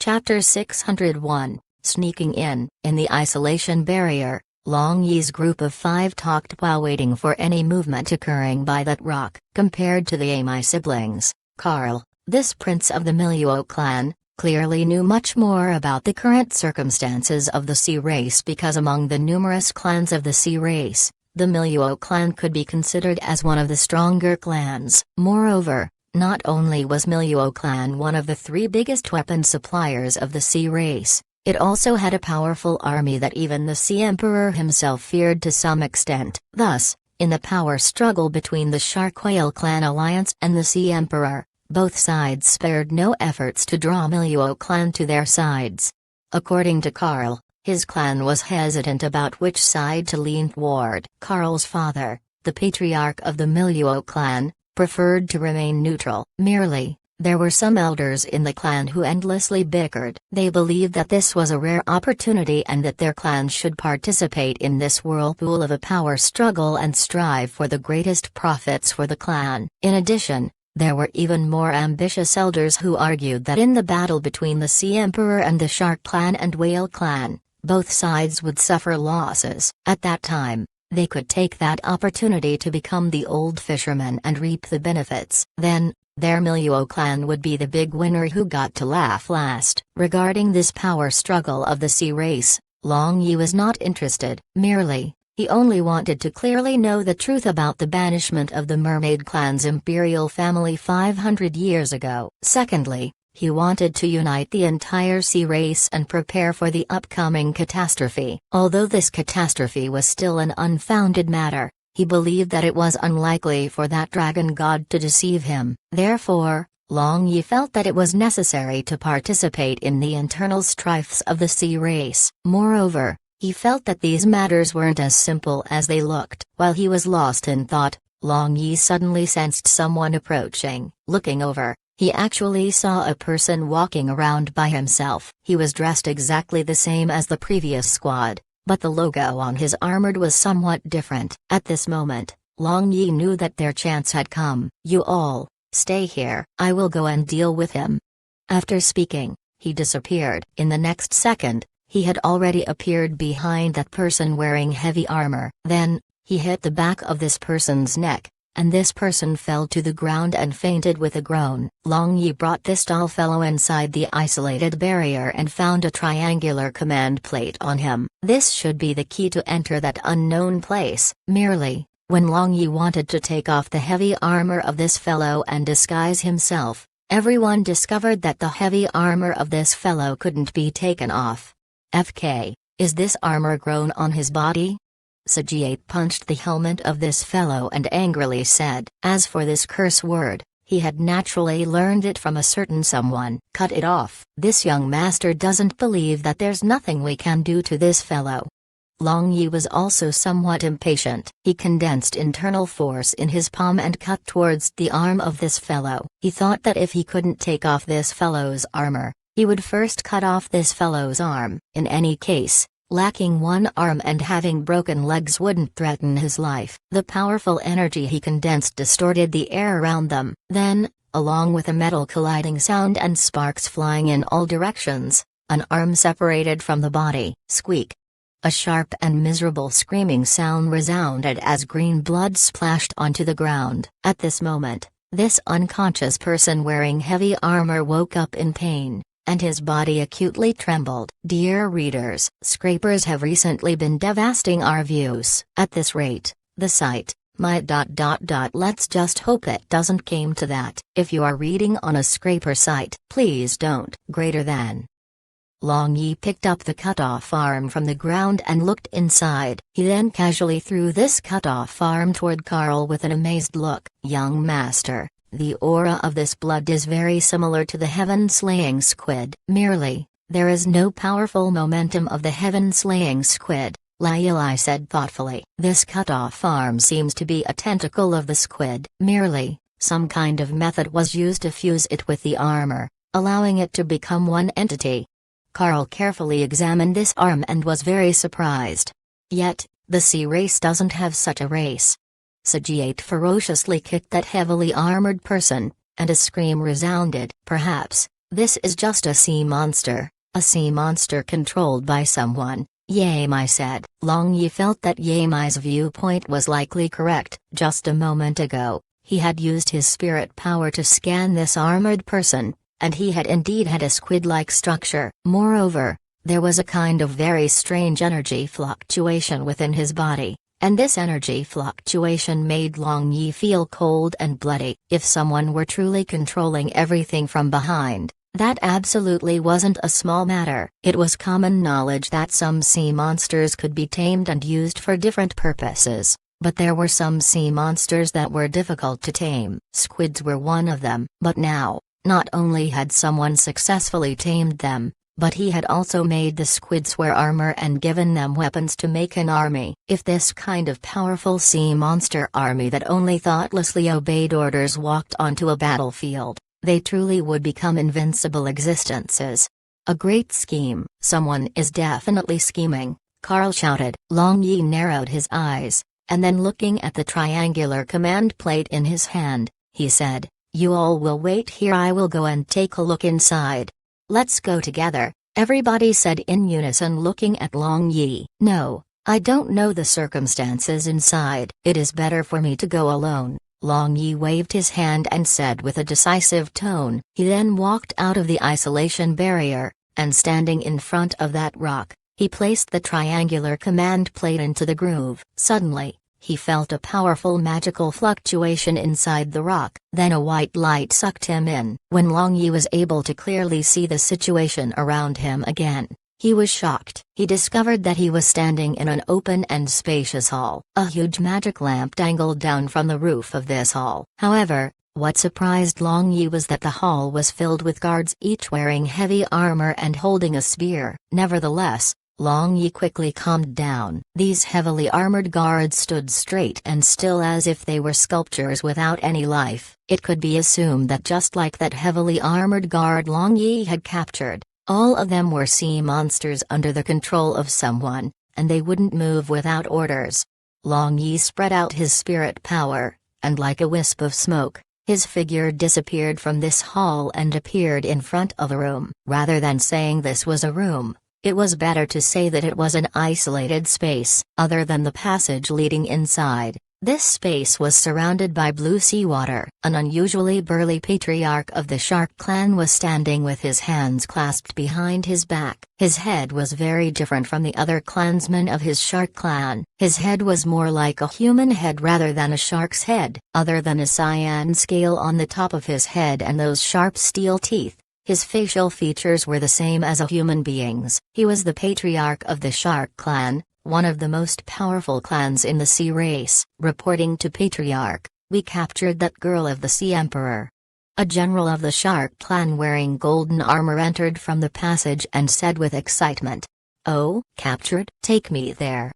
Chapter 601, Sneaking In the isolation barrier, Long Yi's group of 5 talked while waiting for any movement occurring by that rock. Compared to the Amai siblings, Carl, this prince of the Miluo clan, clearly knew much more about the current circumstances of the Sea race because among the numerous clans of the Sea race, the Miluo clan could be considered as one of the stronger clans. Moreover, not only was Miluo clan one of the 3 biggest weapon suppliers of the Sea race, it also had a powerful army that even the Sea Emperor himself feared to some extent. Thus, in the power struggle between the Shark Whale clan alliance and the Sea Emperor, both sides spared no efforts to draw Miluo clan to their sides. According to Carl, his clan was hesitant about which side to lean toward. Carl's father, the patriarch of the Miluo clan, preferred to remain neutral. Merely, there were some elders in the clan who endlessly bickered. They believed that this was a rare opportunity and that their clan should participate in this whirlpool of a power struggle and strive for the greatest profits for the clan. In addition, there were even more ambitious elders who argued that in the battle between the Sea Emperor and the Shark clan and Whale clan, both sides would suffer losses. At that time, they could take that opportunity to become the old fishermen and reap the benefits. Then, their Miluo clan would be the big winner who got to laugh last. Regarding this power struggle of the Sea race, Long Yi was not interested. Merely, he only wanted to clearly know the truth about the banishment of the Mermaid clan's imperial family 500 years ago. Secondly, he wanted to unite the entire Sea race and prepare for the upcoming catastrophe. Although this catastrophe was still an unfounded matter, he believed that it was unlikely for that dragon god to deceive him. Therefore, Long Yi felt that it was necessary to participate in the internal strifes of the Sea race. Moreover, he felt that these matters weren't as simple as they looked. While he was lost in thought, Long Yi suddenly sensed someone approaching. Looking over, he actually saw a person walking around by himself. He was dressed exactly the same as the previous squad, but the logo on his armor was somewhat different. At this moment, Long Yi knew that their chance had come. "You all, stay here. I will go and deal with him." After speaking, he disappeared. In the next second, he had already appeared behind that person wearing heavy armor. Then, he hit the back of this person's neck, and this person fell to the ground and fainted with a groan. Long Yi brought this tall fellow inside the isolated barrier and found a triangular command plate on him. This should be the key to enter that unknown place. Merely, when Long Yi wanted to take off the heavy armor of this fellow and disguise himself, everyone discovered that the heavy armor of this fellow couldn't be taken off. "FK, is this armor grown on his body?" Sajiat punched the helmet of this fellow and angrily said. As for this curse word, he had naturally learned it from a certain someone. "Cut it off. This young master doesn't believe that there's nothing we can do to this fellow." Long Yi was also somewhat impatient. He condensed internal force in his palm and cut towards the arm of this fellow. He thought that if he couldn't take off this fellow's armor, he would first cut off this fellow's arm. In any case, lacking one arm and having broken legs wouldn't threaten his life. The powerful energy he condensed distorted the air around them. Then, along with a metal colliding sound and sparks flying in all directions, an arm separated from the body. Squeak! A sharp and miserable screaming sound resounded as green blood splashed onto the ground. At this moment, this unconscious person wearing heavy armor woke up in pain, and his body acutely trembled. Dear readers, scrapers have recently been devastating our views. At this rate, the site, let's just hope it doesn't came to that. If you are reading on a scraper site, please don't. Greater than. Long Yi picked up the cut-off arm from the ground and looked inside. He then casually threw this cut-off arm toward Carl with an amazed look. "Young master, the aura of this blood is very similar to the heaven-slaying squid. Merely, there is no powerful momentum of the heaven-slaying squid," Lai said thoughtfully. "This cut-off arm seems to be a tentacle of the squid. Merely, some kind of method was used to fuse it with the armor, allowing it to become one entity." Carl carefully examined this arm and was very surprised. Yet, the Sea race doesn't have such a race. Sajiat ferociously kicked that heavily armored person, and a scream resounded. Perhaps, This is just a sea monster. A sea monster controlled by someone, Yamai said. Long Yi felt that Yamai's viewpoint was likely correct. Just a moment ago, he had used his spirit power to scan this armored person, and he had indeed had a squid-like structure. Moreover, there was a kind of very strange energy fluctuation within his body, and this energy fluctuation made Long Yi feel cold and bloody. If someone were truly controlling everything from behind, that absolutely wasn't a small matter. It was common knowledge that some sea monsters could be tamed and used for different purposes, but there were some sea monsters that were difficult to tame. Squids were one of them. But now, not only had someone successfully tamed them, but he had also made the squids wear armor and given them weapons to make an army. If this kind of powerful sea monster army that only thoughtlessly obeyed orders walked onto a battlefield, they truly would become invincible existences. A great scheme. Someone is definitely scheming, Carl shouted. Long Yi narrowed his eyes, and then looking at the triangular command plate in his hand, he said, "You all will wait here, I will go and take a look inside." "Let's go together," everybody said in unison, looking at Long Yi. "No, I don't know the circumstances inside. It is better for me to go alone." Long Yi waved his hand and said with a decisive tone. He then walked out of the isolation barrier, and standing in front of that rock, he placed the triangular command plate into the groove. Suddenly, he felt a powerful magical fluctuation inside the rock. Then a white light sucked him in. When Long Yi was able to clearly see the situation around him again, he was shocked. He discovered that he was standing in an open and spacious hall. A huge magic lamp dangled down from the roof of this hall. However, what surprised Long Yi was that the hall was filled with guards, each wearing heavy armor and holding a spear. Nevertheless, Long Yi quickly calmed down. These heavily armored guards stood straight and still as if they were sculptures without any life. It could be assumed that just like that heavily armored guard Long Yi had captured, all of them were sea monsters under the control of someone, and they wouldn't move without orders. Long Yi spread out his spirit power, and like a wisp of smoke, his figure disappeared from this hall and appeared in front of a room. Rather than saying this was a room, it was better to say that it was an isolated space. Other than the passage leading inside, this space was surrounded by blue seawater. An unusually burly patriarch of the Shark clan was standing with his hands clasped behind his back. His head was very different from the other clansmen of his Shark clan. His head was more like a human head rather than a shark's head. Other than a cyan scale on the top of his head and those sharp steel teeth, his facial features were the same as a human being's. He was the patriarch of the Shark clan, one of the most powerful clans in the sea race. Reporting to Patriarch, "We captured that girl of the Sea Emperor." A general of the Shark clan wearing golden armor entered from the passage and said with excitement, "Oh, captured? Take me there."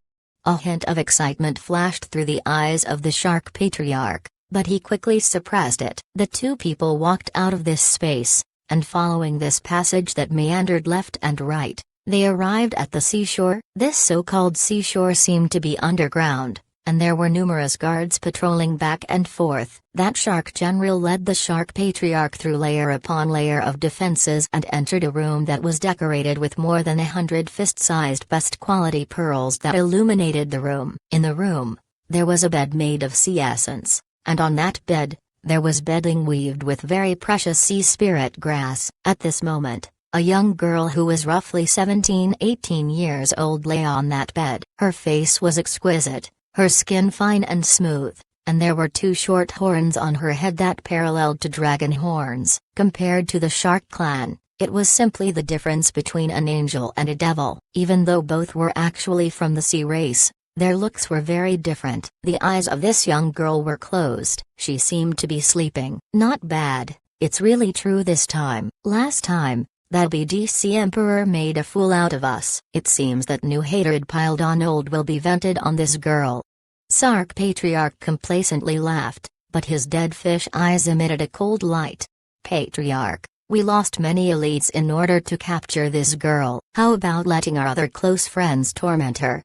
A hint of excitement flashed through the eyes of the Shark Patriarch, but he quickly suppressed it. The two people walked out of this space, and following this passage that meandered left and right, they arrived at the seashore. This so-called seashore seemed to be underground, and there were numerous guards patrolling back and forth. That Shark general led the Shark Patriarch through layer upon layer of defenses and entered a room that was decorated with more than 100 fist-sized best-quality pearls that illuminated the room. In the room, there was a bed made of sea essence, and on that bed, there was bedding weaved with very precious sea spirit grass. At this moment, a young girl who was roughly 17-18 years old lay on that bed. Her face was exquisite, her skin fine and smooth, and there were two short horns on her head that paralleled to dragon horns. Compared to the Shark clan, it was simply the difference between an angel and a devil. Even though both were actually from the sea race, their looks were very different. The eyes of this young girl were closed. She seemed to be sleeping. Not bad, it's really true this time. Last time, that BDC Emperor made a fool out of us. It seems that new hatred piled on old will be vented on this girl. Shark Patriarch complacently laughed, but his dead fish eyes emitted a cold light. Patriarch, we lost many elites in order to capture this girl. How about letting our other close friends torment her?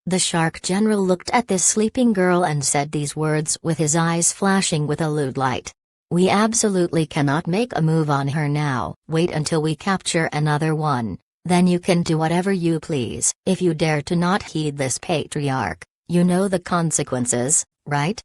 The Shark general looked at this sleeping girl and said these words with his eyes flashing with a lewd light. We absolutely cannot make a move on her now. Wait until we capture another one. Then you can do whatever you please. If you dare to not heed this patriarch, you know the consequences, right?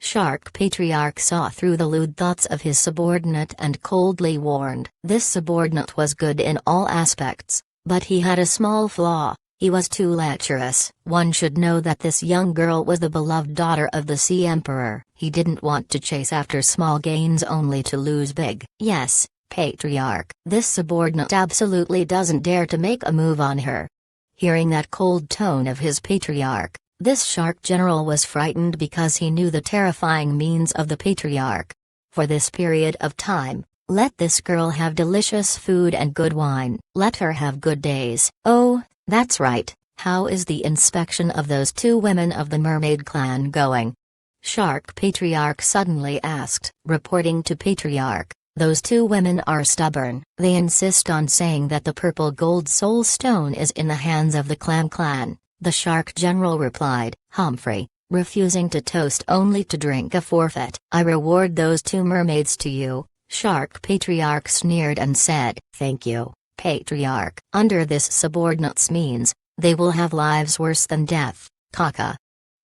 Shark Patriarch saw through the lewd thoughts of his subordinate and coldly warned. This subordinate was good in all aspects, but he had a small flaw. He was too lecherous. One should know that this young girl was the beloved daughter of the Sea Emperor. He didn't want to chase after small gains only to lose big. Yes, Patriarch. This subordinate absolutely doesn't dare to make a move on her. Hearing that cold tone of his patriarch, this shark general was frightened because he knew the terrifying means of the patriarch. For this period of time, let this girl have delicious food and good wine. Let her have good days. Oh, that's right. How is the inspection of those two women of the mermaid clan going? Shark Patriarch suddenly asked. Reporting to Patriarch, those two women are stubborn. They insist on saying that the purple gold soul stone is in the hands of the clan. The shark general replied, Humphrey, refusing to toast only to drink a forfeit. I reward those two mermaids to you. Shark Patriarch sneered and said, Thank you, Patriarch. Under this subordinate's means, they will have lives worse than death. Caca.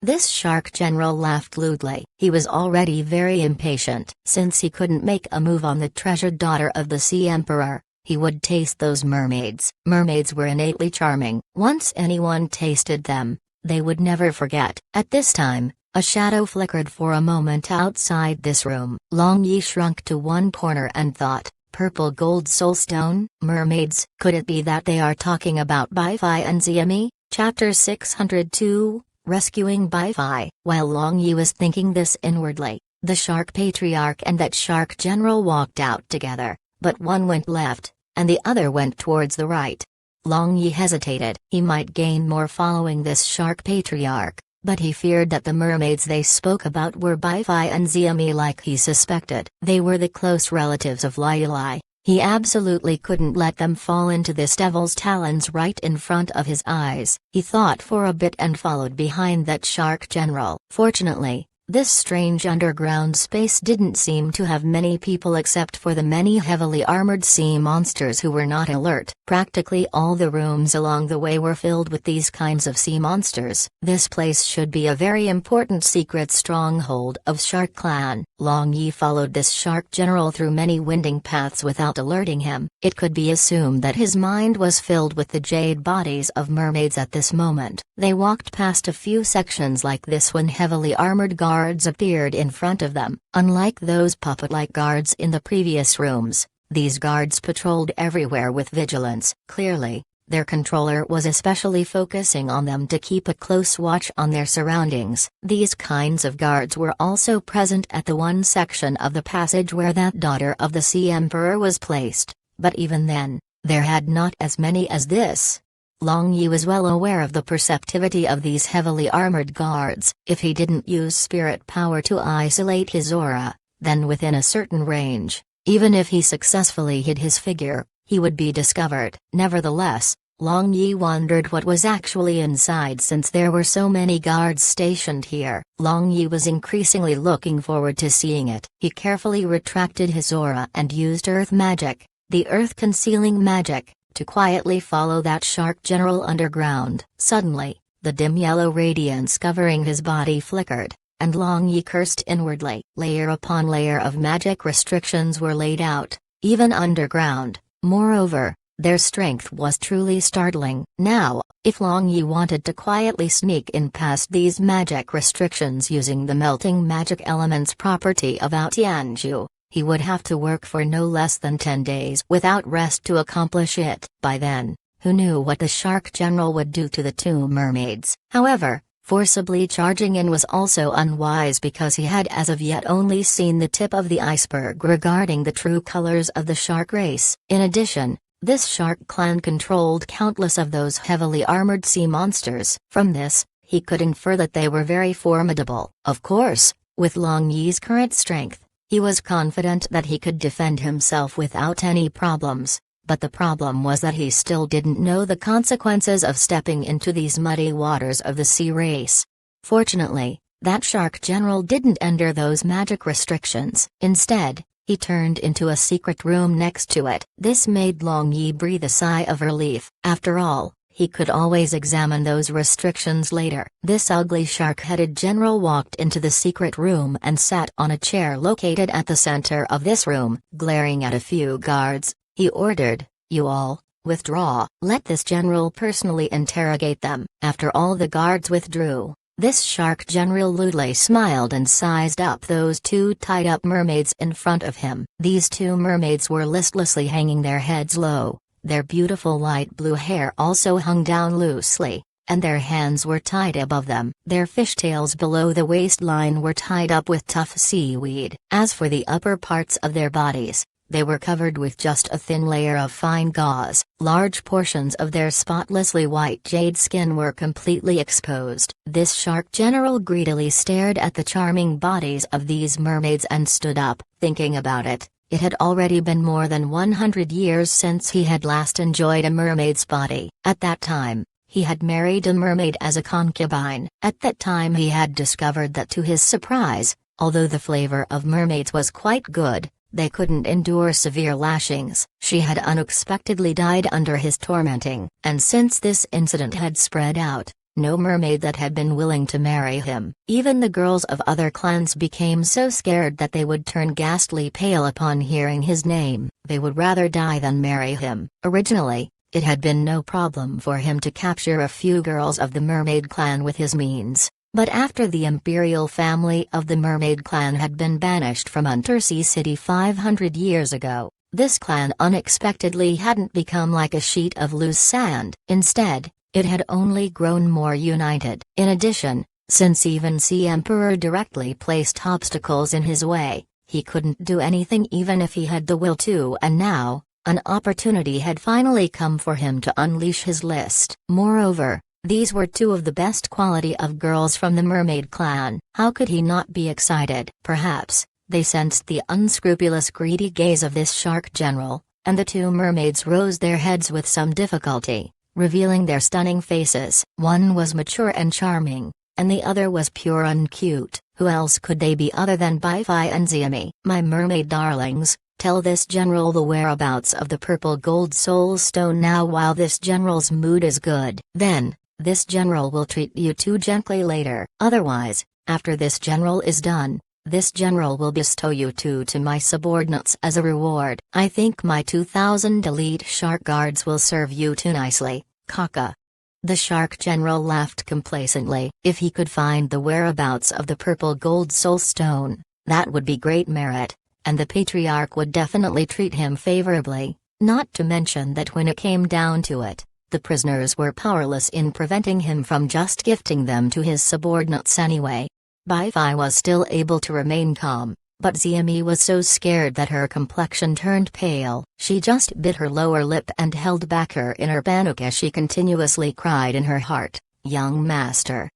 This shark general laughed lewdly. He was already very impatient. Since he couldn't make a move on the treasured daughter of the Sea Emperor, he would taste those mermaids. Mermaids were innately charming. Once anyone tasted them, they would never forget. At this time, a shadow flickered for a moment outside this room. Long Yi shrunk to one corner and thought, purple gold soulstone, mermaids. Could it be that they are talking about Bai-Fi and Xiami? Chapter 602, Rescuing Bai-Fi. While Long Yi was thinking this inwardly, the shark patriarch and that shark general walked out together, but one went left, and the other went towards the right. Long Yi hesitated. He might gain more following this shark patriarch, but he feared that the mermaids they spoke about were Bai-Fi and Xiami like he suspected. They were the close relatives of Lai. He absolutely couldn't let them fall into this devil's talons right in front of his eyes. He thought for a bit and followed behind that shark general. Fortunately, this strange underground space didn't seem to have many people except for the many heavily armored sea monsters who were not alert. Practically all the rooms along the way were filled with these kinds of sea monsters. This place should be a very important secret stronghold of Shark Clan. Long Yi followed this shark general through many winding paths without alerting him. It could be assumed that his mind was filled with the jade bodies of mermaids at this moment. They walked past a few sections like this when heavily armored guards appeared in front of them. Unlike those puppet-like guards in the previous rooms, these guards patrolled everywhere with vigilance. Clearly, their controller was especially focusing on them to keep a close watch on their surroundings. These kinds of guards were also present at the one section of the passage where that daughter of the Sea Emperor was placed, but even then, there had not as many as this. Long Yi was well aware of the perceptivity of these heavily armored guards. If he didn't use spirit power to isolate his aura, then within a certain range, even if he successfully hid his figure, he would be discovered. Nevertheless, Long Yi wondered what was actually inside since there were so many guards stationed here. Long Yi was increasingly looking forward to seeing it. He carefully retracted his aura and used earth magic, the earth-concealing magic, to quietly follow that shark general underground. Suddenly, the dim yellow radiance covering his body flickered, and Long Yi cursed inwardly. Layer upon layer of magic restrictions were laid out, even underground. Moreover, their strength was truly startling. Now, if Long Yi wanted to quietly sneak in past these magic restrictions using the melting magic elements property of Tianzhu, he would have to work for no less than 10 days without rest to accomplish it. By then, who knew what the shark general would do to the two mermaids? However, forcibly charging in was also unwise because he had as of yet only seen the tip of the iceberg regarding the true colors of the shark race. In addition, this shark clan controlled countless of those heavily armored sea monsters. From this, he could infer that they were very formidable. Of course, with Long Yi's current strength, he was confident that he could defend himself without any problems, but the problem was that he still didn't know the consequences of stepping into these muddy waters of the sea race. Fortunately, That shark general didn't enter those magic restrictions. Instead, he turned into a secret room next to it. This made Long Yi breathe a sigh of relief. After all, he could always examine those restrictions later. This ugly shark-headed general walked into the secret room and sat on a chair located at the center of this room. Glaring at a few guards, he ordered, "You all, withdraw. Let this general personally interrogate them." After all the guards withdrew, this shark general lewdly smiled and sized up those two tied-up mermaids in front of him. These two mermaids were listlessly hanging their heads low, their beautiful light blue hair also hung down loosely, and their hands were tied above them. Their fishtails below the waistline were tied up with tough seaweed. As for the upper parts of their bodies, they were covered with just a thin layer of fine gauze. Large portions of their spotlessly white jade skin were completely exposed. This shark general greedily stared at the charming bodies of these mermaids and stood up. Thinking about it, it had already been more than 100 years since he had last enjoyed a mermaid's body. At that time, he had married a mermaid as a concubine. At that time he had discovered that, to his surprise, although the flavor of mermaids was quite good, they couldn't endure severe lashings. She had unexpectedly died under his tormenting, and since this incident had spread out, no mermaid that had been willing to marry him. Even the girls of other clans became so scared that they would turn ghastly pale upon hearing his name. They would rather die than marry him. Originally, it had been no problem for him to capture a few girls of the mermaid clan with his means. But after the imperial family of the mermaid clan had been banished from Untersea City 500 years ago, this clan unexpectedly hadn't become like a sheet of loose sand. Instead, it had only grown more united. In addition, since even the Emperor directly placed obstacles in his way, he couldn't do anything even if he had the will to, and now, an opportunity had finally come for him to unleash his list. Moreover, these were two of the best quality of girls from the mermaid clan. How could he not be excited? Perhaps they sensed the unscrupulous greedy gaze of this shark general, and the two mermaids rose their heads with some difficulty, revealing their stunning faces. One was mature and charming, and the other was pure and cute. Who else could they be other than Baifai and Xiami? My mermaid darlings, tell this general the whereabouts of the purple gold soul stone now while this general's mood is good. Then, this general will treat you too gently later. Otherwise, after this general is done, this general will bestow you two to my subordinates as a reward. I think my 2,000 elite shark guards will serve you too nicely, Kaka. The shark general laughed complacently. If he could find the whereabouts of the purple gold soul stone, that would be great merit, and the patriarch would definitely treat him favorably, not to mention that when it came down to it, the prisoners were powerless in preventing him from just gifting them to his subordinates anyway. Baifai was still able to remain calm, but Xiami was so scared that her complexion turned pale. She just bit her lower lip and held back her inner panic as she continuously cried in her heart, young master,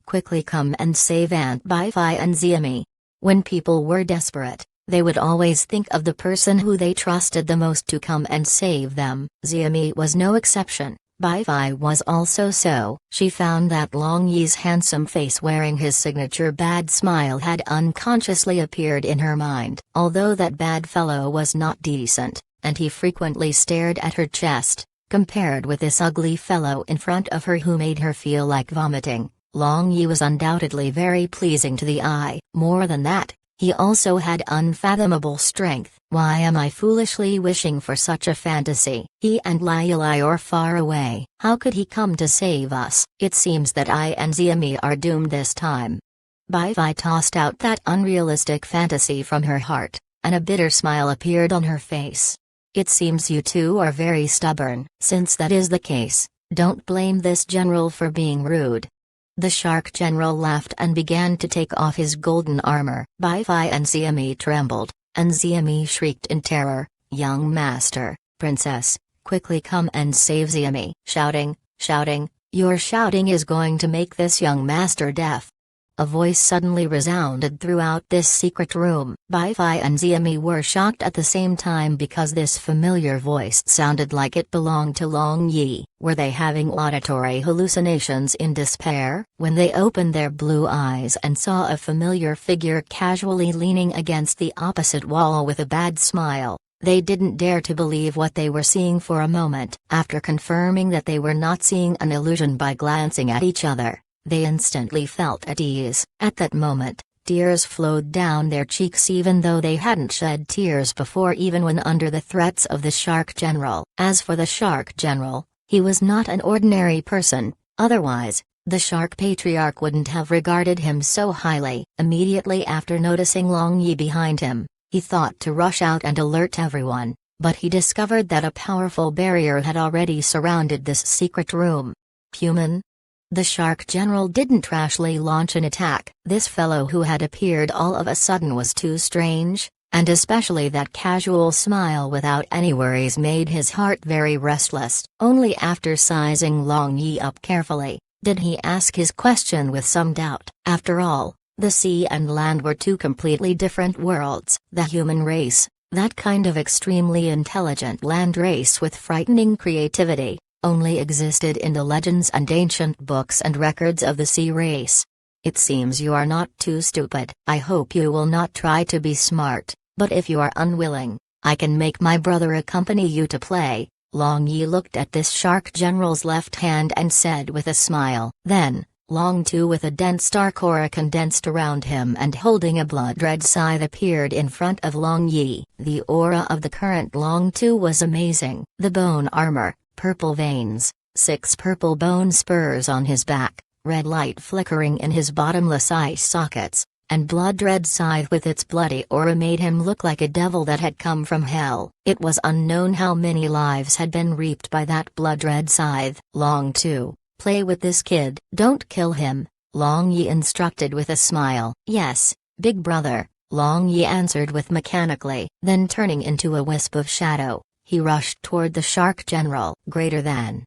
quickly come and save Aunt Baifai and Xiami." When people were desperate, they would always think of the person who they trusted the most to come and save them. Xiami was no exception. Baifai was also so. She found that Long Yi's handsome face wearing his signature bad smile had unconsciously appeared in her mind. Although that bad fellow was not decent, and he frequently stared at her chest, compared with this ugly fellow in front of her who made her feel like vomiting, Long Yi was undoubtedly very pleasing to the eye. More than that, he also had unfathomable strength. Why am I foolishly wishing for such a fantasy? He and Lai are far away. How could he come to save us? It seems that I and Xiami are doomed this time. Baifai tossed out that unrealistic fantasy from her heart, and a bitter smile appeared on her face. It seems you two are very stubborn. Since that is the case, don't blame this general for being rude. The shark general laughed and began to take off his golden armor. Baifai and Xiami trembled, and Xiami shrieked in terror, "Young master, princess, quickly come and save Xiami." Shouting, your shouting is going to make this young master deaf. A voice suddenly resounded throughout this secret room. Bai-Fi and Xiaomi were shocked at the same time because this familiar voice sounded like it belonged to Long Yi. Were they having auditory hallucinations in despair? When they opened their blue eyes and saw a familiar figure casually leaning against the opposite wall with a bad smile, they didn't dare to believe what they were seeing for a moment. After confirming that they were not seeing an illusion by glancing at each other, they instantly felt at ease. At that moment, tears flowed down their cheeks even though they hadn't shed tears before, even when under the threats of the Shark General. As for the Shark General, he was not an ordinary person, otherwise, the Shark Patriarch wouldn't have regarded him so highly. Immediately after noticing Long Yi behind him, he thought to rush out and alert everyone, but he discovered that a powerful barrier had already surrounded this secret room. Human? The Shark General didn't rashly launch an attack. This fellow who had appeared all of a sudden was too strange, and especially that casual smile without any worries made his heart very restless. Only after sizing Long Yi up carefully, did he ask his question with some doubt. After all, the sea and land were two completely different worlds. The human race, that kind of extremely intelligent land race with frightening creativity, only existed in the legends and ancient books and records of the sea race. It seems you are not too stupid. I hope you will not try to be smart, but if you are unwilling, I can make my brother accompany you to play. Long Yi looked at this Shark General's left hand and said with a smile. Then, Long Tu with a dense dark aura condensed around him and holding a blood-red scythe appeared in front of Long Yi. The aura of the current Long Tu was amazing. The bone armor, purple veins, 6 purple bone spurs on his back, red light flickering in his bottomless eye sockets, and blood-red scythe with its bloody aura made him look like a devil that had come from hell. It was unknown how many lives had been reaped by that blood-red scythe. Long Tu, play with this kid. Don't kill him, Long Yi instructed with a smile. Yes, big brother, Long Yi answered with mechanically. Then turning into a wisp of shadow, he rushed toward the Shark General. Greater than.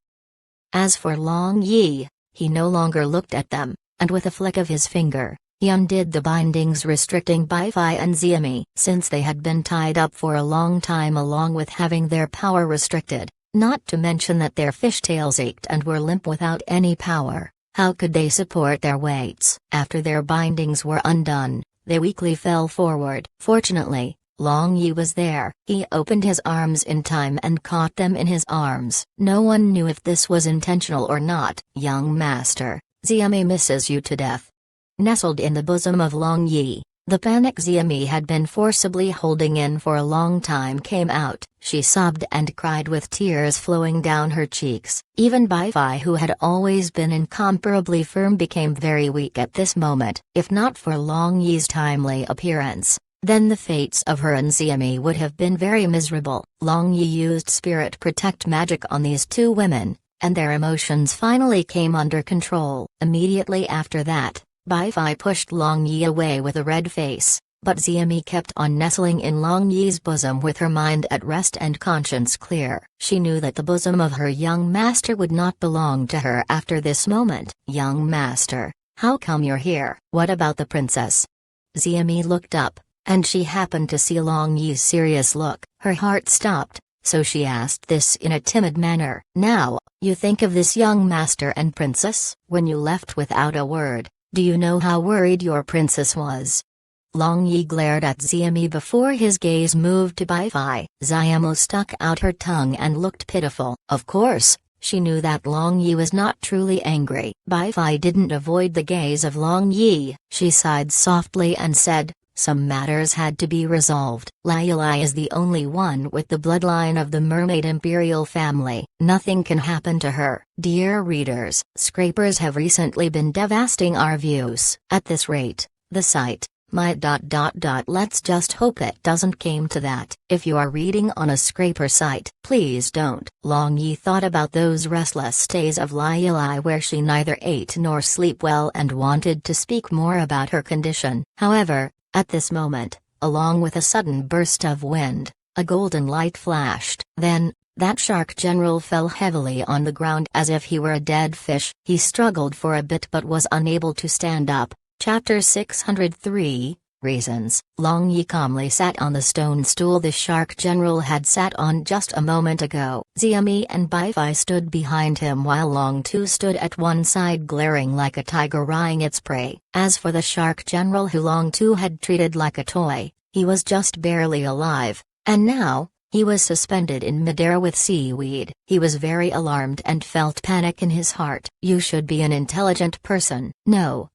As for Long Yi, he no longer looked at them, and with a flick of his finger, he undid the bindings restricting Bai-Fi and Xiaomi. Since they had been tied up for a long time along with having their power restricted, not to mention that their fishtails ached and were limp without any power, how could they support their weights? After their bindings were undone, they weakly fell forward. Fortunately, Long Yi was there. He opened his arms in time and caught them in his arms. No one knew if this was intentional or not. Young master, Xiaomi misses you to death. Nestled in the bosom of Long Yi, the panic Xiaomi had been forcibly holding in for a long time came out. She sobbed and cried with tears flowing down her cheeks. Even Bai-Fi, who had always been incomparably firm, became very weak at this moment. If not for Long Yi's timely appearance, then the fates of her and Xiaomi would have been very miserable. Long Yi used spirit protect magic on these two women, and their emotions finally came under control. Immediately after that, Bai-Fi pushed Long Yi away with a red face, but Xiaomi kept on nestling in Long Yi's bosom with her mind at rest and conscience clear. She knew that the bosom of her young master would not belong to her after this moment. Young master, how come you're here? What about the princess? Xiaomi looked up, and she happened to see Long Yi's serious look. Her heart stopped, so she asked this in a timid manner. Now, you think of this young master and princess? When you left without a word, do you know how worried your princess was? Long Yi glared at Xiaomi before his gaze moved to Bai-Fi. Xiaomi stuck out her tongue and looked pitiful. Of course, she knew that Long Yi was not truly angry. Bai-Fi didn't avoid the gaze of Long Yi. She sighed softly and said, some matters had to be resolved. Lai Lai is the only one with the bloodline of the Mermaid Imperial family. Nothing can happen to her. Dear readers, scrapers have recently been devastating our views. At this rate, the site might ... Let's just hope it doesn't came to that. If you are reading on a scraper site, please don't. Long Yi thought about those restless days of Lai Lai where she neither ate nor sleep well and wanted to speak more about her condition. However, at this moment, along with a sudden burst of wind, a golden light flashed. Then, that Shark General fell heavily on the ground as if he were a dead fish. He struggled for a bit but was unable to stand up, Chapter 603, Reasons. Long Yi calmly sat on the stone stool the shark general had sat on just a moment ago. Xiaomi and Bai Fai stood behind him while Long Tu stood at one side glaring like a tiger eyeing its prey. As for the shark general who Long Tu had treated like a toy, he was just barely alive, and now, he was suspended in midair with seaweed. He was very alarmed and felt panic in his heart. You should be an intelligent person. No,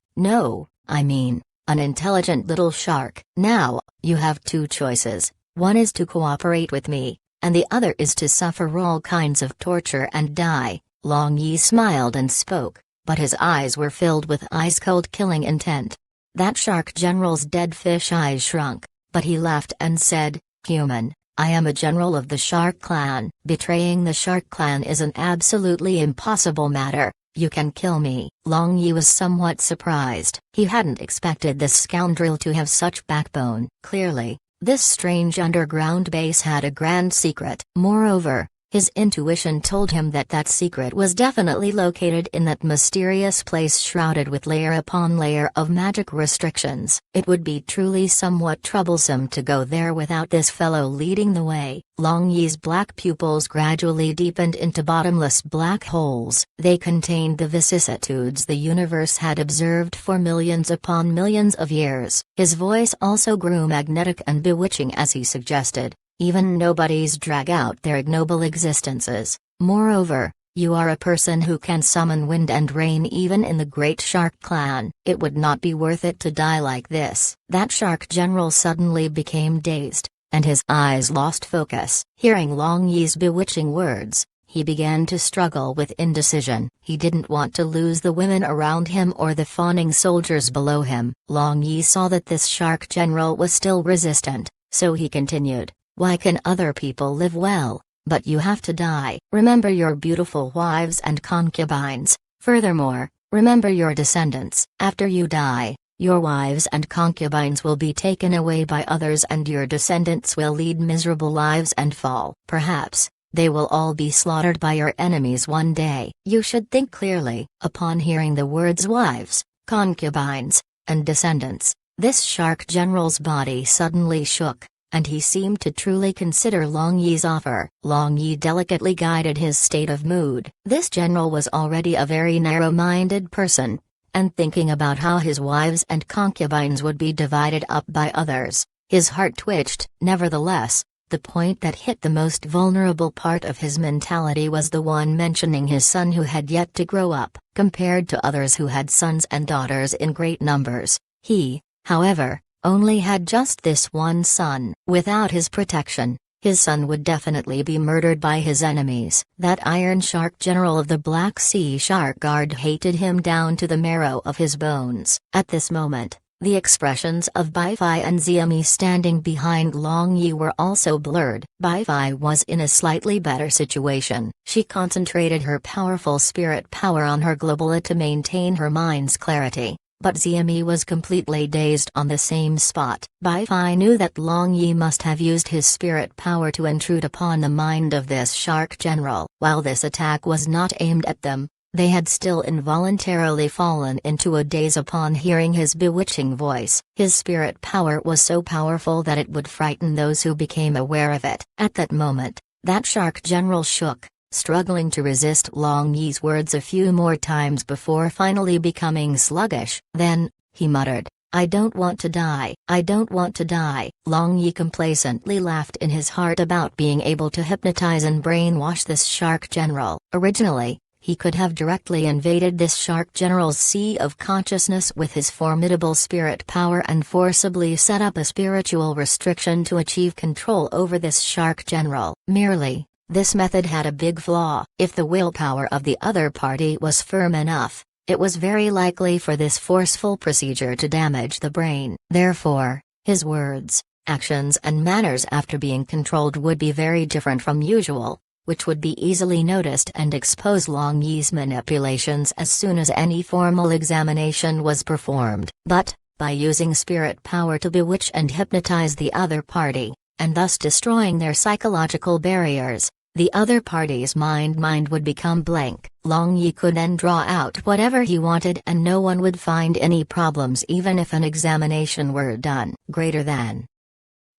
I mean, an intelligent little shark. Now, you have two choices. One is to cooperate with me, and the other is to suffer all kinds of torture and die. Long Yi smiled and spoke, but his eyes were filled with ice-cold killing intent. That shark general's dead fish eyes shrunk, but he laughed and said, "Human, I am a general of the Shark Clan. Betraying the Shark Clan is an absolutely impossible matter. You can kill me." Long Yi was somewhat surprised. He hadn't expected this scoundrel to have such backbone. Clearly, this strange underground base had a grand secret. Moreover, his intuition told him that that secret was definitely located in that mysterious place shrouded with layer upon layer of magic restrictions. It would be truly somewhat troublesome to go there without this fellow leading the way. Long Yi's black pupils gradually deepened into bottomless black holes. They contained the vicissitudes the universe had observed for millions upon millions of years. His voice also grew magnetic and bewitching as he suggested, "Even nobodies drag out their ignoble existences. Moreover, you are a person who can summon wind and rain even in the great Shark Clan. It would not be worth it to die like this." That shark general suddenly became dazed, and his eyes lost focus. Hearing Long Yi's bewitching words, he began to struggle with indecision. He didn't want to lose the women around him or the fawning soldiers below him. Long Yi saw that this shark general was still resistant, so he continued, "Why can other people live well, but you have to die? Remember your beautiful wives and concubines. Furthermore, remember your descendants. After you die, your wives and concubines will be taken away by others and your descendants will lead miserable lives and fall. Perhaps, they will all be slaughtered by your enemies one day. You should think clearly." Upon hearing the words wives, concubines, and descendants, this shark general's body suddenly shook, and he seemed to truly consider Long Yi's offer. Long Yi delicately guided his state of mood. This general was already a very narrow-minded person, and thinking about how his wives and concubines would be divided up by others, his heart twitched. Nevertheless, the point that hit the most vulnerable part of his mentality was the one mentioning his son who had yet to grow up. Compared to others who had sons and daughters in great numbers, he, however, only had just this one son. Without his protection, his son would definitely be murdered by his enemies. That Iron Shark general of the Black Sea Shark Guard hated him down to the marrow of his bones. At this moment, the expressions of Bai Fai and Xiaomi standing behind Long Yi were also blurred. Bai Fai was in a slightly better situation. She concentrated her powerful spirit power on her globula to maintain her mind's clarity. But Xiaomi was completely dazed on the same spot. Bai Fai knew that Long Yi must have used his spirit power to intrude upon the mind of this shark general. While this attack was not aimed at them, they had still involuntarily fallen into a daze upon hearing his bewitching voice. His spirit power was so powerful that it would frighten those who became aware of it. At that moment, that shark general shook, struggling to resist Long Yi's words a few more times before finally becoming sluggish. Then, he muttered, "I don't want to die. I don't want to die." Long Yi complacently laughed in his heart about being able to hypnotize and brainwash this shark general. Originally, he could have directly invaded this shark general's sea of consciousness with his formidable spirit power and forcibly set up a spiritual restriction to achieve control over this shark general. Merely, this method had a big flaw. If the willpower of the other party was firm enough, it was very likely for this forceful procedure to damage the brain. Therefore, his words, actions and manners after being controlled would be very different from usual, which would be easily noticed and expose Long Yi's manipulations as soon as any formal examination was performed. But, by using spirit power to bewitch and hypnotize the other party, and thus destroying their psychological barriers, the other party's mind would become blank. Long Yi could then draw out whatever he wanted and no one would find any problems even if an examination were done. Greater than.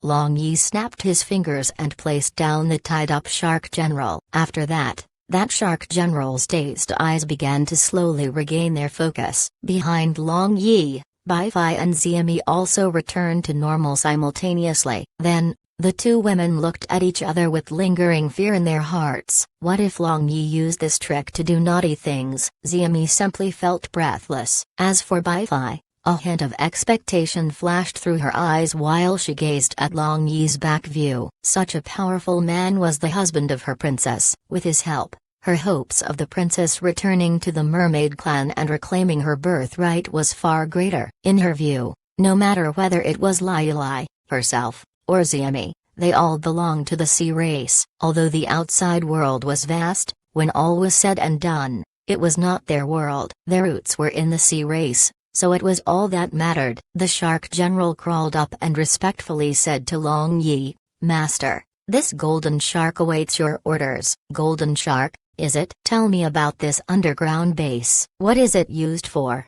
Long Yi snapped his fingers and placed down the tied-up Shark General. After that Shark General's dazed eyes began to slowly regain their focus. Behind Long Yi, Bai Fai and Xiami also returned to normal simultaneously. Then, the two women looked at each other with lingering fear in their hearts. What if Long Yi used this trick to do naughty things? Xiami simply felt breathless. As for Bai Fai, a hint of expectation flashed through her eyes while she gazed at Long Yi's back view. Such a powerful man was the husband of her princess. With his help, her hopes of the princess returning to the mermaid clan and reclaiming her birthright was far greater. In her view, no matter whether it was Lai Lai, herself, or Xiami, they all belonged to the sea race. Although the outside world was vast, when all was said and done, it was not their world. Their roots were in the sea race, so it was all that mattered. The Shark General crawled up and respectfully said to Long Yi, "Master, this golden shark awaits your orders." "Golden shark, is it?" "Tell me about this underground base. What is it used for?"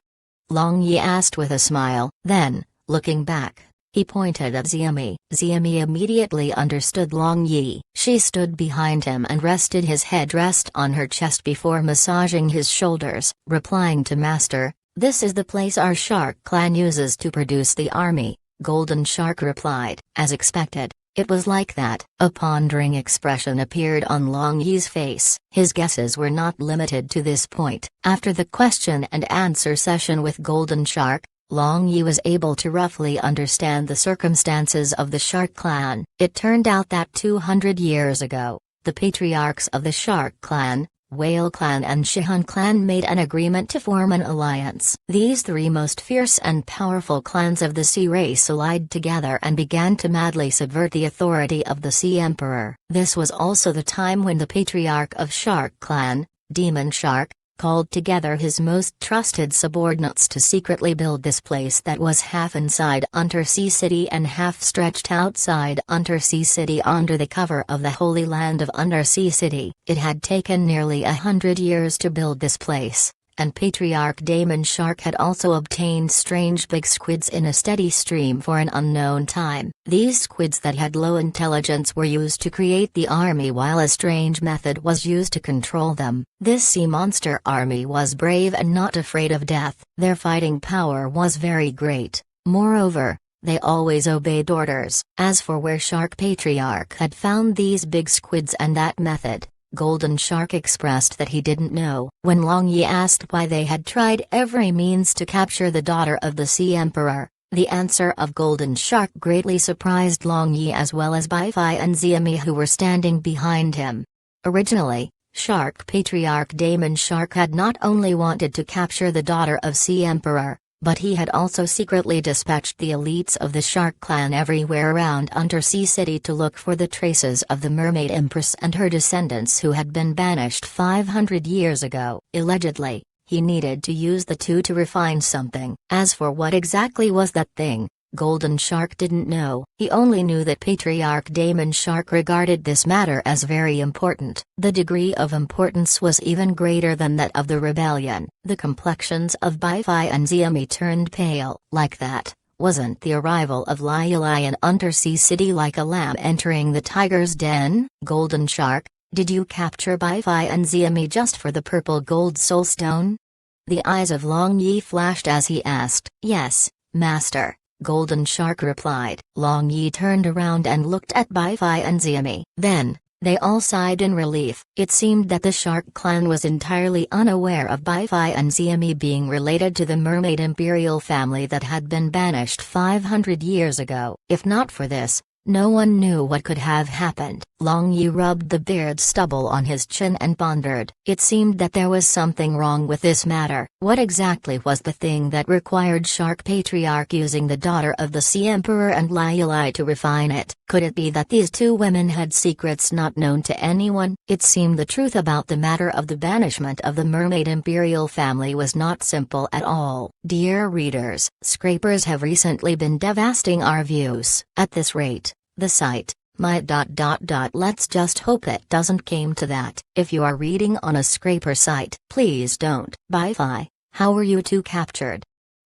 Long Yi asked with a smile. Then, looking back, he pointed at Xiami. Xiami immediately understood Long Yi. She stood behind him and rested his head on her chest before massaging his shoulders, replying to Master, "This is the place our shark clan uses to produce the army," Golden Shark replied. As expected, it was like that. A pondering expression appeared on Long Yi's face. His guesses were not limited to this point. After the question and answer session with Golden Shark, Long Yi was able to roughly understand the circumstances of the Shark clan. It turned out that 200 years ago, the patriarchs of the Shark clan, Whale clan and Shihan clan made an agreement to form an alliance. These three most fierce and powerful clans of the sea race allied together and began to madly subvert the authority of the Sea Emperor. This was also the time when the patriarch of Shark clan, Demon Shark, called together his most trusted subordinates to secretly build this place that was half inside Undersea City and half stretched outside Undersea City under the cover of the Holy Land of Undersea City. It had taken nearly 100 years to build this place, and Patriarch Demon Shark had also obtained strange big squids in a steady stream for an unknown time. These squids that had low intelligence were used to create the army while a strange method was used to control them. This sea monster army was brave and not afraid of death. Their fighting power was very great. Moreover, they always obeyed orders. As for where Shark Patriarch had found these big squids and that method, Golden Shark expressed that he didn't know. When Long Yi asked why they had tried every means to capture the daughter of the Sea Emperor, the answer of Golden Shark greatly surprised Long Yi as well as Bai Fai and Xiami who were standing behind him. Originally, Shark Patriarch Demon Shark had not only wanted to capture the daughter of Sea Emperor, but he had also secretly dispatched the elites of the Shark clan everywhere around Undersea City to look for the traces of the Mermaid Empress and her descendants who had been banished 500 years ago. Allegedly, he needed to use the two to refine something. As for what exactly was that thing, Golden Shark didn't know. He only knew that Patriarch Demon Shark regarded this matter as very important. The degree of importance was even greater than that of the rebellion. The complexions of Bai Fai and Xiami turned pale. Like that, wasn't the arrival of Lai Lai in Undersea City like a lamb entering the tiger's den? Golden Shark, did you capture Bai Fai and Xiami just for the purple gold soul stone? The eyes of Long Yi flashed as he asked. Yes, Master, Golden Shark replied. Long Yi turned around and looked at Bai Fai and Xiami. Then, they all sighed in relief. It seemed that the Shark clan was entirely unaware of Bai Fai and Xiami being related to the Mermaid Imperial family that had been banished 500 years ago. If not for this, no one knew what could have happened. Long Yi rubbed the beard stubble on his chin and pondered. It seemed that there was something wrong with this matter. What exactly was the thing that required Shark Patriarch using the daughter of the Sea Emperor and Lai Lai to refine it? Could it be that these two women had secrets not known to anyone? It seemed the truth about the matter of the banishment of the Mermaid Imperial family was not simple at all. Dear readers, scrapers have recently been devastating our views. At this rate, the site, Let's just hope it doesn't came to that. If you are reading on a scraper site, please don't. Bi-Fi, how were you two captured?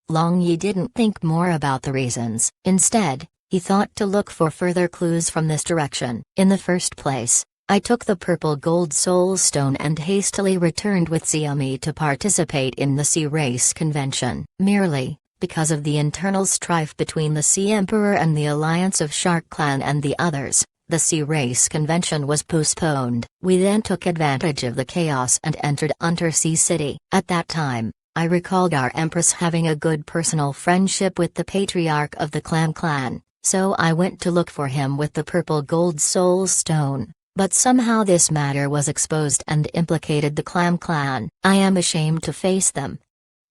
Long Yi didn't think more about the reasons. Instead, he thought to look for further clues from this direction. In the first place, I took the purple gold soul stone and hastily returned with Xiaomi to participate in the Sea Race convention. Merely, because of the internal strife between the Sea Emperor and the alliance of Shark Clan and the others, the Sea Race convention was postponed. We then took advantage of the chaos and entered Undersea City. At that time, I recalled our Empress having a good personal friendship with the patriarch of the Clan, so I went to look for him with the purple gold soul stone. But somehow this matter was exposed and implicated the Clan. I am ashamed to face them.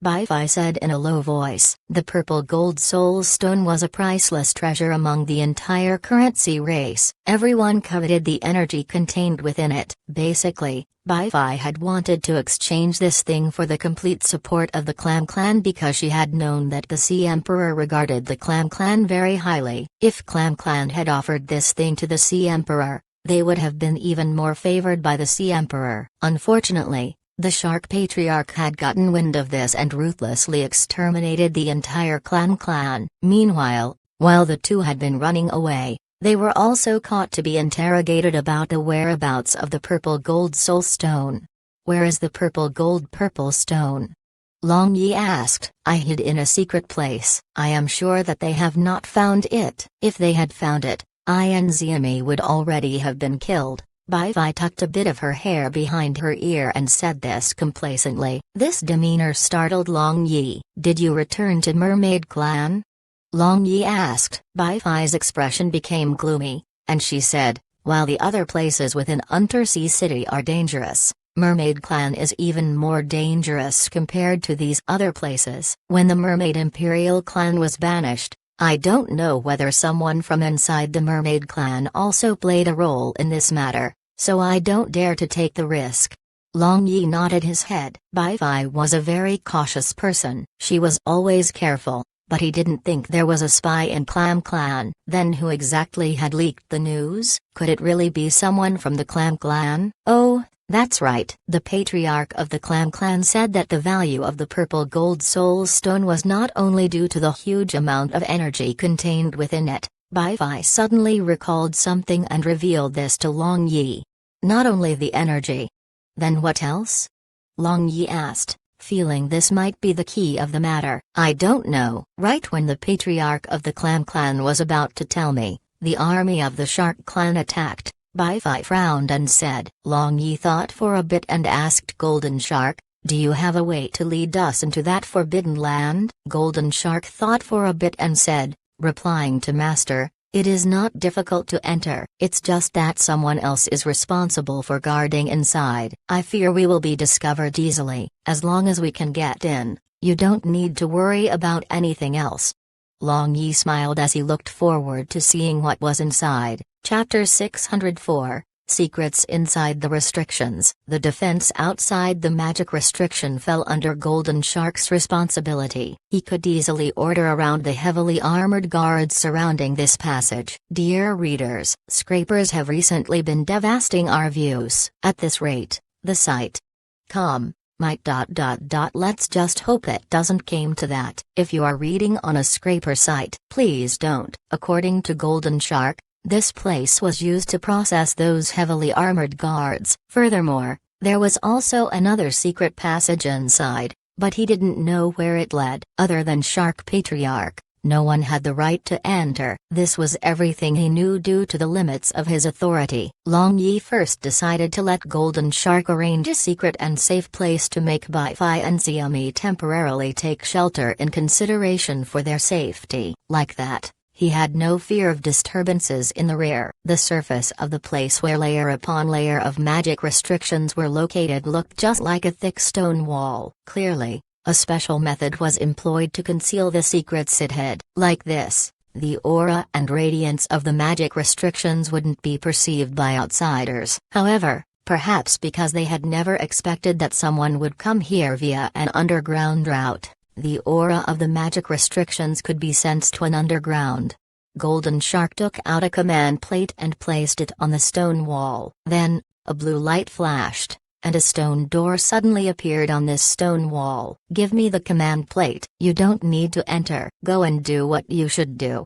Bi-Fi said in a low voice. The purple gold soul stone was a priceless treasure among the entire current Sea Race. Everyone coveted the energy contained within it. Basically, Bi-Fi had wanted to exchange this thing for the complete support of the Clan because she had known that the Sea Emperor regarded the Clan very highly. If Clan had offered this thing to the Sea Emperor, they would have been even more favored by the Sea Emperor. Unfortunately, the Shark Patriarch had gotten wind of this and ruthlessly exterminated the entire Clan. Meanwhile, while the two had been running away, they were also caught to be interrogated about the whereabouts of the purple gold soul stone. Where is the purple stone? Long Yi asked. I hid in a secret place. I am sure that they have not found it. If they had found it, I and Xiaomi would already have been killed. Bi-Fi tucked a bit of her hair behind her ear and said this complacently. This demeanor startled Long Yi. Did you return to Mermaid Clan? Long Yi asked. Bi-Fi's expression became gloomy, and she said, while the other places within Undersea City are dangerous, Mermaid Clan is even more dangerous compared to these other places. When the Mermaid Imperial Clan was banished, I don't know whether someone from inside the Mermaid Clan also played a role in this matter, so I don't dare to take the risk. Long Yi nodded his head. Bi-Fi was a very cautious person. She was always careful, but he didn't think there was a spy in Clan. Then who exactly had leaked the news? Could it really be someone from the Clan? Oh, that's right. The patriarch of the Clan said that the value of the purple gold soul stone was not only due to the huge amount of energy contained within it. Bi-Fi suddenly recalled something and revealed this to Long Yi. Not only the energy. Then what else? Long Yi asked, feeling this might be the key of the matter. I don't know. Right when the patriarch of the Clan was about to tell me, the army of the Shark Clan attacked. Bi-Fi frowned and said. Long Yi thought for a bit and asked Golden Shark, do you have a way to lead us into that forbidden land? Golden Shark thought for a bit and said, replying to Master, it is not difficult to enter, it's just that someone else is responsible for guarding inside. I fear we will be discovered easily. As long as we can get in, you don't need to worry about anything else. Long Yi smiled as he looked forward to seeing what was inside. Chapter 604, Secrets Inside the Restrictions. The defense outside the magic restriction fell under Golden Shark's responsibility. He could easily order around the heavily armored guards surrounding this passage. Dear readers, scrapers have recently been devastating our views. At this rate, the site might. Let's just hope it doesn't came to that. If you are reading on a scraper site, please don't. According to Golden Shark, this place was used to process those heavily armored guards. Furthermore, there was also another secret passage inside, but he didn't know where it led. Other than Shark Patriarch, no one had the right to enter. This was everything he knew due to the limits of his authority. Long Yi first decided to let Golden Shark arrange a secret and safe place to make Bi-Fi and Xiaomi temporarily take shelter in consideration for their safety. Like that, he had no fear of disturbances in the rear. The surface of the place where layer upon layer of magic restrictions were located looked just like a thick stone wall. Clearly, a special method was employed to conceal the secrets it hid. Like this, the aura and radiance of the magic restrictions wouldn't be perceived by outsiders. However, perhaps because they had never expected that someone would come here via an underground route, the aura of the magic restrictions could be sensed when underground. Golden Shark took out a command plate and placed it on the stone wall. Then, a blue light flashed, and a stone door suddenly appeared on this stone wall. "Give me the command plate." "You don't need to enter. Go and do what you should do."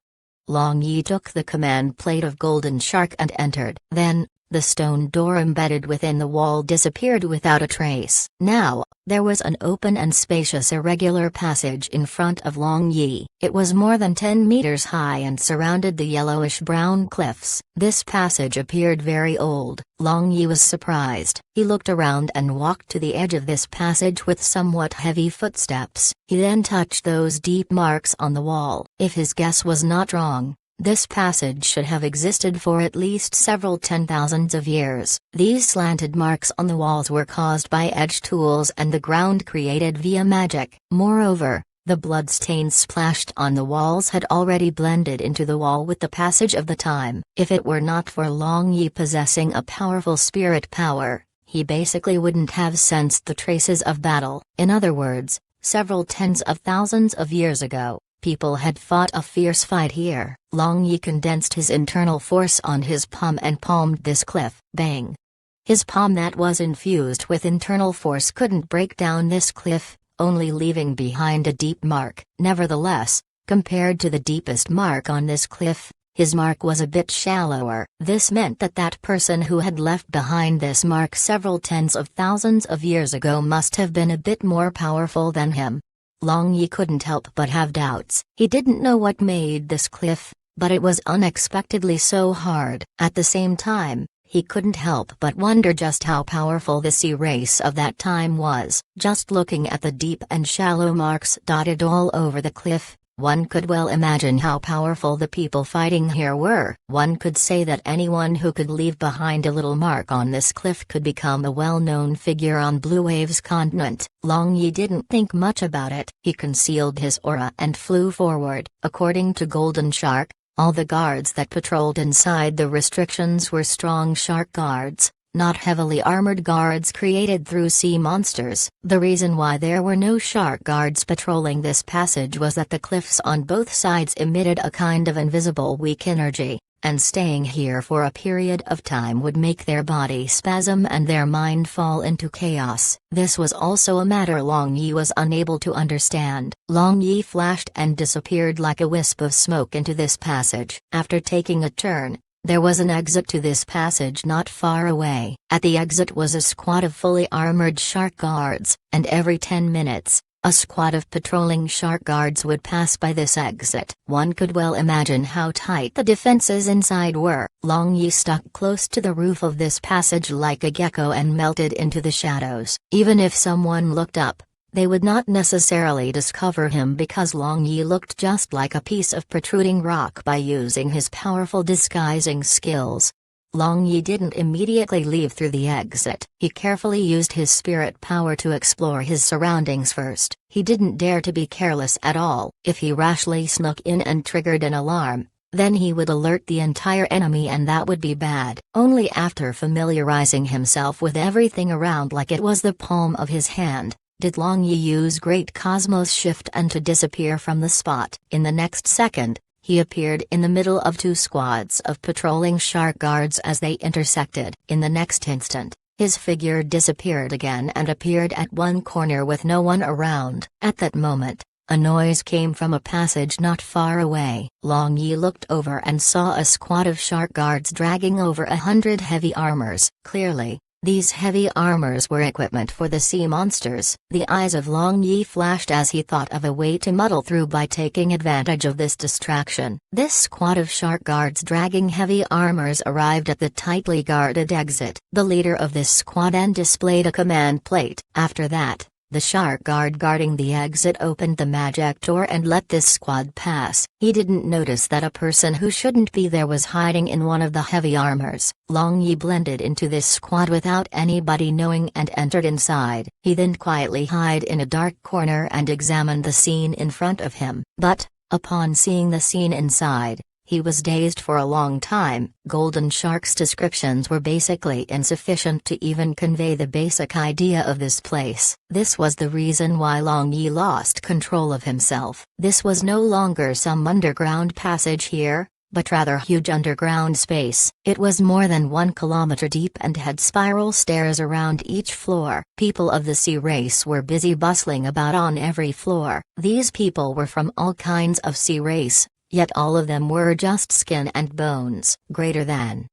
Long Yi took the command plate of Golden Shark and entered. Then, the stone door embedded within the wall disappeared without a trace. Now, there was an open and spacious irregular passage in front of Long Yi. It was more than 10 meters high and surrounded the yellowish-brown cliffs. This passage appeared very old. Long Yi was surprised. He looked around and walked to the edge of this passage with somewhat heavy footsteps. He then touched those deep marks on the wall. If his guess was not wrong, this passage should have existed for at least several 10,000 of years. These slanted marks on the walls were caused by edge tools and the ground created via magic. Moreover, the blood stains splashed on the walls had already blended into the wall with the passage of the time. If it were not for Long Yi possessing a powerful spirit power, he basically wouldn't have sensed the traces of battle. In other words, several tens of thousands of years ago, people had fought a fierce fight here. Long Yi condensed his internal force on his palm and palmed this cliff. Bang! His palm that was infused with internal force couldn't break down this cliff, only leaving behind a deep mark. Nevertheless, compared to the deepest mark on this cliff, his mark was a bit shallower. This meant that that person who had left behind this mark several tens of thousands of years ago must have been a bit more powerful than him. Long Yi couldn't help but have doubts. He didn't know what made this cliff, but it was unexpectedly so hard. At the same time, he couldn't help but wonder just how powerful the sea race of that time was. Just looking at the deep and shallow marks dotted all over the cliff, one could well imagine how powerful the people fighting here were. One could say that anyone who could leave behind a little mark on this cliff could become a well-known figure on Blue Wave's continent. Long Yi didn't think much about it. He concealed his aura and flew forward. According to Golden Shark, all the guards that patrolled inside the restrictions were strong shark guards, not heavily armored guards created through sea monsters. The reason why there were no shark guards patrolling this passage was that the cliffs on both sides emitted a kind of invisible weak energy, and staying here for a period of time would make their body spasm and their mind fall into chaos. This was also a matter Long Yi was unable to understand. Long Yi flashed and disappeared like a wisp of smoke into this passage. After taking a turn, there was an exit to this passage not far away. At the exit was a squad of fully armored shark guards, and every 10 minutes, a squad of patrolling shark guards would pass by this exit. One could well imagine how tight the defenses inside were. Long Yi stuck close to the roof of this passage like a gecko and melted into the shadows. Even if someone looked up, they would not necessarily discover him because Long Yi looked just like a piece of protruding rock by using his powerful disguising skills. Long Yi didn't immediately leave through the exit. He carefully used his spirit power to explore his surroundings first. He didn't dare to be careless at all. If he rashly snuck in and triggered an alarm, then he would alert the entire enemy and that would be bad. Only after familiarizing himself with everything around like it was the palm of his hand, did Long Yi use Great Cosmos Shift and to disappear from the spot. In the next second, he appeared in the middle of two squads of patrolling shark guards as they intersected. In the next instant, his figure disappeared again and appeared at one corner with no one around. At that moment, a noise came from a passage not far away. Long Yi looked over and saw a squad of shark guards dragging over 100 heavy armors. Clearly, these heavy armors were equipment for the sea monsters. The eyes of Long Yi flashed as he thought of a way to muddle through by taking advantage of this distraction. This squad of shark guards dragging heavy armors arrived at the tightly guarded exit. The leader of this squad then displayed a command plate. After that, the shark guard guarding the exit opened the magic door and let this squad pass. He didn't notice that a person who shouldn't be there was hiding in one of the heavy armors. Long Yi blended into this squad without anybody knowing and entered inside. He then quietly hid in a dark corner and examined the scene in front of him. But, upon seeing the scene inside, he was dazed for a long time. Golden Shark's descriptions were basically insufficient to even convey the basic idea of this place. This was the reason why Long Yi lost control of himself. This was no longer some underground passage here, but rather huge underground space. It was more than 1 kilometer deep and had spiral stairs around each floor. People of the sea race were busy bustling about on every floor. These people were from all kinds of sea race, yet all of them were just skin and bones. Greater than.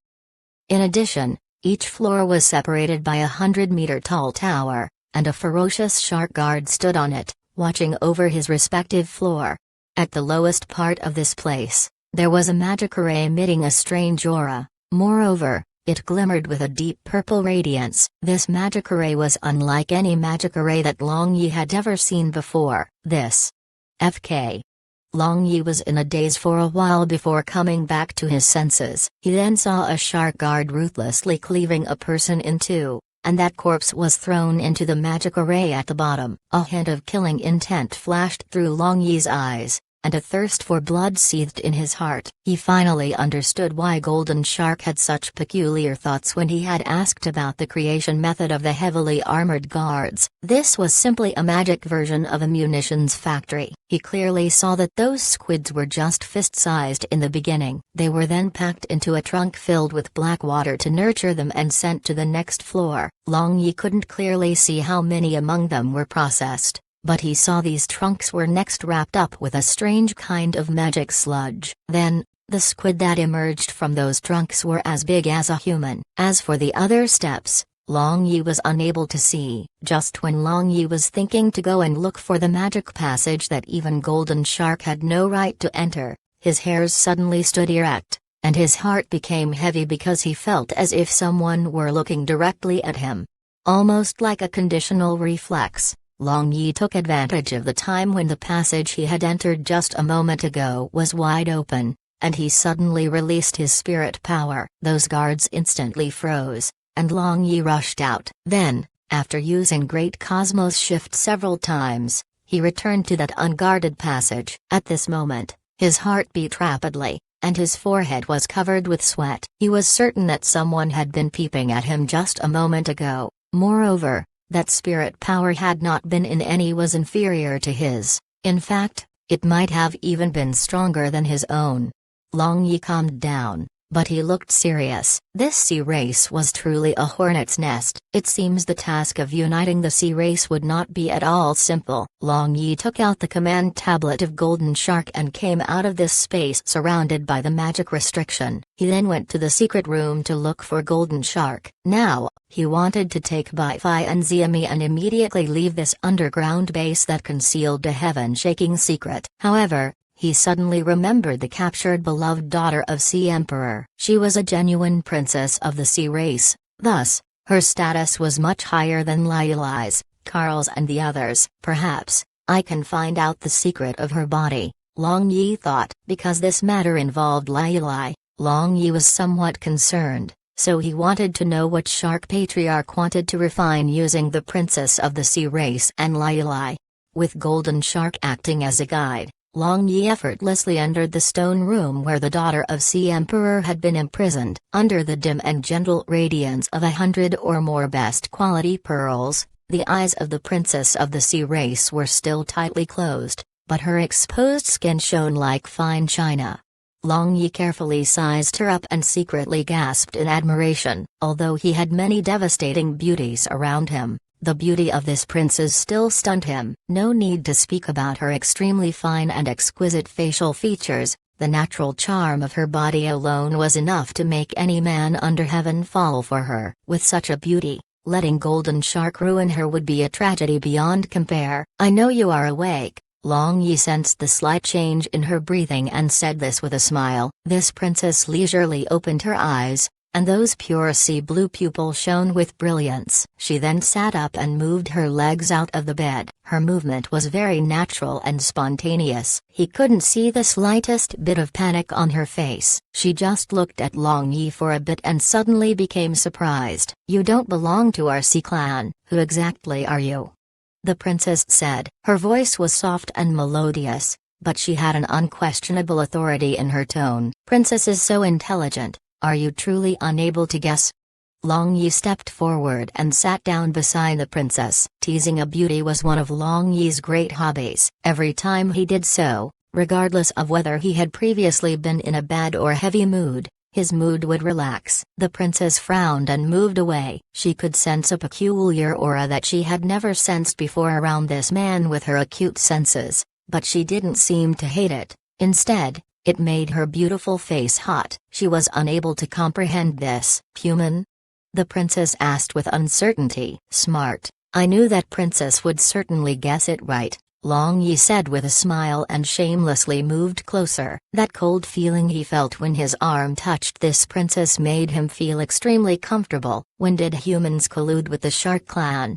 In addition, each floor was separated by 100-meter-tall tower, and a ferocious shark guard stood on it, watching over his respective floor. At the lowest part of this place, there was a magic array emitting a strange aura. Moreover, it glimmered with a deep purple radiance. This magic array was unlike any magic array that Long Yi had ever seen before. This FK. Long Yi was in a daze for a while before coming back to his senses. He then saw a shark guard ruthlessly cleaving a person in two, and that corpse was thrown into the magic array at the bottom. A hint of killing intent flashed through Long Yi's eyes, and a thirst for blood seethed in his heart. He finally understood why Golden Shark had such peculiar thoughts when he had asked about the creation method of the heavily armored guards. This was simply a magic version of a munitions factory. He clearly saw that those squids were just fist-sized in the beginning. They were then packed into a trunk filled with black water to nurture them and sent to the next floor. Long Yi couldn't clearly see how many among them were processed, but he saw these trunks were next wrapped up with a strange kind of magic sludge. Then, the squid that emerged from those trunks were as big as a human. As for the other steps, Long Yi was unable to see. Just when Long Yi was thinking to go and look for the magic passage that even Golden Shark had no right to enter, his hairs suddenly stood erect, and his heart became heavy because he felt as if someone were looking directly at him. Almost like a conditional reflex, Long Yi took advantage of the time when the passage he had entered just a moment ago was wide open, and he suddenly released his spirit power. Those guards instantly froze, and Long Yi rushed out. Then, after using Great Cosmos Shift several times, he returned to that unguarded passage. At this moment, his heart beat rapidly, and his forehead was covered with sweat. He was certain that someone had been peeping at him just a moment ago. Moreover, that spirit power had not been in any was inferior to his. In fact, it might have even been stronger than his own. Long Yi calmed down, but he looked serious. This sea race was truly a hornet's nest. It seems the task of uniting the sea race would not be at all simple. Long Yi took out the command tablet of Golden Shark and came out of this space surrounded by the magic restriction. He then went to the secret room to look for Golden Shark. Now, he wanted to take Bai-Fi and Xiaomi and immediately leave this underground base that concealed a heaven-shaking secret. However, he suddenly remembered the captured beloved daughter of Sea Emperor. She was a genuine princess of the sea race, thus, her status was much higher than Liali's, Carl's and the others. Perhaps, I can find out the secret of her body, Long Yi thought. Because this matter involved Liali, Long Yi was somewhat concerned, so he wanted to know what Shark Patriarch wanted to refine using the princess of the sea race and Liali. With Golden Shark acting as a guide, Long Yi effortlessly entered the stone room where the daughter of Sea Emperor had been imprisoned. Under the dim and gentle radiance of 100 or more best quality pearls, the eyes of the princess of the sea race were still tightly closed, but her exposed skin shone like fine china. Long Yi carefully sized her up and secretly gasped in admiration. Although he had many devastating beauties around him, the beauty of this princess still stunned him. No need to speak about her extremely fine and exquisite facial features, the natural charm of her body alone was enough to make any man under heaven fall for her. With such a beauty, letting Golden Shark ruin her would be a tragedy beyond compare. I know you are awake. Long Yi sensed the slight change in her breathing and said this with a smile. This princess leisurely opened her eyes, and those pure sea blue pupils shone with brilliance. She then sat up and moved her legs out of the bed. Her movement was very natural and spontaneous. He couldn't see the slightest bit of panic on her face. She just looked at Long Yi for a bit and suddenly became surprised. You don't belong to our sea clan. Who exactly are you? The princess said. Her voice was soft and melodious, but she had an unquestionable authority in her tone. Princess is so intelligent. Are you truly unable to guess? Long Yi stepped forward and sat down beside the princess. Teasing a beauty was one of Long Yi's great hobbies. Every time he did so, Regardless of whether he had previously been in a bad or heavy mood, his mood would relax. The princess frowned and moved away. She could sense a peculiar aura that she had never sensed before around this man with her acute senses, but she didn't seem to hate it. Instead, it made her beautiful face hot. She was unable to comprehend this. Human? The princess asked with uncertainty. Smart. I knew that princess would certainly guess it right, Long Yi said with a smile and shamelessly moved closer. That cold feeling he felt when his arm touched this princess made him feel extremely comfortable. When did humans collude with the Shark clan?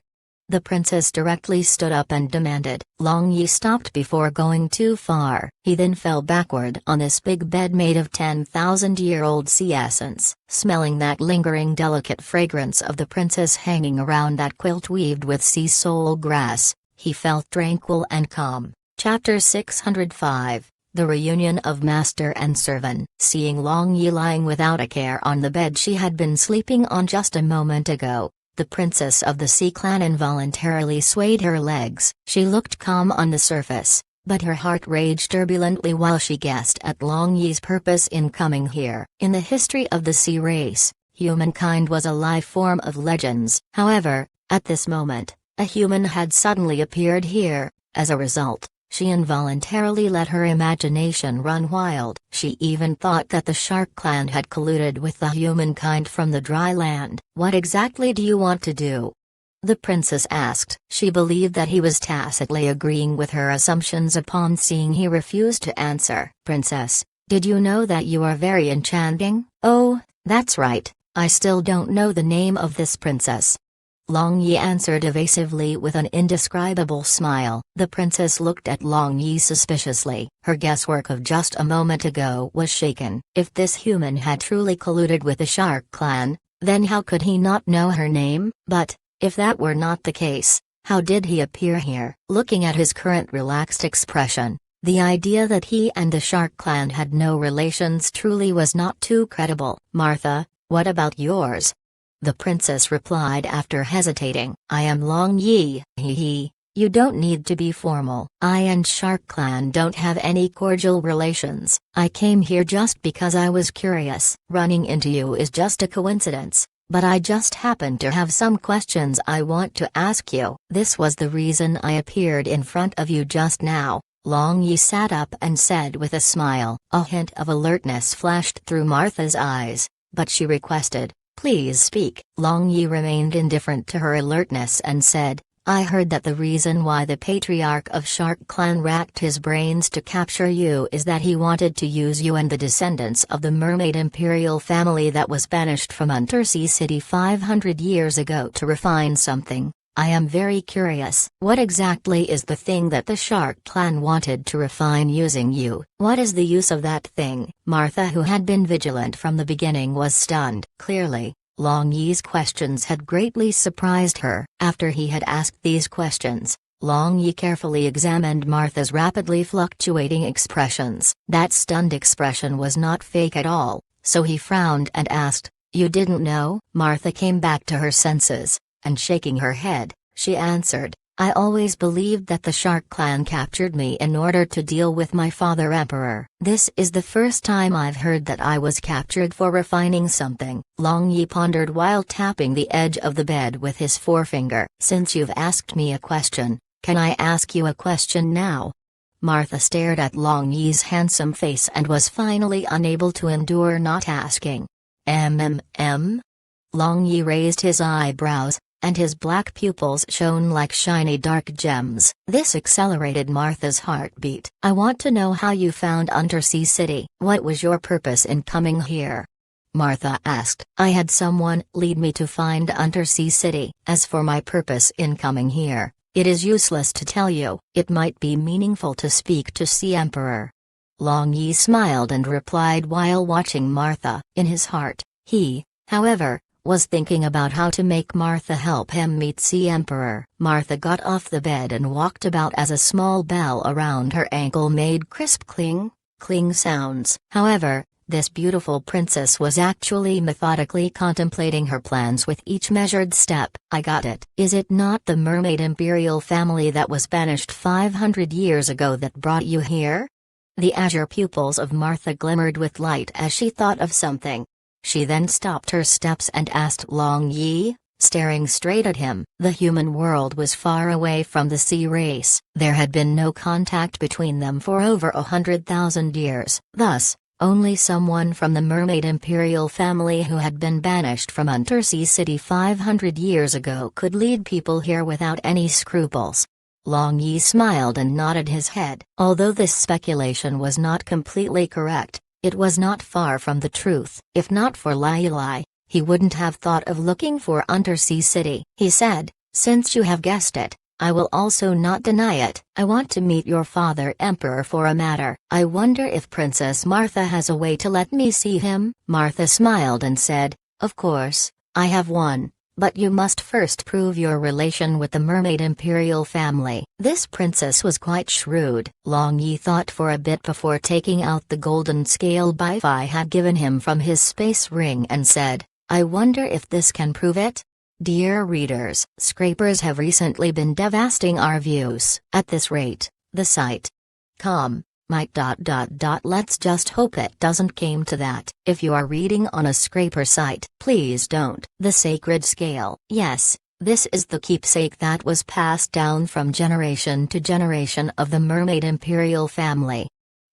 The princess directly stood up and demanded. Long Yi stopped before going too far. He then fell backward on this big bed made of 10,000-year-old sea essence. Smelling that lingering delicate fragrance of the princess hanging around that quilt weaved with sea soul grass, he felt tranquil and calm. Chapter 605. The Reunion of Master and Servant. Seeing Long Yi lying without a care on the bed she had been sleeping on just a moment ago, the princess of the Sea Clan involuntarily swayed her legs. She looked calm on the surface, but her heart raged turbulently while she guessed at Long Yi's purpose in coming here. In the history of the sea race, humankind was a life form of legends. However, at this moment, a human had suddenly appeared here. As a result, she involuntarily let her imagination run wild. She even thought that the Shark clan had colluded with the humankind from the dry land. What exactly do you want to do? The princess asked. She believed that he was tacitly agreeing with her assumptions upon seeing he refused to answer. Princess, did you know that you are very enchanting? Oh, that's right, I still don't know the name of this princess. Long Yi answered evasively with an indescribable smile. The princess looked at Long Yi suspiciously. Her guesswork of just a moment ago was shaken. If this human had truly colluded with the Shark clan, then how could he not know her name? But, if that were not the case, how did he appear here? Looking at his current relaxed expression, the idea that he and the Shark clan had no relations truly was not too credible. Martha, what about yours? The princess replied after hesitating. I am Long Yi. You don't need to be formal. I and Shark clan don't have any cordial relations. I came here just because I was curious. Running into you is just a coincidence, but I just happen to have some questions I want to ask you. This was the reason I appeared in front of you just now. Long Yi sat up and said with a smile. A hint of alertness flashed through Martha's eyes, but she requested, please speak. Long Yi remained indifferent to her alertness and said, I heard that the reason why the patriarch of Shark clan racked his brains to capture you is that he wanted to use you and the descendants of the mermaid imperial family that was banished from Undersea City 500 years ago to refine something. I am very curious. What exactly is the thing that the Shark clan wanted to refine using you? What is the use of that thing? Martha, who had been vigilant from the beginning, was stunned. Clearly, Long Yi's questions had greatly surprised her. After he had asked these questions, Long Yi carefully examined Martha's rapidly fluctuating expressions. That stunned expression was not fake at all, so he frowned and asked, you didn't know? Martha came back to her senses, and shaking her head, she answered, I always believed that the Shark clan captured me in order to deal with my father Emperor. This is the first time I've heard that I was captured for refining something. Long Yi pondered while tapping the edge of the bed with his forefinger. Since you've asked me a question, can I ask you a question now? Martha stared at Long Yi's handsome face and was finally unable to endure not asking. Long Yi raised his eyebrows, and his black pupils shone like shiny dark gems. This accelerated Martha's heartbeat. I want to know how you found Undersea City. What was your purpose in coming here? Martha asked. I had someone lead me to find Undersea City. As for my purpose in coming here, it is useless to tell you. It might be meaningful to speak to Sea Emperor. Long Yi smiled and replied while watching Martha. In his heart, he, however, was thinking about how to make Martha help him meet Sea Emperor. Martha got off the bed and walked about as a small bell around her ankle made crisp cling sounds. However, this beautiful princess was actually methodically contemplating her plans with each measured step. I got it. Is it not the mermaid imperial family that was banished 500 years ago that brought you here? The azure pupils of Martha glimmered with light as she thought of something. She then stopped her steps and asked Long Yi, staring straight at him. The human world was far away from the sea race. There had been no contact between them for over 100,000 years. Thus, only someone from the mermaid imperial family who had been banished from Undersea City 500 years ago could lead people here without any scruples. Long Yi smiled and nodded his head. Although this speculation was not completely correct, it was not far from the truth. If not for Lai Lai, he wouldn't have thought of looking for Undersea City. He said, "Since you have guessed it, I will also not deny it. I want to meet your father Emperor for a matter. I wonder if Princess Martha has a way to let me see him?" Martha smiled and said, "Of course, I have one. But you must first prove your relation with the mermaid imperial family." This princess was quite shrewd. Long Yi thought for a bit before taking out the golden scale Bai-Fi had given him from his space ring and said, "I wonder if this can prove it?" Dear readers, scrapers have recently been devastating our views. At this rate, the site might ... Let's just hope it doesn't came to that. If you are reading on a scraper site, please don't. The sacred scale. Yes, this is the keepsake that was passed down from generation to generation of the mermaid imperial family.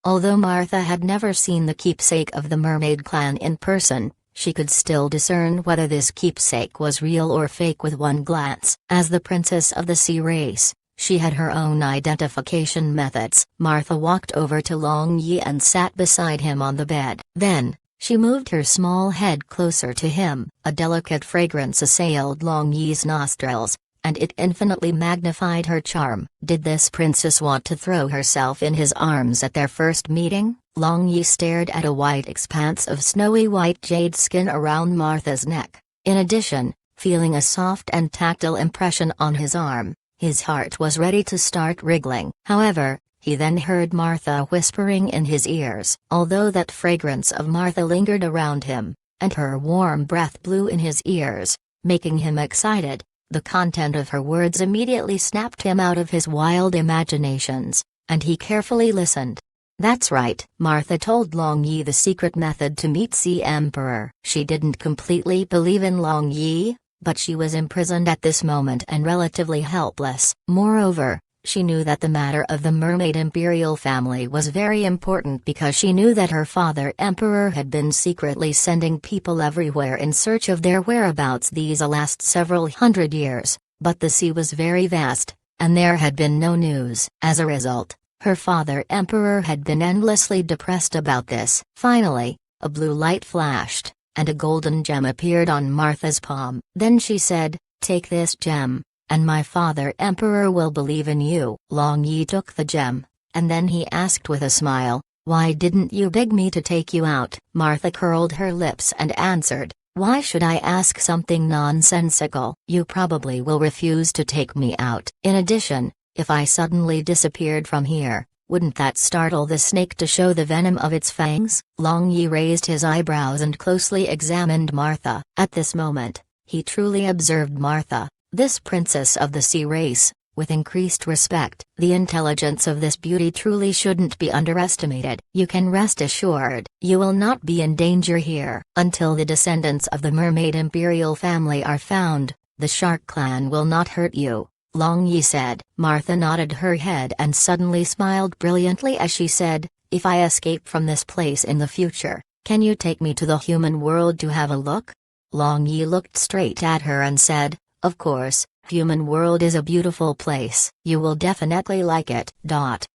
Although Martha had never seen the keepsake of the mermaid clan in person, she could still discern whether this keepsake was real or fake with one glance. As the princess of the sea race, she had her own identification methods. Martha walked over to Long Yi and sat beside him on the bed. Then, she moved her small head closer to him. A delicate fragrance assailed Long Yi's nostrils, and it infinitely magnified her charm. Did this princess want to throw herself in his arms at their first meeting? Long Yi stared at a white expanse of snowy white jade skin around Martha's neck. In addition, feeling a soft and tactile impression on his arm, his heart was ready to start wriggling. However, he then heard Martha whispering in his ears. Although that fragrance of Martha lingered around him, and her warm breath blew in his ears, making him excited, the content of her words immediately snapped him out of his wild imaginations, and he carefully listened. "That's right," Martha told Long Yi the secret method to meet Sea Emperor. She didn't completely believe in Long Yi, but she was imprisoned at this moment and relatively helpless. Moreover, she knew that the matter of the mermaid imperial family was very important because she knew that her father Emperor had been secretly sending people everywhere in search of their whereabouts these last several hundred years, but the sea was very vast, and there had been no news. As a result, her father Emperor had been endlessly depressed about this. Finally, a blue light flashed, and a golden gem appeared on Martha's palm. Then she said, "Take this gem, and my father Emperor will believe in you." Long Yi took the gem, and then he asked with a smile, "Why didn't you beg me to take you out?" Martha curled her lips and answered, "Why should I ask something nonsensical? You probably will refuse to take me out. In addition, if I suddenly disappeared from here, wouldn't that startle the snake to show the venom of its fangs?" Long Yi raised his eyebrows and closely examined Martha. At this moment, he truly observed Martha, this princess of the sea race, with increased respect. The intelligence of this beauty truly shouldn't be underestimated. "You can rest assured, you will not be in danger here. Until the descendants of the mermaid imperial family are found, the shark clan will not hurt you," Long Yi said. Martha nodded her head and suddenly smiled brilliantly as she said, "If I escape from this place in the future, can you take me to the human world to have a look?" Long Yi looked straight at her and said, "Of course, human world is a beautiful place. You will definitely like it."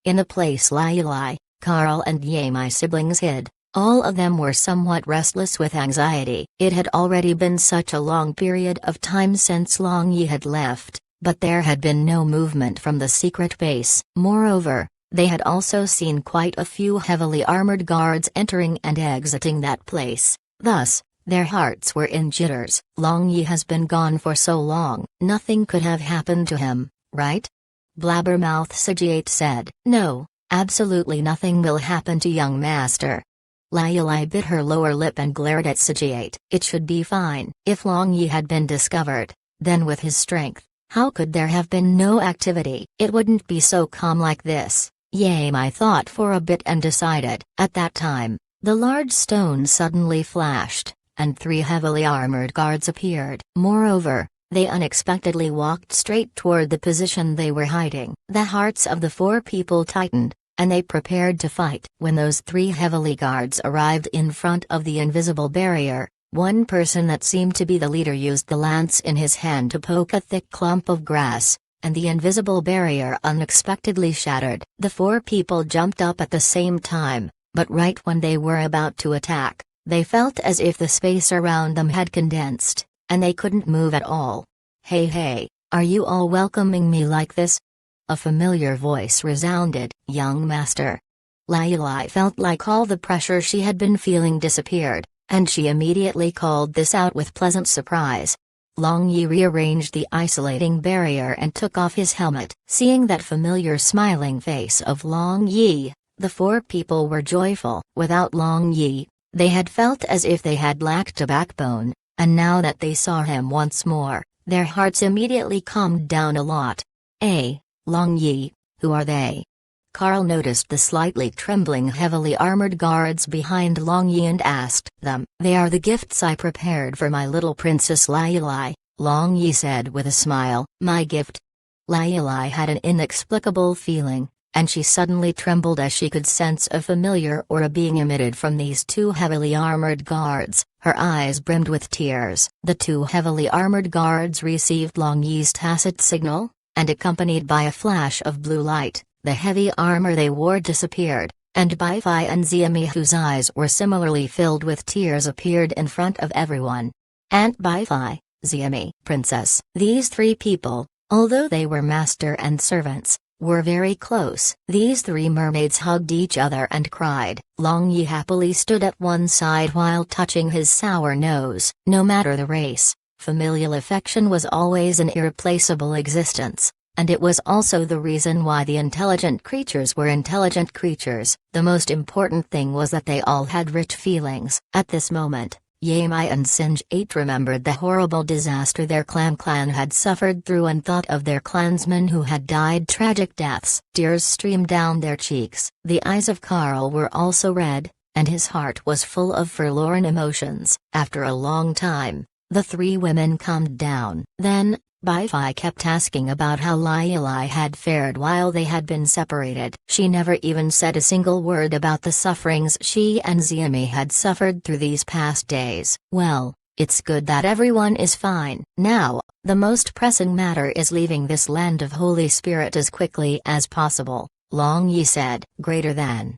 In the place Lai Lai, Carl and Ye, my siblings, hid, all of them were somewhat restless with anxiety. It had already been such a long period of time since Long Yi had left, but there had been no movement from the secret base. Moreover, they had also seen quite a few heavily armored guards entering and exiting that place. Thus, their hearts were in jitters. Long Yi has been gone for so long. Nothing could have happened to him, right? Blabbermouth Sagiate said. "No, absolutely nothing will happen to young master." Lai Lai bit her lower lip and glared at Sagiate. "It should be fine." If Long Yi had been discovered, then with his strength, how could there have been no activity? It wouldn't be so calm like this. Yamai thought for a bit and decided. At that time, the large stone suddenly flashed, and 3 heavily armored guards appeared. Moreover, they unexpectedly walked straight toward the position they were hiding. The hearts of the 4 people tightened, and they prepared to fight. When those 3 heavily guards arrived in front of the invisible barrier, one person that seemed to be the leader used the lance in his hand to poke a thick clump of grass, and the invisible barrier unexpectedly shattered. The 4 people jumped up at the same time, but right when they were about to attack, they felt as if the space around them had condensed, and they couldn't move at all. Hey, are you all welcoming me like this?" A familiar voice resounded. "Young master." Lai felt like all the pressure she had been feeling disappeared, and she immediately called this out with pleasant surprise. Long Yi rearranged the isolating barrier and took off his helmet. Seeing that familiar smiling face of Long Yi, the 4 people were joyful. Without Long Yi, they had felt as if they had lacked a backbone, and now that they saw him once more, their hearts immediately calmed down a lot. Long Yi, who are they?" Carl noticed the slightly trembling heavily armored guards behind Long Yi and asked them. "They are the gifts I prepared for my little princess Lai," Long Yi said with a smile. "My gift?" Lai had an inexplicable feeling, and she suddenly trembled as she could sense a familiar aura being emitted from these 2 heavily armored guards. Her eyes brimmed with tears. The 2 heavily armored guards received Long Yi's tacit signal, and accompanied by a flash of blue light, the heavy armor they wore disappeared, and Bai-Fi and Xiami, whose eyes were similarly filled with tears, appeared in front of everyone. Aunt Bai-Fi, Xiami, Princess. These 3 people, although they were master and servants, were very close. These 3 mermaids hugged each other and cried. Long Yi happily stood at one side while touching his sour nose. No matter the race, familial affection was always an irreplaceable existence, and it was also the reason why the intelligent creatures were intelligent creatures. The most important thing was that they all had rich feelings. At this moment, Yamai and Singe 8 remembered the horrible disaster their clan had suffered through and thought of their clansmen who had died tragic deaths. Tears streamed down their cheeks. The eyes of Carl were also red, and his heart was full of forlorn emotions. After a long time, the 3 women calmed down. Then, Bai-Fi kept asking about how Lai had fared while they had been separated. She never even said a single word about the sufferings she and Xiami had suffered through these past days. "Well, it's good that everyone is fine. Now, the most pressing matter is leaving this land of Holy Spirit as quickly as possible," Long Yi said. "Greater than."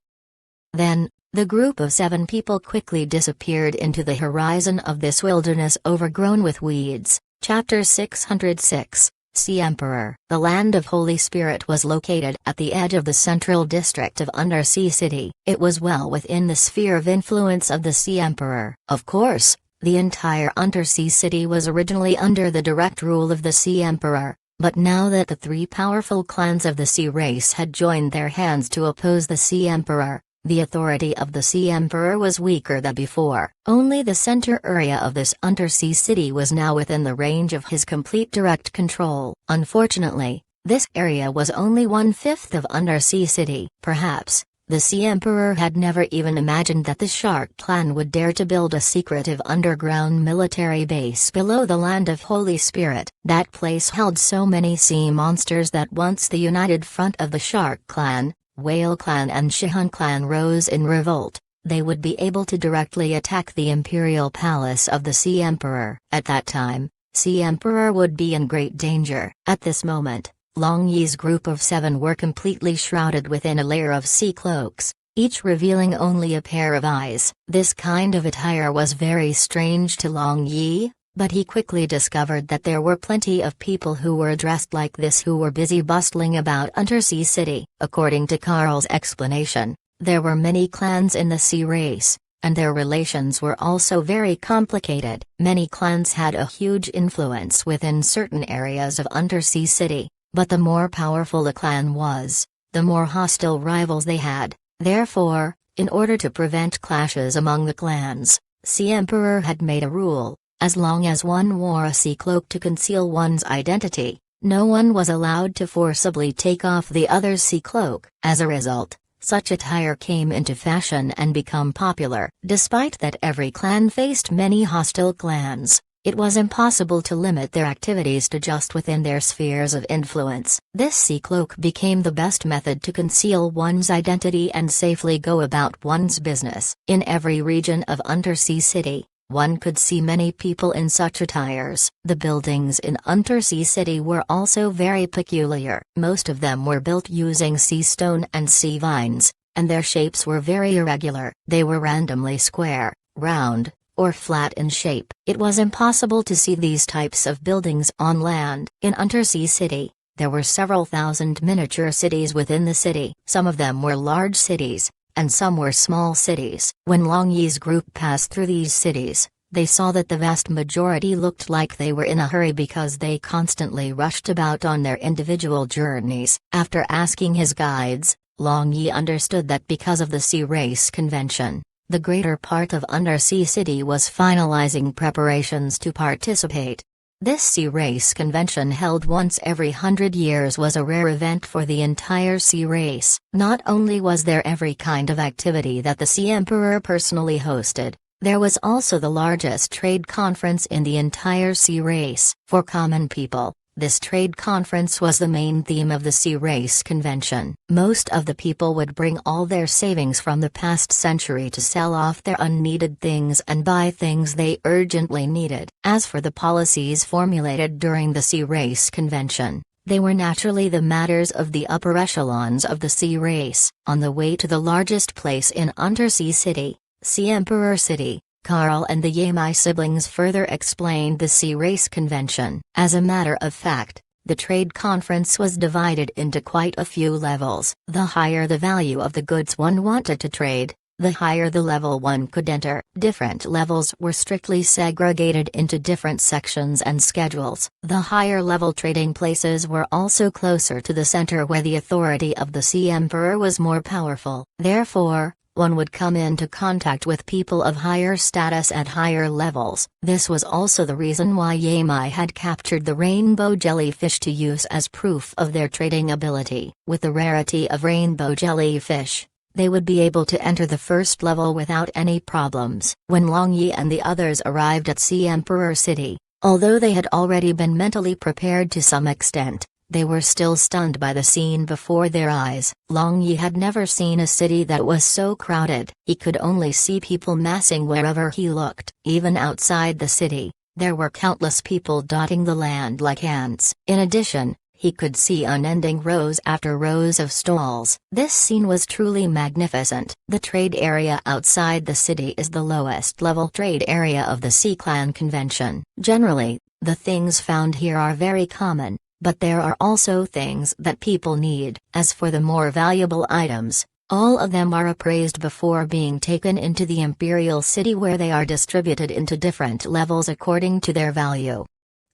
Then, the group of 7 people quickly disappeared into the horizon of this wilderness overgrown with weeds. Chapter 606, Sea Emperor. The land of Holy Spirit was located at the edge of the central district of Undersea City. It was well within the sphere of influence of the Sea Emperor. Of course, the entire Undersea City was originally under the direct rule of the Sea Emperor, but now that the 3 powerful clans of the Sea race had joined their hands to oppose the Sea Emperor, the authority of the Sea Emperor was weaker than before. Only the center area of this undersea city was now within the range of his complete direct control. Unfortunately, this area was only 1/5 of Undersea City. Perhaps, the Sea Emperor had never even imagined that the Shark clan would dare to build a secretive underground military base below the land of Holy Spirit. That place held so many sea monsters that once the united front of the Shark clan, Whale Clan and Shihan Clan rose in revolt, they would be able to directly attack the imperial palace of the Sea Emperor. At that time, Sea Emperor would be in great danger. At this moment, Long Yi's group of 7 were completely shrouded within a layer of sea cloaks, each revealing only a pair of eyes. This kind of attire was very strange to Long Yi, but he quickly discovered that there were plenty of people who were dressed like this who were busy bustling about Undersea City. According to Carl's explanation, there were many clans in the Sea race, and their relations were also very complicated. Many clans had a huge influence within certain areas of Undersea City, but the more powerful a clan was, the more hostile rivals they had. Therefore, in order to prevent clashes among the clans, Sea Emperor had made a rule. As long as one wore a sea cloak to conceal one's identity, No one was allowed to forcibly take off the other's sea cloak. As a result, such attire came into fashion and become popular. Despite that every clan faced many hostile clans, it was impossible to limit their activities to just within their spheres of influence. This sea cloak became the best method to conceal one's identity and safely go about one's business. In every region of Undersea City, one could see many people in such attires. The buildings in Undersea City were also very peculiar. Most of them were built using sea stone and sea vines, and their shapes were very irregular. They were randomly square, round, or flat in shape. It was impossible to see these types of buildings on land. In Undersea City, there were several thousand miniature cities within the city. Some of them were large cities, and some were small cities. When Long Yi's group passed through these cities, they saw that the vast majority looked like they were in a hurry because they constantly rushed about on their individual journeys. After asking his guides, Long Yi understood that because of the Sea Race Convention, the greater part of Undersea City was finalizing preparations to participate. This Sea Race Convention held once every 100 years was a rare event for the entire Sea Race. Not only was there every kind of activity that the Sea Emperor personally hosted, there was also the largest trade conference in the entire Sea Race. For common people, this trade conference was the main theme of the Sea Race Convention. Most of the people would bring all their savings from the past century to sell off their unneeded things and buy things they urgently needed. As for the policies formulated during the Sea Race Convention, they were naturally the matters of the upper echelons of the Sea Race. On the way to the largest place in Undersea City, Sea Emperor City, Carl and the Yamai siblings further explained the Sea Race Convention. As a matter of fact, the trade conference was divided into quite a few levels. The higher the value of the goods one wanted to trade, the higher the level one could enter. Different levels were strictly segregated into different sections and schedules. The higher level trading places were also closer to the center where the authority of the Sea Emperor was more powerful. Therefore, one would come into contact with people of higher status at higher levels. This was also the reason why Yamai had captured the rainbow jellyfish to use as proof of their trading ability. With the rarity of rainbow jellyfish, they would be able to enter the first level without any problems. When Long Yi and the others arrived at Sea Emperor City, although they had already been mentally prepared to some extent, they were still stunned by the scene before their eyes. Long Yi had never seen a city that was so crowded. He could only see people massing wherever he looked. Even outside the city, there were countless people dotting the land like ants. In addition, he could see unending rows after rows of stalls. This scene was truly magnificent. The trade area outside the city is the lowest level trade area of the Sea Clan Convention. Generally, the things found here are very common, but there are also things that people need. As for the more valuable items, all of them are appraised before being taken into the Imperial City where they are distributed into different levels according to their value.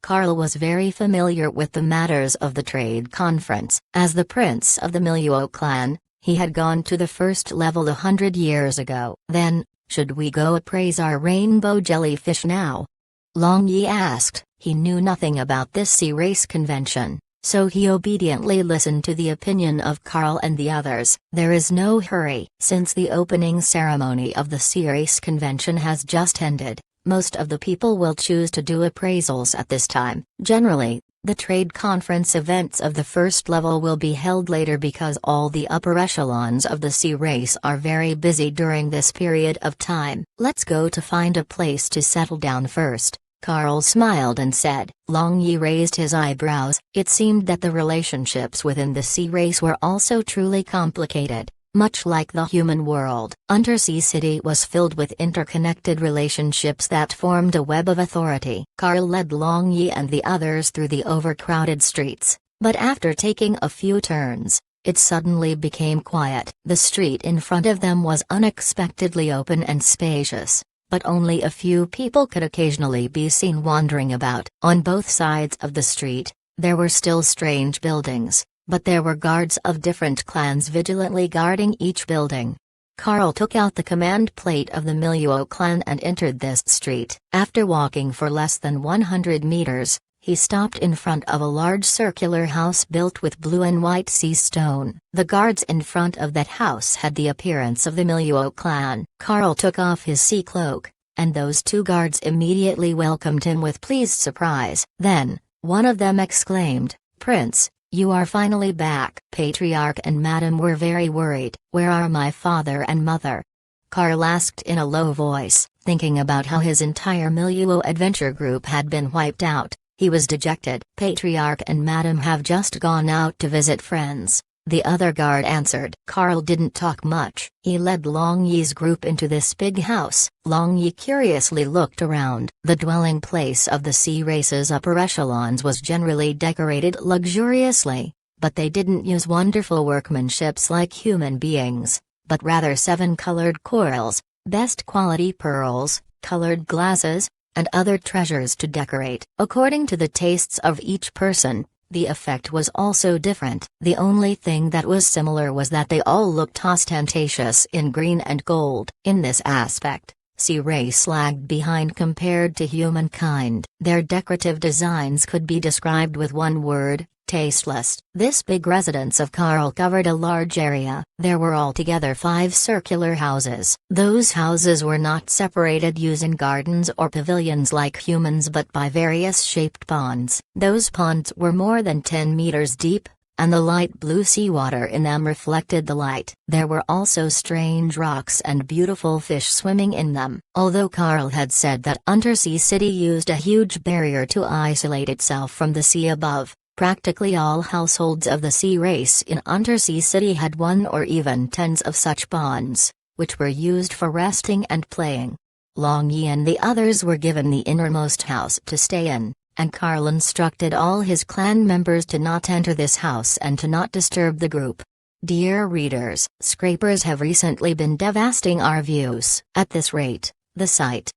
Carl was very familiar with the matters of the trade conference. As the prince of the Miluo clan, he had gone to the first level 100 years ago. Then, should we go appraise our rainbow jellyfish now? Long Yi asked. He knew nothing about this Sea Race Convention, so he obediently listened to the opinion of Carl and the others. There is no hurry. Since the opening ceremony of the Sea Race Convention has just ended, most of the people will choose to do appraisals at this time. Generally, the trade conference events of the first level will be held later because all the upper echelons of the Sea Race are very busy during this period of time. Let's go to find a place to settle down first. Carl smiled and said. Long Yi raised his eyebrows. It seemed that the relationships within the Sea Race were also truly complicated, much like the human world. Undersea City was filled with interconnected relationships that formed a web of authority. Carl led Long Yi and the others through the overcrowded streets, but after taking a few turns, it suddenly became quiet. The street in front of them was unexpectedly open and spacious, but only a few people could occasionally be seen wandering about. On both sides of the street, there were still strange buildings, but there were guards of different clans vigilantly guarding each building. Carl took out the command plate of the Miluo clan and entered this street. After walking for less than 100 meters, He stopped in front of a large circular house built with blue and white sea stone. The guards in front of that house had the appearance of the Miluo clan. Carl took off his sea cloak, and those two guards immediately welcomed him with pleased surprise. Then, one of them exclaimed, "Prince, you are finally back." Patriarch and Madam were very worried. "Where are my father and mother?" Carl asked in a low voice, thinking about how his entire Miluo adventure group had been wiped out. He was dejected. "Patriarch and Madam have just gone out to visit friends," the other guard answered. Carl didn't talk much. He led Long Yi's group into this big house. Long Yi curiously looked around. The dwelling place of the sea race's upper echelons was generally decorated luxuriously, but they didn't use wonderful workmanships like human beings, but rather 7-colored corals, best quality pearls, colored glasses, and other treasures to decorate. According to the tastes of each person, the effect was also different. The only thing that was similar was that they all looked ostentatious in green and gold. In this aspect, sea race lagged behind compared to humankind. Their decorative designs could be described with one word: tasteless. This big residence of Carl covered a large area. There were altogether 5 circular houses. Those houses were not separated using gardens or pavilions like humans but by various shaped ponds. Those ponds were more than 10 meters deep, and the light blue seawater in them reflected the light. There were also strange rocks and beautiful fish swimming in them. Although Carl had said that Undersea City used a huge barrier to isolate itself from the sea above, practically all households of the sea race in Undersea City had one or even tens of such ponds, which were used for resting and playing. Long Yi and the others were given the innermost house to stay in, and Carl instructed all his clan members to not enter this house and to not disturb the group. Dear readers, scrapers have recently been devastating our views. At this rate, the site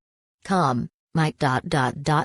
might ...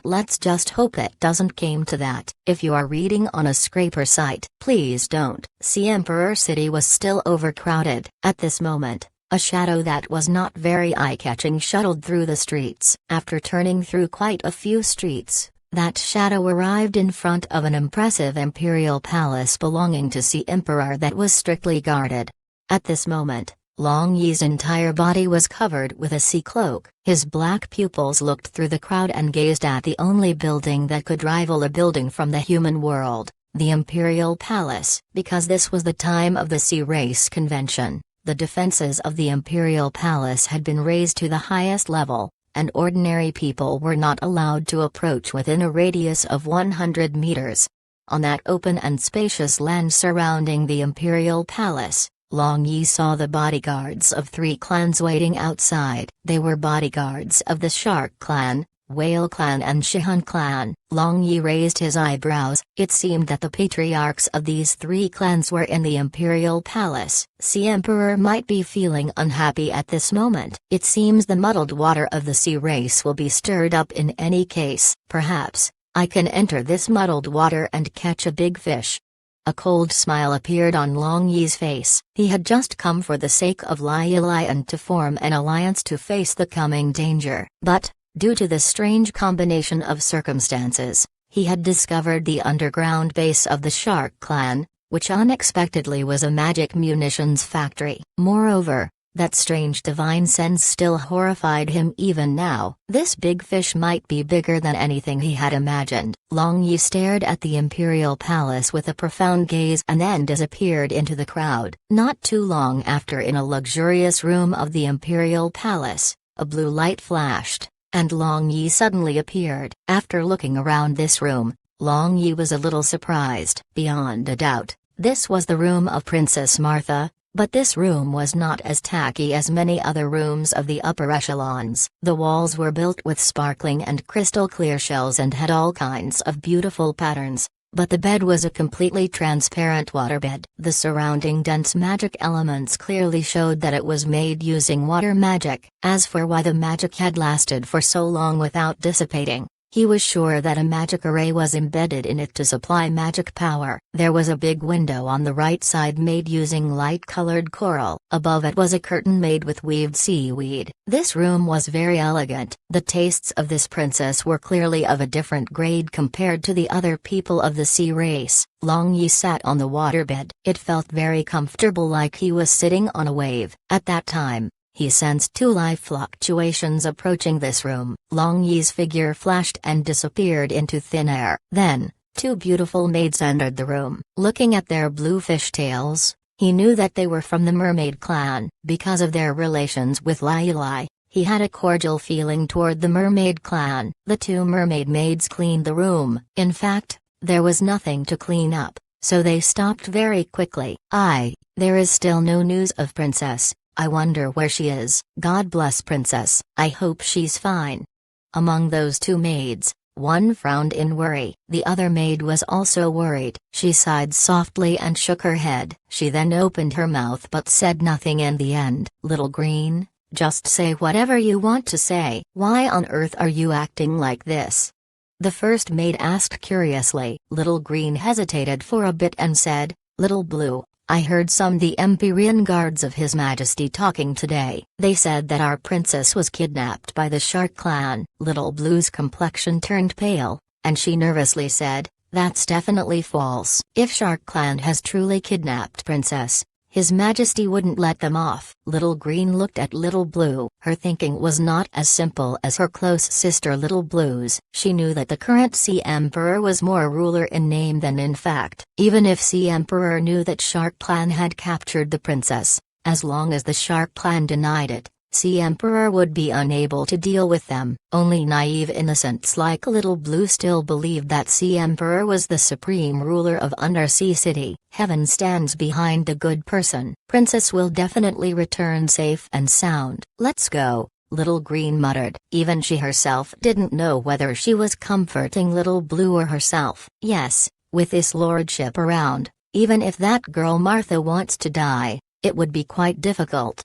Let's just hope it doesn't came to that. If you are reading on a scraper site, please don't. See, Emperor City was still overcrowded. At this moment, a shadow that was not very eye-catching shuttled through the streets. After turning through quite a few streets, that shadow arrived in front of an impressive imperial palace belonging to Sea Emperor that was strictly guarded. At this moment, Long Yi's entire body was covered with a sea cloak. His black pupils looked through the crowd and gazed at the only building that could rival a building from the human world, the Imperial Palace. Because this was the time of the Sea Race Convention, the defenses of the Imperial Palace had been raised to the highest level, and ordinary people were not allowed to approach within a radius of 100 meters. On that open and spacious land surrounding the Imperial Palace, Long Yi saw the bodyguards of 3 clans waiting outside. They were bodyguards of the Shark Clan, Whale Clan and Shihan Clan. Long Yi raised his eyebrows. It seemed that the patriarchs of these 3 clans were in the Imperial Palace. Sea Emperor might be feeling unhappy at this moment. It seems the muddled water of the sea race will be stirred up in any case. Perhaps I can enter this muddled water and catch a big fish. A cold smile appeared on Long Yi's face. He had just come for the sake of Lai and to form an alliance to face the coming danger. But, due to the strange combination of circumstances, he had discovered the underground base of the Shark Clan, which unexpectedly was a magic munitions factory. Moreover, that strange divine sense still horrified him even now. This big fish might be bigger than anything he had imagined. Long Yi stared at the Imperial Palace with a profound gaze and then disappeared into the crowd. Not too long after, in a luxurious room of the Imperial Palace, a blue light flashed, and Long Yi suddenly appeared. After looking around this room, Long Yi was a little surprised. Beyond a doubt, this was the room of Princess Martha. But this room was not as tacky as many other rooms of the upper echelons. The walls were built with sparkling and crystal clear shells and had all kinds of beautiful patterns, but the bed was a completely transparent waterbed. The surrounding dense magic elements clearly showed that it was made using water magic. As for why the magic had lasted for so long without dissipating, He was sure that a magic array was embedded in it to supply magic power. There was a big window on the right side made using light-colored coral. Above it was a curtain made with weaved seaweed. This room was very elegant. The tastes of this princess were clearly of a different grade compared to the other people of the sea race. Long Yi sat on the waterbed. It felt very comfortable, like he was sitting on a wave. At that time, he sensed two life fluctuations approaching this room. Long Yi's figure flashed and disappeared into thin air. Then, two beautiful maids entered the room. Looking at their blue fishtails, he knew that they were from the mermaid clan. Because of their relations with Lai Lai, he had a cordial feeling toward the mermaid clan. The two mermaid maids cleaned the room. In fact, there was nothing to clean up, so they stopped very quickly. There is still no news of Princess. I wonder where she is. God bless Princess. I hope she's fine. Among those two maids, one frowned in worry. The other maid was also worried. She sighed softly and shook her head. She then opened her mouth but said nothing in the end. Little Green, just say whatever you want to say. Why on earth are you acting like this? The first maid asked curiously. Little Green hesitated for a bit and said, Little Blue, I heard some the Empyrean guards of His Majesty talking today. They said that our princess was kidnapped by the Shark clan. Little Blue's complexion turned pale, and she nervously said, That's definitely false. If Shark clan has truly kidnapped Princess, His Majesty wouldn't let them off. Little Green looked at Little Blue. Her thinking was not as simple as her close sister Little Blue's. She knew that the current Sea Emperor was more ruler in name than in fact. Even if Sea Emperor knew that Shark clan had captured the princess, as long as the Shark clan denied it, Sea Emperor would be unable to deal with them. Only naive innocents like Little Blue still believed that Sea Emperor was the supreme ruler of Undersea City. Heaven stands behind the good person. Princess will definitely return safe and sound. Let's go, Little Green muttered. Even she herself didn't know whether she was comforting Little Blue or herself. Yes, with this lordship around, even if that girl Martha wants to die, it would be quite difficult.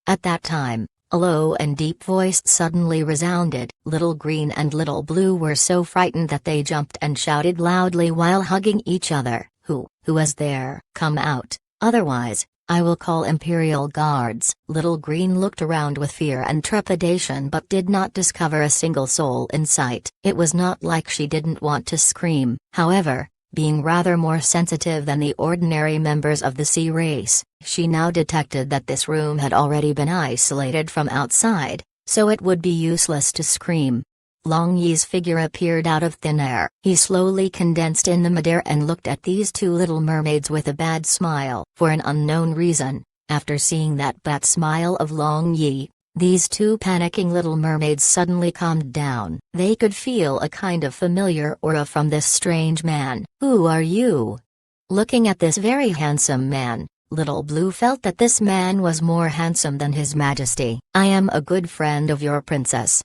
At that time, a low and deep voice suddenly resounded. Little Green and Little Blue were so frightened that they jumped and shouted loudly while hugging each other. Who is there? Come out, otherwise, I will call Imperial guards. Little Green looked around with fear and trepidation but did not discover a single soul in sight. It was not like she didn't want to scream. However, being rather more sensitive than the ordinary members of the sea race, she now detected that this room had already been isolated from outside, so it would be useless to scream. Long Yi's figure appeared out of thin air. He slowly condensed in the midair and looked at these two little mermaids with a bad smile. For an unknown reason, after seeing that bad smile of Long Yi, these two panicking little mermaids suddenly calmed down. They could feel a kind of familiar aura from this strange man. Who are you? Looking at this very handsome man, Little Blue felt that this man was more handsome than His Majesty. I am a good friend of your princess,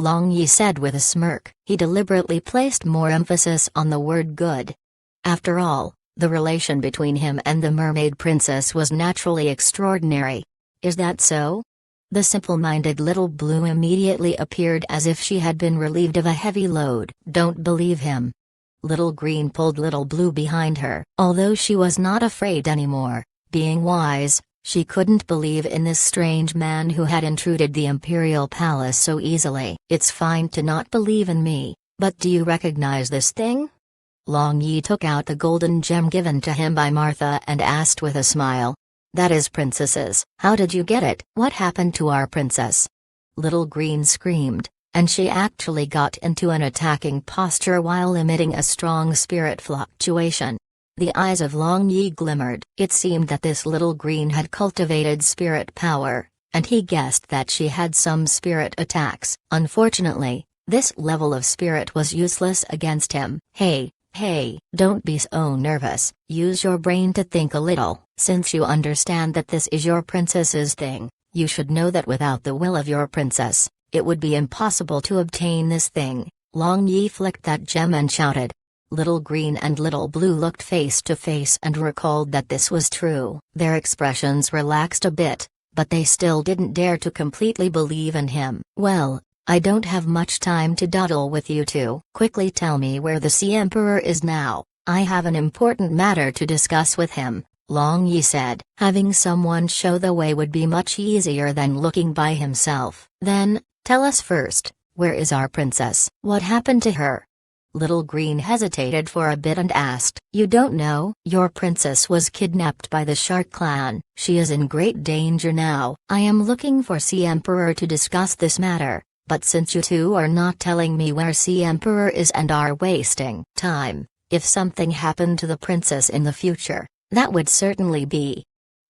Long Yi said with a smirk. He deliberately placed more emphasis on the word good. After all, the relation between him and the mermaid princess was naturally extraordinary. Is that so? The simple-minded Little Blue immediately appeared as if she had been relieved of a heavy load. Don't believe him. Little Green pulled Little Blue behind her. Although she was not afraid anymore, being wise, she couldn't believe in this strange man who had intruded the Imperial Palace so easily. It's fine to not believe in me, but do you recognize this thing? Long Yi took out the golden gem given to him by Martha and asked with a smile. That is Princess's. How did you get it? What happened to our princess? Little Green screamed, and she actually got into an attacking posture while emitting a strong spirit fluctuation. The eyes of Long Yi glimmered. It seemed that this Little Green had cultivated spirit power, and he guessed that she had some spirit attacks. Unfortunately, this level of spirit was useless against him. Hey, don't be so nervous. Use your brain to think a little. Since you understand that this is your princess's thing, you should know that without the will of your princess, it would be impossible to obtain this thing. Long Yi flicked that gem and shouted. Little Green and Little Blue looked face to face and recalled that this was true. Their expressions relaxed a bit, but they still didn't dare to completely believe in him. Well, I don't have much time to dawdle with you two. Quickly tell me where the Sea Emperor is now. I have an important matter to discuss with him, Long Yi said. Having someone show the way would be much easier than looking by himself. Then, tell us first, where is our princess? What happened to her? Little Green hesitated for a bit and asked. You don't know? Your princess was kidnapped by the Shark Clan. She is in great danger now. I am looking for Sea Emperor to discuss this matter, but since you two are not telling me where Sea Emperor is and are wasting time, if something happened to the princess in the future, that would certainly be.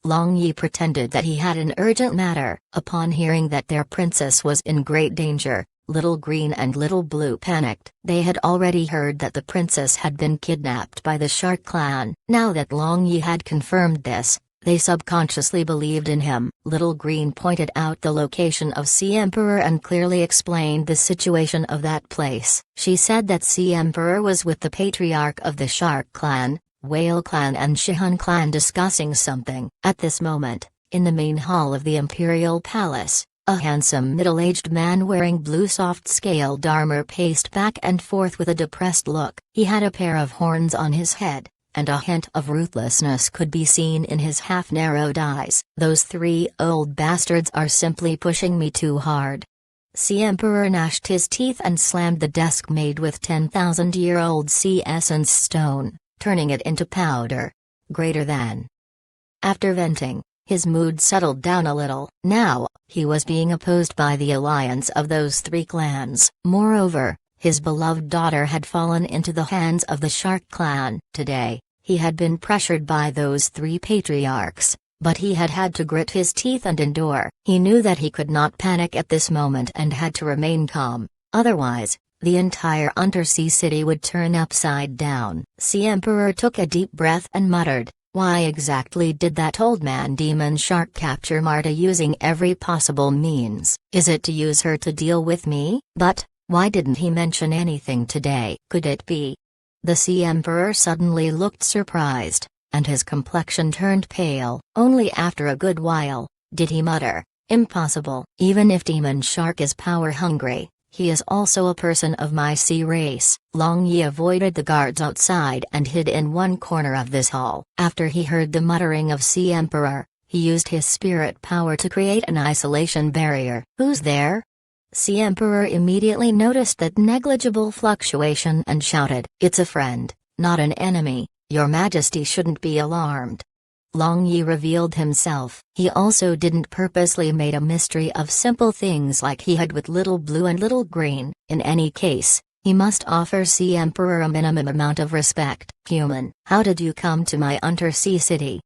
Long Yi pretended that he had an urgent matter. Upon hearing that their princess was in great danger, Little Green and Little Blue panicked. They had already heard that the princess had been kidnapped by the Shark Clan. Now that Long Yi had confirmed this, they subconsciously believed in him. Little Green pointed out the location of Sea Emperor and clearly explained the situation of that place. She said that Sea Emperor was with the patriarch of the Shark Clan, Whale Clan and Shihun Clan discussing something. At this moment, in the main hall of the Imperial Palace, a handsome middle-aged man wearing blue soft-scaled armor paced back and forth with a depressed look. He had a pair of horns on his head, and a hint of ruthlessness could be seen in his half-narrowed eyes. Those three old bastards are simply pushing me too hard. Sea Emperor gnashed his teeth and slammed the desk made with 10,000-year-old sea essence stone, turning it into powder. Greater than. After venting, his mood settled down a little. Now, he was being opposed by the alliance of those three clans. Moreover, his beloved daughter had fallen into the hands of the Shark Clan. Today, he had been pressured by those three patriarchs, but he had had to grit his teeth and endure. He knew that he could not panic at this moment and had to remain calm, otherwise, the entire Undersea City would turn upside down. Sea Emperor took a deep breath and muttered, why exactly did that old man Demon Shark capture Marta using every possible means? Is it to use her to deal with me? But, why didn't he mention anything today? Could it be? The Sea Emperor suddenly looked surprised, and his complexion turned pale. Only after a good while, did he mutter, impossible. Even if Demon Shark is power-hungry, he is also a person of my sea race. Long Yi avoided the guards outside and hid in one corner of this hall. After he heard the muttering of Sea Emperor, he used his spirit power to create an isolation barrier. Who's there? Sea Emperor immediately noticed that negligible fluctuation and shouted, it's a friend, not an enemy. Your Majesty shouldn't be alarmed. Long Yi revealed himself. He also didn't purposely made a mystery of simple things like he had with Little Blue and Little Green. In any case, he must offer Sea Emperor a minimum amount of respect. Human, how did you come to my Undersea City?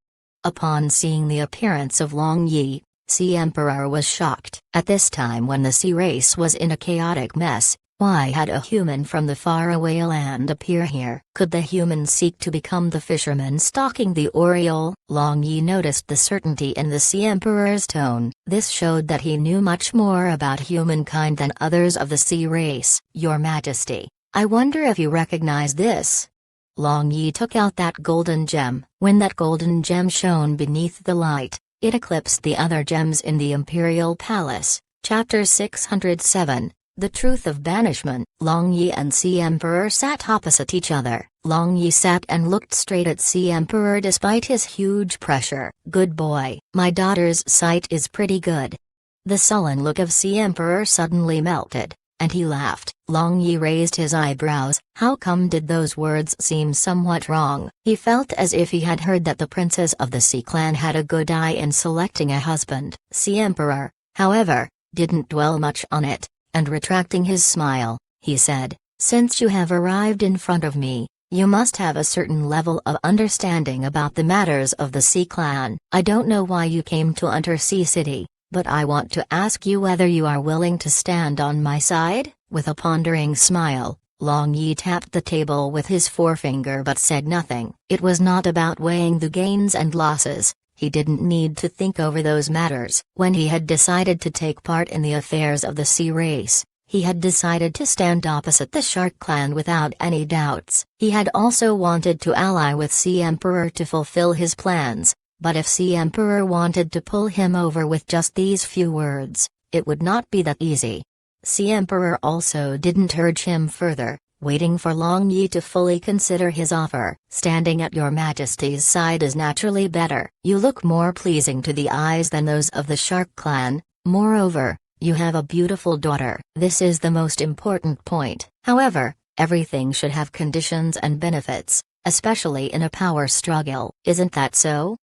Upon seeing the appearance of Long Yi, Sea Emperor was shocked. At this time when the sea race was in a chaotic mess, why had a human from the faraway land appear here? Could the human seek to become the fisherman stalking the Oriole? Long Yi noticed the certainty in the Sea Emperor's tone. This showed that he knew much more about humankind than others of the sea race. Your Majesty, I wonder if you recognize this? Long Yi took out that golden gem. When that golden gem shone beneath the light, it eclipsed the other gems in the Imperial Palace. Chapter 607. The Truth of Banishment. Long Yi and Sea Emperor sat opposite each other. Long Yi sat and looked straight at Sea Emperor despite his huge pressure. Good boy. My daughter's sight is pretty good. The sullen look of Sea Emperor suddenly melted, and he laughed. Long Yi raised his eyebrows. How come did those words seem somewhat wrong? He felt as if he had heard that the princess of the Sea Clan had a good eye in selecting a husband. Sea Emperor, however, didn't dwell much on it. And retracting his smile, he said, since you have arrived in front of me, you must have a certain level of understanding about the matters of the Sea Clan. I don't know why you came to Undersea City, but I want to ask you whether you are willing to stand on my side? With a pondering smile, Long Yi tapped the table with his forefinger but said nothing. It was not about weighing the gains and losses. He didn't need to think over those matters. When he had decided to take part in the affairs of the sea race, he had decided to stand opposite the Shark Clan without any doubts. He had also wanted to ally with Sea Emperor to fulfill his plans, but if Sea Emperor wanted to pull him over with just these few words, it would not be that easy. Sea Emperor also didn't urge him further, waiting for Long Yi to fully consider his offer. Standing at your majesty's side is naturally better. You look more pleasing to the eyes than those of the Shark clan. Moreover, you have a beautiful daughter. This is the most important point. However, everything should have conditions and benefits, especially in a power struggle. Isn't that so?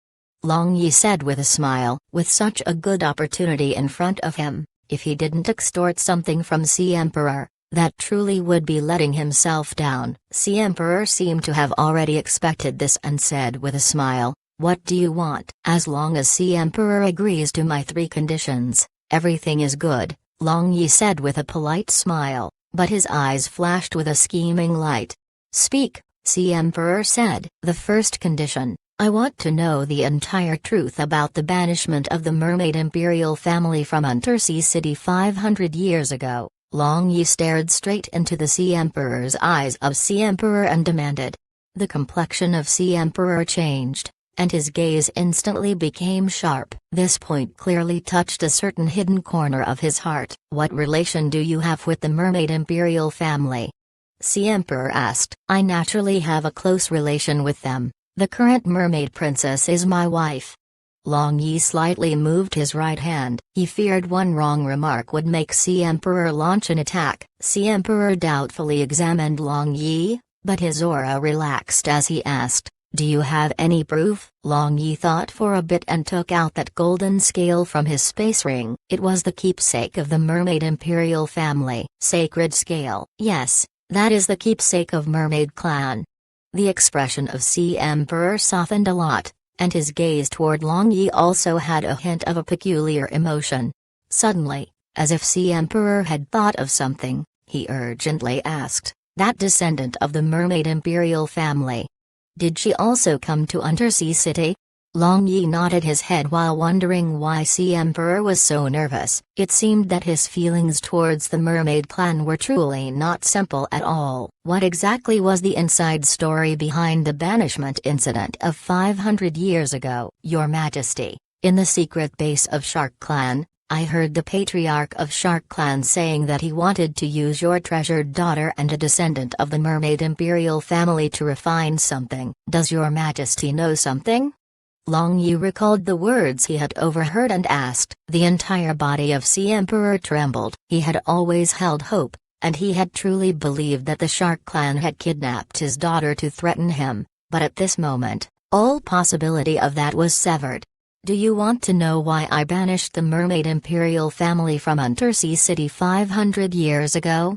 Long Yi said with a smile. With such a good opportunity in front of him, if he didn't extort something from Sea Emperor, that truly would be letting himself down. Sea Emperor seemed to have already expected this and said with a smile, "What do you want?" "As long as Sea Emperor agrees to my 3 conditions, everything is good," Long Yi said with a polite smile, but his eyes flashed with a scheming light. "Speak," Sea Emperor said. "The first condition, I want to know the entire truth about the banishment of the Mermaid Imperial family from Untersea City 500 years ago. Long Yi stared straight into the Sea Emperor's eyes of Sea Emperor and demanded. The complexion of Sea Emperor changed, and his gaze instantly became sharp. This point clearly touched a certain hidden corner of his heart. "What relation do you have with the Mermaid Imperial family?" Sea Emperor asked. "I naturally have a close relation with them. The current mermaid princess is my wife." Long Yi slightly moved his right hand. He feared one wrong remark would make Sea Emperor launch an attack. Sea Emperor doubtfully examined Long Yi, but his aura relaxed as he asked, "Do you have any proof?" Long Yi thought for a bit and took out that golden scale from his space ring. It was the keepsake of the Mermaid Imperial family. Sacred scale. "Yes, that is the keepsake of Mermaid Clan." The expression of Sea Emperor softened a lot, and his gaze toward Long Yi also had a hint of a peculiar emotion. Suddenly, as if Sea Emperor had thought of something, he urgently asked, "That descendant of the Mermaid Imperial family, did she also come to Untersea City?" Long Yi nodded his head while wondering why Sea Emperor was so nervous. It seemed that his feelings towards the Mermaid clan were truly not simple at all. What exactly was the inside story behind the banishment incident of 500 years ago? "Your Majesty, in the secret base of Shark Clan, I heard the patriarch of Shark Clan saying that he wanted to use your treasured daughter and a descendant of the Mermaid Imperial family to refine something. Does your Majesty know something?" Long Yi recalled the words he had overheard and asked. The entire body of Sea Emperor trembled. He had always held hope, and he had truly believed that the Shark clan had kidnapped his daughter to threaten him, but at this moment, all possibility of that was severed. "Do you want to know why I banished the Mermaid Imperial family from Untersea City 500 years ago?"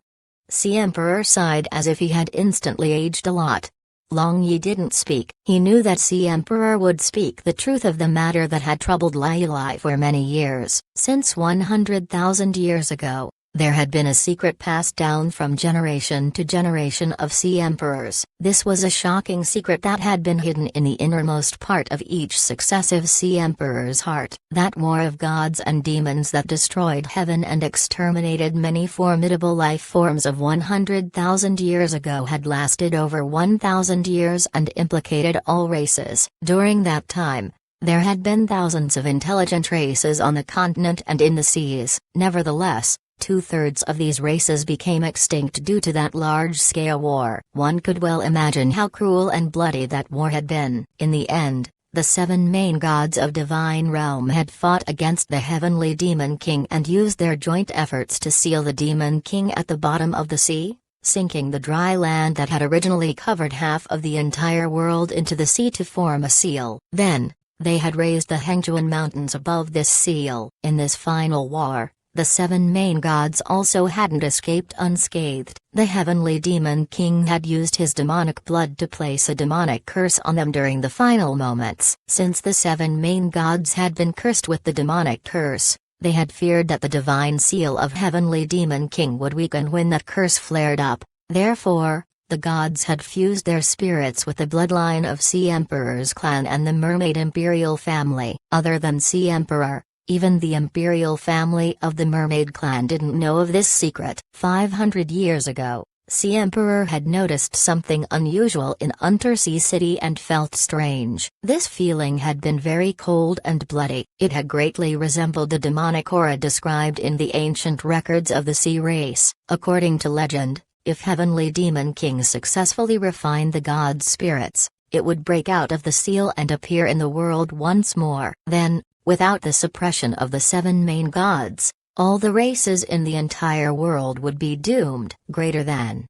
Sea Emperor sighed as if he had instantly aged a lot. Long Yi didn't speak. He knew that Sea Emperor would speak the truth of the matter that had troubled Lai Lai for many years. Since 100,000 years ago, there had been a secret passed down from generation to generation of Sea Emperors. This was a shocking secret that had been hidden in the innermost part of each successive Sea Emperor's heart. That war of gods and demons that destroyed heaven and exterminated many formidable life forms of 100,000 years ago had lasted over 1,000 years and implicated all races. During that time, there had been thousands of intelligent races on the continent and in the seas. Nevertheless, 2/3 of these races became extinct due to that large-scale war. One could well imagine how cruel and bloody that war had been. In the end, the 7 main gods of Divine Realm had fought against the Heavenly Demon King and used their joint efforts to seal the Demon King at the bottom of the sea, sinking the dry land that had originally covered half of the entire world into the sea to form a seal. Then, they had raised the Hengjuan Mountains above this seal. In this final war, the 7 main gods also hadn't escaped unscathed. The Heavenly Demon King had used his demonic blood to place a demonic curse on them during the final moments. Since the 7 main gods had been cursed with the demonic curse, they had feared that the divine seal of Heavenly Demon King would weaken when that curse flared up. Therefore, the gods had fused their spirits with the bloodline of Sea Emperor's clan and the Mermaid Imperial family. Other than Sea Emperor, even the imperial family of the Mermaid clan didn't know of this secret. 500 years ago, Sea Emperor had noticed something unusual in Undersea City and felt strange. This feeling had been very cold and bloody. It had greatly resembled the demonic aura described in the ancient records of the sea race. According to legend, if heavenly demon kings successfully refined the gods' spirits, it would break out of the seal and appear in the world once more. Then, without the suppression of the 7 main gods, all the races in the entire world would be doomed. Greater than.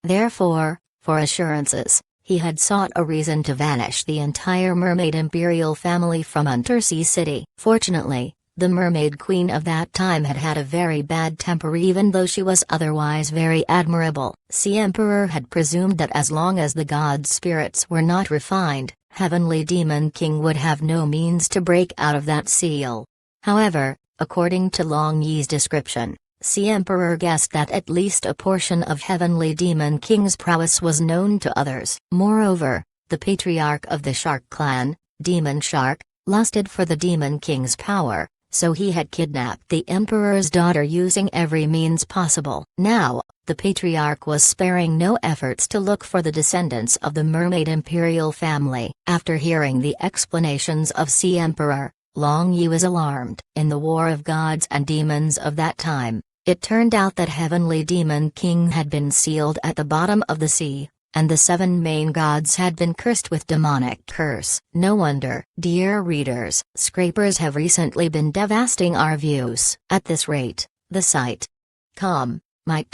Therefore, for assurances, he had sought a reason to vanish the entire mermaid imperial family from Undersea City. Fortunately, the mermaid queen of that time had had a very bad temper even though she was otherwise very admirable. Sea Emperor had presumed that as long as the gods' spirits were not refined, Heavenly Demon King would have no means to break out of that seal. However, according to Long Yi's description, Sea Emperor guessed that at least a portion of Heavenly Demon King's prowess was known to others. Moreover, the patriarch of the Shark clan, Demon Shark, lusted for the Demon King's power, so he had kidnapped the Emperor's daughter using every means possible. Now, the patriarch was sparing no efforts to look for the descendants of the mermaid imperial family. After hearing the explanations of Sea Emperor, Long Yi was alarmed. In the war of gods and demons of that time, it turned out that Heavenly Demon King had been sealed at the bottom of the sea, and the 7 main gods had been cursed with demonic curse. No wonder, dear readers, scrapers have recently been devastating our views. At this rate, the site might ...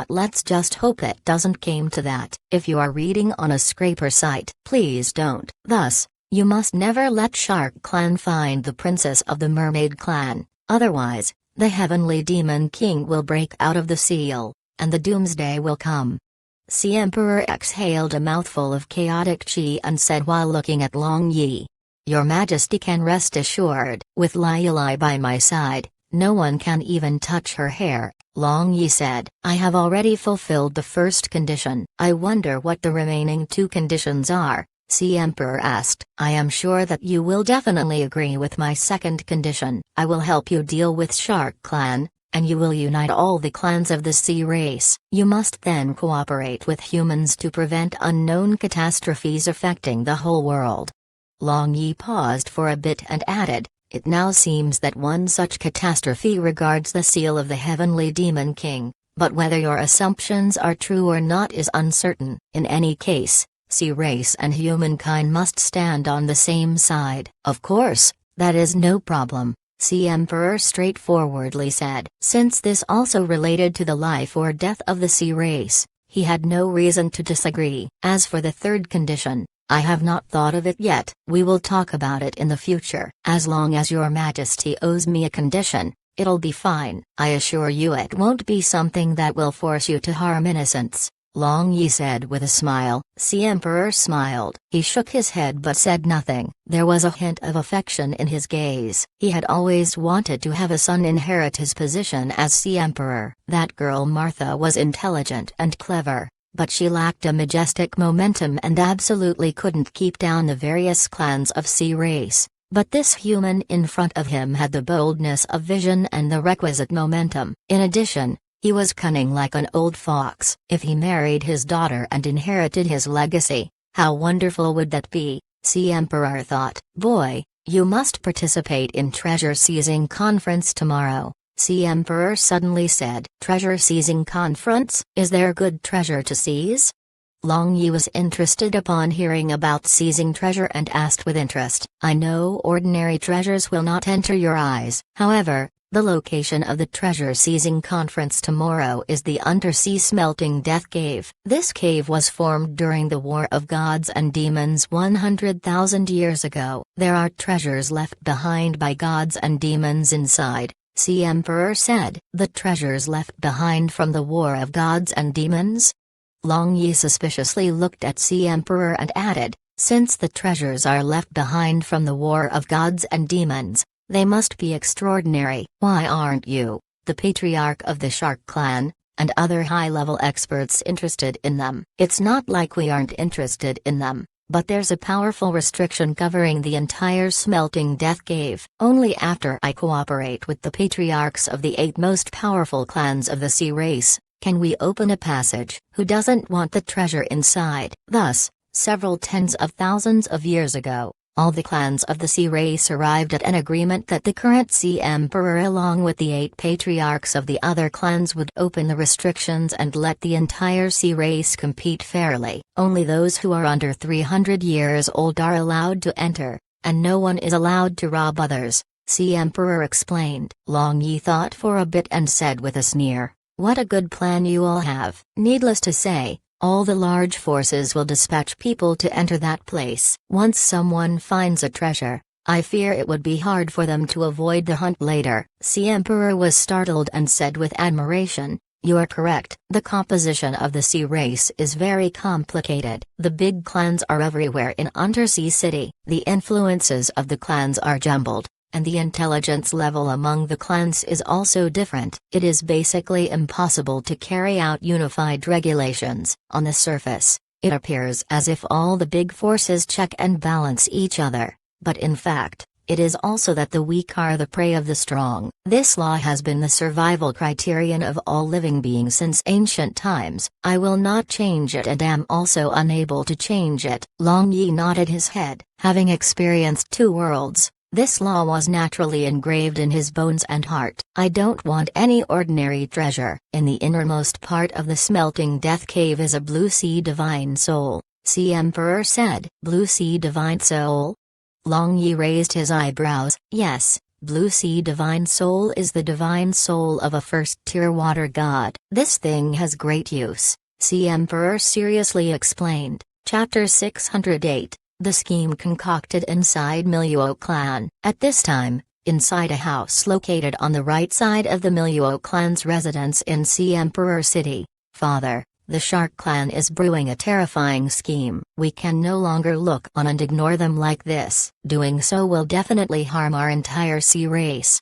Let's just hope it doesn't came to that. If you are reading on a scraper site, please don't. Thus, you must never let Shark Clan find the princess of the Mermaid Clan, otherwise, the Heavenly Demon King will break out of the seal, and the doomsday will come. Sea Emperor exhaled a mouthful of chaotic chi and said while looking at Long Yi, "Your Majesty can rest assured. With Lai Lai by my side, no one can even touch her hair." Long Yi said, "I have already fulfilled the first condition. I wonder what the remaining 2 conditions are." Sea Emperor asked, "I am sure that you will definitely agree with my second condition. I will help you deal with Shark Clan, and you will unite all the clans of the sea race. You must then cooperate with humans to prevent unknown catastrophes affecting the whole world." Long Yi paused for a bit and added, "It now seems that one such catastrophe regards the seal of the Heavenly Demon King, but whether your assumptions are true or not is uncertain. In any case, sea race and humankind must stand on the same side." "Of course, that is no problem," Sea Emperor straightforwardly said. Since this also related to the life or death of the sea race, he had no reason to disagree. "As for the third condition, I have not thought of it yet. We will talk about it in the future. As long as your Majesty owes me a condition, it'll be fine. I assure you it won't be something that will force you to harm innocents," Long Yi said with a smile. Sea Emperor smiled. He shook his head but said nothing. There was a hint of affection in his gaze. He had always wanted to have a son inherit his position as Sea Emperor. That girl Martha was intelligent and clever, but she lacked a majestic momentum and absolutely couldn't keep down the various clans of sea race. But this human in front of him had the boldness of vision and the requisite momentum. In addition, he was cunning like an old fox. If he married his daughter and inherited his legacy, how wonderful would that be, Sea Emperor thought. "Boy, you must participate in treasure seizing conference tomorrow," Sea Emperor suddenly said. "Treasure seizing conference? Is there good treasure to seize?" Long Yi was interested upon hearing about seizing treasure and asked with interest, "I know ordinary treasures will not enter your eyes. However, the location of the treasure-seizing conference tomorrow is the Undersea Smelting Death Cave. This cave was formed during the War of Gods and Demons 100,000 years ago. There are treasures left behind by gods and demons inside," Sea Emperor said. "The treasures left behind from the War of Gods and Demons?" Long Yi suspiciously looked at Sea Emperor and added, "Since the treasures are left behind from the War of Gods and Demons, they must be extraordinary. Why aren't you, the patriarch of the Shark clan, and other high-level experts interested in them?" "It's not like we aren't interested in them, but there's a powerful restriction covering the entire Smelting Death Cave. Only after I cooperate with the patriarchs of the 8 most powerful clans of the sea race, Can we open a passage? Who doesn't want the treasure inside? Thus, several tens of thousands of years ago, all the clans of the sea race arrived at an agreement that the current Sea Emperor along with the 8 patriarchs of the other clans would open the restrictions and let the entire sea race compete fairly. Only those who are under 300 years old are allowed to enter, and no one is allowed to rob others, Sea Emperor explained. Long Yi thought for a bit and said with a sneer, "What a good plan you all have." Needless to say, all the large forces will dispatch people to enter that place. Once someone finds a treasure, I fear it would be hard for them to avoid the hunt later. Sea Emperor was startled and said with admiration, "You are correct. The composition of the sea race is very complicated. The big clans are everywhere in Undersea City. The influences of the clans are jumbled, and the intelligence level among the clans is also different. It is basically impossible to carry out unified regulations. On the surface, it appears as if all the big forces check and balance each other, but in fact, it is also that the weak are the prey of the strong. This law has been the survival criterion of all living beings since ancient times. I will not change it and am also unable to change it." Long Yi nodded his head. Having experienced 2 worlds, this law was naturally engraved in his bones and heart. "I don't want any ordinary treasure. In the innermost part of the smelting death cave is a blue sea divine soul," Sea Emperor said. "Blue sea divine soul?" Long Yi raised his eyebrows. "Yes, blue sea divine soul is the divine soul of a first-tier water god. This thing has great use," Sea Emperor seriously explained. Chapter 608. The scheme concocted inside Miluo clan. At this time, inside a house located on the right side of the Miluo clan's residence in Sea Emperor City, "Father, the Shark clan is brewing a terrifying scheme. We can no longer look on and ignore them like this. Doing so will definitely harm our entire sea race."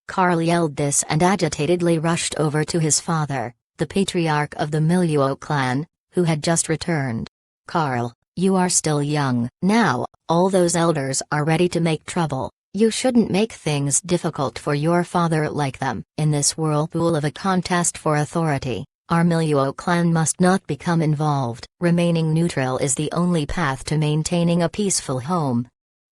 Carl yelled this and agitatedly rushed over to his father, the patriarch of the Miluo clan, who had just returned. "Carl, you are still young. Now, all those elders are ready to make trouble. You shouldn't make things difficult for your father like them. In this whirlpool of a contest for authority, our Miluo clan must not become involved. Remaining neutral is the only path to maintaining a peaceful home."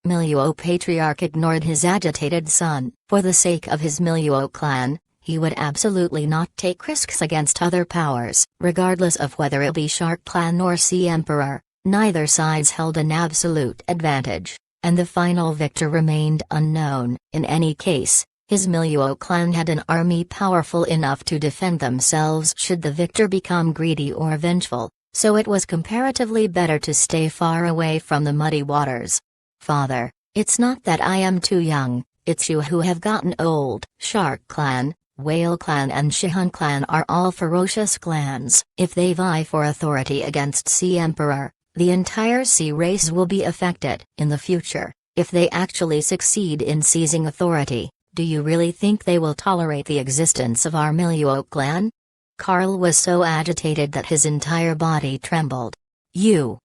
Miluo patriarch ignored his agitated son. For the sake of his Miluo clan, he would absolutely not take risks against other powers. Regardless of whether it be Shark clan or Sea Emperor, neither sides held an absolute advantage, and the final victor remained unknown. In any case, his Miluo clan had an army powerful enough to defend themselves should the victor become greedy or vengeful, so it was comparatively better to stay far away from the muddy waters. "Father, it's not that I am too young, it's you who have gotten old." Shark clan, Whale clan and Shihan clan are all ferocious clans. If they vie for authority against Sea Emperor, the entire sea race will be affected. In the future, if they actually succeed in seizing authority, do you really think they will tolerate the existence of our Miluo clan? Carl was so agitated that his entire body trembled. "You!"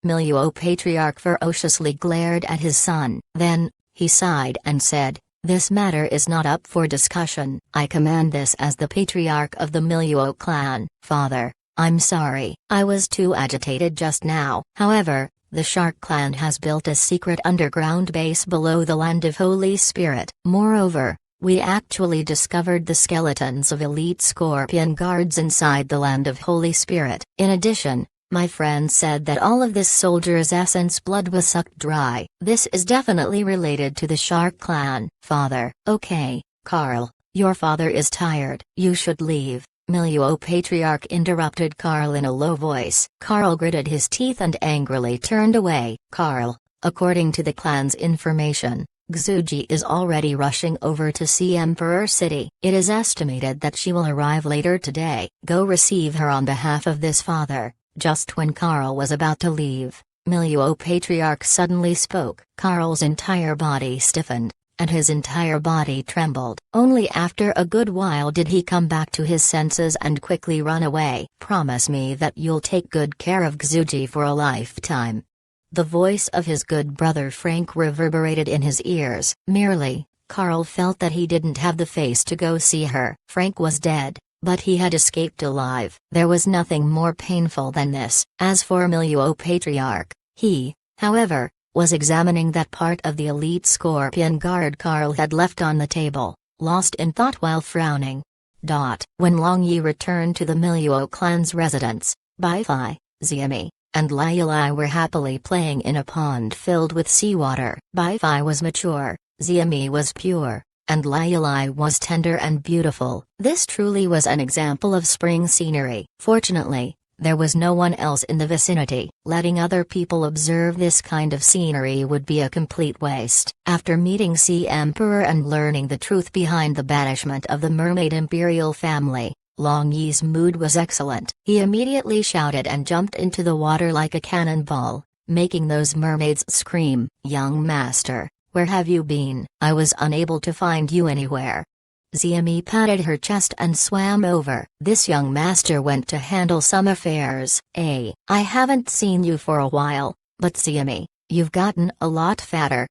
Miluo patriarch ferociously glared at his son. Then, he sighed and said, "This matter is not up for discussion. I command this as the patriarch of the Miluo clan. Father, I'm sorry. I was too agitated just now." However, the Shark clan has built a secret underground base below the Land of Holy Spirit. Moreover, we actually discovered the skeletons of elite scorpion guards inside the Land of Holy Spirit. In addition, my friend said that all of this soldier's essence blood was sucked dry. This is definitely related to the Shark clan. Father, okay, Carl, your father is tired. You should leave. Miluo patriarch interrupted Carl in a low voice. Carl gritted his teeth and angrily turned away. "Carl, according to the clan's information, Xuji is already rushing over to Sea Emperor City. It is estimated that she will arrive later today. Go receive her on behalf of this father." Just when Carl was about to leave, Miluo patriarch suddenly spoke. Carl's entire body stiffened, and his entire body trembled. Only after a good while did he come back to his senses and quickly run away. "Promise me that you'll take good care of Xuji for a lifetime." The voice of his good brother Frank reverberated in his ears. Merely, Carl felt that he didn't have the face to go see her. Frank was dead, but he had escaped alive. There was nothing more painful than this. As for Miluo Patriarch, he, however, was examining that part of the elite Scorpion Guard Karl had left on the table, lost in thought while frowning. When Long Yi returned to the Miluo clan's residence, Bai-Fi, Xiaomi, and Lai were happily playing in a pond filled with seawater. Bai-Fi was mature, Xiaomi was pure, and Lai was tender and beautiful. This truly was an example of spring scenery. Fortunately, there was no one else in the vicinity. Letting other people observe this kind of scenery would be a complete waste. After meeting Sea Emperor and learning the truth behind the banishment of the Mermaid Imperial family, Long Yi's mood was excellent. He immediately shouted and jumped into the water like a cannonball, making those mermaids scream, "Young master, where have you been? I was unable to find you anywhere." Xiaomi patted her chest and swam over. "This young master went to handle some affairs." I haven't seen you for a while, but Xiaomi, you've gotten a lot fatter."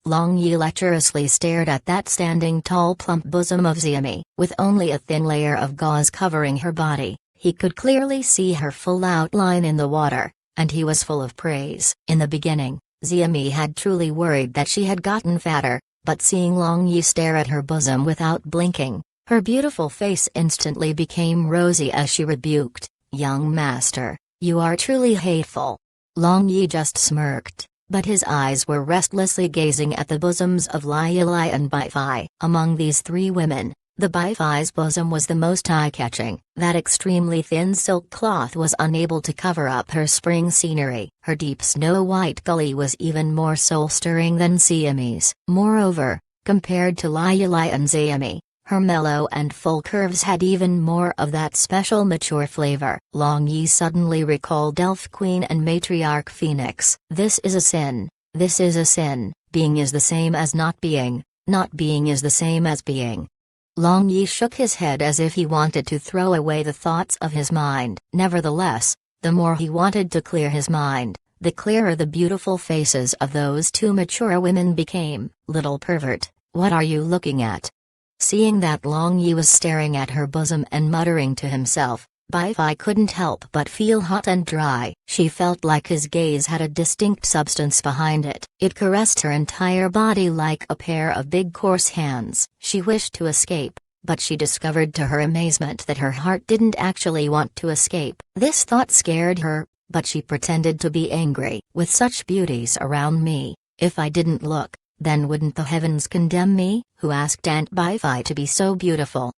Long Yi lecherously stared at that standing tall plump bosom of Xiaomi. With only a thin layer of gauze covering her body, he could clearly see her full outline in the water, and he was full of praise. In the beginning, Xiaomi had truly worried that she had gotten fatter, but seeing Long Yi stare at her bosom without blinking, her beautiful face instantly became rosy as she rebuked, "Young master, you are truly hateful." Long Yi just smirked, but his eyes were restlessly gazing at the bosoms of Lai and Bai-Fi. Among these three women, the Bai-Fi's bosom was the most eye-catching. That extremely thin silk cloth was unable to cover up her spring scenery. Her deep snow-white gully was even more soul-stirring than Xiaomi's. Moreover, compared to Lai and Xiaomi, her mellow and full curves had even more of that special mature flavor. Long Yi suddenly recalled Elf Queen and Matriarch Phoenix. This is a sin. This is a sin. Being is the same as not being. Not being is the same as being. Long Yi shook his head as if he wanted to throw away the thoughts of his mind. Nevertheless, the more he wanted to clear his mind, the clearer the beautiful faces of those two mature women became. "Little pervert, what are you looking at?" Seeing that Long Yi was staring at her bosom and muttering to himself, Bai-Fi couldn't help but feel hot and dry. She felt like his gaze had a distinct substance behind it. It caressed her entire body like a pair of big coarse hands. She wished to escape, but she discovered to her amazement that her heart didn't actually want to escape. This thought scared her, but she pretended to be angry. "With such beauties around me, if I didn't look, then wouldn't the heavens condemn me? Who asked Aunt Bai-Fi to be so beautiful?"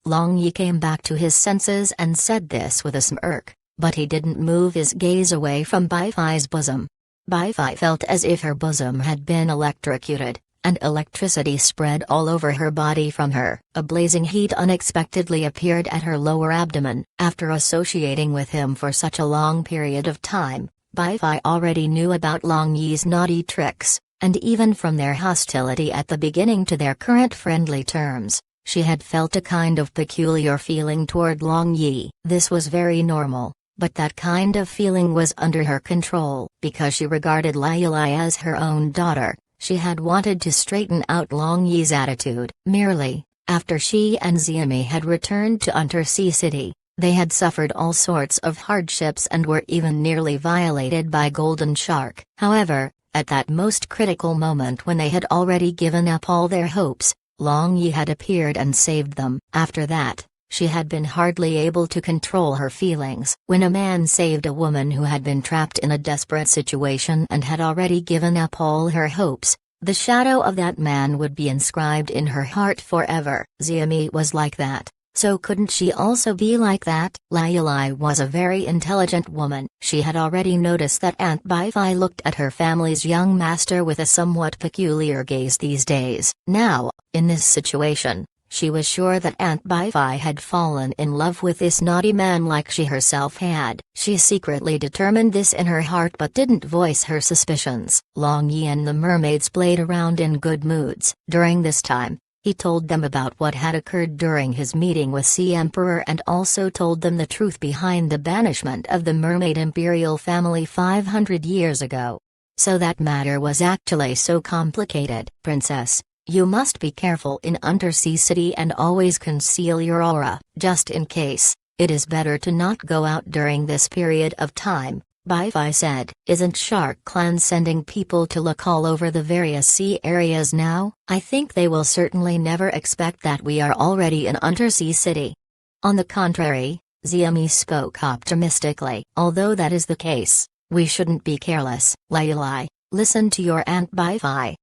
Long Yi came back to his senses and said this with a smirk, but he didn't move his gaze away from Bai-Fi's bosom. Bai-Fi felt as if her bosom had been electrocuted, and electricity spread all over her body from her. A blazing heat unexpectedly appeared at her lower abdomen. After associating with him for such a long period of time, Bai-Fi already knew about Long Yi's naughty tricks, and even from their hostility at the beginning to their current friendly terms, she had felt a kind of peculiar feeling toward Long Yi. This was very normal, but that kind of feeling was under her control. Because she regarded Lai as her own daughter, she had wanted to straighten out Long Yi's attitude. Merely, after she and Xiaomi had returned to Undersea City, they had suffered all sorts of hardships and were even nearly violated by Golden Shark. However, at that most critical moment when they had already given up all their hopes, Long Yi had appeared and saved them. After that, she had been hardly able to control her feelings. When a man saved a woman who had been trapped in a desperate situation and had already given up all her hopes, the shadow of that man would be inscribed in her heart forever. Xiaomi was like that. So couldn't she also be like that? Lai was a very intelligent woman. She had already noticed that Aunt Bai-Fi looked at her family's young master with a somewhat peculiar gaze these days. Now, in this situation, she was sure that Aunt Bai-Fi had fallen in love with this naughty man like she herself had. She secretly determined this in her heart but didn't voice her suspicions. Long Yi and the mermaids played around in good moods. During this time, he told them about what had occurred during his meeting with Sea Emperor and also told them the truth behind the banishment of the Mermaid Imperial family 500 years ago. So that matter was actually so complicated. "Princess, You must be careful in Undersea City and always conceal your aura, just in case. It is better to not go out during this period of time, Bai said. Isn't Shark Clan sending people to look all over the various sea areas now? I think they will certainly never expect that we are already in Undersea City. On the contrary, Xiaomi spoke optimistically. Although that is the case, we shouldn't be careless. Lai, listen to your Aunt Bai.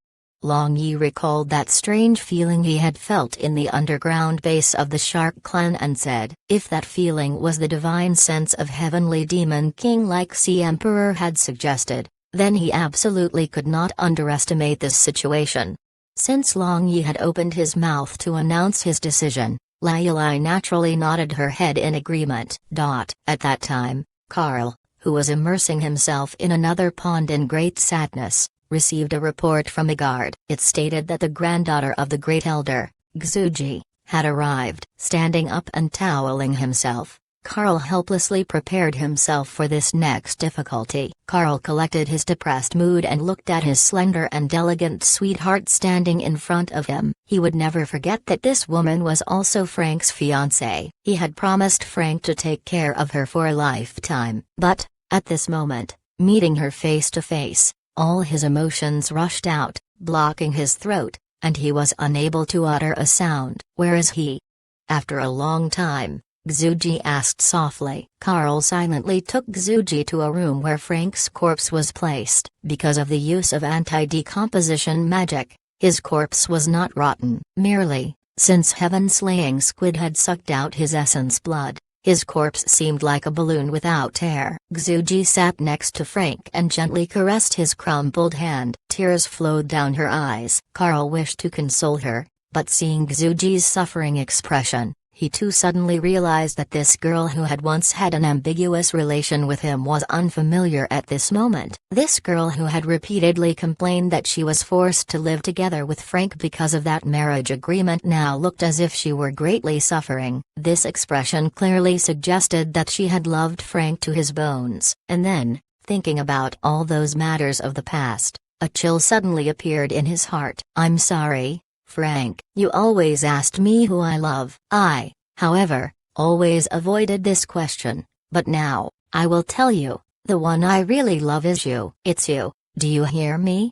Long Yi recalled that strange feeling he had felt in the underground base of the Shark Clan and said, if that feeling was the divine sense of heavenly demon king like Sea Emperor had suggested, then he absolutely could not underestimate this situation. Since Long Yi had opened his mouth to announce his decision, Lai naturally nodded her head in agreement. At that time, Carl, who was immersing himself in another pond in great sadness, received a report from Igard. It stated that the granddaughter of the Great Elder, Xuji, had arrived. Standing up and toweling himself, Carl helplessly prepared himself for this next difficulty. Carl collected his depressed mood and looked at his slender and elegant sweetheart standing in front of him. He would never forget that this woman was also Frank's fiancée. He had promised Frank to take care of her for a lifetime. But, at this moment, meeting her face to face, all his emotions rushed out, blocking his throat, and he was unable to utter a sound. Where is he? After a long time, Xuji asked softly. Carl silently took Xuji to a room where Frank's corpse was placed. Because of the use of anti-decomposition magic, his corpse was not rotten. Merely, since heaven-slaying squid had sucked out his essence blood, his corpse seemed like a balloon without air. Xuji sat next to Frank and gently caressed his crumpled hand. Tears flowed down her eyes. Carl wished to console her, but seeing Xuji's suffering expression, he too suddenly realized that this girl who had once had an ambiguous relation with him was unfamiliar at this moment. This girl who had repeatedly complained that she was forced to live together with Frank because of that marriage agreement now looked as if she were greatly suffering. This expression clearly suggested that she had loved Frank to his bones. And then, thinking about all those matters of the past, a chill suddenly appeared in his heart. I'm sorry, Frank. You always asked me who I love. I, however, always avoided this question, but now, I will tell you, the one I really love is you. It's you, do you hear me?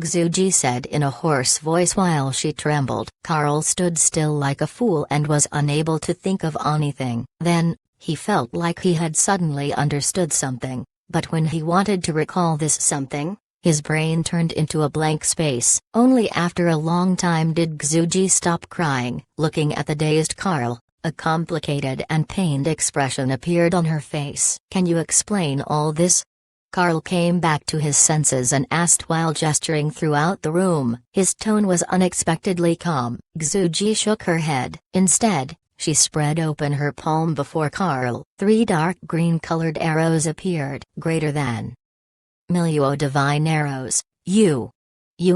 Xuji said in a hoarse voice while she trembled. Carl stood still like a fool and was unable to think of anything. Then, he felt like he had suddenly understood something, but when he wanted to recall this something, his brain turned into a blank space. Only after a long time did Xuji stop crying. Looking at the dazed Carl, a complicated and pained expression appeared on her face. Can you explain all this? Carl came back to his senses and asked while gesturing throughout the room. His tone was unexpectedly calm. Xuji shook her head. Instead, she spread open her palm before Carl. 3 dark green-colored arrows appeared. Greater than Milieu divine arrows, you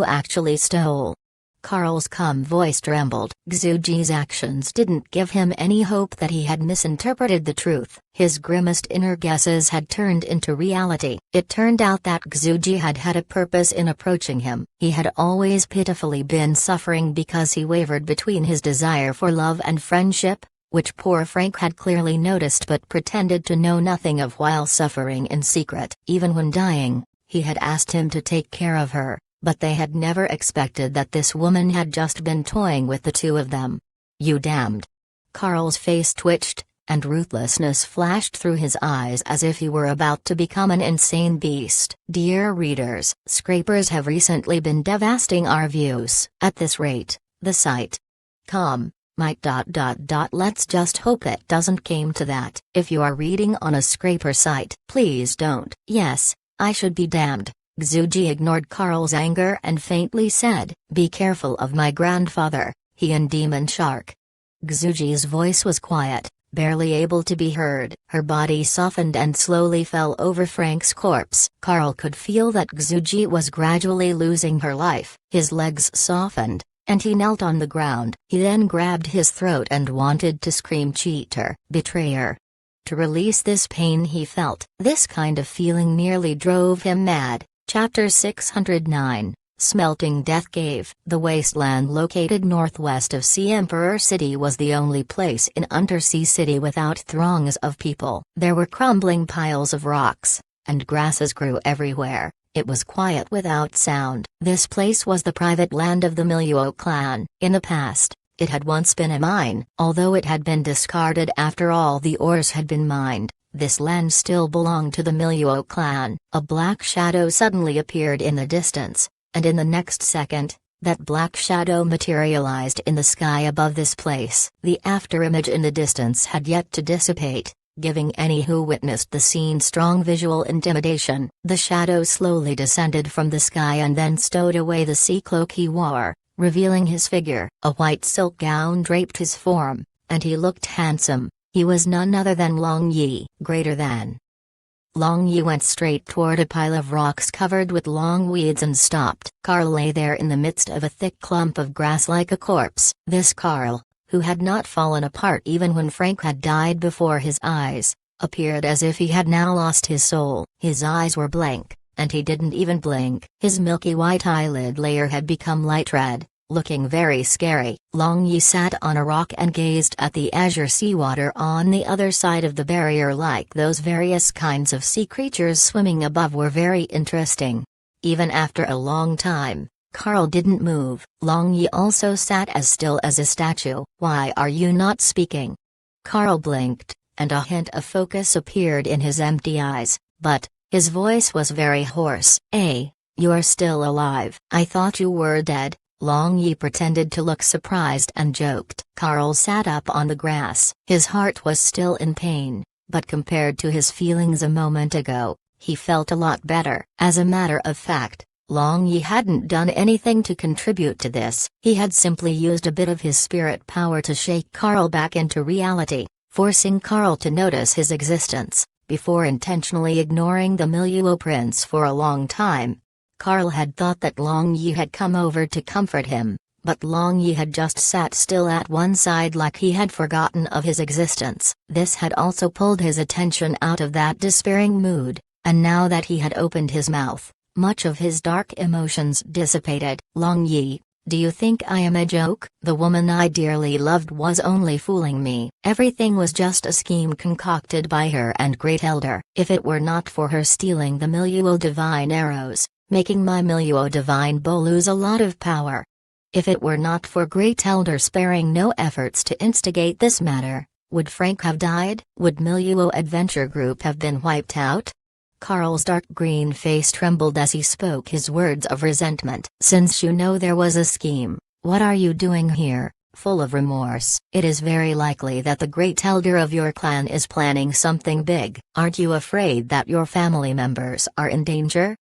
actually stole. Carl's calm voice trembled. Xuji's actions didn't give him any hope that he had misinterpreted the truth. His grimmest inner guesses had turned into reality. It turned out that Xuji had had a purpose in approaching him. He had always pitifully been suffering because he wavered between his desire for love and friendship, which poor Frank had clearly noticed but pretended to know nothing of while suffering in secret. Even when dying, he had asked him to take care of her, but they had never expected that this woman had just been toying with the two of them. You damned. Carl's face twitched, and ruthlessness flashed through his eyes as if he were about to become an insane beast. Dear readers, scrapers have recently been devastating our views. At this rate, the site might ... Let's just hope it doesn't came to that. If you are reading on a scraper site, please don't. Yes, I should be damned. Xuji ignored Carl's anger and faintly said, be careful of my grandfather, he and Demon Shark. Xuji's voice was quiet, barely able to be heard. Her body softened and slowly fell over Frank's corpse. Carl could feel that Xuji was gradually losing her life. His legs softened, and he knelt on the ground. He then grabbed his throat and wanted to scream cheater, betrayer. To release this pain he felt. This kind of feeling nearly drove him mad. Chapter 609 Smelting Death Cave. The wasteland located northwest of Sea Emperor City was the only place in Undersea City without throngs of people. There were crumbling piles of rocks, and grasses grew everywhere. It was quiet without sound. This place was the private land of the Miluo clan. In the past, it had once been a mine. Although it had been discarded after all the ores had been mined, this land still belonged to the Miluo clan. A black shadow suddenly appeared in the distance, and in the next second, that black shadow materialized in the sky above this place. The afterimage in the distance had yet to dissipate, giving any who witnessed the scene strong visual intimidation. The shadow slowly descended from the sky and then stowed away the sea cloak he wore, revealing his figure. A white silk gown draped his form, and he looked handsome. He was none other than Long Yi. Greater than. Long Yi went straight toward a pile of rocks covered with long weeds and stopped. Carl lay there in the midst of a thick clump of grass like a corpse. This Carl, who had not fallen apart even when Frank had died before his eyes, appeared as if he had now lost his soul. His eyes were blank, and he didn't even blink. His milky white eyelid layer had become light red, looking very scary. Long Yi sat on a rock and gazed at the azure seawater on the other side of the barrier. Like those various kinds of sea creatures swimming above were very interesting. Even after a long time, Carl didn't move. Long Yi also sat as still as a statue. "Why are you not speaking?" Carl blinked, and a hint of focus appeared in his empty eyes, but his voice was very hoarse. You're still alive. I thought you were dead." Long Yi pretended to look surprised and joked. Carl sat up on the grass. His heart was still in pain, but compared to his feelings a moment ago, he felt a lot better. As a matter of fact, Long Yi hadn't done anything to contribute to this. He had simply used a bit of his spirit power to shake Carl back into reality, forcing Carl to notice his existence. Before intentionally ignoring the Miluo prince for a long time, Carl had thought that Long Yi had come over to comfort him, but Long Yi had just sat still at one side like he had forgotten of his existence. This had also pulled his attention out of that despairing mood, and now that he had opened his mouth, much of his dark emotions dissipated. "Long Yi, do you think I am a joke? The woman I dearly loved was only fooling me. Everything was just a scheme concocted by her and Great Elder. If it were not for her stealing the Miluo divine arrows, making my Miluo divine bow lose a lot of power. If it were not for Great Elder sparing no efforts to instigate this matter, would Frank have died? Would Miluo Adventure Group have been wiped out?" Carl's dark green face trembled as he spoke his words of resentment. "Since you know there was a scheme, what are you doing here, full of remorse? It is very likely that the Great Elder of your clan is planning something big. Aren't you afraid that your family members are in danger?"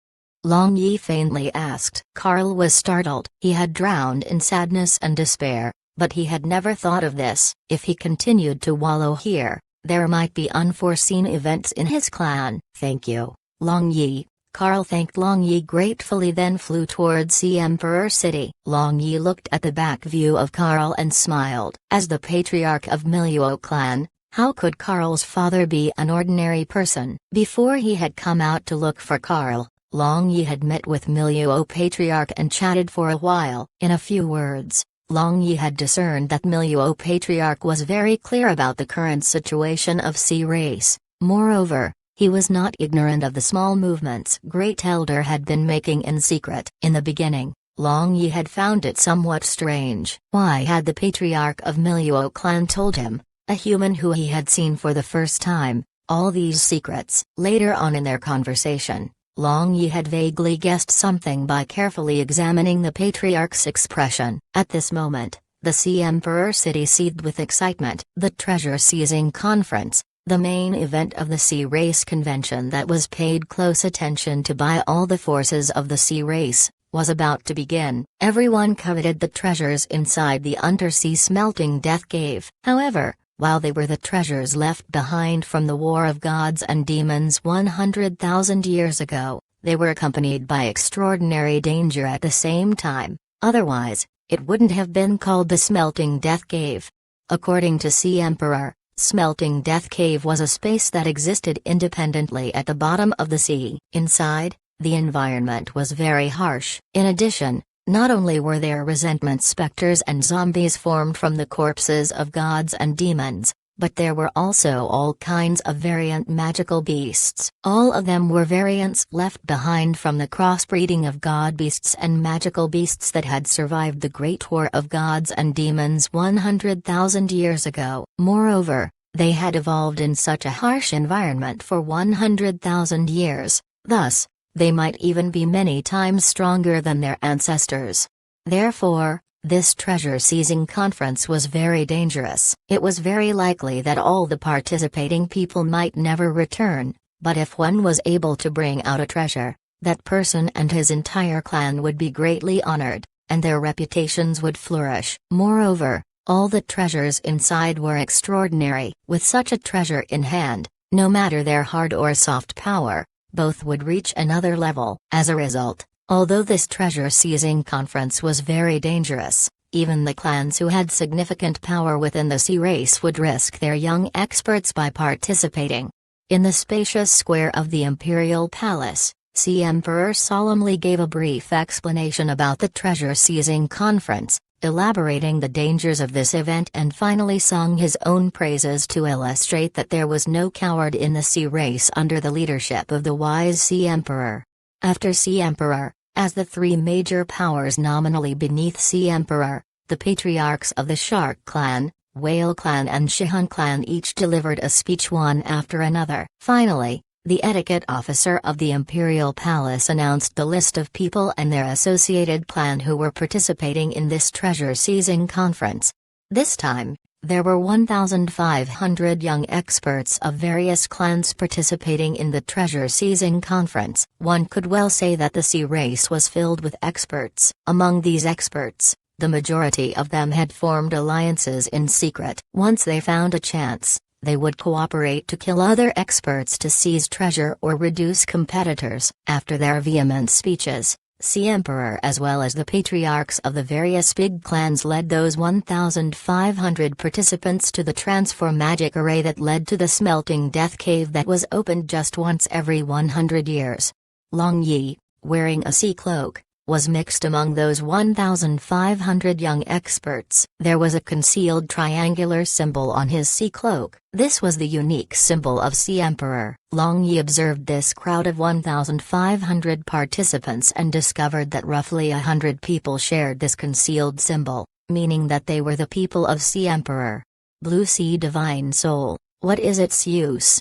Long Yi faintly asked. Carl was startled. He had drowned in sadness and despair, but he had never thought of this. If he continued to wallow here, there might be unforeseen events in his clan. "Thank you, Long Yi." Carl thanked Long Yi gratefully, then flew towards Sea Emperor City. Long Yi looked at the back view of Carl and smiled. As the patriarch of Miluo clan, how could Carl's father be an ordinary person? Before he had come out to look for Carl, Long Yi had met with Miluo Patriarch and chatted for a while. In a few words, Long Yi had discerned that Miluo Patriarch was very clear about the current situation of Sea Race. Moreover, he was not ignorant of the small movements Great Elder had been making in secret. In the beginning, Long Yi had found it somewhat strange. Why had the Patriarch of Miluo clan told him, a human who he had seen for the first time, all these secrets? Later on in their conversation, Long Yi had vaguely guessed something by carefully examining the Patriarch's expression. At this moment, the Sea Emperor City seethed with excitement. The treasure-seizing conference, the main event of the Sea Race convention that was paid close attention to by all the forces of the Sea Race, was about to begin. Everyone coveted the treasures inside the undersea smelting death cave. However, while they were the treasures left behind from the War of Gods and Demons 100,000 years ago, they were accompanied by extraordinary danger at the same time. Otherwise, it wouldn't have been called the Smelting Death Cave. According to Sea Emperor, Smelting Death Cave was a space that existed independently at the bottom of the sea. Inside, The environment was very harsh. In addition, not only were there resentment specters and zombies formed from the corpses of gods and demons, but there were also all kinds of variant magical beasts. All of them were variants left behind from the crossbreeding of god beasts and magical beasts that had survived the Great War of Gods and Demons 100,000 years ago. Moreover, they had evolved in such a harsh environment for 100,000 years, thus, they might even be many times stronger than their ancestors. Therefore, this treasure-seizing conference was very dangerous. It was very likely that all the participating people might never return, but if one was able to bring out a treasure, that person and his entire clan would be greatly honored, and their reputations would flourish. Moreover, all the treasures inside were extraordinary. With such a treasure in hand, no matter their hard or soft power, both would reach another level. As a result, although this treasure-seizing conference was very dangerous, even the clans who had significant power within the sea race would risk their young experts by participating. In the spacious square of the Imperial Palace, Sea Emperor solemnly gave a brief explanation about the treasure-seizing conference, elaborating the dangers of this event, and finally sung his own praises to illustrate that there was no coward in the sea race under the leadership of the wise Sea Emperor. After Sea Emperor, as the three major powers nominally beneath Sea Emperor, the patriarchs of the Shark Clan, Whale Clan and Shihan Clan each delivered a speech one after another. Finally, the etiquette officer of the Imperial Palace announced the list of people and their associated clan who were participating in this treasure-seizing conference. This time, there were 1,500 young experts of various clans participating in the treasure-seizing conference. One could well say that the sea race was filled with experts. Among these experts, the majority of them had formed alliances in secret. Once they found a chance, they would cooperate to kill other experts to seize treasure or reduce competitors. After their vehement speeches, Sea Emperor as well as the patriarchs of the various big clans led those 1,500 participants to the transform magic array that led to the smelting death cave that was opened just once every 100 years. Long Yi, wearing a sea cloak, was mixed among those 1,500 young experts. There was a concealed triangular symbol on his sea cloak. This was the unique symbol of Sea Emperor. Long Yi observed this crowd of 1,500 participants and discovered that roughly 100 people shared this concealed symbol, meaning that they were the people of Sea Emperor. Blue Sea Divine Soul, what is its use?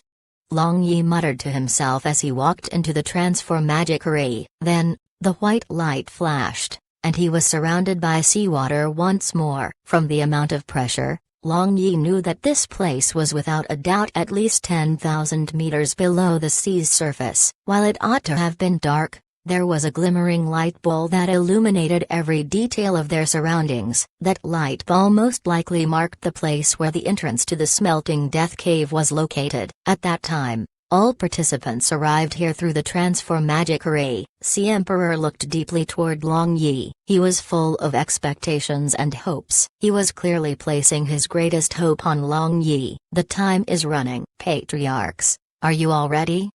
Long Yi muttered to himself as he walked into the transform magic array. Then, the white light flashed, and he was surrounded by seawater once more. From the amount of pressure, Long Yi knew that this place was without a doubt at least 10,000 meters below the sea's surface. While it ought to have been dark, there was a glimmering light ball that illuminated every detail of their surroundings. That light ball most likely marked the place where the entrance to the smelting death cave was located. At that time, all participants arrived here through the transform magic array. Sea Emperor looked deeply toward Long Yi. He was full of expectations and hopes. He was clearly placing his greatest hope on Long Yi. The time is running. Patriarchs, are you all ready?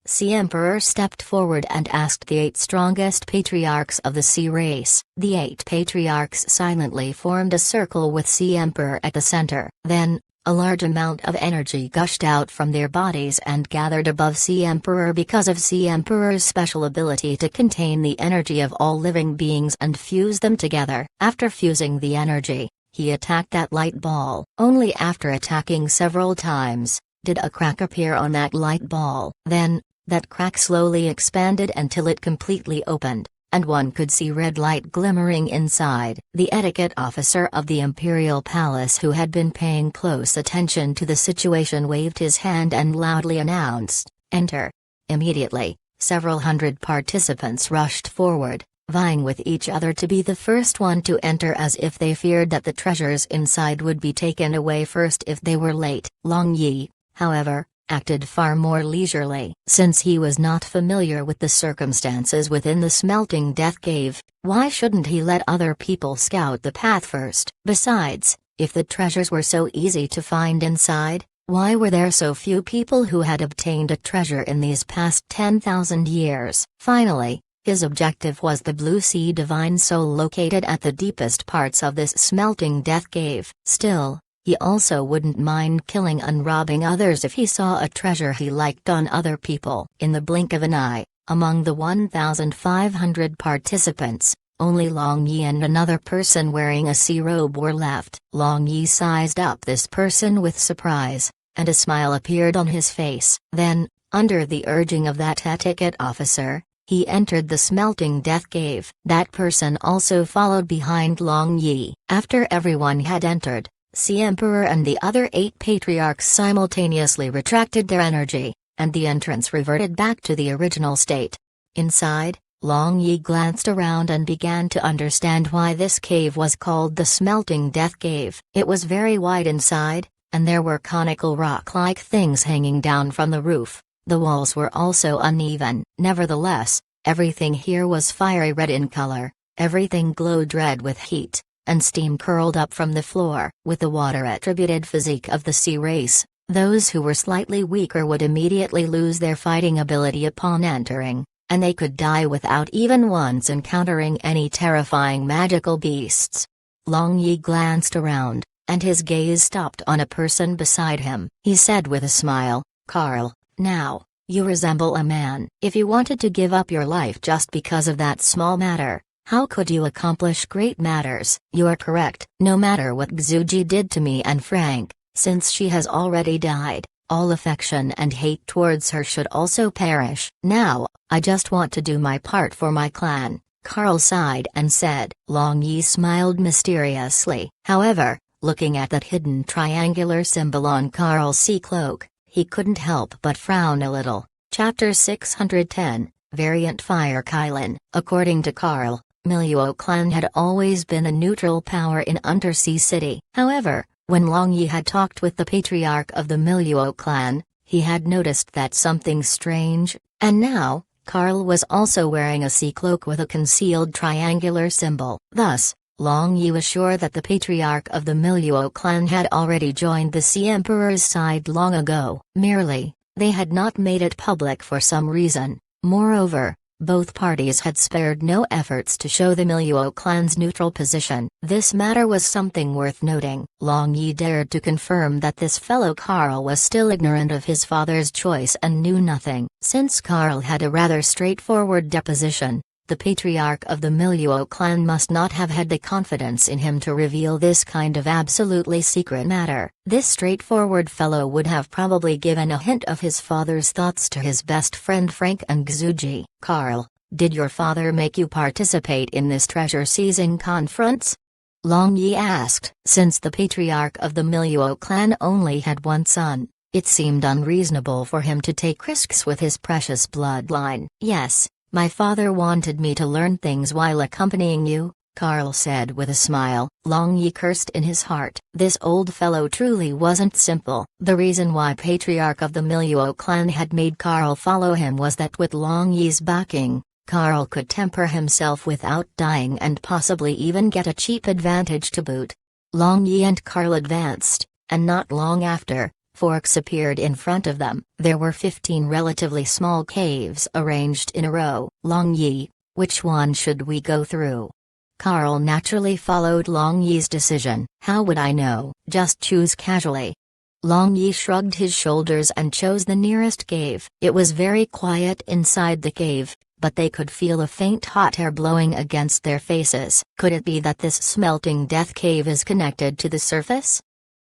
Sea Emperor stepped forward and asked the 8 strongest patriarchs of the sea race. The 8 patriarchs silently formed a circle with Sea Emperor at the center. Then, a large amount of energy gushed out from their bodies and gathered above Sea Emperor because of Sea Emperor's special ability to contain the energy of all living beings and fuse them together. After fusing the energy, he attacked that light ball. Only after attacking several times, did a crack appear on that light ball. Then, that crack slowly expanded until it completely opened, and one could see red light glimmering inside. The etiquette officer of the Imperial Palace, who had been paying close attention to the situation, waved his hand and loudly announced, "Enter." Immediately, several hundred participants rushed forward, vying with each other to be the first one to enter, as if they feared that the treasures inside would be taken away first if they were late. Long Yi, however, acted far more leisurely. Since he was not familiar with the circumstances within the smelting death cave, why shouldn't he let other people scout the path first? Besides, if the treasures were so easy to find inside, Why were there so few people who had obtained a treasure in these past 10,000 years? Finally, his objective was the Blue Sea Divine Soul located at the deepest parts of this smelting death cave. Still, he also wouldn't mind killing and robbing others if he saw a treasure he liked on other people. In the blink of an eye, among the 1,500 participants, only Long Yi and another person wearing a sea robe were left. Long Yi sized up this person with surprise, and a smile appeared on his face. Then, under the urging of that etiquette officer, he entered the smelting death cave. That person also followed behind Long Yi. After everyone had entered, Sea Emperor and the other 8 patriarchs simultaneously retracted their energy, and the entrance reverted back to the original state. Inside, Long Yi glanced around and began to understand why this cave was called the Smelting Death Cave. It was very wide inside, and there were conical rock-like things hanging down from the roof. The walls were also uneven. Nevertheless, everything here was fiery red in color, everything glowed red with heat, and steam curled up from the floor. With the water-attributed physique of the sea race, those who were slightly weaker would immediately lose their fighting ability upon entering, and they could die without even once encountering any terrifying magical beasts. Long Yi glanced around, and his gaze stopped on a person beside him. He said with a smile, "Carl, now, you resemble a man. If you wanted to give up your life just because of that small matter, how could you accomplish great matters?" "You are correct. No matter what Xuji did to me and Frank, since she has already died, all affection and hate towards her should also perish. Now, I just want to do my part for my clan," Carl sighed and said. Long Yi smiled mysteriously. However, looking at that hidden triangular symbol on Carl's sea cloak, he couldn't help but frown a little. Chapter 610, Variant Fire Kylin. According to Carl, Miluo clan had always been a neutral power in Undersea City. However, when Long Yi had talked with the patriarch of the Miluo clan, he had noticed that something strange, and now, Carl was also wearing a sea cloak with a concealed triangular symbol. Thus, Long Yi was sure that the patriarch of the Miluo clan had already joined the Sea Emperor's side long ago. Merely, they had not made it public for some reason. Moreover, both parties had spared no efforts to show the Miluo clan's neutral position. This matter was something worth noting. Long Yi dared to confirm that this fellow Carl was still ignorant of his father's choice and knew nothing. Since Carl had a rather straightforward deposition, the patriarch of the Miluo clan must not have had the confidence in him to reveal this kind of absolutely secret matter. This straightforward fellow would have probably given a hint of his father's thoughts to his best friend Frank and Xuji. "Carl, did your father make you participate in this treasure-seizing conference?" Long Yi asked. Since the patriarch of the Miluo clan only had one son, it seemed unreasonable for him to take risks with his precious bloodline. "Yes. My father wanted me to learn things while accompanying you," Carl said with a smile. Long Yi cursed in his heart. This old fellow truly wasn't simple. The reason why patriarch of the Miluo clan had made Carl follow him was that with Long Yi's backing, Carl could temper himself without dying and possibly even get a cheap advantage to boot. Long Yi and Carl advanced, and not long after, forks appeared in front of them. There were 15 relatively small caves arranged in a row. "Long Yi, which one should we go through?" Carl naturally followed Long Yi's decision. "How would I know? Just choose casually." Long Yi shrugged his shoulders and chose the nearest cave. It was very quiet inside the cave, but they could feel a faint hot air blowing against their faces. Could it be that this smelting death cave is connected to the surface?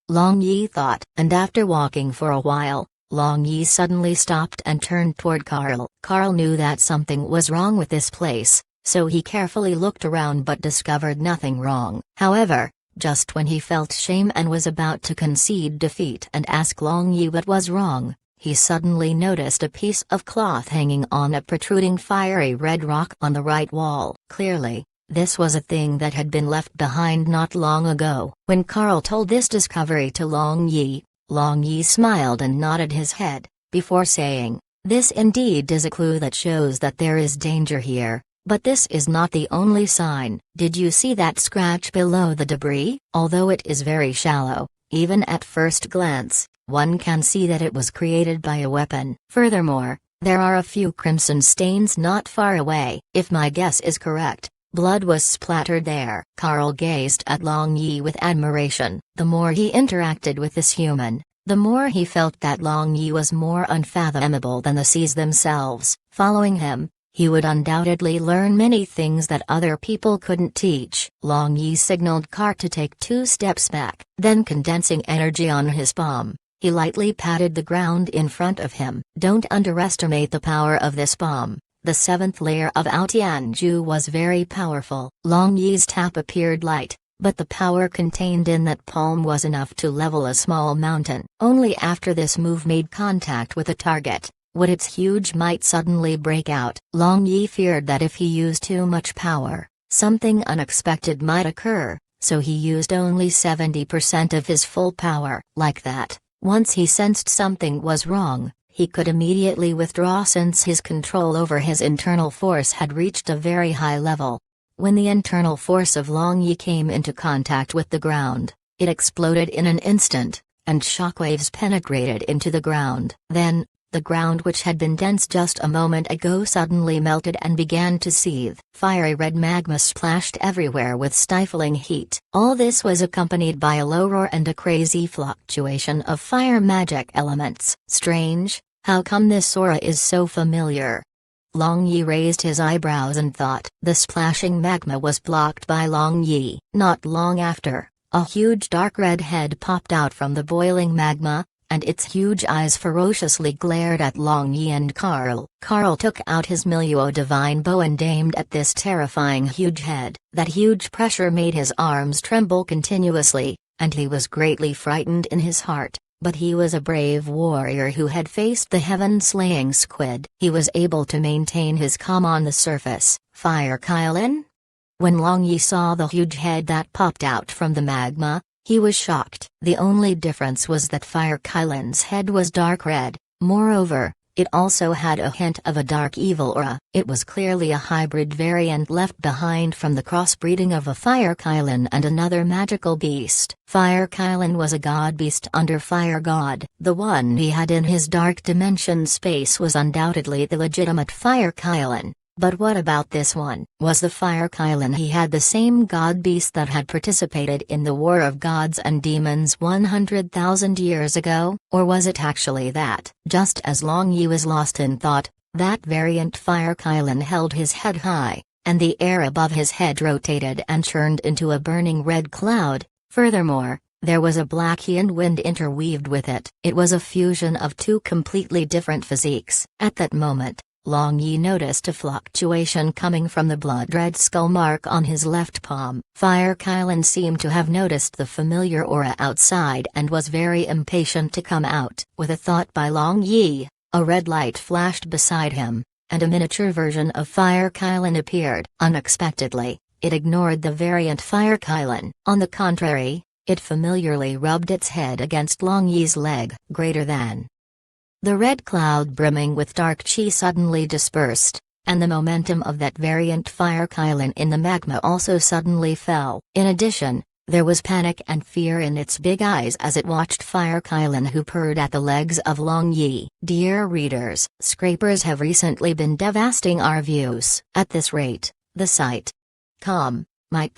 Long Yi thought, and after walking for a while, Long Yi suddenly stopped and turned toward Carl. Carl knew that something was wrong with this place, so he carefully looked around but discovered nothing wrong. However, just when he felt shame and was about to concede defeat and ask Long Yi what was wrong, he suddenly noticed a piece of cloth hanging on a protruding fiery red rock on the right wall. Clearly, this was a thing that had been left behind not long ago. When Carl told this discovery to Long Yi smiled and nodded his head, before saying, "This indeed is a clue that shows that there is danger here, but this is not the only sign." "Did you see that scratch below the debris? Although it is very shallow, even at first glance, one can see that it was created by a weapon. Furthermore, there are a few crimson stains not far away. If my guess is correct, blood was splattered there. Carl gazed at Long Yi with admiration. The more he interacted with this human, the more he felt that Long Yi was more unfathomable than the seas themselves. Following him, he would undoubtedly learn many things that other people couldn't teach. Long Yi signaled Carl to take 2 steps back. Then, condensing energy on his palm, he lightly patted the ground in front of him. Don't underestimate the power of this palm. The 7th layer of Aotianju was very powerful. Long Yi's tap appeared light, but the power contained in that palm was enough to level a small mountain. Only after this move made contact with a target would its huge might suddenly break out. Long Yi feared that if he used too much power, something unexpected might occur, so he used only 70% of his full power. Like that, once he sensed something was wrong, he could immediately withdraw since his control over his internal force had reached a very high level. When the internal force of Long Yi came into contact with the ground, it exploded in an instant, and shockwaves penetrated into the ground. Then, the ground which had been dense just a moment ago suddenly melted and began to seethe. Fiery red magma splashed everywhere with stifling heat. All this was accompanied by a low roar and a crazy fluctuation of fire magic elements. Strange, how come this aura is so familiar? Long Yi raised his eyebrows and thought. The splashing magma was blocked by Long Yi. Not long after, a huge dark red head popped out from the boiling magma, and its huge eyes ferociously glared at Long Yi and Carl. Carl took out his Miluo divine bow and aimed at this terrifying huge head. That huge pressure made his arms tremble continuously, and he was greatly frightened in his heart, but he was a brave warrior who had faced the heaven-slaying squid. He was able to maintain his calm on the surface. Fire Kylin? When Long Yi saw the huge head that popped out from the magma, he was shocked. The only difference was that Fire Kylin's head was dark red. Moreover, it also had a hint of a dark evil aura. It was clearly a hybrid variant left behind from the crossbreeding of a Fire Kylin and another magical beast. Fire Kylin was a god beast under Fire God. The one he had in his dark dimension space was undoubtedly the legitimate Fire Kylin. But what about this one? Was the Fire Kylin he had the same god beast that had participated in the War of Gods and Demons 100,000 years ago? Or was it actually that? Just as Long Yi was lost in thought, that variant Fire Kylin held his head high, and the air above his head rotated and churned into a burning red cloud. Furthermore, there was a black Heian wind interweaved with it. It was a fusion of 2 completely different physiques. At that moment, Long Yi noticed a fluctuation coming from the blood-red skull mark on his left palm. Fire Kylin seemed to have noticed the familiar aura outside and was very impatient to come out. With a thought by Long Yi, a red light flashed beside him, and a miniature version of Fire Kylin appeared. Unexpectedly, it ignored the variant Fire Kylin. On the contrary, it familiarly rubbed its head against Long Yi's leg. Greater than. The red cloud brimming with dark chi suddenly dispersed, and the momentum of that variant Fire Kylin in the magma also suddenly fell. In addition, there was panic and fear in its big eyes as it watched Fire Kylin, who purred at the legs of Long Yi. Dear readers, scrapers have recently been devastating our views. At this rate, the site might ...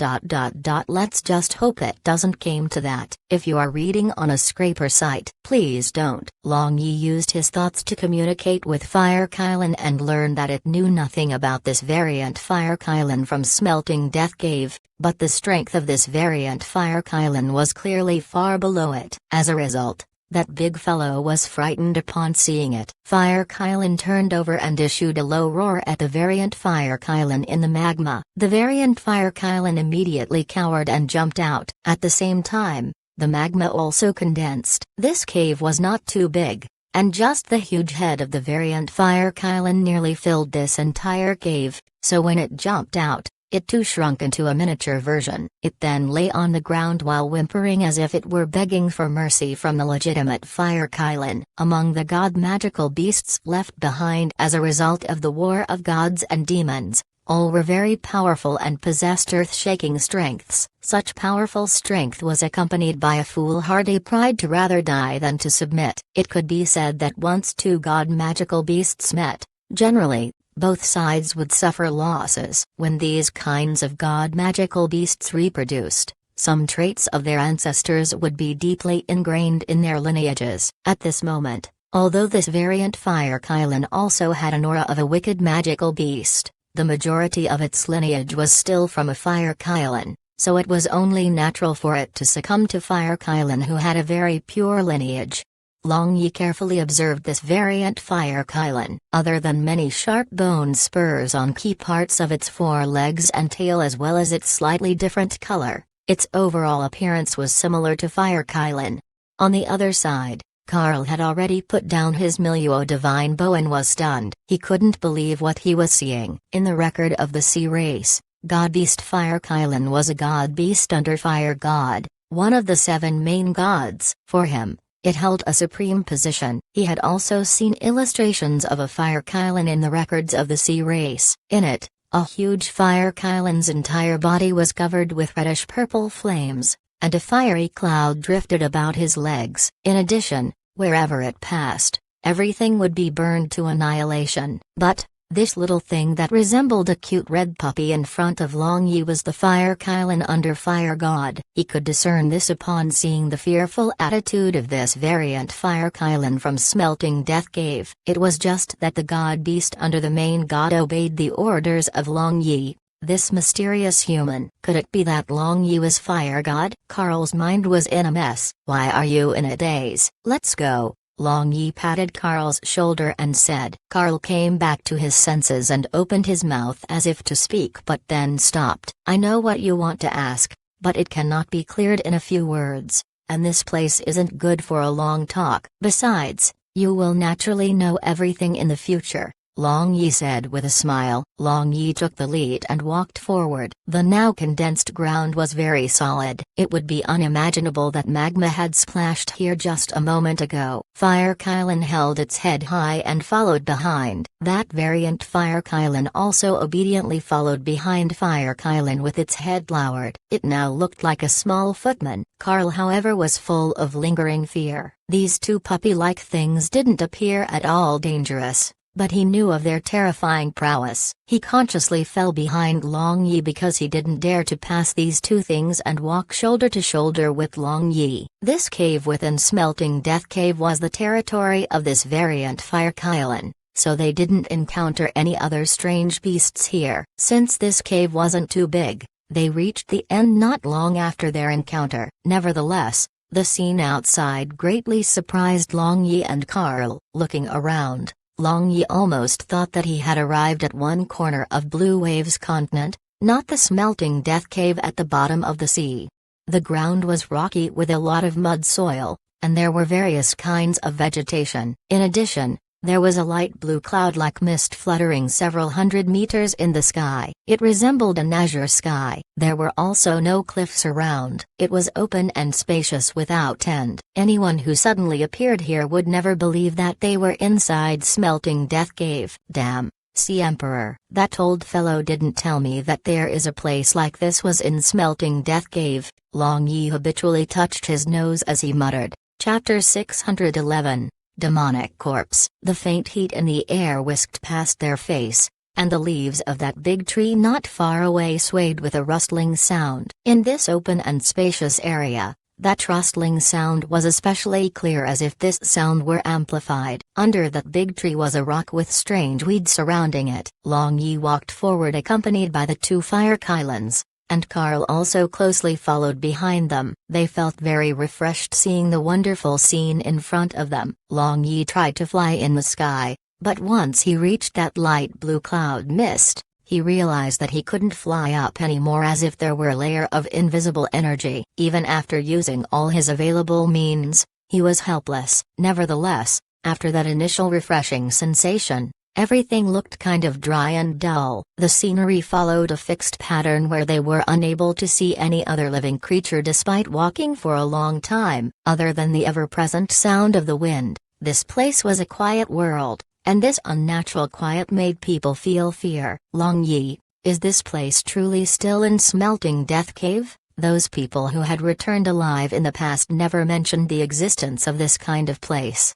Let's just hope it doesn't came to that. If you are reading on a scraper site, please don't. Long Yi used his thoughts to communicate with Fire Kylin and learn that it knew nothing about this variant Fire Kylin from Smelting Death Cave, but the strength of this variant Fire Kylin was clearly far below it. As a result, that big fellow was frightened upon seeing it. Fire Kylin turned over and issued a low roar at the variant Fire Kylin in the magma. The variant Fire Kylin immediately cowered and jumped out. At the same time, the magma also condensed. This cave was not too big, and just the huge head of the variant Fire Kylin nearly filled this entire cave, so when it jumped out, it too shrunk into a miniature version. It then lay on the ground while whimpering as if it were begging for mercy from the legitimate Fire Kylin. Among the god magical beasts left behind as a result of the War of Gods and Demons, All were very powerful and possessed earth-shaking strengths. Such powerful strength was accompanied by a foolhardy pride to rather die than to submit. It could be said that once two god magical beasts met, generally, both sides would suffer losses. When these kinds of god magical beasts reproduced, some traits of their ancestors would be deeply ingrained in their lineages. At this moment, although this variant Fire Kylan also had an aura of a wicked magical beast, the majority of its lineage was still from a Fire Kylan, so it was only natural for it to succumb to Fire Kylan who had a very pure lineage. Long Yi carefully observed this variant Fire Kylan. Other than many sharp bone spurs on key parts of its forelegs and tail as well as its slightly different color, its overall appearance was similar to Fire Kylan. On the other side, Karl had already put down his Miluo divine bow and was stunned. He couldn't believe what he was seeing. In the record of the sea race, God Beast Fire Kylan was a god beast under Fire God, one of the 7 main gods. For him, it held a supreme position. He had also seen illustrations of a Fire Kylan in the records of the sea race. In it, a huge Fire Kylan's entire body was covered with reddish-purple flames, and a fiery cloud drifted about his legs. In addition, wherever it passed, everything would be burned to annihilation. But, this little thing that resembled a cute red puppy in front of Long Yi was the Fire Kylan under Fire God. He could discern this upon seeing the fearful attitude of this variant Fire Kylan from Smelting Death Cave. It was just that the god beast under the main god obeyed the orders of Long Yi. This mysterious human. Could it be that Long Yi was Fire God? Karl's mind was in a mess. Why are you in a daze? Let's go. Long Yi patted Karl's shoulder and said. Karl came back to his senses and opened his mouth as if to speak but then stopped. I know what you want to ask, but it cannot be cleared in a few words, and this place isn't good for a long talk. Besides, you will naturally know everything in the future, Long Yi said with a smile. Long Yi took the lead and walked forward. The now condensed ground was very solid. It would be unimaginable that magma had splashed here just a moment ago. Fire Kylan held its head high and followed behind. That variant Fire Kylan also obediently followed behind Fire Kylan with its head lowered. It now looked like a small footman. Karl however was full of lingering fear. These two puppy-like things didn't appear at all dangerous, but he knew of their terrifying prowess. He consciously fell behind Long Yi because he didn't dare to pass these two things and walk shoulder to shoulder with Long Yi. This cave within Smelting Death Cave was the territory of this variant Fire Kylan, so they didn't encounter any other strange beasts here. Since this cave wasn't too big, they reached the end not long after their encounter. Nevertheless, the scene outside greatly surprised Long Yi and Karl. Looking around, Long Yi almost thought that he had arrived at one corner of Blue Wave's continent, not the Smelting Death Cave at the bottom of the sea. The ground was rocky with a lot of mud soil, and there were various kinds of vegetation. In addition, there was a light blue cloud-like mist fluttering several hundred meters in the sky. It resembled an azure sky. There were also no cliffs around. It was open and spacious without end. Anyone who suddenly appeared here would never believe that they were inside Smelting Death Cave. Damn, Sea Emperor. That old fellow didn't tell me that there is a place like this was in Smelting Death Cave. Long Yi habitually touched his nose as he muttered. Chapter 611. Demonic Corpse. The faint heat in the air whisked past their face, and the leaves of that big tree not far away swayed with a rustling sound. In this open and spacious area, that rustling sound was especially clear as if this sound were amplified. Under that big tree was a rock with strange weeds surrounding it. Long Yi walked forward accompanied by the two Fire Kylans, and Karl also closely followed behind them. They felt very refreshed seeing the wonderful scene in front of them. Long Yi tried to fly in the sky, but once he reached that light blue cloud mist, he realized that he couldn't fly up anymore as if there were a layer of invisible energy. Even after using all his available means, he was helpless. Nevertheless, after that initial refreshing sensation, everything looked kind of dry and dull. The scenery followed a fixed pattern where they were unable to see any other living creature despite walking for a long time. Other than the ever-present sound of the wind, this place was a quiet world, and this unnatural quiet made people feel fear. Long Yi, Is this place truly still in Smelting Death Cave? Those people who had returned alive in the past never mentioned the existence of this kind of place.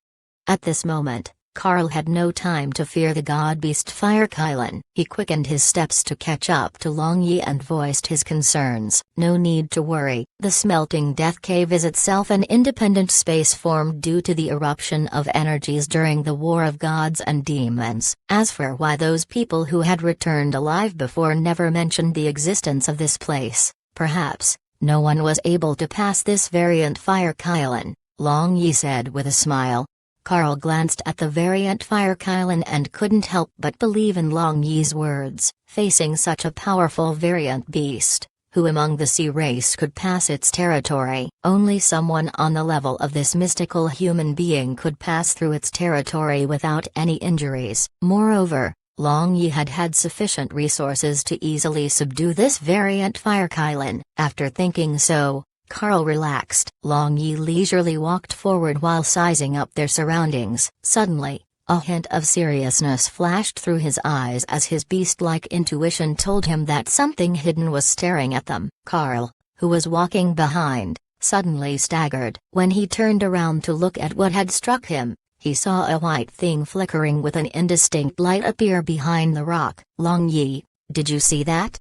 At this moment, Carl had no time to fear the god-beast Fire Kylan. He quickened his steps to catch up to Long Yi and voiced his concerns. No need to worry, the Smelting Death Cave is itself an independent space formed due to the eruption of energies during the War of Gods and Demons. As for why those people who had returned alive before never mentioned the existence of this place, perhaps no one was able to pass this variant Fire Kylan, Long Yi said with a smile. Carl glanced at the variant Fire Kylan and couldn't help but believe in Long Yi's words. Facing such a powerful variant beast, who among the sea race could pass its territory? Only someone on the level of this mystical human being could pass through its territory without any injuries. Moreover, Long Yi had had sufficient resources to easily subdue this variant Fire Kylan. After thinking so, Carl relaxed. Long Yi leisurely walked forward while sizing up their surroundings. Suddenly, a hint of seriousness flashed through his eyes as his beast-like intuition told him that something hidden was staring at them. Carl, who was walking behind, suddenly staggered. When he turned around to look at what had struck him, he saw a white thing flickering with an indistinct light appear behind the rock. Long Yi, did you see that?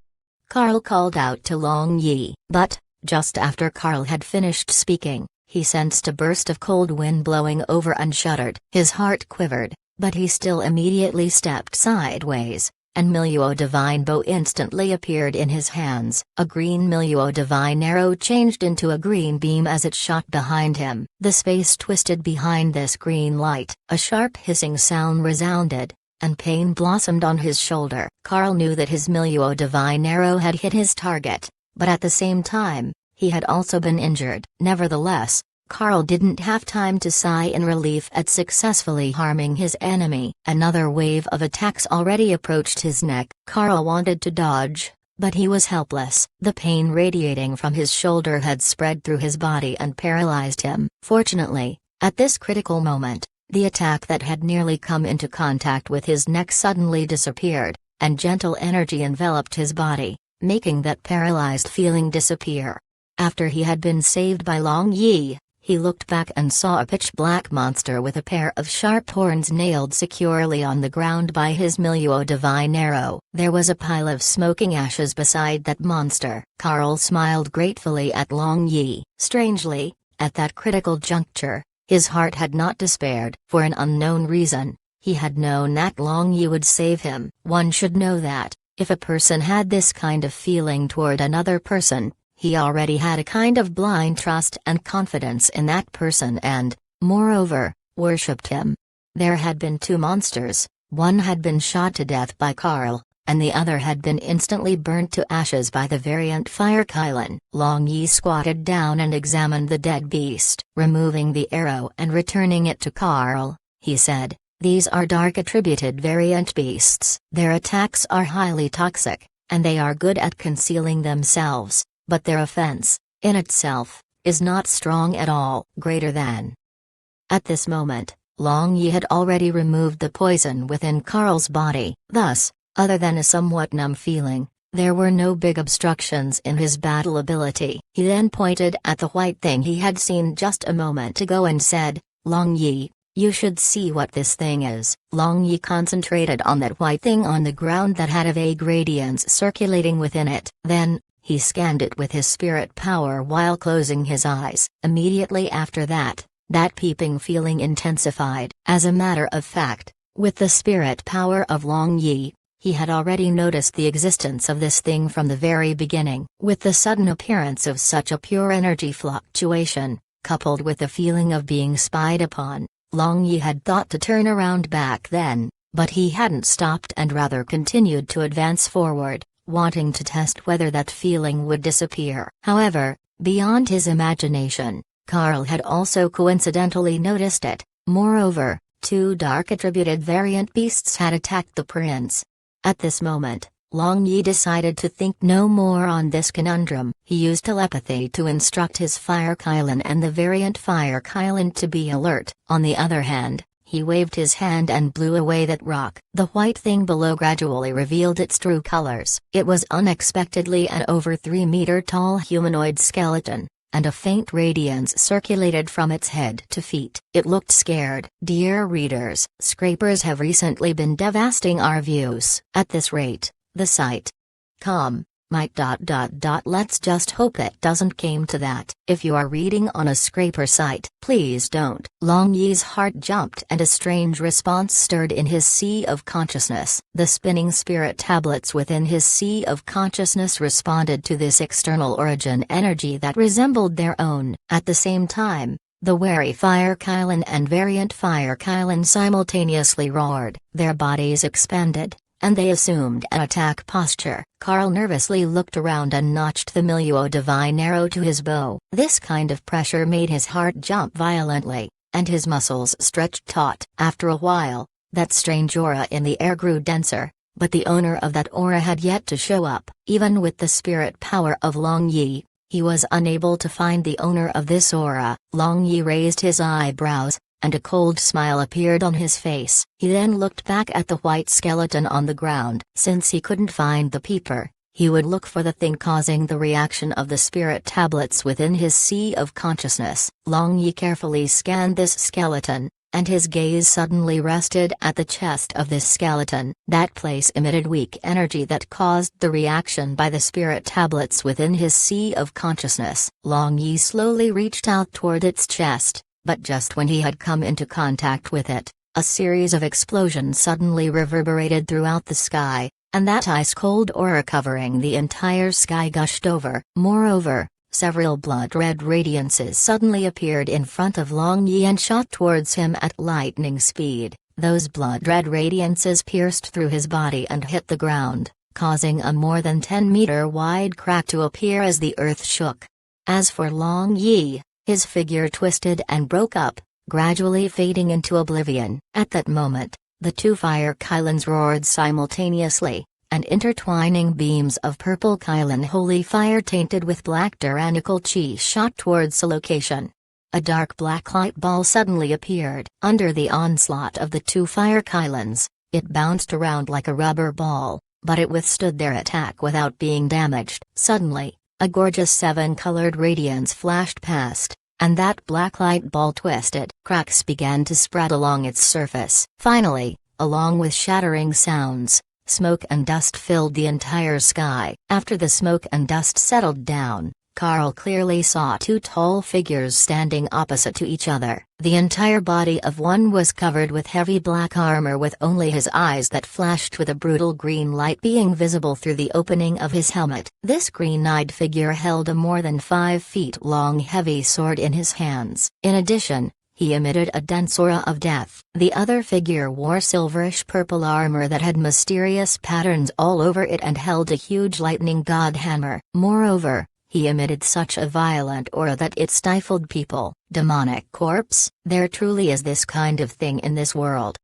Carl called out to Long Yi. But, just after Carl had finished speaking, he sensed a burst of cold wind blowing over and shuddered. His heart quivered, but he still immediately stepped sideways, and Milieu Divine Bow instantly appeared in his hands. A green Milieu Divine arrow changed into a green beam as it shot behind him. The space twisted behind this green light. A sharp hissing sound resounded, and pain blossomed on his shoulder. Carl knew that his Milieu Divine arrow had hit his target, but at the same time, he had also been injured. Nevertheless, Carl didn't have time to sigh in relief at successfully harming his enemy. Another wave of attacks already approached his neck. Carl wanted to dodge, but he was helpless. The pain radiating from his shoulder had spread through his body and paralyzed him. Fortunately, at this critical moment, the attack that had nearly come into contact with his neck suddenly disappeared, and gentle energy enveloped his body, making that paralyzed feeling disappear. After he had been saved by Long Yi, he looked back and saw a pitch-black monster with a pair of sharp horns nailed securely on the ground by his Milieu Divine arrow. There was a pile of smoking ashes beside that monster. Carl smiled gratefully at Long Yi. Strangely, at that critical juncture, his heart had not despaired. For an unknown reason, he had known that Long Yi would save him. One should know that, if a person had this kind of feeling toward another person, he already had a kind of blind trust and confidence in that person and, moreover, worshipped him. There had been two monsters, one had been shot to death by Carl, and the other had been instantly burnt to ashes by the variant Fire Kylan. Long Yi squatted down and examined the dead beast. Removing the arrow and returning it to Carl, he said, "These are dark attributed variant beasts. Their attacks are highly toxic, and they are good at concealing themselves. But their offense, in itself, is not strong at all. Greater than." At this moment, Long Yi had already removed the poison within Carl's body. Thus, other than a somewhat numb feeling, there were no big obstructions in his battle ability. He then pointed at the white thing he had seen just a moment ago and said, "Long Yi, you should see what this thing is." Long Yi concentrated on that white thing on the ground that had a vague radiance circulating within it. Then, he scanned it with his spirit power while closing his eyes. Immediately after that, that peeping feeling intensified. As a matter of fact, with the spirit power of Long Yi, he had already noticed the existence of this thing from the very beginning. With the sudden appearance of such a pure energy fluctuation, coupled with the feeling of being spied upon, Long Yi had thought to turn around back then, but he hadn't stopped and rather continued to advance forward, wanting to test whether that feeling would disappear. However, beyond his imagination, Carl had also coincidentally noticed it. Moreover, two dark attributed variant beasts had attacked the prince. At this moment, Long Yi decided to think no more on this conundrum. He used telepathy to instruct his Fire Kylan and the variant Fire Kylan to be alert. On the other hand, He waved his hand and blew away that rock. The white thing below gradually revealed its true colors. It was unexpectedly an over 3-meter tall humanoid skeleton, and a faint radiance circulated from its head to feet. It looked scared. Dear readers, scrapers have recently been devastating our views. At this rate, the site might ... Let's just hope it doesn't came to that. If you are reading on a scraper site, please don't. Long Yi's heart jumped and a strange response stirred in his sea of consciousness. The spinning spirit tablets within his sea of consciousness responded to this external origin energy that resembled their own. At the same time, the wary Fire Kylan and Variant Fire Kylan simultaneously roared. Their bodies expanded, and they assumed an attack posture. Carl nervously looked around and notched the Milieu Divine arrow to his bow. This kind of pressure made his heart jump violently, and his muscles stretched taut. After a while, that strange aura in the air grew denser, but the owner of that aura had yet to show up. Even with the spirit power of Long Yi, he was unable to find the owner of this aura. Long Yi raised his eyebrows, and a cold smile appeared on his face. He then looked back at the white skeleton on the ground. Since he couldn't find the peeper, he would look for the thing causing the reaction of the spirit tablets within his sea of consciousness. Long Yi carefully scanned this skeleton, and his gaze suddenly rested at the chest of this skeleton. That place emitted weak energy that caused the reaction by the spirit tablets within his sea of consciousness. Long Yi slowly reached out toward its chest, but just when he had come into contact with it, a series of explosions suddenly reverberated throughout the sky, and that ice-cold aura covering the entire sky gushed over. Moreover, several blood-red radiances suddenly appeared in front of Long Yi and shot towards him at lightning speed. Those blood-red radiances pierced through his body and hit the ground, causing a more than 10-meter wide crack to appear as the earth shook. As for Long Yi, his figure twisted and broke up, gradually fading into oblivion. At that moment, the two Fire Kylans roared simultaneously, and intertwining beams of purple Kylan holy fire tainted with black tyrannical chi shot towards the location. A dark black light ball suddenly appeared. Under the onslaught of the two Fire Kylans, it bounced around like a rubber ball, but it withstood their attack without being damaged. Suddenly, a gorgeous 7-colored radiance flashed past, and that black light ball twisted. Cracks began to spread along its surface. Finally, along with shattering sounds, smoke and dust filled the entire sky. After the smoke and dust settled down, Carl clearly saw two tall figures standing opposite to each other. The entire body of one was covered with heavy black armor, with only his eyes that flashed with a brutal green light being visible through the opening of his helmet. This green-eyed figure held a more than 5 feet long heavy sword in his hands. In addition, he emitted a dense aura of death. The other figure wore silverish purple armor that had mysterious patterns all over it and held a huge lightning god hammer. Moreover, he emitted such a violent aura that it stifled people. Demonic corpse? There truly is this kind of thing in this world.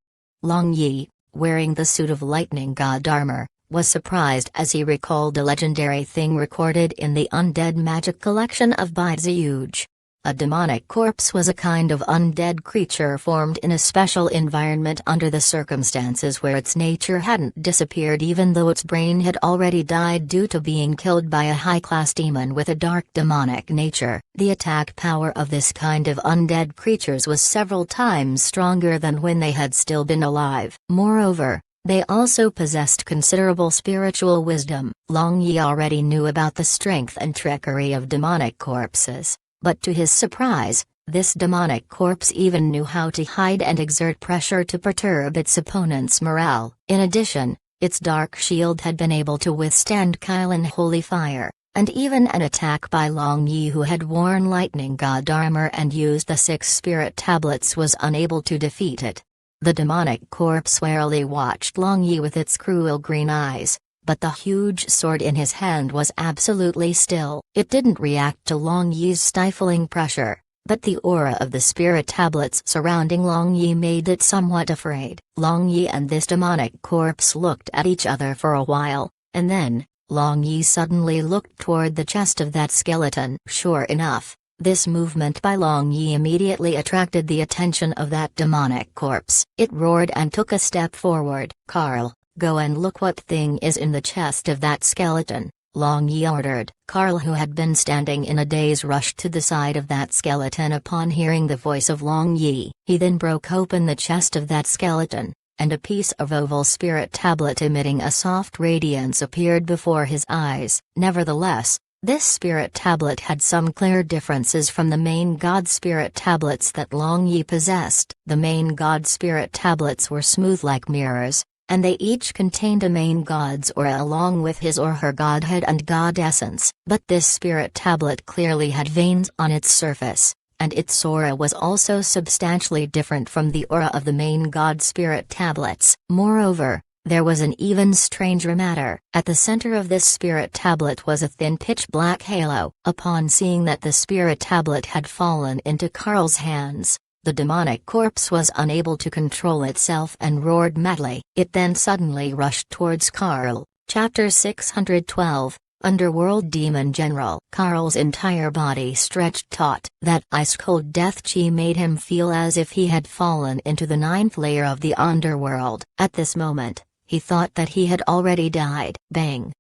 Long Yi, wearing the suit of lightning god armor, was surprised as he recalled a legendary thing recorded in the Undead Magic collection of Baiziuge. A demonic corpse was a kind of undead creature formed in a special environment under the circumstances where its nature hadn't disappeared, even though its brain had already died due to being killed by a high-class demon with a dark demonic nature. The attack power of this kind of undead creatures was several times stronger than when they had still been alive. Moreover, they also possessed considerable spiritual wisdom. Long Yi already knew about the strength and trickery of demonic corpses. But to his surprise, this demonic corpse even knew how to hide and exert pressure to perturb its opponent's morale. In addition, its dark shield had been able to withstand Kylan holy fire, and even an attack by Long Yi, who had worn lightning god armor and used the 6 spirit tablets, was unable to defeat it. The demonic corpse warily watched Long Yi with its cruel green eyes, but the huge sword in his hand was absolutely still. It didn't react to Long Yi's stifling pressure, but the aura of the spirit tablets surrounding Long Yi made it somewhat afraid. Long Yi and this demonic corpse looked at each other for a while, and then, Long Yi suddenly looked toward the chest of that skeleton. Sure enough, This movement by Long Yi immediately attracted the attention of that demonic corpse. It roared and took a step forward. "Carl, go and look what thing is in the chest of that skeleton," Long Yi ordered. Carl, who had been standing in a daze, rushed to the side of that skeleton upon hearing the voice of Long Yi. He then broke open the chest of that skeleton, and a piece of oval spirit tablet emitting a soft radiance appeared before his eyes. Nevertheless, this spirit tablet had some clear differences from the main god spirit tablets that Long Yi possessed. The main god spirit tablets were smooth like mirrors, and they each contained a main god's aura along with his or her godhead and god essence. But this spirit tablet clearly had veins on its surface, and its aura was also substantially different from the aura of the main god spirit tablets. Moreover, there was an even stranger matter. At the center of this spirit tablet was a thin pitch-black halo. Upon seeing that the spirit tablet had fallen into Carl's hands, the demonic corpse was unable to control itself and roared madly. It then suddenly rushed towards Carl. Chapter 612, Underworld Demon General. Carl's entire body stretched taut. That ice-cold death chi made him feel as if he had fallen into the 9th layer of the underworld. At this moment, he thought that he had already died. Bang!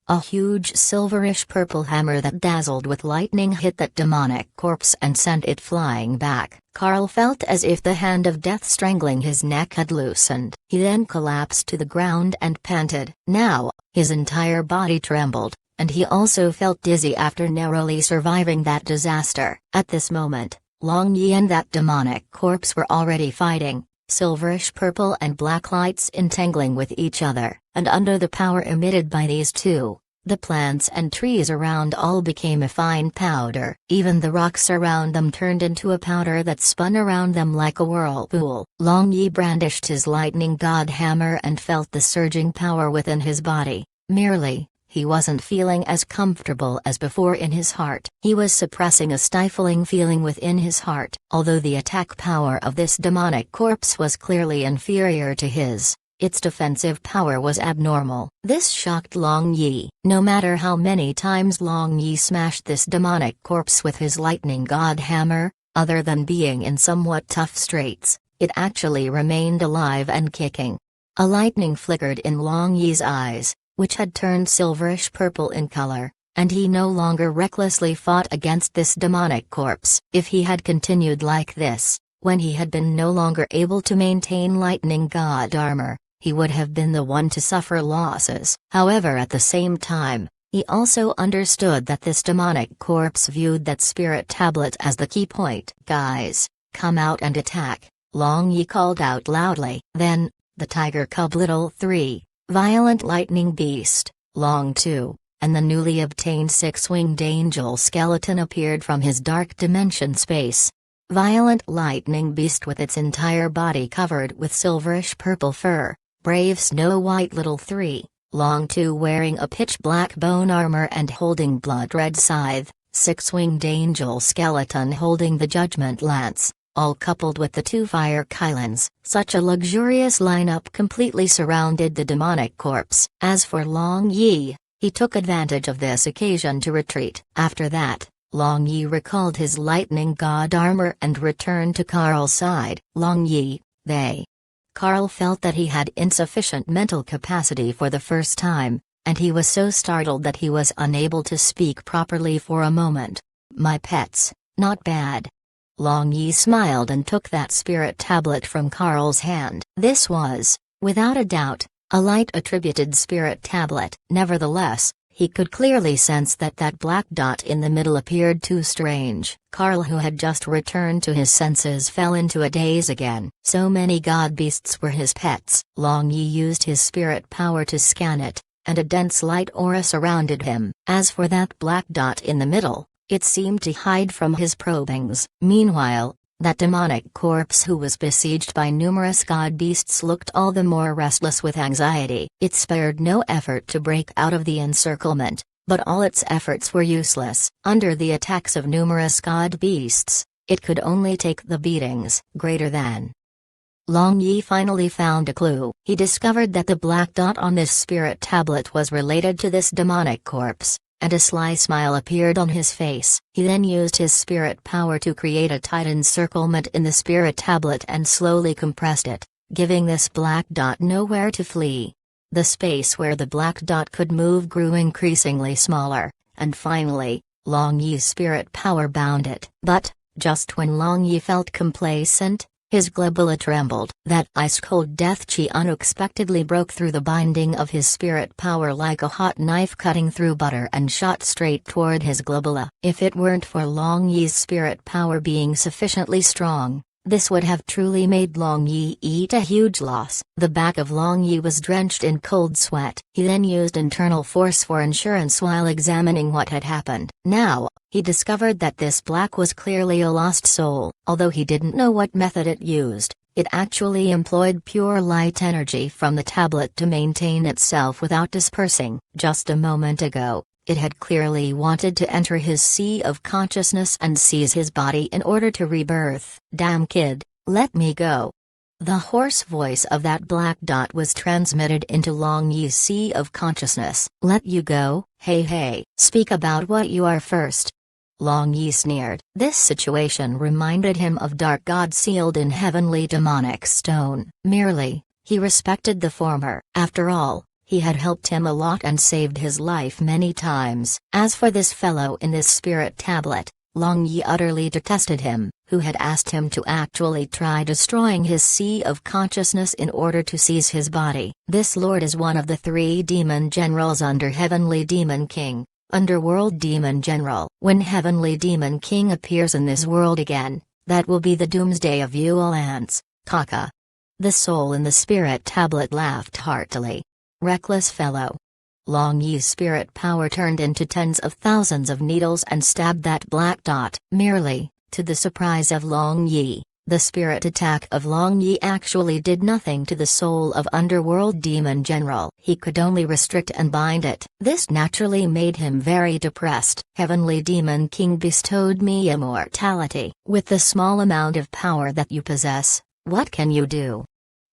A huge silverish purple hammer that dazzled with lightning hit that demonic corpse and sent it flying back. Carl felt as if the hand of death strangling his neck had loosened. He then collapsed to the ground and panted. Now, his entire body trembled, and he also felt dizzy after narrowly surviving that disaster. At this moment, Long Yi and that demonic corpse were already fighting. Silverish purple and black lights entangling with each other, and under the power emitted by these two, the plants and trees around all became a fine powder. Even the rocks around them turned into a powder that spun around them like a whirlpool. Long Yi brandished his lightning god hammer and felt the surging power within his body. Merely, he wasn't feeling as comfortable as before in his heart. He was suppressing a stifling feeling within his heart. Although the attack power of this demonic corpse was clearly inferior to his, its defensive power was abnormal. This shocked Long Yi. No matter how many times Long Yi smashed this demonic corpse with his lightning god hammer, other than being in somewhat tough straits, it actually remained alive and kicking. A lightning flickered in Long Yi's eyes, which had turned silverish purple in color, and he no longer recklessly fought against this demonic corpse. If he had continued like this, when he had been no longer able to maintain lightning god armor, he would have been the one to suffer losses. However, at the same time, he also understood that this demonic corpse viewed that spirit tablet as the key point. "Guys, come out and attack," Long Yi called out loudly. Then, the Tiger Cub Little 3, Violent Lightning Beast, Long 2, and the newly obtained six-winged angel skeleton appeared from his dark dimension space. Violent Lightning Beast with its entire body covered with silverish purple fur, brave Snow White Little 3, Long 2 wearing a pitch-black bone armor and holding blood-red scythe, six-winged angel skeleton holding the judgment lance, all coupled with the two fire Kylans. Such a luxurious lineup completely surrounded the demonic corpse. As for Long Yi, he took advantage of this occasion to retreat. After that, Long Yi recalled his lightning god armor and returned to Carl's side. Long Yi, they. Carl felt that he had insufficient mental capacity for the first time, and he was so startled that he was unable to speak properly for a moment. "My pets, not bad." Long Yi smiled and took that spirit tablet from Carl's hand. This was, without a doubt, a light-attributed spirit tablet. Nevertheless, he could clearly sense that that black dot in the middle appeared too strange. Carl, who had just returned to his senses, fell into a daze again. So many god beasts were his pets. Long Yi used his spirit power to scan it, and a dense light aura surrounded him. As for that black dot in the middle, it seemed to hide from his probings. Meanwhile, that demonic corpse who was besieged by numerous god beasts looked all the more restless with anxiety. It spared no effort to break out of the encirclement, but all its efforts were useless. Under the attacks of numerous god beasts, it could only take the beatings. Greater than. Long Yi finally found a clue. He discovered that the black dot on this spirit tablet was related to this demonic corpse, and a sly smile appeared on his face. He then used his spirit power to create a tight encirclement in the spirit tablet and slowly compressed it, giving this black dot nowhere to flee. The space where the black dot could move grew increasingly smaller, and finally, Long Yi's spirit power bound it. But, just when Long Yi felt complacent, his globula trembled. That ice-cold death chi unexpectedly broke through the binding of his spirit power like a hot knife cutting through butter and shot straight toward his globula. If it weren't for Long Yi's spirit power being sufficiently strong, this would have truly made Long Yi eat a huge loss. The back of Long Yi was drenched in cold sweat. He then used internal force for insurance while examining what had happened. Now, he discovered that this black was clearly a lost soul. Although he didn't know what method it used, it actually employed pure light energy from the tablet to maintain itself without dispersing. Just a moment ago, it had clearly wanted to enter his sea of consciousness and seize his body in order to rebirth. Damn kid, let me go. The hoarse voice of that black dot was transmitted into Long Yi's sea of consciousness. Let you go? Hey, speak about what you are first. Long Yi sneered. This situation reminded him of Dark God sealed in heavenly demonic stone. Merely, he respected the former. After all, he had helped him a lot and saved his life many times. As for this fellow in this spirit tablet, Long Yi utterly detested him, who had asked him to actually try destroying his sea of consciousness in order to seize his body. This lord is one of the 3 demon generals under Heavenly Demon King, Underworld Demon General. When Heavenly Demon King appears in this world again, that will be the doomsday of you all ants, Kaka. The soul in the spirit tablet laughed heartily. Reckless fellow. Long Yi's spirit power turned into tens of thousands of needles and stabbed that black dot. Merely, to the surprise of Long Yi, the spirit attack of Long Yi actually did nothing to the soul of Underworld Demon General. He could only restrict and bind it. This naturally made him very depressed. Heavenly Demon King bestowed me immortality. With the small amount of power that you possess, what can you do?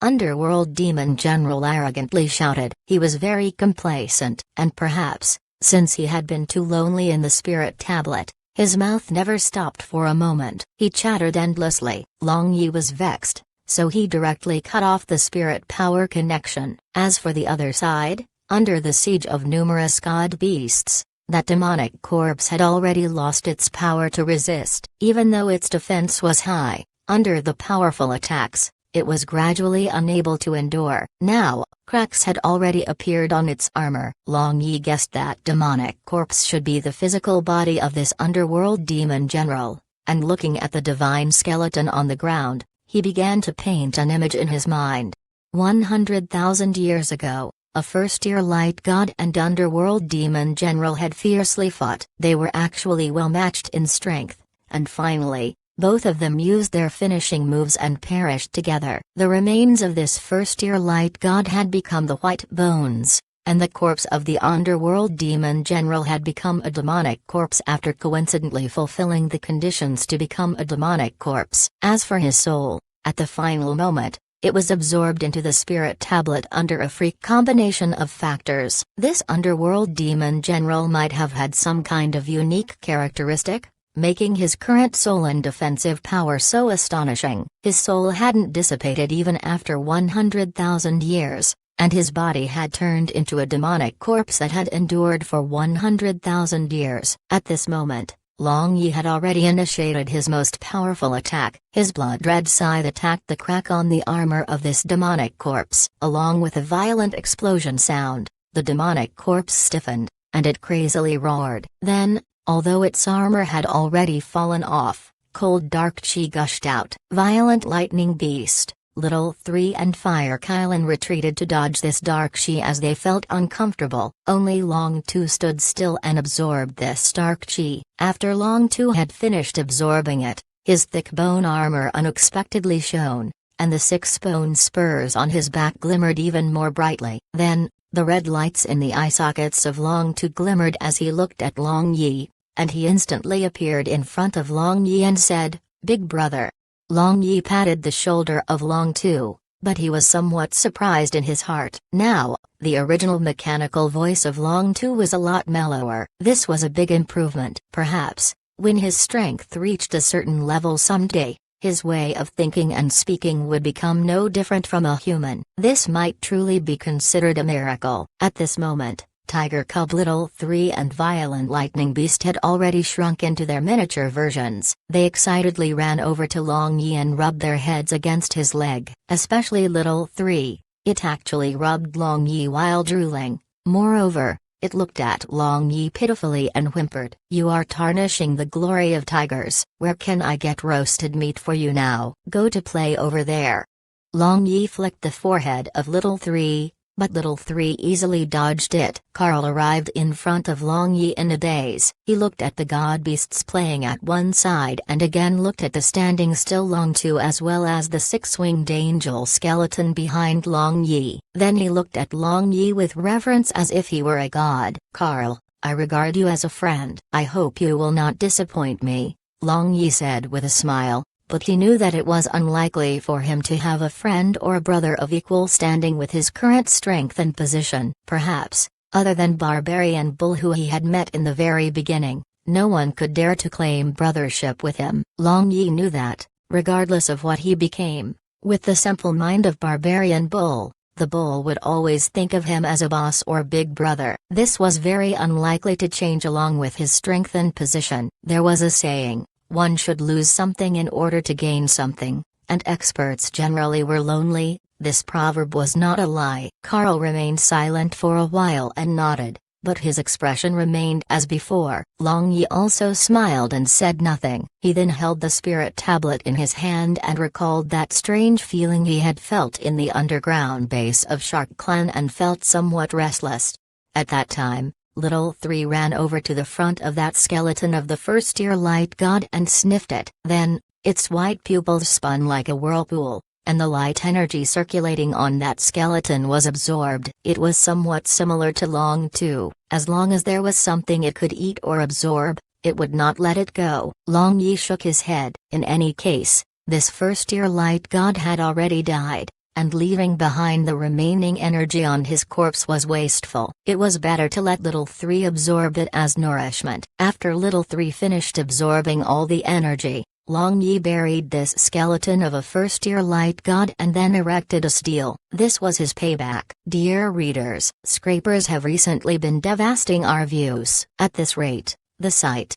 Underworld Demon General arrogantly shouted. He was very complacent, and perhaps, since he had been too lonely in the spirit tablet, his mouth never stopped for a moment. He chattered endlessly. Long Yi was vexed, so he directly cut off the spirit power connection. As for the other side, under the siege of numerous god beasts, that demonic corpse had already lost its power to resist. Even though its defense was high, under the powerful attacks, it was gradually unable to endure. Now, cracks had already appeared on its armor. Long Yi guessed that demonic corpse should be the physical body of this underworld demon general, and looking at the divine skeleton on the ground, he began to paint an image in his mind. 100,000 years ago, a first-tier light god and underworld demon general had fiercely fought. They were actually well matched in strength, and finally, both of them used their finishing moves and perished together. The remains of this first-tier light god had become the white bones, and the corpse of the underworld demon general had become a demonic corpse after coincidentally fulfilling the conditions to become a demonic corpse. As for his soul, at the final moment, it was absorbed into the spirit tablet under a freak combination of factors. This underworld demon general might have had some kind of unique characteristic, making his current soul and defensive power so astonishing. His soul hadn't dissipated even after 100,000 years, and his body had turned into a demonic corpse that had endured for 100,000 years. At this moment, Long Yi had already initiated his most powerful attack. His blood-red scythe attacked the crack on the armor of this demonic corpse. Along with a violent explosion sound, the demonic corpse stiffened, and it crazily roared. Then, although its armor had already fallen off, cold dark chi gushed out. Violent lightning beast, Little 3 and Fire Kylan retreated to dodge this dark chi as they felt uncomfortable. Only Long 2 stood still and absorbed this dark chi. After Long 2 had finished absorbing it, his thick bone armor unexpectedly shone, and the 6 bone spurs on his back glimmered even more brightly. Then, the red lights in the eye sockets of Long 2 glimmered as he looked at Long Yi, and he instantly appeared in front of Long Yi and said, "Big brother." Long Yi patted the shoulder of Long 2, but he was somewhat surprised in his heart. Now, the original mechanical voice of Long Tu was a lot mellower. This was a big improvement. Perhaps, when his strength reached a certain level someday, his way of thinking and speaking would become no different from a human. This might truly be considered a miracle. At this moment, Tiger Cub Little 3 and Violent Lightning Beast had already shrunk into their miniature versions. They excitedly ran over to Long Yi and rubbed their heads against his leg. Especially Little 3, it actually rubbed Long Yi while drooling. Moreover, it looked at Long Yi pitifully and whimpered. "You are tarnishing the glory of tigers. Where can I get roasted meat for you now? Go to play over there." Long Yi flicked the forehead of Little 3, but Little 3 easily dodged it. Carl arrived in front of Long Yi in a daze. He looked at the god beasts playing at one side and again looked at the standing still Long Tu as well as the six-winged angel skeleton behind Long Yi. Then he looked at Long Yi with reverence as if he were a god. "Carl, I regard you as a friend. I hope you will not disappoint me," Long Yi said with a smile. But he knew that it was unlikely for him to have a friend or a brother of equal standing with his current strength and position. Perhaps, other than Barbarian Bull who he had met in the very beginning, no one could dare to claim brothership with him. Long Yi knew that, regardless of what he became, with the simple mind of Barbarian Bull, the bull would always think of him as a boss or big brother. This was very unlikely to change along with his strength and position. There was a saying, one should lose something in order to gain something, and experts generally were lonely. This proverb was not a lie. Carl remained silent for a while and nodded, but his expression remained as before. Long Yi also smiled and said nothing. He then held the spirit tablet in his hand and recalled that strange feeling he had felt in the underground base of Shark Clan and felt somewhat restless. At that time, Little 3 ran over to the front of that skeleton of the first-tier light god and sniffed it. Then, its white pupils spun like a whirlpool, and the light energy circulating on that skeleton was absorbed. It was somewhat similar to Long Tu. As long as there was something it could eat or absorb, it would not let it go. Long Yi shook his head. In any case, this first-tier light god had already died, and leaving behind the remaining energy on his corpse was wasteful. It was better to let Little 3 absorb it as nourishment. After Little 3 finished absorbing all the energy, Long Yi buried this skeleton of a first-tier light god and then erected a stele. This was his payback. Dear readers, scrapers have recently been devastating our views. At this rate, the site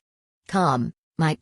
might ...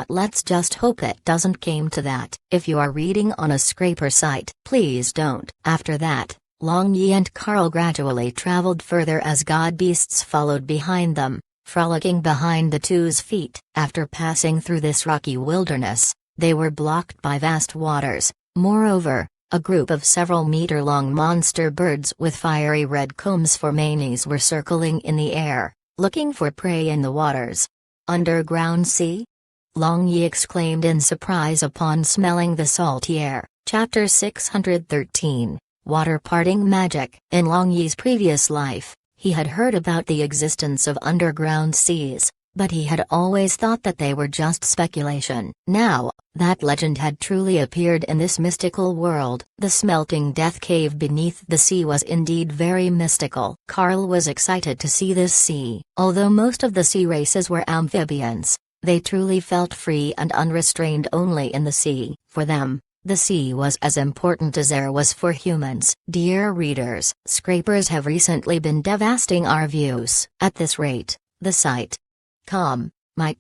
Let's just hope it doesn't came to that. If you are reading on a scraper site, please don't. After that, Long Yi and Carl gradually traveled further as god beasts followed behind them, frolicking behind the two's feet. After passing through this rocky wilderness, they were blocked by vast waters. Moreover, a group of several meter-long monster birds with fiery red combs for manes were circling in the air, looking for prey in the waters. Underground sea? Long Yi exclaimed in surprise upon smelling the salty air. Chapter 613, Water Parting Magic. In Long Yi's previous life, he had heard about the existence of underground seas, but he had always thought that they were just speculation. Now, that legend had truly appeared in this mystical world. The smelting death cave beneath the sea was indeed very mystical. Carl was excited to see this sea. Although most of the sea races were amphibians, they truly felt free and unrestrained only in the sea. For them, the sea was as important as air was for humans. Dear readers, scrapers have recently been devastating our views. At this rate, the site might ...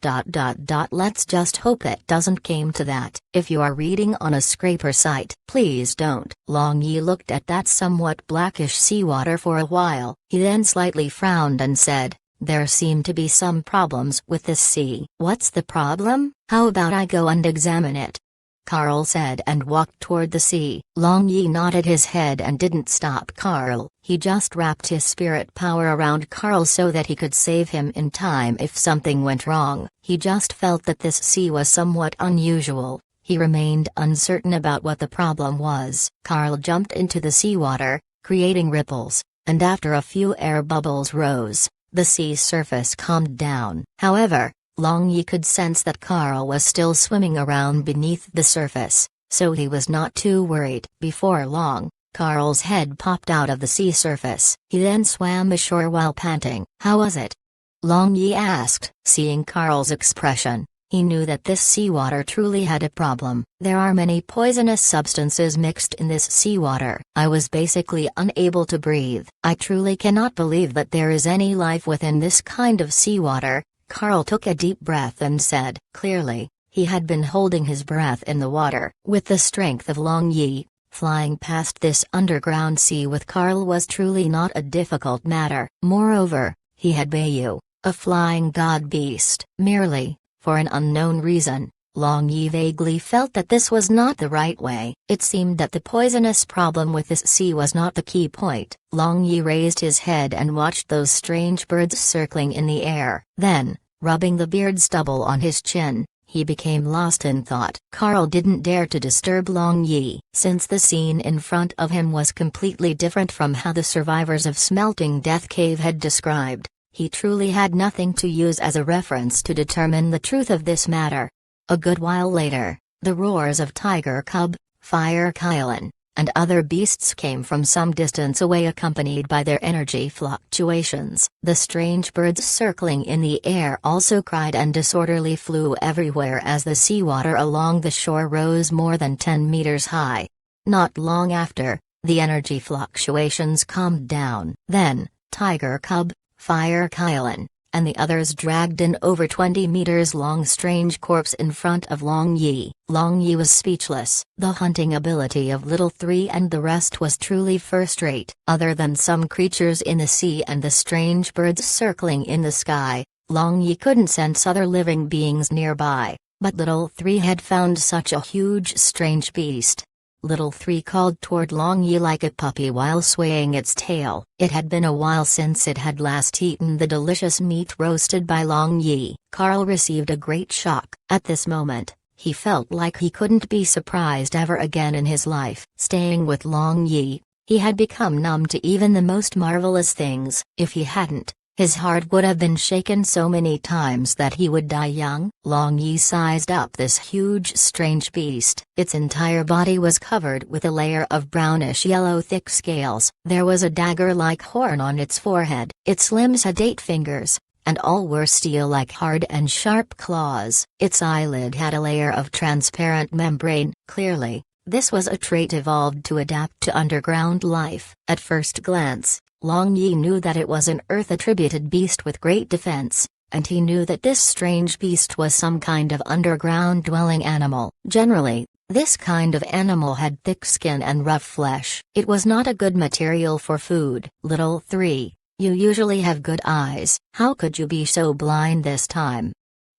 Let's just hope it doesn't came to that. If you are reading on a scraper site, please don't. Long Yi looked at that somewhat blackish seawater for a while. He then slightly frowned and said, "There seem to be some problems with this sea." "What's the problem? How about I go and examine it?" Carl said and walked toward the sea. Long Yi nodded his head and didn't stop Carl. He just wrapped his spirit power around Carl so that he could save him in time if something went wrong. He just felt that this sea was somewhat unusual. He remained uncertain about what the problem was. Carl jumped into the seawater, creating ripples, and after a few air bubbles rose, the sea surface calmed down. However, Long Yi could sense that Carl was still swimming around beneath the surface. so he was not too worried. Before long, Carl's head popped out of the sea surface. He then swam ashore while panting. "How was it?" Long Yi asked. Seeing Carl's expression, he knew that this seawater truly had a problem. "There are many poisonous substances mixed in this seawater. I was basically unable to breathe. I truly cannot believe that there is any life within this kind of seawater." Carl took a deep breath and said. Clearly, he had been holding his breath in the water. With the strength of Long Yi, flying past this underground sea with Carl was truly not a difficult matter. Moreover, he had Bayu, a flying god beast. Merely, for an unknown reason, Long Yi vaguely felt that this was not the right way. It seemed that the poisonous problem with this sea was not the key point. Long Yi raised his head and watched those strange birds circling in the air. Then, rubbing the beard stubble on his chin, he became lost in thought. Carl didn't dare to disturb Long Yi. Since the scene in front of him was completely different from how the survivors of Smelting Death Cave had described, he truly had nothing to use as a reference to determine the truth of this matter. A good while later, the roars of Tiger Cub, Fire Kylan, and other beasts came from some distance away, accompanied by their energy fluctuations. The strange birds circling in the air also cried and disorderly flew everywhere as the seawater along the shore rose more than 10 meters high. Not long after, the energy fluctuations calmed down. Then, Tiger Cub, Fire Kylan, and the others dragged an over 20 meters long strange corpse in front of Long Yi. Long Yi was speechless. The hunting ability of Little Three and the rest was truly first-rate. Other than some creatures in the sea and the strange birds circling in the sky, Long Yi couldn't sense other living beings nearby. But Little Three had found such a huge strange beast. Little Three called toward Long Yi like a puppy while swaying its tail. It had been a while since it had last eaten the delicious meat roasted by Long Yi. Carl received a great shock. At this moment, he felt like he couldn't be surprised ever again in his life. Staying with Long Yi, he had become numb to even the most marvelous things. If he hadn't, his heart would have been shaken so many times that he would die young. Long Yi sized up this huge strange beast. Its entire body was covered with a layer of brownish-yellow thick scales. There was a dagger-like horn on its forehead. Its limbs had 8 fingers, and all were steel-like hard and sharp claws. Its eyelid had a layer of transparent membrane. Clearly, this was a trait evolved to adapt to underground life. At first glance, Long Yi knew that it was an Earth-attributed beast with great defense, and he knew that this strange beast was some kind of underground-dwelling animal. Generally, this kind of animal had thick skin and rough flesh. It was not a good material for food. Little Three, you usually have good eyes. How could you be so blind this time?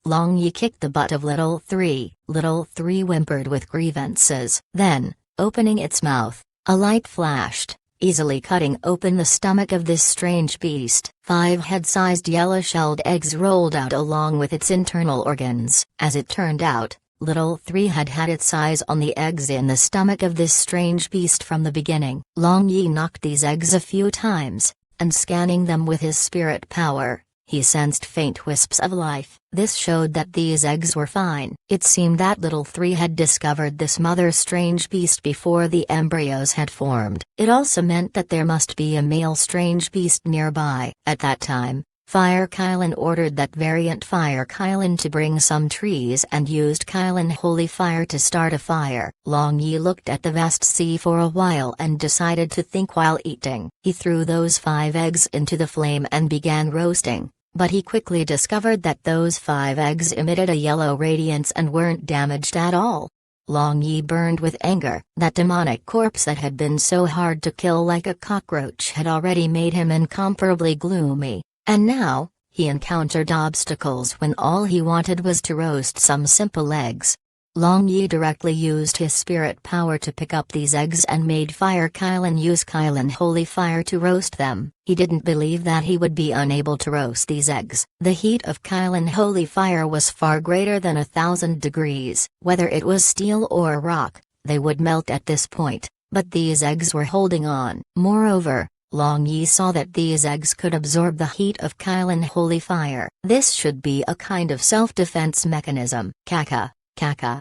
Long Yi kicked the butt of Little Three. Little Three whimpered with grievances. Then, opening its mouth, a light flashed, easily cutting open the stomach of this strange beast. 5 head-sized yellow-shelled eggs rolled out along with its internal organs. As it turned out, Little Three had had its eyes on the eggs in the stomach of this strange beast from the beginning. Long Yi knocked these eggs a few times, and scanning them with his spirit power, he sensed faint wisps of life. This showed that these eggs were fine. It seemed that Little Three had discovered this mother strange beast before the embryos had formed. It also meant that there must be a male strange beast nearby. At that time, Fire Kylan ordered that variant Fire Kylan to bring some trees and used Kylan Holy Fire to start a fire. Long Yi looked at the vast sea for a while and decided to think while eating. He threw those 5 eggs into the flame and began roasting, but he quickly discovered that those 5 eggs emitted a yellow radiance and weren't damaged at all. Long Yi burned with anger. That demonic corpse that had been so hard to kill like a cockroach had already made him incomparably gloomy. And now, he encountered obstacles when all he wanted was to roast some simple eggs. Long Yi directly used his spirit power to pick up these eggs and made Fire Kylan use Kylan Holy Fire to roast them. He didn't believe that he would be unable to roast these eggs. The heat of Kylan Holy Fire was far greater than 1,000 degrees. Whether it was steel or rock, they would melt at this point, but these eggs were holding on. Moreover, Long Yi saw that these eggs could absorb the heat of Kylan Holy Fire. This should be a kind of self-defense mechanism. Kaka, kaka.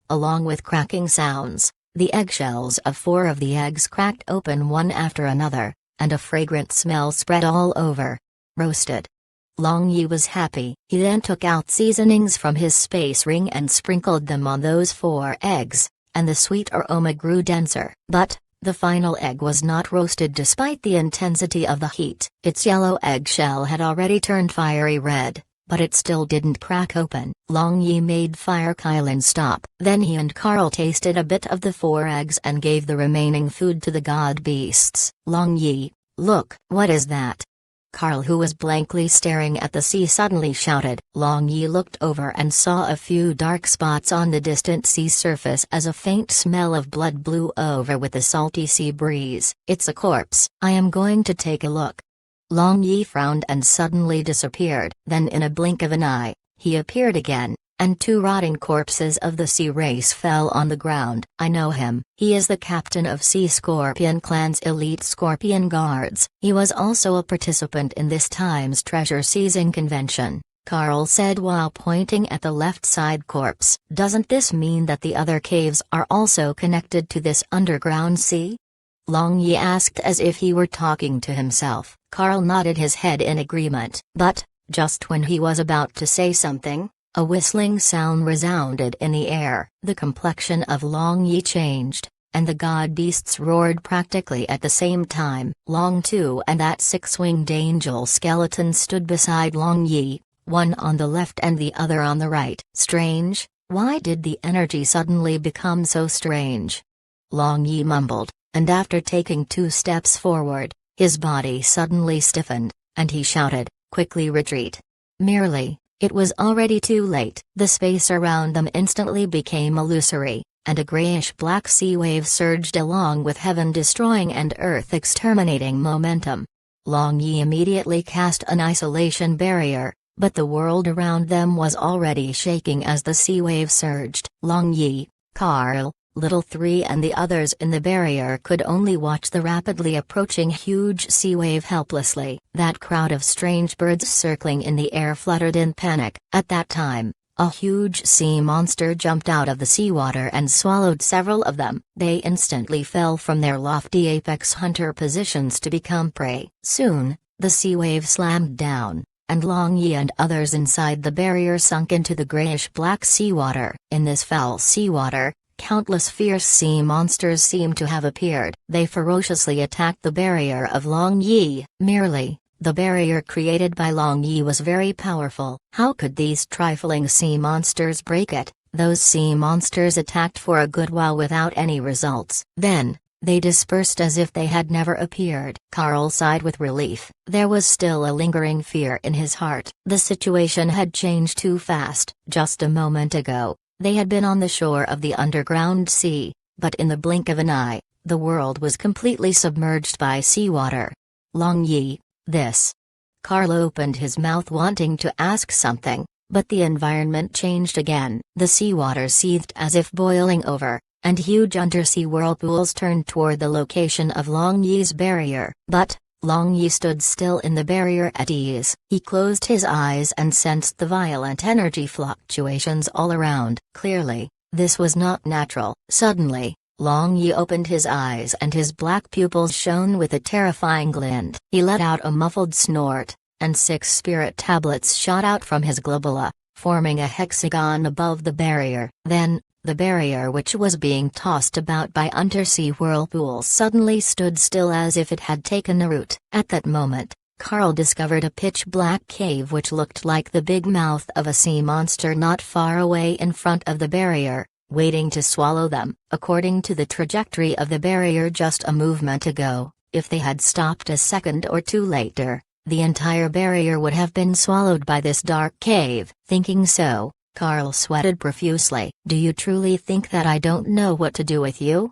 along with cracking sounds. The eggshells of 4 of the eggs cracked open one after another, and a fragrant smell spread all over. Roasted. Long Yi was happy. He then took out seasonings from his space ring and sprinkled them on those 4 eggs, and the sweet aroma grew denser. But the final egg was not roasted despite the intensity of the heat. Its yellow eggshell had already turned fiery red, but it still didn't crack open. Long Yi made Fire Kylan stop. Then he and Carl tasted a bit of the 4 eggs and gave the remaining food to the god beasts. Long Yi, look. What is that? Carl, who was blankly staring at the sea, suddenly shouted. Long Yi looked over and saw a few dark spots on the distant sea surface as a faint smell of blood blew over with the salty sea breeze. It's a corpse. I am going to take a look. Long Yi frowned and suddenly disappeared. Then in a blink of an eye, he appeared again, and 2 rotting corpses of the sea race fell on the ground. I know him. He is the captain of Sea Scorpion Clan's elite Scorpion Guards. He was also a participant in this time's treasure seizing convention, Carl said while pointing at the left side corpse. Doesn't this mean that the other caves are also connected to this underground sea? Long Yi asked as if he were talking to himself. Carl nodded his head in agreement. But, just when he was about to say something, a whistling sound resounded in the air. The complexion of Long Yi changed, and the god beasts roared practically at the same time. Long Tu and that 6-winged angel skeleton stood beside Long Yi, one on the left and the other on the right. Strange, why did the energy suddenly become so strange? Long Yi mumbled, and after taking 2 steps forward, his body suddenly stiffened, and he shouted, "Quickly retreat." Merely, it was already too late. The space around them instantly became illusory, and a grayish-black sea wave surged along with heaven-destroying and earth-exterminating momentum. Long Yi immediately cast an isolation barrier, but the world around them was already shaking as the sea wave surged. Long Yi, Carl, Little 3 and the others in the barrier could only watch the rapidly approaching huge sea wave helplessly. That crowd of strange birds circling in the air fluttered in panic. At that time, a huge sea monster jumped out of the seawater and swallowed several of them. They instantly fell from their lofty apex hunter positions to become prey. Soon, the sea wave slammed down, and Long Yi and others inside the barrier sunk into the grayish-black seawater. In this foul seawater, countless fierce sea monsters seemed to have appeared. They ferociously attacked the barrier of Long Yi. Merely, the barrier created by Long Yi was very powerful. How could these trifling sea monsters break it? Those sea monsters attacked for a good while without any results. Then, they dispersed as if they had never appeared. Carl sighed with relief. There was still a lingering fear in his heart. The situation had changed too fast. Just a moment ago, they had been on the shore of the underground sea, but in the blink of an eye, the world was completely submerged by seawater. Long Yi, this. Carl opened his mouth wanting to ask something, but the environment changed again. The seawater seethed as if boiling over, and huge undersea whirlpools turned toward the location of Long Yi's barrier. But Long Yi stood still in the barrier at ease. He closed his eyes and sensed the violent energy fluctuations all around. Clearly, this was not natural. Suddenly, Long Yi opened his eyes and his black pupils shone with a terrifying glint. He let out a muffled snort, and 6 spirit tablets shot out from his globula, forming a hexagon above the barrier. Then, the barrier, which was being tossed about by undersea whirlpools, suddenly stood still as if it had taken a root. At that moment, Carl discovered a pitch-black cave which looked like the big mouth of a sea monster not far away in front of the barrier, waiting to swallow them. According to the trajectory of the barrier just a movement ago, if they had stopped a second or two later, the entire barrier would have been swallowed by this dark cave. Thinking so, Carl sweated profusely. Do you truly think that I don't know what to do with you?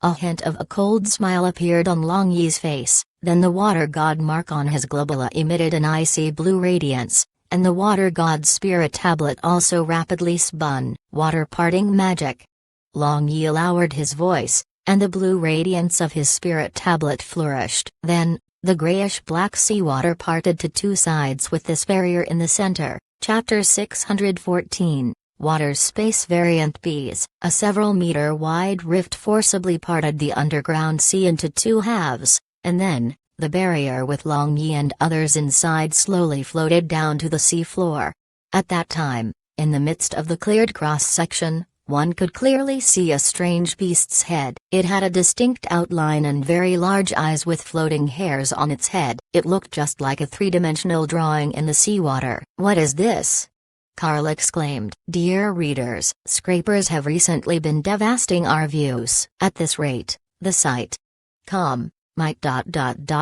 A hint of a cold smile appeared on Long Yi's face, then the water god mark on his globula emitted an icy blue radiance, and the water god's spirit tablet also rapidly spun. Water parting magic. Long Yi lowered his voice, and the blue radiance of his spirit tablet flourished. Then, the grayish-black seawater parted to 2 sides with this barrier in the center. Chapter 614, Water space variant Bs. A several-meter-wide rift forcibly parted the underground sea into two halves, and then, the barrier with Long Yi and others inside slowly floated down to the sea floor. At that time, in the midst of the cleared cross-section, one could clearly see a strange beast's head. It had a distinct outline and very large eyes with floating hairs on its head. It looked just like a three-dimensional drawing in the seawater. "What is this?" Carl exclaimed. Dear readers, scrapers have recently been devastating our views. At this rate, the site might ...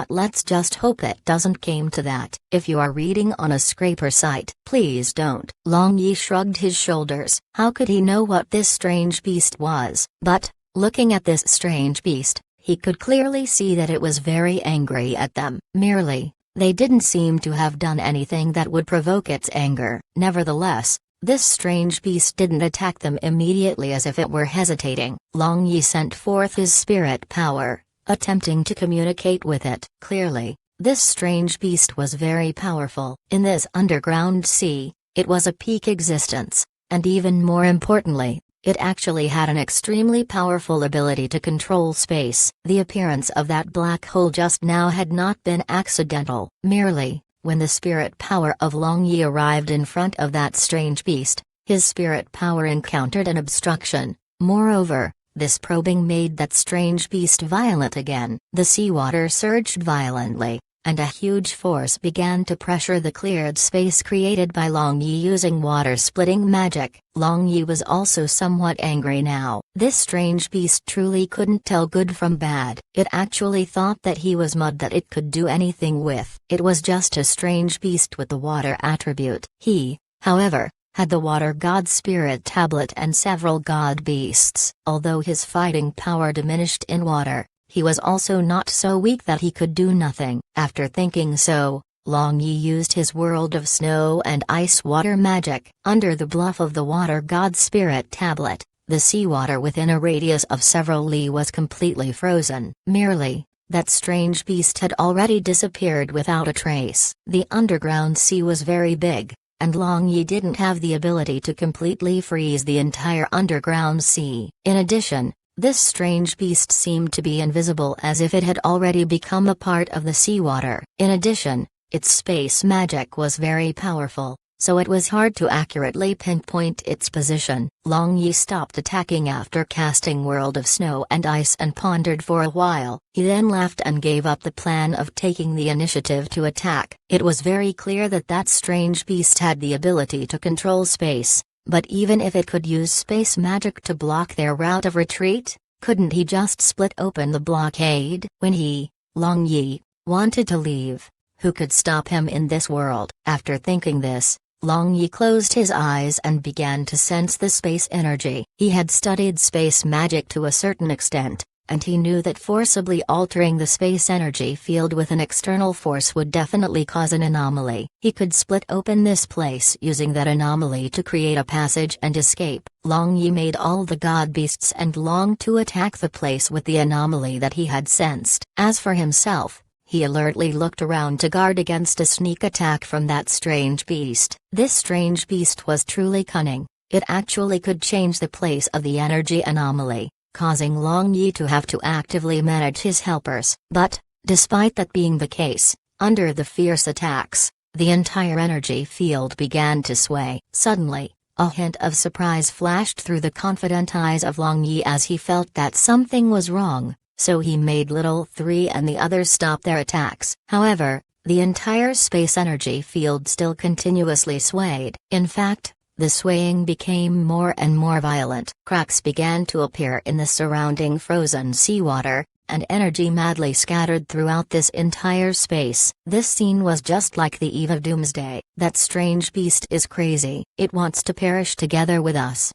Let's just hope it doesn't came to that. If you are reading on a scraper site, please don't. Long Yi shrugged his shoulders. How could he know what this strange beast was? But, looking at this strange beast, he could clearly see that it was very angry at them. Merely, they didn't seem to have done anything that would provoke its anger. Nevertheless, this strange beast didn't attack them immediately as if it were hesitating. Long Yi sent forth his spirit power, attempting to communicate with it. Clearly, this strange beast was very powerful. In this underground sea, it was a peak existence, and even more importantly, it actually had an extremely powerful ability to control space. The appearance of that black hole just now had not been accidental. Merely, when the spirit power of Long Yi arrived in front of that strange beast, his spirit power encountered an obstruction. Moreover, this probing made that strange beast violent again. The seawater surged violently, and a huge force began to pressure the cleared space created by Long Yi using water-splitting magic. Long Yi was also somewhat angry now. This strange beast truly couldn't tell good from bad. It actually thought that he was mud that it could do anything with. It was just a strange beast with the water attribute. He, however, had the water god spirit tablet and several god beasts. Although his fighting power diminished in water, he was also not so weak that he could do nothing. After thinking so, Long Yi used his world of snow and ice water magic. Under the bluff of the water god spirit tablet, the seawater within a radius of several li was completely frozen. Merely, that strange beast had already disappeared without a trace. The underground sea was very big, and Long Yi didn't have the ability to completely freeze the entire underground sea. In addition, this strange beast seemed to be invisible as if it had already become a part of the seawater. In addition, its space magic was very powerful, so it was hard to accurately pinpoint its position. Long Yi stopped attacking after casting World of Snow and Ice and pondered for a while. He then laughed and gave up the plan of taking the initiative to attack. It was very clear that that strange beast had the ability to control space, but even if it could use space magic to block their route of retreat, couldn't he just split open the blockade? When he, Long Yi, wanted to leave, who could stop him in this world? After thinking this, Long Yi closed his eyes and began to sense the space energy. He had studied space magic to a certain extent, and he knew that forcibly altering the space energy field with an external force would definitely cause an anomaly. He could split open this place using that anomaly to create a passage and escape. Long Yi made all the god beasts and longed to attack the place with the anomaly that he had sensed. As for himself, he alertly looked around to guard against a sneak attack from that strange beast. This strange beast was truly cunning. It actually could change the place of the energy anomaly, causing Long Yi to have to actively manage his helpers. But, despite that being the case, under the fierce attacks, the entire energy field began to sway. Suddenly, a hint of surprise flashed through the confident eyes of Long Yi as he felt that something was wrong. So he made Little Three and the others stop their attacks. However, the entire space energy field still continuously swayed. In fact, the swaying became more and more violent. Cracks began to appear in the surrounding frozen seawater, and energy madly scattered throughout this entire space. This scene was just like the eve of doomsday. That strange beast is crazy. It wants to perish together with us.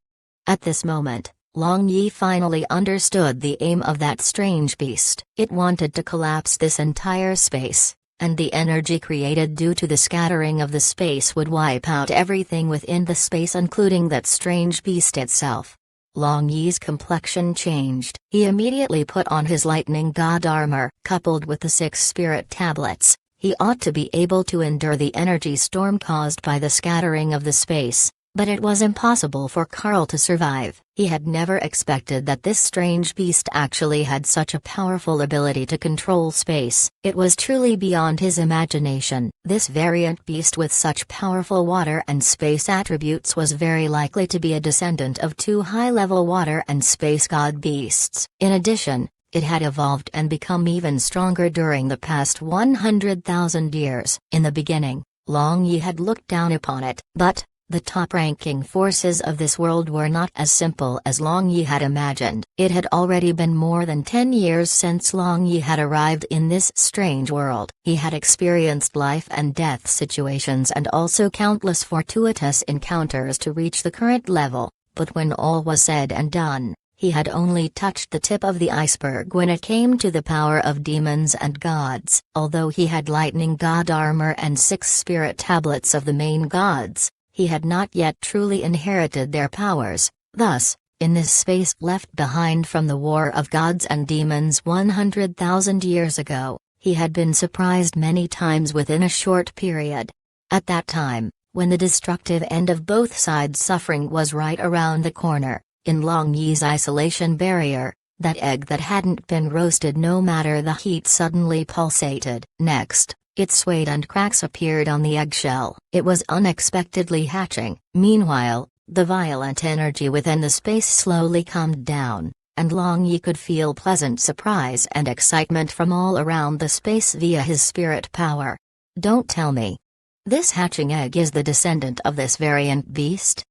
At this moment, Long Yi finally understood the aim of that strange beast. It wanted to collapse this entire space, and the energy created due to the scattering of the space would wipe out everything within the space including that strange beast itself. Long Yi's complexion changed. He immediately put on his lightning god armor. Coupled with the 6 spirit tablets, he ought to be able to endure the energy storm caused by the scattering of the space. But it was impossible for Carl to survive. He had never expected that this strange beast actually had such a powerful ability to control space. It was truly beyond his imagination. This variant beast with such powerful water and space attributes was very likely to be a descendant of two high-level water and space god beasts. In addition, it had evolved and become even stronger during the past 100,000 years. In the beginning, Long Yi had looked down upon it, but the top-ranking forces of this world were not as simple as Long Yi had imagined. It had already been more than 10 years since Long Yi had arrived in this strange world. He had experienced life and death situations and also countless fortuitous encounters to reach the current level, but when all was said and done, he had only touched the tip of the iceberg when it came to the power of demons and gods. Although he had lightning god armor and 6 spirit tablets of the main gods, he had not yet truly inherited their powers. Thus, in this space left behind from the war of gods and demons 100,000 years ago, he had been surprised many times within a short period. At that time, when the destructive end of both sides' suffering was right around the corner, in Long Yi's isolation barrier, that egg that hadn't been roasted no matter the heat suddenly pulsated. Next, it swayed and cracks appeared on the eggshell. It was unexpectedly hatching. Meanwhile, the violent energy within the space slowly calmed down, and Long Yi could feel pleasant surprise and excitement from all around the space via his spirit power. Don't tell me. This hatching egg is the descendant of this variant beast?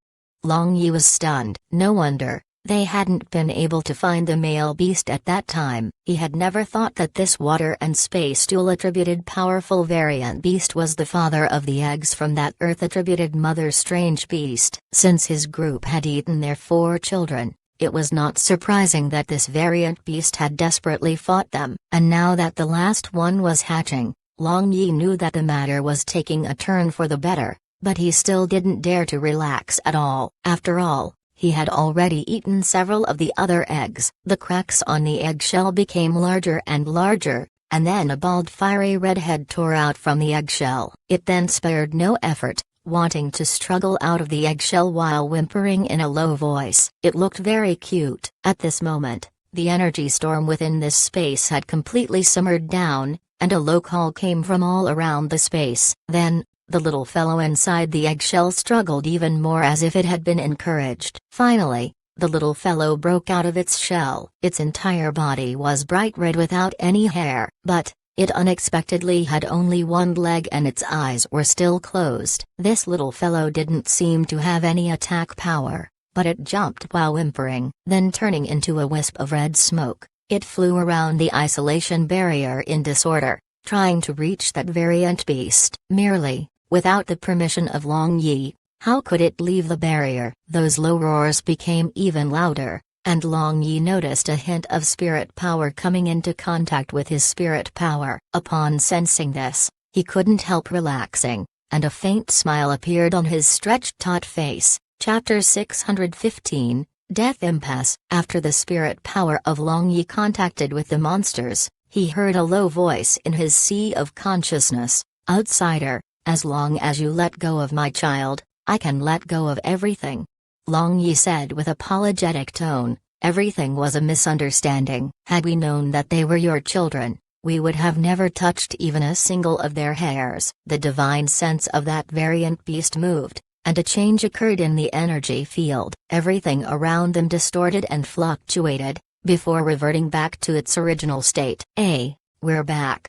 Long Yi was stunned. No wonder they hadn't been able to find the male beast at that time. He had never thought that this water and space dual-attributed powerful variant beast was the father of the eggs from that Earth-attributed mother strange beast. Since his group had eaten their 4 children, it was not surprising that this variant beast had desperately fought them. And now that the last one was hatching, Long Yi knew that the matter was taking a turn for the better, but he still didn't dare to relax at all. After all, he had already eaten several of the other eggs. The cracks on the eggshell became larger and larger, and then a bald fiery red head tore out from the eggshell. It then spared no effort, wanting to struggle out of the eggshell while whimpering in a low voice. It looked very cute. At this moment, the energy storm within this space had completely simmered down, and a low call came from all around the space. Then, the little fellow inside the eggshell struggled even more as if it had been encouraged. Finally, the little fellow broke out of its shell. Its entire body was bright red without any hair, but it unexpectedly had only one leg and its eyes were still closed. This little fellow didn't seem to have any attack power, but it jumped while whimpering. Then turning into a wisp of red smoke, it flew around the isolation barrier in disorder, trying to reach that variant beast. Merely, without the permission of Long Yi, how could it leave the barrier? Those low roars became even louder, and Long Yi noticed a hint of spirit power coming into contact with his spirit power. Upon sensing this, he couldn't help relaxing, and a faint smile appeared on his stretched taut face. Chapter 615, Death Impasse. After the spirit power of Long Yi contacted with the monsters, he heard a low voice in his sea of consciousness. Outsider, as long as you let go of my child, I can let go of everything. Long Yi said with apologetic tone, everything was a misunderstanding. Had we known that they were your children, we would have never touched even a single of their hairs. The divine sense of that variant beast moved, and a change occurred in the energy field. Everything around them distorted and fluctuated, before reverting back to its original state. We're back.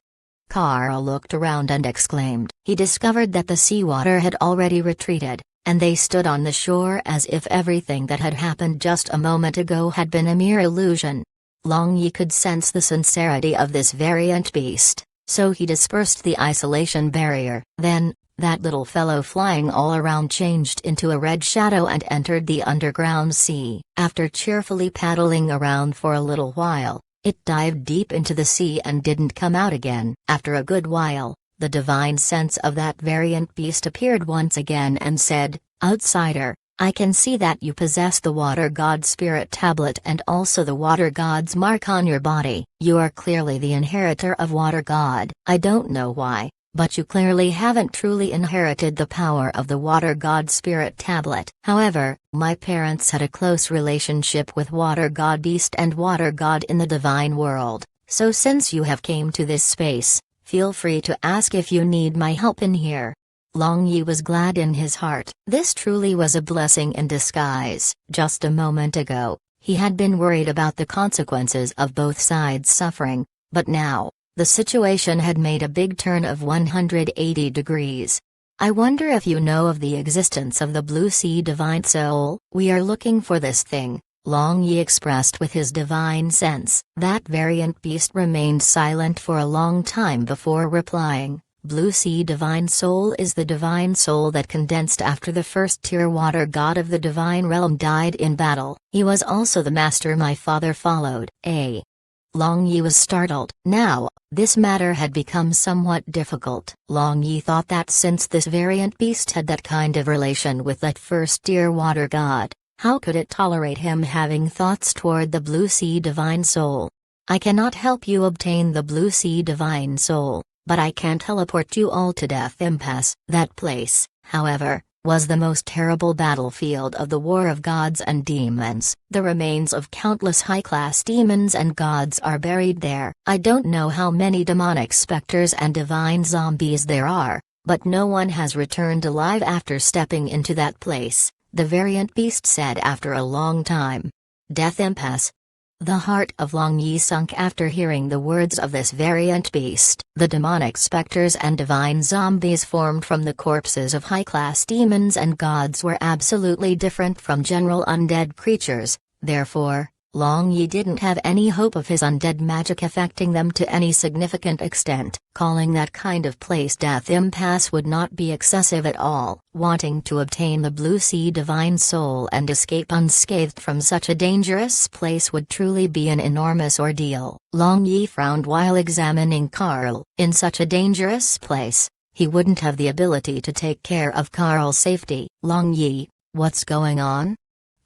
Carl looked around and exclaimed. He discovered that the seawater had already retreated, and they stood on the shore as if everything that had happened just a moment ago had been a mere illusion. Long Yi could sense the sincerity of this variant beast, so he dispersed the isolation barrier. Then, that little fellow flying all around changed into a red shadow and entered the underground sea. After cheerfully paddling around for a little while, it dived deep into the sea and didn't come out again. After a good while, the divine sense of that variant beast appeared once again and said, Outsider, I can see that you possess the Water God Spirit Tablet and also the Water God's mark on your body. You are clearly the inheritor of Water God. I don't know why, but you clearly haven't truly inherited the power of the Water God Spirit Tablet. However, my parents had a close relationship with Water God Beast and Water God in the divine world, so since you have came to this space, feel free to ask if you need my help in here." Long Yi was glad in his heart. This truly was a blessing in disguise. Just a moment ago, he had been worried about the consequences of both sides suffering, but now, the situation had made a big turn of 180 degrees. "I wonder if you know of the existence of the Blue Sea Divine Soul?" "We are looking for this thing," Long Yi expressed with his divine sense. That variant beast remained silent for a long time before replying. "Blue Sea Divine Soul is the divine soul that condensed after the first-tier water god of the divine realm died in battle. He was also the master my father followed." Long Yi was startled. Now, this matter had become somewhat difficult. Long Yi thought that since this variant beast had that kind of relation with that first-tier water god, how could it tolerate him having thoughts toward the Blue Sea Divine Soul? "I cannot help you obtain the Blue Sea Divine Soul, but I can teleport you all to Death Impasse." That place, however, was the most terrible battlefield of the War of Gods and Demons. The remains of countless high-class demons and gods are buried there. I don't know how many demonic specters and divine zombies there are, but no one has returned alive after stepping into that place, the variant beast said after a long time. Death Impasse. The heart of Long Yi sunk after hearing the words of this variant beast. The demonic specters and divine zombies formed from the corpses of high-class demons and gods were absolutely different from general undead creatures, therefore, Long Yi didn't have any hope of his undead magic affecting them to any significant extent. Calling that kind of place Death Impasse would not be excessive at all. Wanting to obtain the Blue Sea Divine Soul and escape unscathed from such a dangerous place would truly be an enormous ordeal. Long Yi frowned while examining Carl. In such a dangerous place, he wouldn't have the ability to take care of Carl's safety. "Long Yi, what's going on?"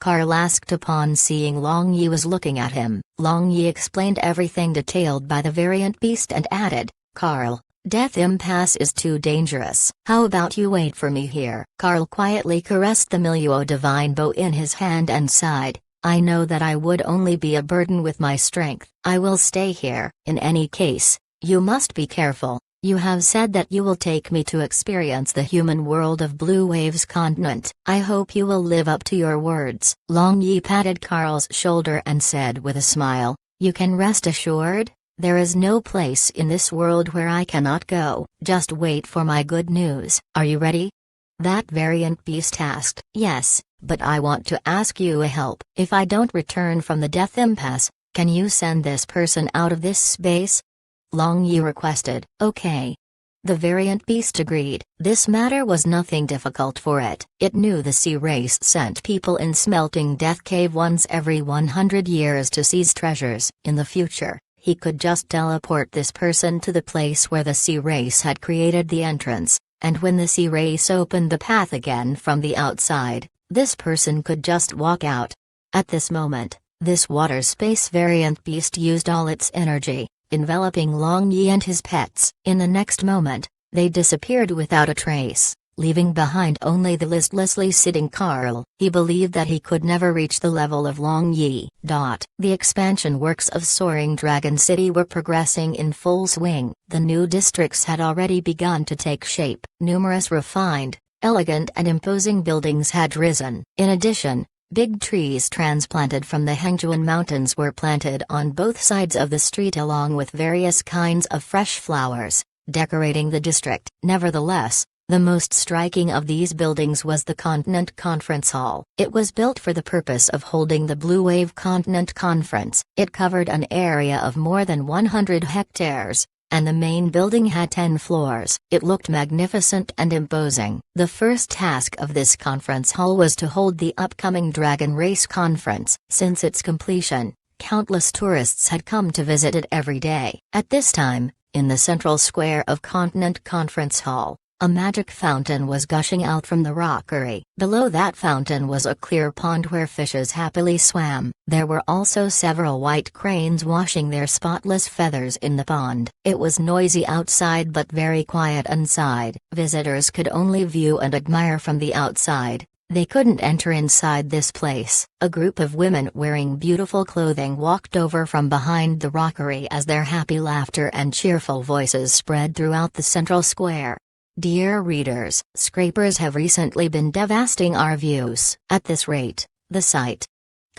Carl asked upon seeing Long Yi was looking at him. Long Yi explained everything detailed by the variant beast and added, "Carl, Death Impasse is too dangerous. How about you wait for me here?" Carl quietly caressed the Milieu divine bow in his hand and sighed, "I know that I would only be a burden with my strength. I will stay here. In any case, you must be careful. You have said that you will take me to experience the human world of Blue Waves continent. I hope you will live up to your words." Long Yi patted Carl's shoulder and said with a smile, "You can rest assured, there is no place in this world where I cannot go. Just wait for my good news." "Are you ready?" that variant beast asked. "Yes, but I want to ask you a help. If I don't return from the Death Impasse, can you send this person out of this space?" Long Yi requested. "Okay." The variant beast agreed. This matter was nothing difficult for it. It knew the sea race sent people in Smelting Death Cave once every 100 years to seize treasures. In the future, he could just teleport this person to the place where the sea race had created the entrance, and when the sea race opened the path again from the outside, this person could just walk out. At this moment, this water space variant beast used all its energy, enveloping Long Yi and his pets. In the next moment, they disappeared without a trace, leaving behind only the listlessly sitting Carl. He believed that he could never reach the level of Long Yi. The expansion works of Soaring Dragon City were progressing in full swing. The new districts had already begun to take shape. Numerous refined, elegant and imposing buildings had risen. In addition, big trees transplanted from the Hengjuan Mountains were planted on both sides of the street along with various kinds of fresh flowers, decorating the district. Nevertheless, the most striking of these buildings was the Continent Conference Hall. It was built for the purpose of holding the Blue Wave Continent Conference. It covered an area of more than 100 hectares, and the main building had 10 floors. It looked magnificent and imposing. The first task of this conference hall was to hold the upcoming Dragon Race Conference. Since its completion, countless tourists had come to visit it every day. At this time, in the central square of Continent Conference Hall, A magic fountain was gushing out from the rockery. Below that fountain was a clear pond where fishes happily swam. There were also several white cranes washing their spotless feathers in the pond. It was noisy outside but very quiet inside. Visitors could only view and admire from the outside. They couldn't enter inside this place. A group of women wearing beautiful clothing walked over from behind the rockery as their happy laughter and cheerful voices spread throughout the central square. Dear readers, scrapers have recently been devastating our views. At this rate, the site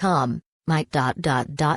might ...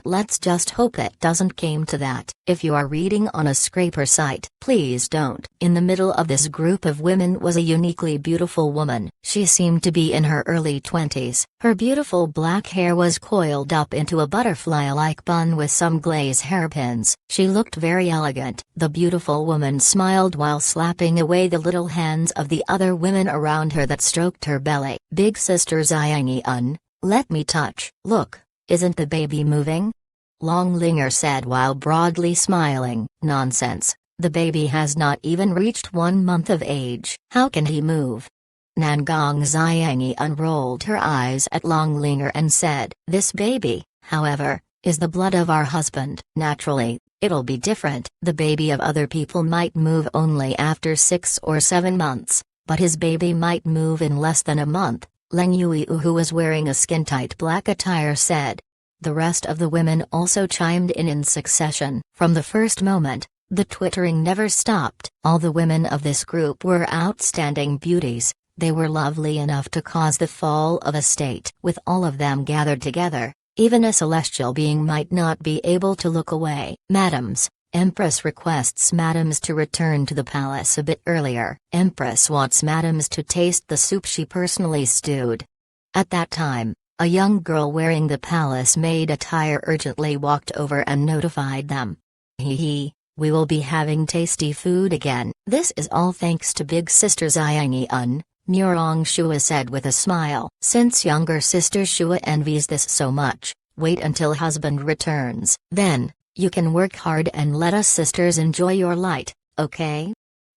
Let's just hope it doesn't came to that. If you are reading on a scraper site, please don't. In the middle of this group of women was a uniquely beautiful woman. She seemed to be in her early 20s. Her beautiful black hair was coiled up into a butterfly-like bun with some glaze hairpins. She looked very elegant. The beautiful woman smiled while slapping away the little hands of the other women around her that stroked her belly. Big sister Xiangyi, let me touch. Look. Isn't the baby moving? Longlinger said while broadly smiling. Nonsense, the baby has not even reached 1 month of age. How can he move? Nangong Xiangyi unrolled her eyes at Longlinger and said, This baby, however, is the blood of our husband. Naturally, it'll be different. The baby of other people might move only after 6 or 7 months, but his baby might move in less than a month. Leng Yui, who was wearing a skin-tight black attire, said. The rest of the women also chimed in succession. From the first moment, the twittering never stopped. All the women of this group were outstanding beauties. They were lovely enough to cause the fall of a state. With all of them gathered together, even a celestial being might not be able to look away. Madams, Empress requests madams to return to the palace a bit earlier. Empress wants madams to taste the soup she personally stewed. At that time, a young girl wearing the palace maid attire urgently walked over and notified them. Hee, we will be having tasty food again. This is all thanks to big sister Xiangyi. Murong Shua said with a smile. Since younger sister Shua envies this so much, wait until husband returns. Then, you can work hard and let us sisters enjoy your light, okay?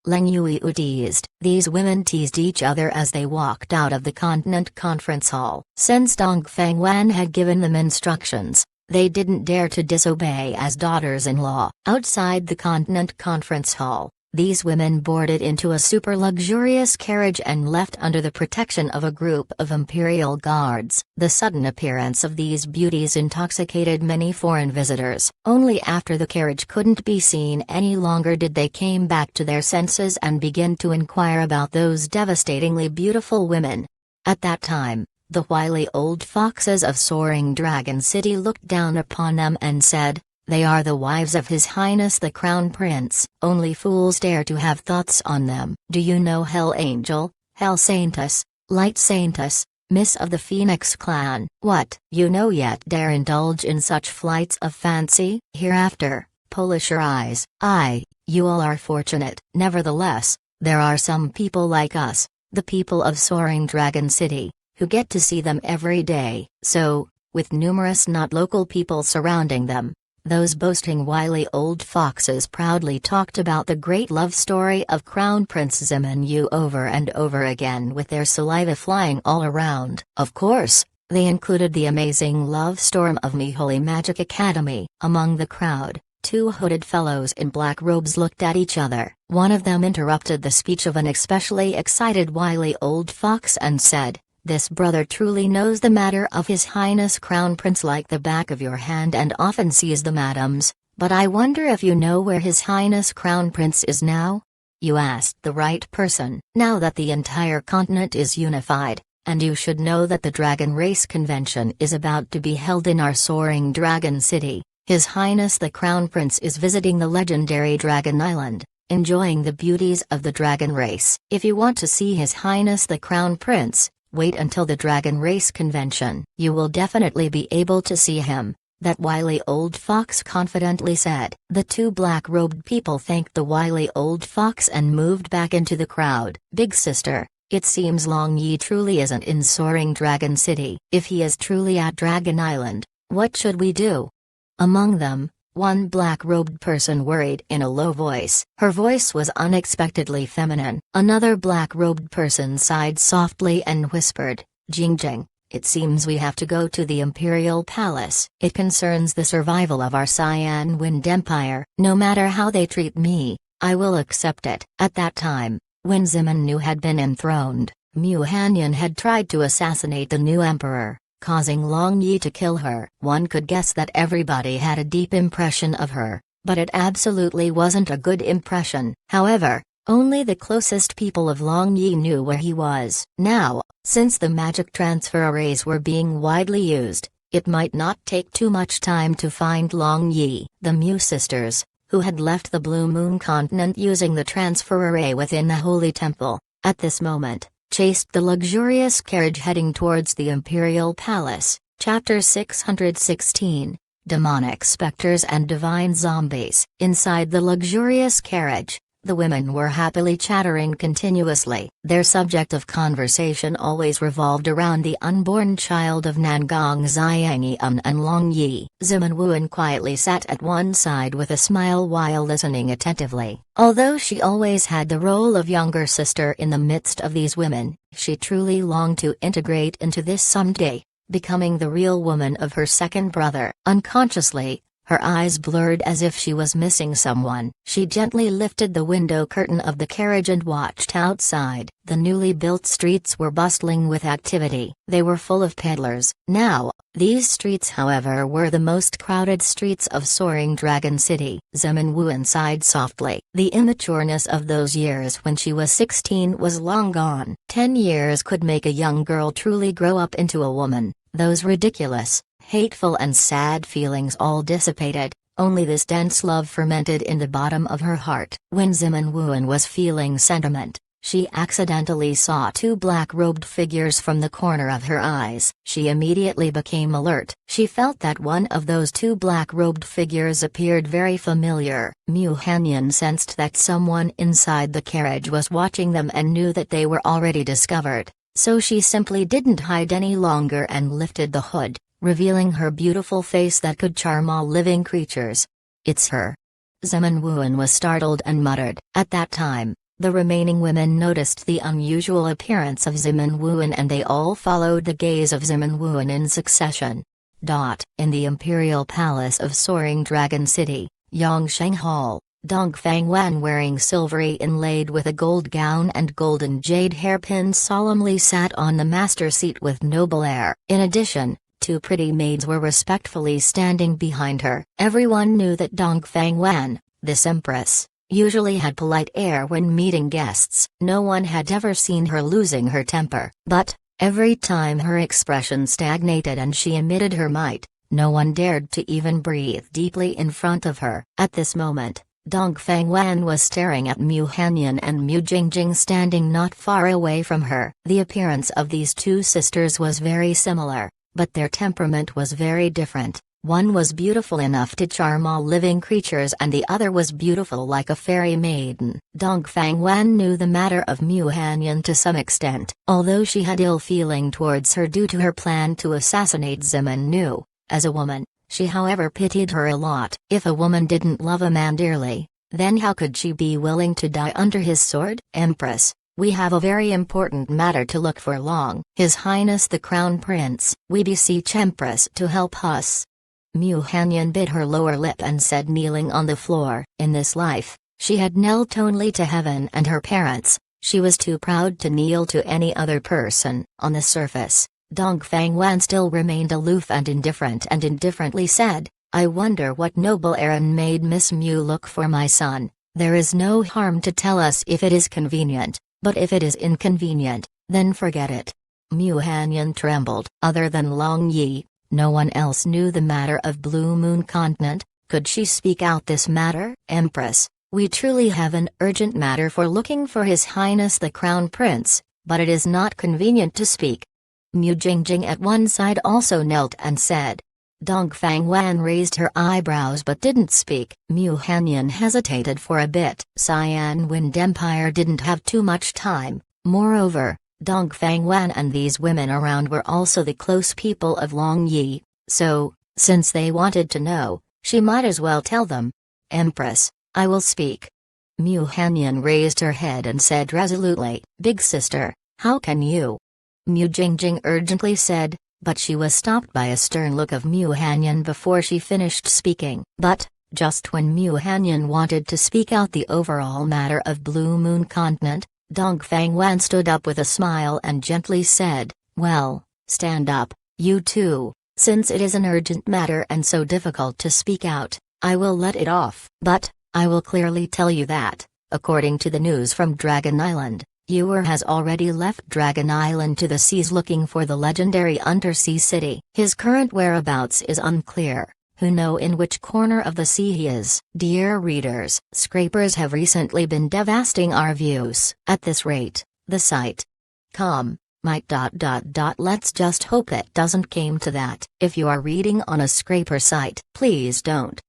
Leng Yui teased. These women teased each other as they walked out of the Continent Conference Hall. Since Dongfeng Wan had given them instructions, they didn't dare to disobey as daughters-in-law. Outside the Continent Conference Hall, these women boarded into a super luxurious carriage and left under the protection of a group of imperial guards. The sudden appearance of these beauties intoxicated many foreign visitors. Only after the carriage couldn't be seen any longer did they came back to their senses and begin to inquire about those devastatingly beautiful women. At that time, the wily old foxes of Soaring Dragon City looked down upon them and said, They are the wives of His Highness the Crown Prince. Only fools dare to have thoughts on them. Do you know Hell Angel, Hell Saintess, Light Saintess, Miss of the Phoenix Clan? What? You know yet dare indulge in such flights of fancy? Hereafter, polish your eyes. You all are fortunate. Nevertheless, there are some people like us, the people of Soaring Dragon City, who get to see them every day. So, with numerous not local people surrounding them, those boasting wily old foxes proudly talked about the great love story of Crown Prince Ziman Yu over and over again with their saliva flying all around. Of course, they included the amazing love storm of Miholy Magic Academy. Among the crowd, 2 hooded fellows in black robes looked at each other. One of them interrupted the speech of an especially excited wily old fox and said, This brother truly knows the matter of His Highness Crown Prince like the back of your hand and often sees the madams, but I wonder if you know where His Highness Crown Prince is now? You asked the right person. Now that the entire continent is unified, and you should know that the Dragon Race Convention is about to be held in our Soaring Dragon City, His Highness the Crown Prince is visiting the legendary Dragon Island, enjoying the beauties of the dragon race. If you want to see His Highness the Crown Prince, wait until the Dragon Race Convention. You will definitely be able to see him, that wily old fox confidently said. The 2 black-robed people thanked the wily old fox and moved back into the crowd. Big sister, it seems Long Yi truly isn't in Soaring Dragon City. If he is truly at Dragon Island, what should we do? Among them, one black-robed person worried in a low voice. Her voice was unexpectedly feminine. Another black-robed person sighed softly and whispered, "Jingjing, it seems we have to go to the Imperial Palace. It concerns the survival of our Cyan Wind Empire. No matter how they treat me, I will accept it." At that time, when Zimenu had been enthroned, Mu Hanyan had tried to assassinate the new emperor, causing Long Yi to kill her. One could guess that everybody had a deep impression of her, but it absolutely wasn't a good impression. However, only the closest people of Long Yi knew where he was. Now, since the magic transfer arrays were being widely used, it might not take too much time to find Long Yi. The Mu sisters, who had left the Blue Moon continent using the transfer array within the Holy Temple, at this moment, chased the luxurious carriage heading towards the Imperial Palace. Chapter 616, Demonic Specters and Divine Zombies. Inside the luxurious carriage, the women were happily chattering continuously. Their subject of conversation always revolved around the unborn child of Nangang Xiangyun and Long Yi. Zimenwuan quietly sat at one side with a smile while listening attentively. Although she always had the role of younger sister in the midst of these women, she truly longed to integrate into this someday, becoming the real woman of her second brother. Unconsciously, her eyes blurred as if she was missing someone. She gently lifted the window curtain of the carriage and watched outside. The newly built streets were bustling with activity. They were full of peddlers. Now, these streets however were the most crowded streets of Soaring Dragon City. Zimenwuan sighed softly. The immatureness of those years when she was 16 was long gone. 10 years could make a young girl truly grow up into a woman. Those ridiculous, hateful and sad feelings all dissipated, only this dense love fermented in the bottom of her heart. When Zimenwuan was feeling sentiment, she accidentally saw two black-robed figures from the corner of her eyes. She immediately became alert. She felt that one of those two black-robed figures appeared very familiar. Mu Hanyan sensed that someone inside the carriage was watching them and knew that they were already discovered, so she simply didn't hide any longer and lifted the hood, revealing her beautiful face that could charm all living creatures. "It's her." Zimenwuan was startled and muttered. At that time, the remaining women noticed the unusual appearance of Zimenwuan and they all followed the gaze of Zimenwuan in succession. In the Imperial Palace of Soaring Dragon City, Yongsheng Hall, Dongfang Wan wearing silvery inlaid with a gold gown and golden jade hairpins solemnly sat on the master seat with noble air. In addition, two pretty maids were respectfully standing behind her. Everyone knew that Dongfang Wan, this empress, usually had polite air when meeting guests. No one had ever seen her losing her temper. But, every time her expression stagnated and she emitted her might, no one dared to even breathe deeply in front of her. At this moment, Dongfang Wan was staring at Mu Hanyan and Mu Jingjing standing not far away from her. The appearance of these two sisters was very similar, but their temperament was very different. One was beautiful enough to charm all living creatures and the other was beautiful like a fairy maiden. Dongfang Wan knew the matter of Mu Hanyan to some extent. Although she had ill feeling towards her due to her plan to assassinate Zimenu, as a woman, she however pitied her a lot. If a woman didn't love a man dearly, then how could she be willing to die under his sword? "Empress, we have a very important matter to look for Long His Highness the Crown Prince. We beseech Empress to help us." Mu Hanyan bit her lower lip and said, kneeling on the floor. In this life, she had knelt only to heaven and her parents. She was too proud to kneel to any other person. On the surface, Dongfang Wan still remained aloof and indifferently said, "I wonder what noble errand made Miss Mu look for my son. There is no harm to tell us if it is convenient, but if it is inconvenient, then forget it." Mu Hanyan trembled. Other than Long Yi, no one else knew the matter of Blue Moon Continent. Could she speak out this matter? "Empress, we truly have an urgent matter for looking for His Highness the Crown Prince, but it is not convenient to speak." Mu Jingjing at one side also knelt and said. Dongfang Wan raised her eyebrows but didn't speak. Mu Hanyan hesitated for a bit. Cyan Wind Empire didn't have too much time. Moreover, Dongfang Wan and these women around were also the close people of Long Yi, so, since they wanted to know, She might as well tell them. Empress, I will speak. Mu Hanyan raised her head and said resolutely, Big sister, how can you? Mu Jingjing urgently said, but she was stopped by a stern look of Mu Hanyan before she finished speaking. But, just when Mu Hanyan wanted to speak out the overall matter of Blue Moon Continent, Dong Fangwan stood up with a smile and gently said, well, stand up, you too, since it is an urgent matter and so difficult to speak out, I will let it off. But, I will clearly tell you that, according to the news from Dragon Island, Ewer has already left Dragon Island to the seas looking for the legendary Undersea City. His current whereabouts is unclear. Who know in which corner of the sea he is? Dear readers, scrapers have recently been devastating our views. At this rate, the site might ... Let's just hope it doesn't came to that. If you are reading on a scraper site, please don't.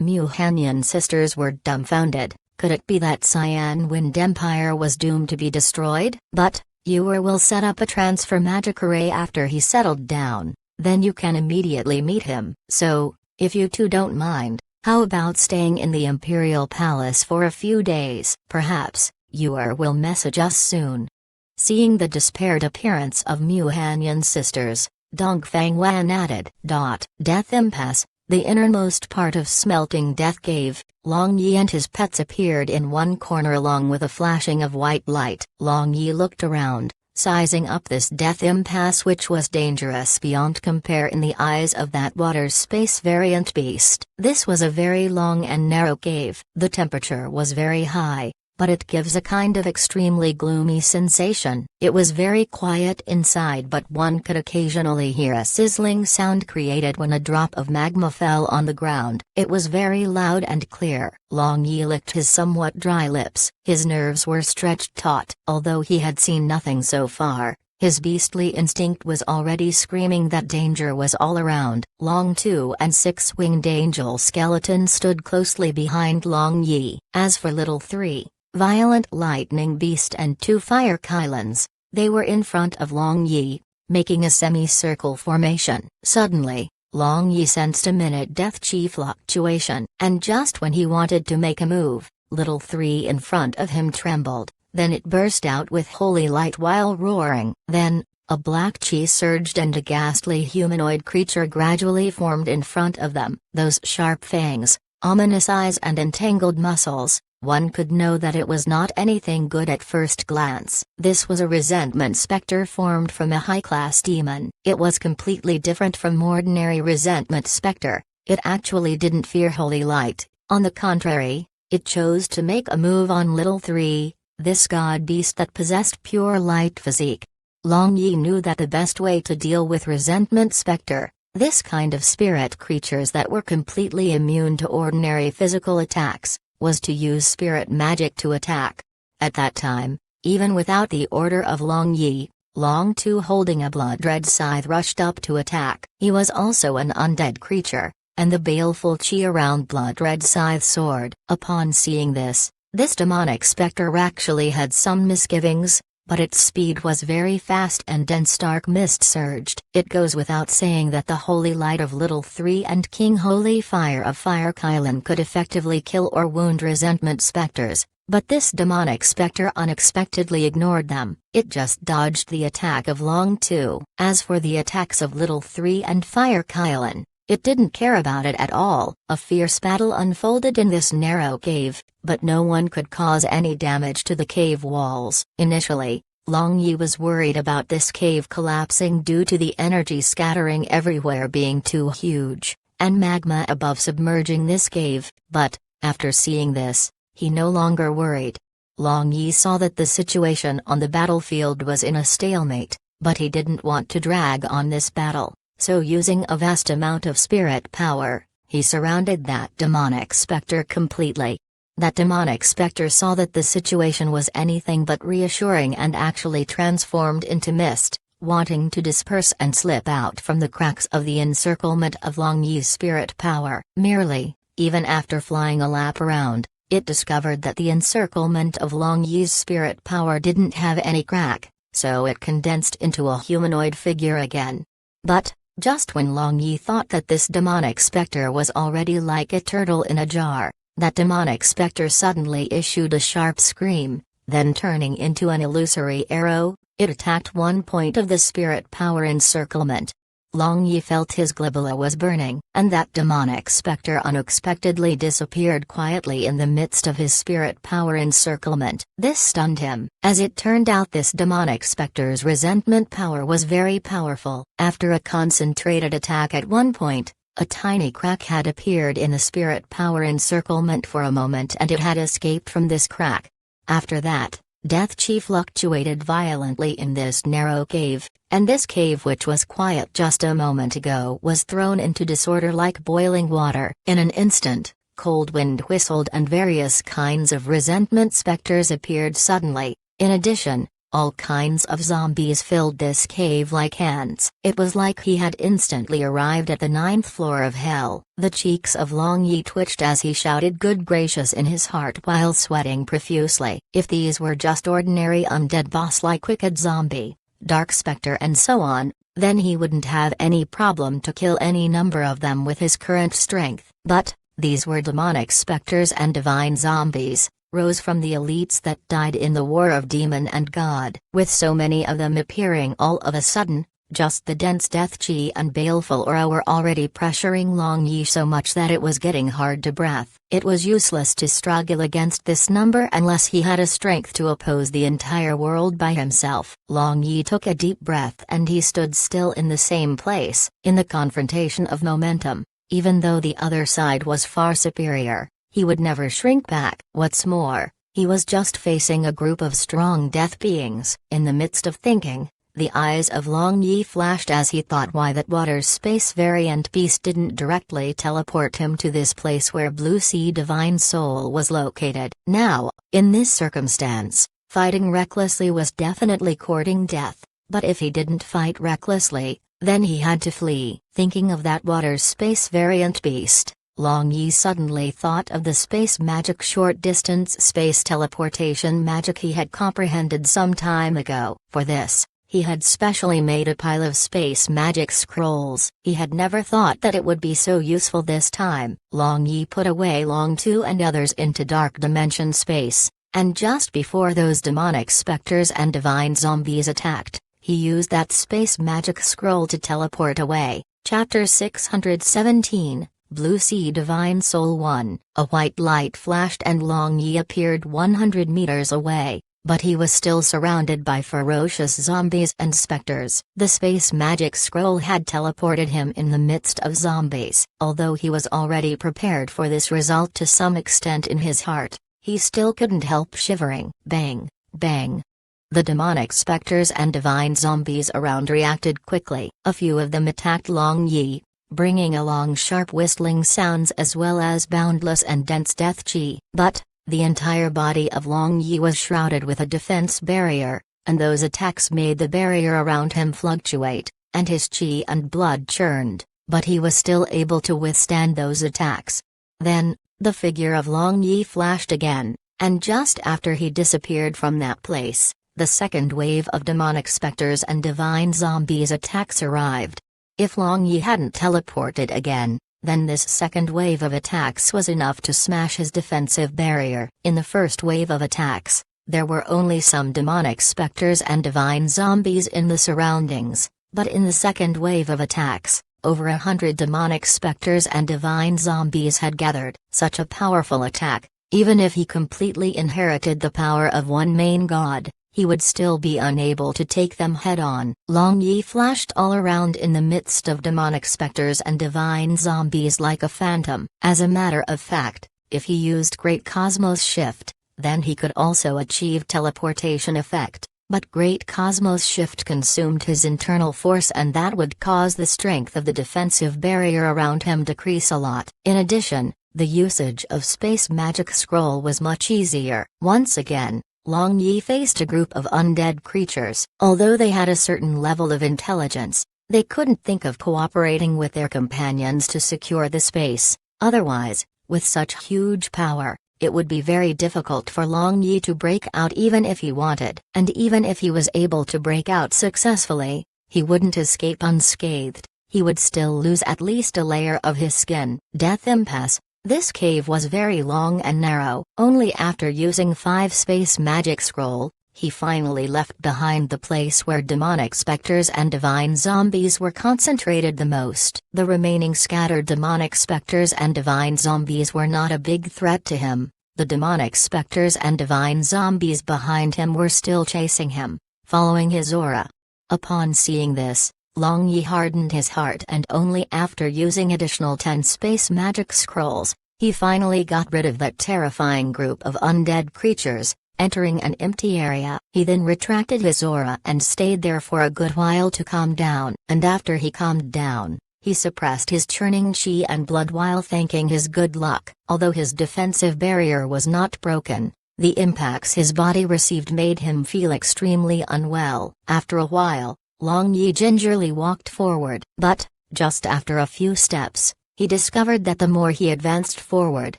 Mu Hanyan sisters were dumbfounded. Could it be that Cyan Wind Empire was doomed to be destroyed? But, Ewer will set up a transfer magic array after he settled down. Then you can immediately meet him. So, if you two don't mind, how about staying in the Imperial Palace for a few days? Perhaps, Ewer will message us soon. Seeing the despaired appearance of Mu Hanyan's sisters, Dong Fangwan added, Death Impasse, the innermost part of Smelting Death Cave. Long Yi and his pets appeared in one corner along with a flashing of white light. Long Yi looked around, sizing up this death impasse which was dangerous beyond compare in the eyes of that water space variant beast. This was a very long and narrow cave. The temperature was very high, but it gives a kind of extremely gloomy sensation. It was very quiet inside, but one could occasionally hear a sizzling sound created when a drop of magma fell on the ground. It was very loud and clear. Long Yi licked his somewhat dry lips. His nerves were stretched taut. Although he had seen nothing so far, his beastly instinct was already screaming that danger was all around. Long Two and Six-Winged Angel Skeleton stood closely behind Long Yi. As for Little Three, Violent Lightning Beast and two Fire Kylans, they were in front of Long Yi, making a semicircle formation. Suddenly, Long Yi sensed a minute death chi fluctuation, and just when he wanted to make a move, Little Three in front of him trembled, then it burst out with holy light while roaring. Then, a black chi surged and a ghastly humanoid creature gradually formed in front of them. Those sharp fangs, ominous eyes and entangled muscles, one could know that it was not anything good at first glance. This was a resentment specter formed from a high-class demon. It was completely different from ordinary resentment specter. It actually didn't fear holy light. On the contrary, it chose to make a move on Little Three, this god beast that possessed pure light physique. Long Yi knew that the best way to deal with resentment specter, this kind of spirit creatures that were completely immune to ordinary physical attacks, was to use spirit magic to attack. At that time, even without the order of Long Yi, Long Two holding a blood red scythe rushed up to attack. He was also an undead creature, and the baleful chi around blood red scythe sword. Upon seeing this demonic specter actually had some misgivings, but its speed was very fast and dense dark mist surged. It goes without saying that the holy light of Little Three and King Holy Fire of Fire Kylan could effectively kill or wound resentment specters, but this demonic specter unexpectedly ignored them. It just dodged the attack of Long Two. As for the attacks of Little Three and Fire Kylan, it didn't care about it at all. A fierce battle unfolded in this narrow cave, but no one could cause any damage to the cave walls. Initially, Long Yi was worried about this cave collapsing due to the energy scattering everywhere being too huge, and magma above submerging this cave, but, after seeing this, he no longer worried. Long Yi saw that the situation on the battlefield was in a stalemate, but he didn't want to drag on this battle. So using a vast amount of spirit power, he surrounded that demonic specter completely. That demonic specter saw that the situation was anything but reassuring and actually transformed into mist, wanting to disperse and slip out from the cracks of the encirclement of Long Yi's spirit power. Merely, even after flying a lap around, it discovered that the encirclement of Long Yi's spirit power didn't have any crack, so it condensed into a humanoid figure again. But, Just when Long Yi thought that this demonic specter was already like a turtle in a jar, that demonic specter suddenly issued a sharp scream, then turning into an illusory arrow, it attacked one point of the spirit power encirclement. Long Yi felt his glabella was burning, and that demonic specter unexpectedly disappeared quietly in the midst of his spirit power encirclement. This stunned him. As it turned out, this demonic specter's resentment power was very powerful. After a concentrated attack at one point, a tiny crack had appeared in the spirit power encirclement for a moment, and it had escaped from this crack. After that, Death Chi fluctuated violently in this narrow cave, and this cave, which was quiet just a moment ago, was thrown into disorder like boiling water. In an instant, cold wind whistled and various kinds of resentment specters appeared suddenly. In addition, all kinds of zombies filled this cave like ants. It was like he had instantly arrived at the 9th floor of hell. The cheeks of Long Yi twitched as he shouted good gracious in his heart while sweating profusely. If these were just ordinary undead boss like Wicked Zombie, Dark Spectre and so on, then he wouldn't have any problem to kill any number of them with his current strength. But these were demonic specters and divine zombies, rose from the elites that died in the war of demon and god. With so many of them appearing all of a sudden, just the dense Death Chi and baleful aura were already pressuring Long Yi so much that it was getting hard to breathe. It was useless to struggle against this number unless he had a strength to oppose the entire world by himself. Long Yi took a deep breath and he stood still in the same place. In the confrontation of momentum, even though the other side was far superior, he would never shrink back. What's more, he was just facing a group of strong death beings. In the midst of thinking, the eyes of Long Yi flashed as he thought why that water space variant beast didn't directly teleport him to this place where Blue Sea Divine Soul was located. Now, in this circumstance, fighting recklessly was definitely courting death, but if he didn't fight recklessly, then he had to flee. Thinking of that water space variant beast, Long Yi suddenly thought of the space magic short-distance space teleportation magic he had comprehended some time ago. For this, he had specially made a pile of space magic scrolls. He had never thought that it would be so useful this time. Long Yi put away Long Tu and others into dark dimension space, and just before those demonic specters and divine zombies attacked, he used that space magic scroll to teleport away. Chapter 617, Blue Sea Divine Soul 1. A white light flashed and Long Yi appeared 100 meters away, but he was still surrounded by ferocious zombies and specters. The space magic scroll had teleported him in the midst of zombies. Although he was already prepared for this result to some extent in his heart, he still couldn't help shivering. Bang, bang. The demonic specters and divine zombies around reacted quickly. A few of them attacked Long Yi, bringing along sharp whistling sounds as well as boundless and dense death chi. But the entire body of Long Yi was shrouded with a defense barrier, and those attacks made the barrier around him fluctuate, and his chi and blood churned, but he was still able to withstand those attacks. Then, the figure of Long Yi flashed again, and just after he disappeared from that place, the second wave of demonic specters and divine zombies attacks arrived. If Long Yi hadn't teleported again, then this second wave of attacks was enough to smash his defensive barrier. In the first wave of attacks, there were only some demonic specters and divine zombies in the surroundings, but in the second wave of attacks, over 100 demonic specters and divine zombies had gathered. Such a powerful attack, even if he completely inherited the power of one main god, he would still be unable to take them head-on. Long Yi flashed all around in the midst of demonic specters and divine zombies like a phantom. As a matter of fact, if he used Great Cosmos Shift, then he could also achieve teleportation effect, but Great Cosmos Shift consumed his internal force and that would cause the strength of the defensive barrier around him decrease a lot. In addition, the usage of Space Magic Scroll was much easier. Once again, Long Yi faced a group of undead creatures. Although they had a certain level of intelligence, they couldn't think of cooperating with their companions to secure the space. Otherwise, with such huge power, it would be very difficult for Long Yi to break out even if he wanted. And even if he was able to break out successfully, he wouldn't escape unscathed. he would still lose at least a layer of his skin. Death Impasse. This cave was very long and narrow. Only after using 5 space magic scroll, he finally left behind the place where demonic specters and divine zombies were concentrated the most. The remaining scattered demonic specters and divine zombies were not a big threat to him. The demonic specters and divine zombies behind him were still chasing him, following his aura. Upon seeing this, Long Yi hardened his heart, and only after using additional 10 space magic scrolls, he finally got rid of that terrifying group of undead creatures. Entering an empty area, he then retracted his aura and stayed there for a good while to calm down. And after he calmed down, he suppressed his churning chi and blood while thanking his good luck. Although his defensive barrier was not broken, the impacts his body received made him feel extremely unwell. After a while, Long Yi gingerly walked forward. But, just after a few steps, he discovered that the more he advanced forward,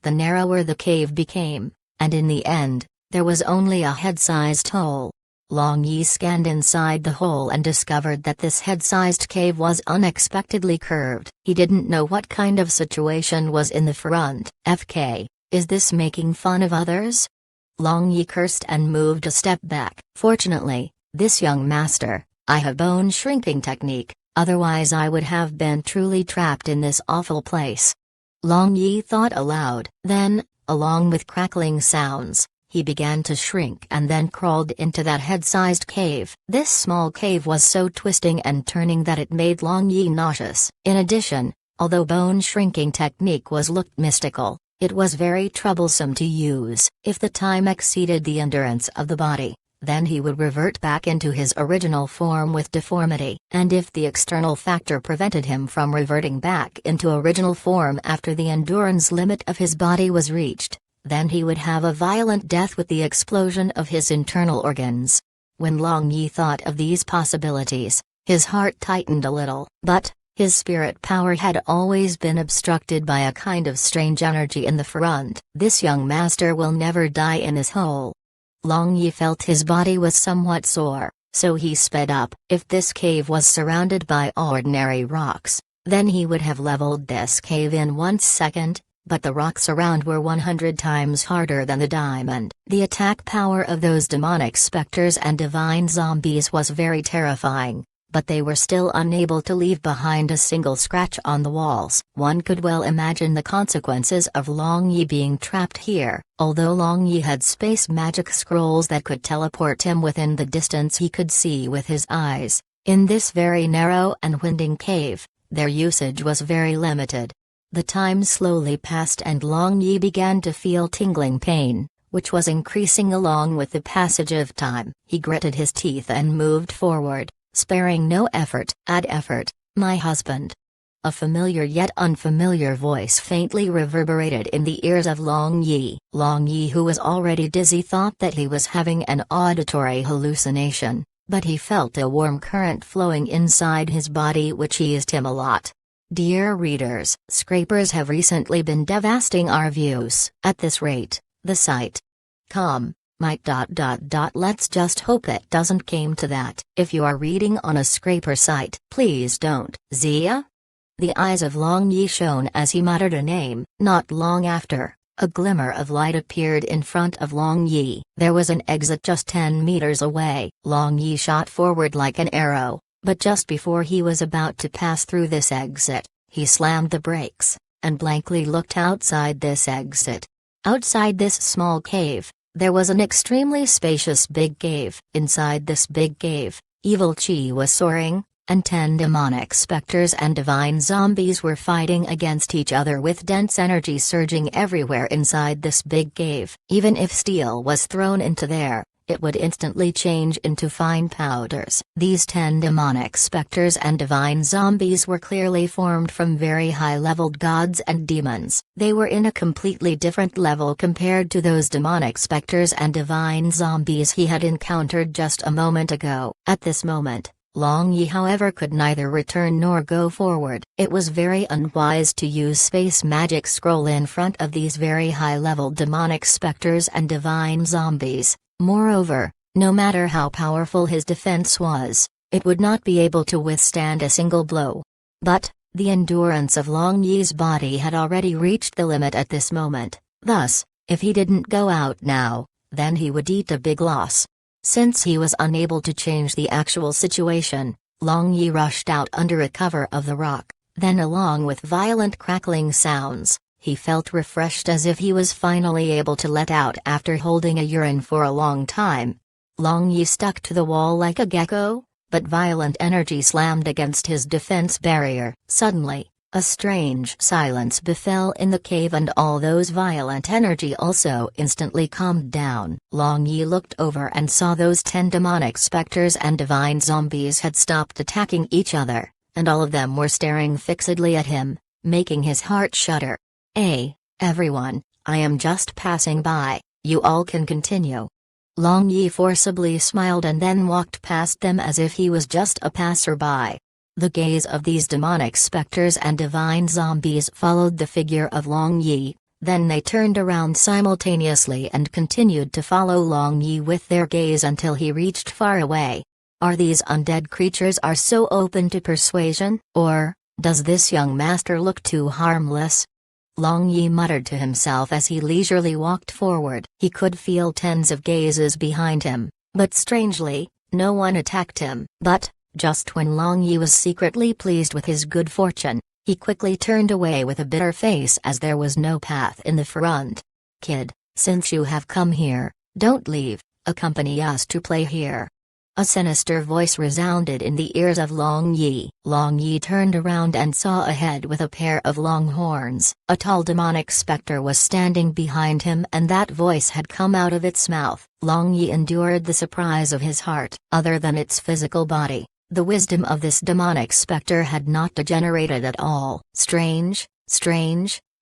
the narrower the cave became, and in the end, there was only a head-sized hole. Long Yi scanned inside the hole and discovered that this head-sized cave was unexpectedly curved. He didn't know what kind of situation was in the front. FK, is this making fun of others? Long Yi cursed and moved a step back. Fortunately, this young master, I have bone shrinking technique, otherwise I would have been truly trapped in this awful place. Long Yi thought aloud. Then, along with crackling sounds, he began to shrink and then crawled into that head-sized cave. This small cave was so twisting and turning that it made Long Yi nauseous. In addition, although bone shrinking technique looked mystical, it was very troublesome to use. If the time exceeded the endurance of the body, then he would revert back into his original form with deformity. And if the external factor prevented him from reverting back into original form after the endurance limit of his body was reached, then he would have a violent death with the explosion of his internal organs. When Long Yi thought of these possibilities, his heart tightened a little. But, his spirit power had always been obstructed by a kind of strange energy in the front. This young master will never die in this hole. Long Yi felt his body was somewhat sore, so he sped up. If this cave was surrounded by ordinary rocks, then he would have leveled this cave in 1 second. But the rocks around were 100 times harder than the diamond. The attack power of those demonic specters and divine zombies was very terrifying, but they were still unable to leave behind a single scratch on the walls. One could well imagine the consequences of Long Yi being trapped here. Although Long Yi had space magic scrolls that could teleport him within the distance he could see with his eyes, in this very narrow and winding cave, their usage was very limited. The time slowly passed and Long Yi began to feel tingling pain, which was increasing along with the passage of time. He gritted his teeth and moved forward, sparing no effort. Add effort, my husband. A familiar yet unfamiliar voice faintly reverberated in the ears of Long Yi. Long Yi, who was already dizzy, thought that he was having an auditory hallucination, but he felt a warm current flowing inside his body which eased him a lot. Dear readers, scrapers have recently been devastating our views. At this rate, the site might ... Let's just hope it doesn't came to that. If you are reading on a scraper site, please don't. Zia? The eyes of Long Yi shone as he muttered a name. Not long after, a glimmer of light appeared in front of Long Yi. There was an exit just 10 meters away. Long Yi shot forward like an arrow. But just before he was about to pass through this exit, he slammed the brakes, and blankly looked outside this exit. Outside this small cave, there was an extremely spacious big cave. Inside this big cave, evil chi was soaring, and 10 demonic specters and divine zombies were fighting against each other with dense energy surging everywhere inside this big cave. Even if steel was thrown into there, it would instantly change into fine powders. These 10 demonic specters and divine zombies were clearly formed from very high-leveled gods and demons. They were in a completely different level compared to those demonic specters and divine zombies he had encountered just a moment ago. At this moment, Long Yi, however, could neither return nor go forward. It was very unwise to use space magic scroll in front of these very high-level demonic specters and divine zombies. Moreover, no matter how powerful his defense was, it would not be able to withstand a single blow. But the endurance of Long Yi's body had already reached the limit at this moment, thus, if he didn't go out now, then he would eat a big loss. Since he was unable to change the actual situation, Long Yi rushed out under a cover of the rock, then along with violent crackling sounds, he felt refreshed as if he was finally able to let out after holding a urine for a long time. Long Yi stuck to the wall like a gecko, but violent energy slammed against his defense barrier. Suddenly, a strange silence befell in the cave and all those violent energy also instantly calmed down. Long Yi looked over and saw those 10 demonic specters and divine zombies had stopped attacking each other, and all of them were staring fixedly at him, making his heart shudder. "Hey, everyone, I am just passing by, you all can continue." Long Yi forcibly smiled and then walked past them as if he was just a passerby. The gaze of these demonic specters and divine zombies followed the figure of Long Yi, then they turned around simultaneously and continued to follow Long Yi with their gaze until he reached far away. Are these undead creatures are so open to persuasion, or does this young master look too harmless? Long Yi muttered to himself as he leisurely walked forward. He could feel tens of gazes behind him, but strangely, no one attacked him. But, just when Long Yi was secretly pleased with his good fortune, he quickly turned away with a bitter face as there was no path in the front. "Kid, since you have come here, don't leave, accompany us to play here." A sinister voice resounded in the ears of Long Yi. Long Yi turned around and saw a head with a pair of long horns. A tall demonic specter was standing behind him and that voice had come out of its mouth. Long Yi endured the surprise of his heart. Other than its physical body, the wisdom of this demonic specter had not degenerated at all. Strange,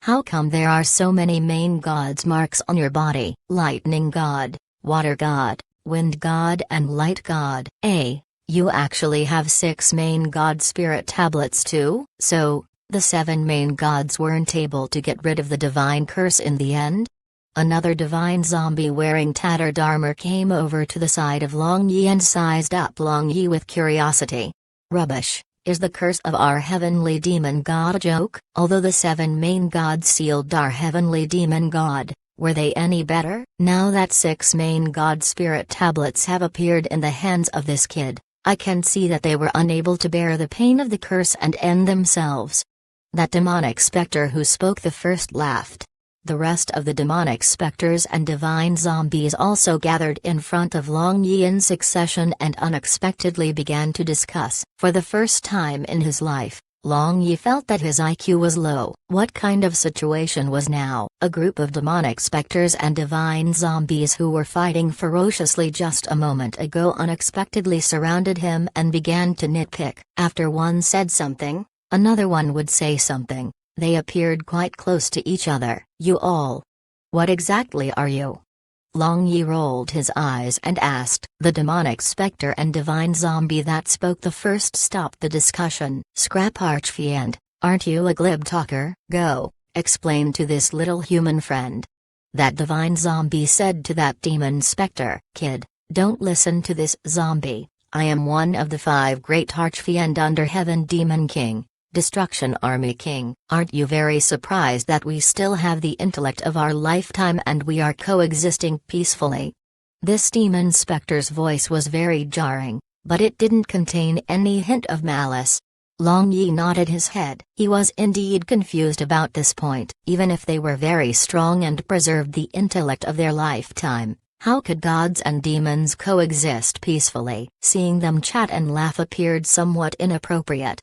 how come there are so many main gods marks on your body? Lightning god, water god, wind god and light god. You actually have 6 main god spirit tablets too? So, the 7 main gods weren't able to get rid of the divine curse in the end? Another divine zombie wearing tattered armor came over to the side of Long Yi and sized up Long Yi with curiosity. Rubbish, is the curse of our heavenly demon god a joke? Although the 7 main gods sealed our heavenly demon god, were they any better? Now that 6 main god spirit tablets have appeared in the hands of this kid, I can see that they were unable to bear the pain of the curse and end themselves. That demonic specter who spoke the first laughed. The rest of the demonic specters and divine zombies also gathered in front of Long Yi in succession and unexpectedly began to discuss. For the first time in his life, Long Yi felt that his IQ was low. What kind of situation was now? A group of demonic specters and divine zombies who were fighting ferociously just a moment ago unexpectedly surrounded him and began to nitpick. After one said something, another one would say something. They appeared quite close to each other. "You all. What exactly are you?" Long Yi rolled his eyes and asked. The demonic specter and divine zombie that spoke the first stopped the discussion. "Scrap Archfiend, aren't you a glib talker? Go, explain to this little human friend." That divine zombie said to that demon specter. "Kid, don't listen to this zombie. I am one of the 5 great Archfiend under heaven demon king. Destruction Army King. Aren't you very surprised that we still have the intellect of our lifetime and we are coexisting peacefully?" This demon specter's voice was very jarring, but it didn't contain any hint of malice. Long Yi nodded his head. He was indeed confused about this point. Even if they were very strong and preserved the intellect of their lifetime, how could gods and demons coexist peacefully? Seeing them chat and laugh appeared somewhat inappropriate.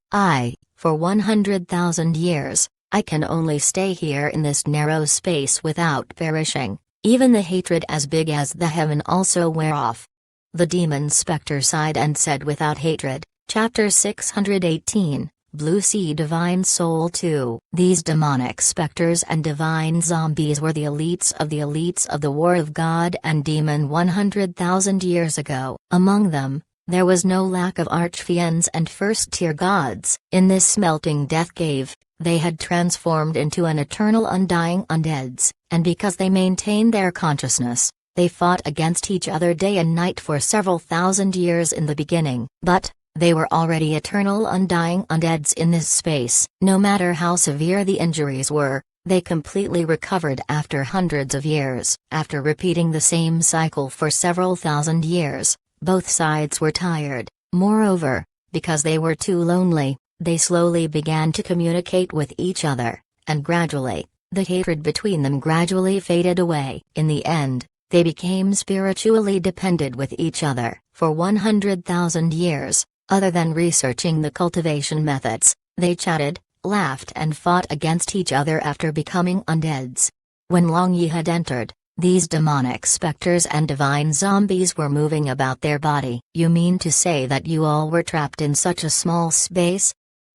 For 100,000 years, I can only stay here in this narrow space without perishing. Even the hatred as big as the heaven also wear off. The demon specter sighed and said without hatred. Chapter 618, Blue Sea Divine Soul 2. These demonic specters and divine zombies were the elites of the war of God and demon 100,000 years ago. Among them, there was no lack of archfiends and first-tier gods. In this smelting death cave, they had transformed into an eternal undying undeads, and because they maintained their consciousness, they fought against each other day and night for several thousand years in the beginning. But, They were already eternal undying undeads in this space. No matter how severe the injuries were, they completely recovered after hundreds of years. After repeating the same cycle for several thousand years, both sides were tired. Moreover, because they were too lonely, they slowly began to communicate with each other, and gradually, the hatred between them gradually faded away. In the end, they became spiritually dependent with each other. For 100,000 years, other than researching the cultivation methods, they chatted, laughed and fought against each other after becoming undeads. When Long Yi had entered, these demonic specters and divine zombies were moving about their body. You mean to say that you all were trapped in such a small space?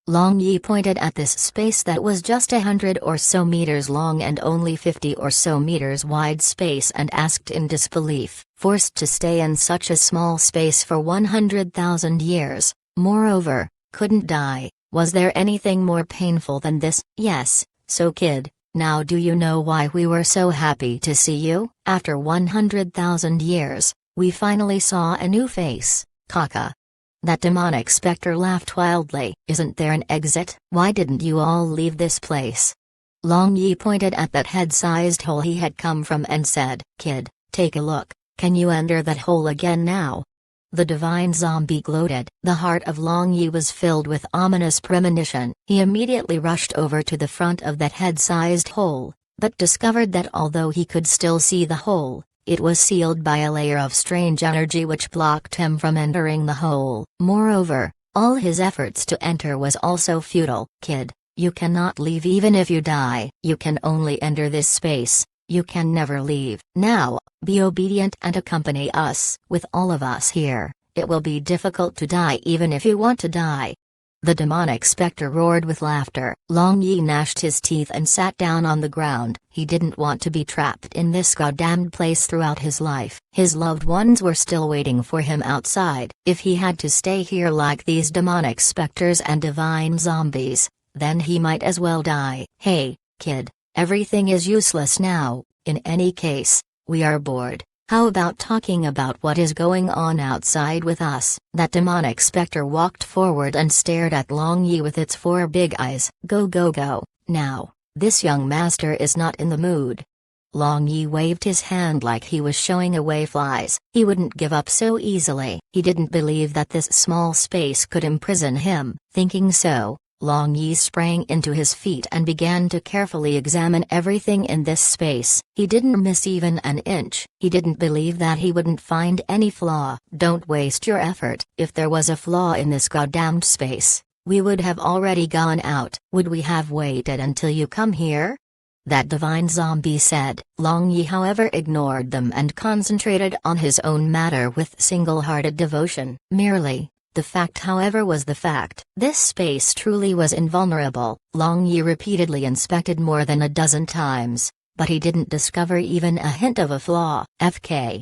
Long Yi pointed at this space that was just 100 or so meters long and only 50 or so meters wide space and asked in disbelief. Forced to stay in such a small space for 100,000 years, moreover, couldn't die. Was there anything more painful than this? Yes, so kid, now do you know why we were so happy to see you? After 100,000 years, we finally saw a new face, Kaka. That demonic specter laughed wildly. Isn't there an exit? Why didn't you all leave this place? Long Yi pointed at that head-sized hole he had come from and said, Kid, take a look, can you enter that hole again now? The divine zombie gloated. The heart of Long Yi was filled with ominous premonition. He immediately rushed over to the front of that head-sized hole, but discovered that although he could still see the hole, it was sealed by a layer of strange energy which blocked him from entering the hole. Moreover, all his efforts to enter was also futile. Kid, you cannot leave even if you die. You can only enter this space. You can never leave. Now, be obedient and accompany us. With all of us here, it will be difficult to die even if you want to die. The demonic specter roared with laughter. Long Yi gnashed his teeth and sat down on the ground. He didn't want to be trapped in this goddamned place throughout his life. His loved ones were still waiting for him outside. If he had to stay here like these demonic specters and divine zombies, then he might as well die. Hey, kid, everything is useless now. In any case, we are bored. How about talking about what is going on outside with us? That demonic specter walked forward and stared at Long Yi with its 4 big eyes. Go go go, now, this young master is not in the mood. Long Yi waved his hand like he was showing away flies. He wouldn't give up so easily. He didn't believe that this small space could imprison him. Thinking so, Long Yi sprang into his feet and began to carefully examine everything in this space. He didn't miss even an inch. He didn't believe that he wouldn't find any flaw. Don't waste your effort. If there was a flaw in this goddamned space, we would have already gone out. Would we have waited until you come here? That divine zombie said. Long Yi however ignored them and concentrated on his own matter with single-hearted devotion. The fact however was the fact. This space truly was invulnerable. Long Yi repeatedly inspected more than a dozen times, but he didn't discover even a hint of a flaw. FK.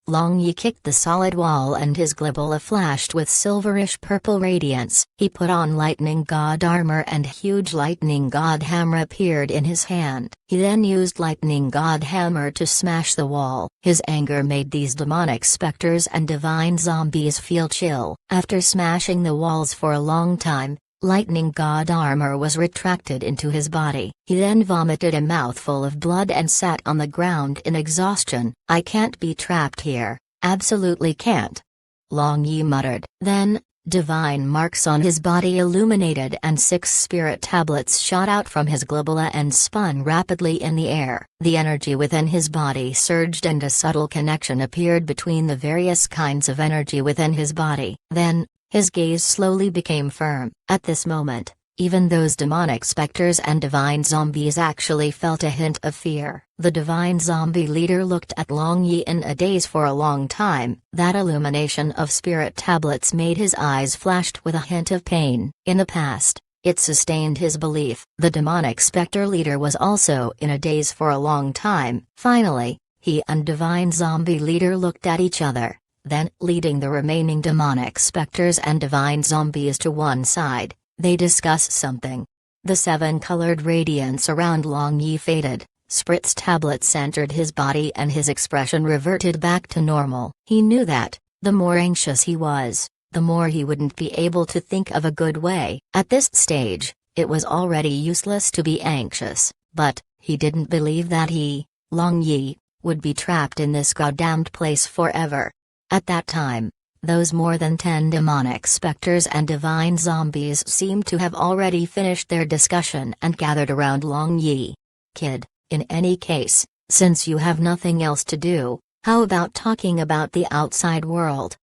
Long Yi kicked the solid wall and his Glibula flashed with silverish purple radiance. He put on lightning god armor and huge lightning god hammer appeared in his hand. He then used lightning god hammer to smash the wall. His anger made these demonic specters and divine zombies feel chill. After smashing the walls for a long time, lightning god armor was retracted into his body. He then vomited a mouthful of blood and sat on the ground in exhaustion. I can't be trapped here, absolutely can't. Long Yi muttered. Then, divine marks on his body illuminated and 6 spirit tablets shot out from his globula and spun rapidly in the air. The energy within his body surged and a subtle connection appeared between the various kinds of energy within his body. Then, his gaze slowly became firm. At this moment, even those demonic specters and divine zombies actually felt a hint of fear. The divine zombie leader looked at Long Yi in a daze for a long time. That illumination of spirit tablets made his eyes flashed with a hint of pain. In the past, it sustained his belief. The demonic specter leader was also in a daze for a long time. Finally, he and divine zombie leader looked at each other. Then, leading the remaining demonic specters and divine zombies to one side, they discussed something. The 7-colored radiance around Long Yi faded, Spritz tablets entered his body and his expression reverted back to normal. He knew that, the more anxious he was, the more he wouldn't be able to think of a good way. At this stage, it was already useless to be anxious, but he didn't believe that he, Long Yi, would be trapped in this goddamned place forever. At that time, those more than 10 demonic specters and divine zombies seemed to have already finished their discussion and gathered around Long Yi. Kid, in any case, since you have nothing else to do, how about talking about the outside world?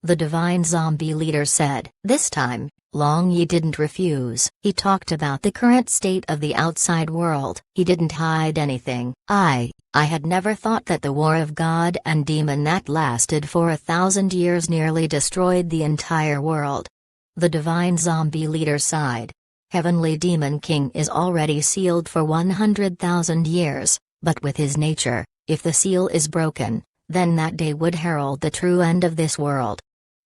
The divine zombie leader said. This time, Long Yi didn't refuse. He talked about the current state of the outside world. He didn't hide anything. I had never thought that the war of God and demon that lasted for 1,000 years nearly destroyed the entire world. The divine zombie leader sighed. Heavenly Demon King is already sealed for 100,000 years, but with his nature, if the seal is broken, then that day would herald the true end of this world.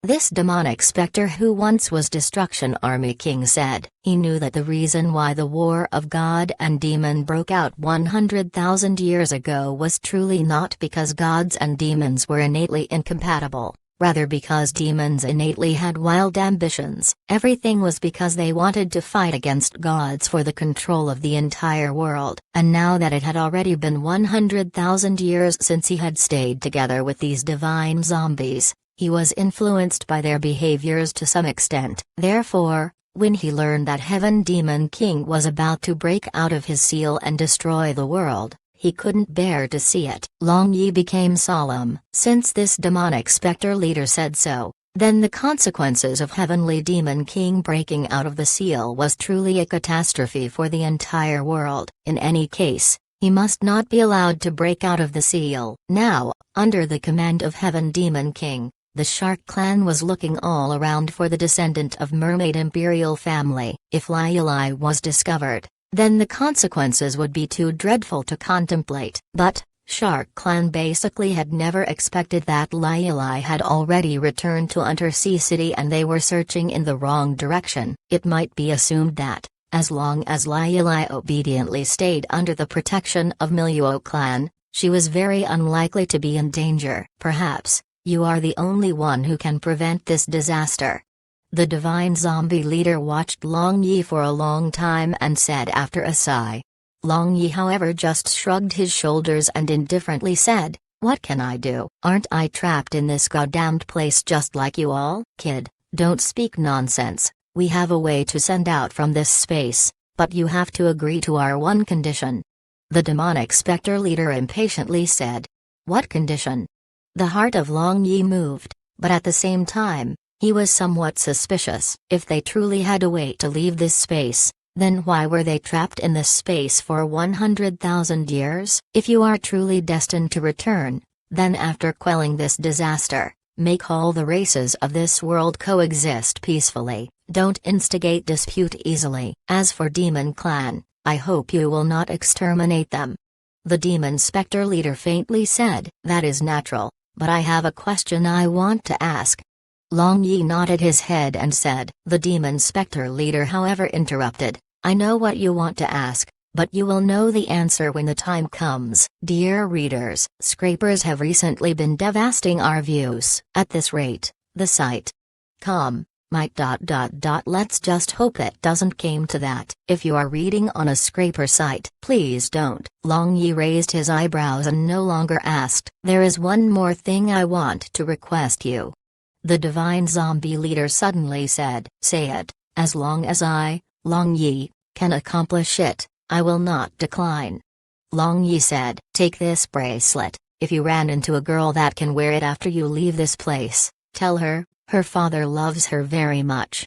This demonic specter who once was Destruction Army King said. He knew that the reason why the war of God and demon broke out 100,000 years ago was truly not because gods and demons were innately incompatible, rather because demons innately had wild ambitions. Everything was because they wanted to fight against gods for the control of the entire world. And now that it had already been 100,000 years since he had stayed together with these divine zombies, he was influenced by their behaviors to some extent. Therefore, when he learned that Heaven Demon King was about to break out of his seal and destroy the world, he couldn't bear to see it. Long Yi became solemn. Since this demonic specter leader said so, then the consequences of Heavenly Demon King breaking out of the seal was truly a catastrophe for the entire world. In any case, he must not be allowed to break out of the seal. Now, under the command of Heaven Demon King, the Shark clan was looking all around for the descendant of Mermaid Imperial family. If Lai Lai was discovered, then the consequences would be too dreadful to contemplate. But Shark clan basically had never expected that Lai Lai had already returned to Undersea City and they were searching in the wrong direction. It might be assumed that, as long as Lai Lai obediently stayed under the protection of Miluo clan, she was very unlikely to be in danger. Perhaps you are the only one who can prevent this disaster. The divine zombie leader watched Long Yi for a long time and said after a sigh. Long Yi however just shrugged his shoulders and indifferently said, "What can I do? Aren't I trapped in this goddamned place just like you all?" "Kid, don't speak nonsense. We have a way to send out from this space, but you have to agree to our one condition." The demonic specter leader impatiently said. "What condition?" The heart of Long Yi moved, but at the same time, he was somewhat suspicious. If they truly had a way to leave this space, then why were they trapped in this space for 100,000 years? If you are truly destined to return, then after quelling this disaster, make all the races of this world coexist peacefully. Don't instigate dispute easily. As for Demon Clan, I hope you will not exterminate them." The Demon Spectre leader faintly said. "That is natural, but I have a question I want to ask." Long Yi nodded his head and said. The Demon Spectre leader however interrupted. "I know what you want to ask, but you will know the answer when the time comes." Dear readers, scrapers have recently been devastating our views. At this rate, the site might ... Let's just hope it doesn't came to that. If you are reading on a scraper site, please don't. Long Yi raised his eyebrows and no longer asked. "There is one more thing I want to request you." The divine zombie leader suddenly said. "Say it. As long as I, Long Yi, can accomplish it, I will not decline." Long Yi said. "Take this bracelet. If you ran into a girl that can wear it after you leave this place, tell her father loves her very much."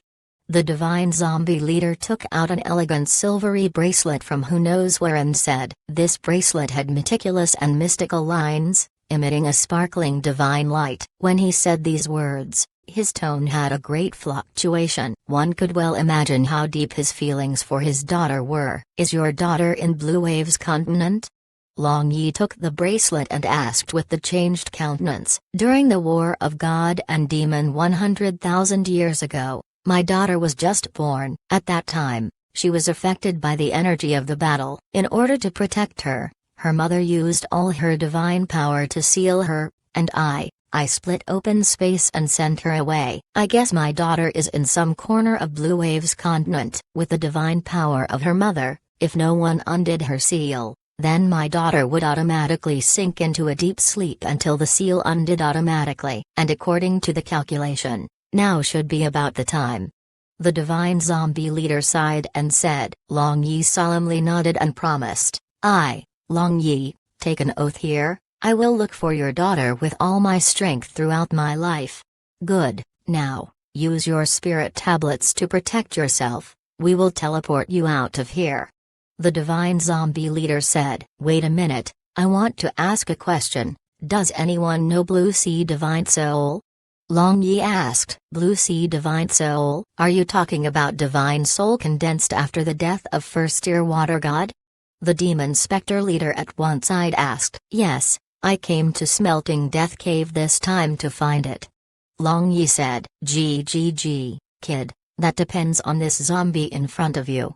The divine zombie leader took out an elegant silvery bracelet from who knows where and said. This bracelet had meticulous and mystical lines, emitting a sparkling divine light. When he said these words, his tone had a great fluctuation. One could well imagine how deep his feelings for his daughter were. "Is your daughter in Blue Wave's continent?" Long Yi took the bracelet and asked with the changed countenance. "During the war of God and demon 100,000 years ago, my daughter was just born. At that time, she was affected by the energy of the battle. In order to protect her, her mother used all her divine power to seal her, and I, I split open space and sent her away. I guess my daughter is in some corner of Blue Wave's continent. With the divine power of her mother, if no one undid her seal, then my daughter would automatically sink into a deep sleep until the seal undid automatically. And according to the calculation, now should be about the time. The divine zombie leader sighed and said. Long Yi solemnly nodded and promised, I, Long Yi, take an oath here. I will look for your daughter with all my strength throughout my life. Good, now, use your spirit tablets to protect yourself. We will teleport you out of here. The divine zombie leader said. Wait a minute, I want to ask a question. Does anyone know Blue Sea Divine Soul? Long Yi asked. Blue Sea Divine Soul? Are you talking about Divine Soul condensed after the death of first-tier water god? The demon specter leader at one side asked. Yes. I came to Smelting Death Cave this time to find it. Long Yi said. Kid, that depends on this zombie in front of you.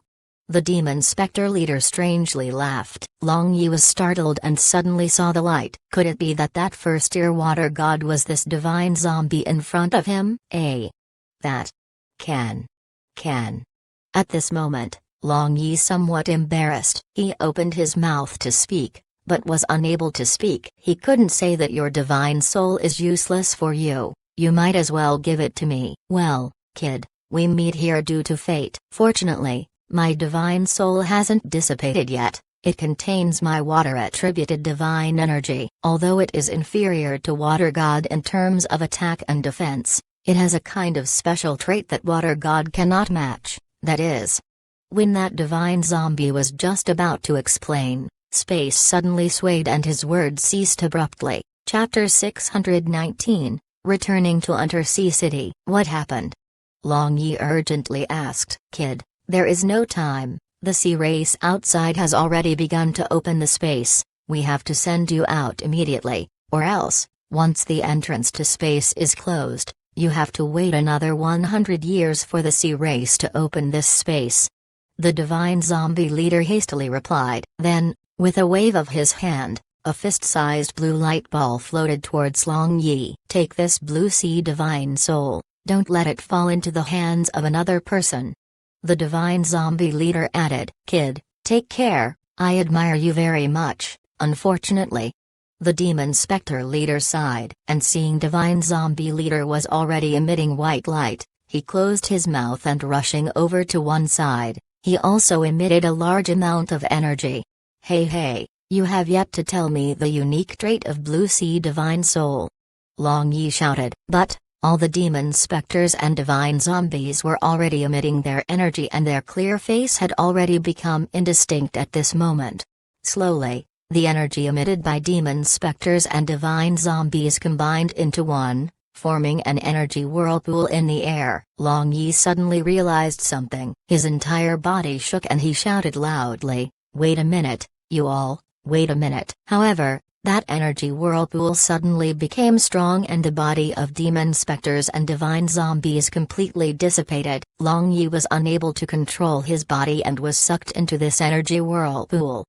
The demon specter leader strangely laughed. Long Yi was startled and suddenly saw the light. Could it be that first-tier water god was this divine zombie in front of him? That can. At this moment, Long Yi somewhat embarrassed. He opened his mouth to speak, but was unable to speak. He couldn't say that your divine soul is useless for you. You might as well give it to me. Well, kid, we meet here due to fate. Fortunately, my divine soul hasn't dissipated yet. It contains my water-attributed divine energy. Although it is inferior to Water God in terms of attack and defense, it has a kind of special trait that Water God cannot match, that is. When that divine zombie was just about to explain, space suddenly swayed and his words ceased abruptly. Chapter 619, Returning to Undersea City. What happened? Long Yi urgently asked. Kid, there is no time, the sea race outside has already begun to open the space. We have to send you out immediately, or else, once the entrance to space is closed, you have to wait another 100 years for the sea race to open this space. The divine zombie leader hastily replied. Then, with a wave of his hand, a fist-sized blue light ball floated towards Long Yi. Take this Blue Sea Divine Soul, don't let it fall into the hands of another person. The divine zombie leader added. Kid, take care, I admire you very much, unfortunately. The demon specter leader sighed, and seeing divine zombie leader was already emitting white light, he closed his mouth and rushing over to one side, he also emitted a large amount of energy. Hey, you have yet to tell me the unique trait of Blue Sea Divine Soul. Long Yi shouted. But, all the demon specters and divine zombies were already emitting their energy and their clear face had already become indistinct at this moment. Slowly, the energy emitted by demon specters and divine zombies combined into one, forming an energy whirlpool in the air. Long Yi suddenly realized something. His entire body shook and he shouted loudly, wait a minute, you all, wait a minute. However, that energy whirlpool suddenly became strong and the body of demon specters and divine zombies completely dissipated. Long Yi was unable to control his body and was sucked into this energy whirlpool.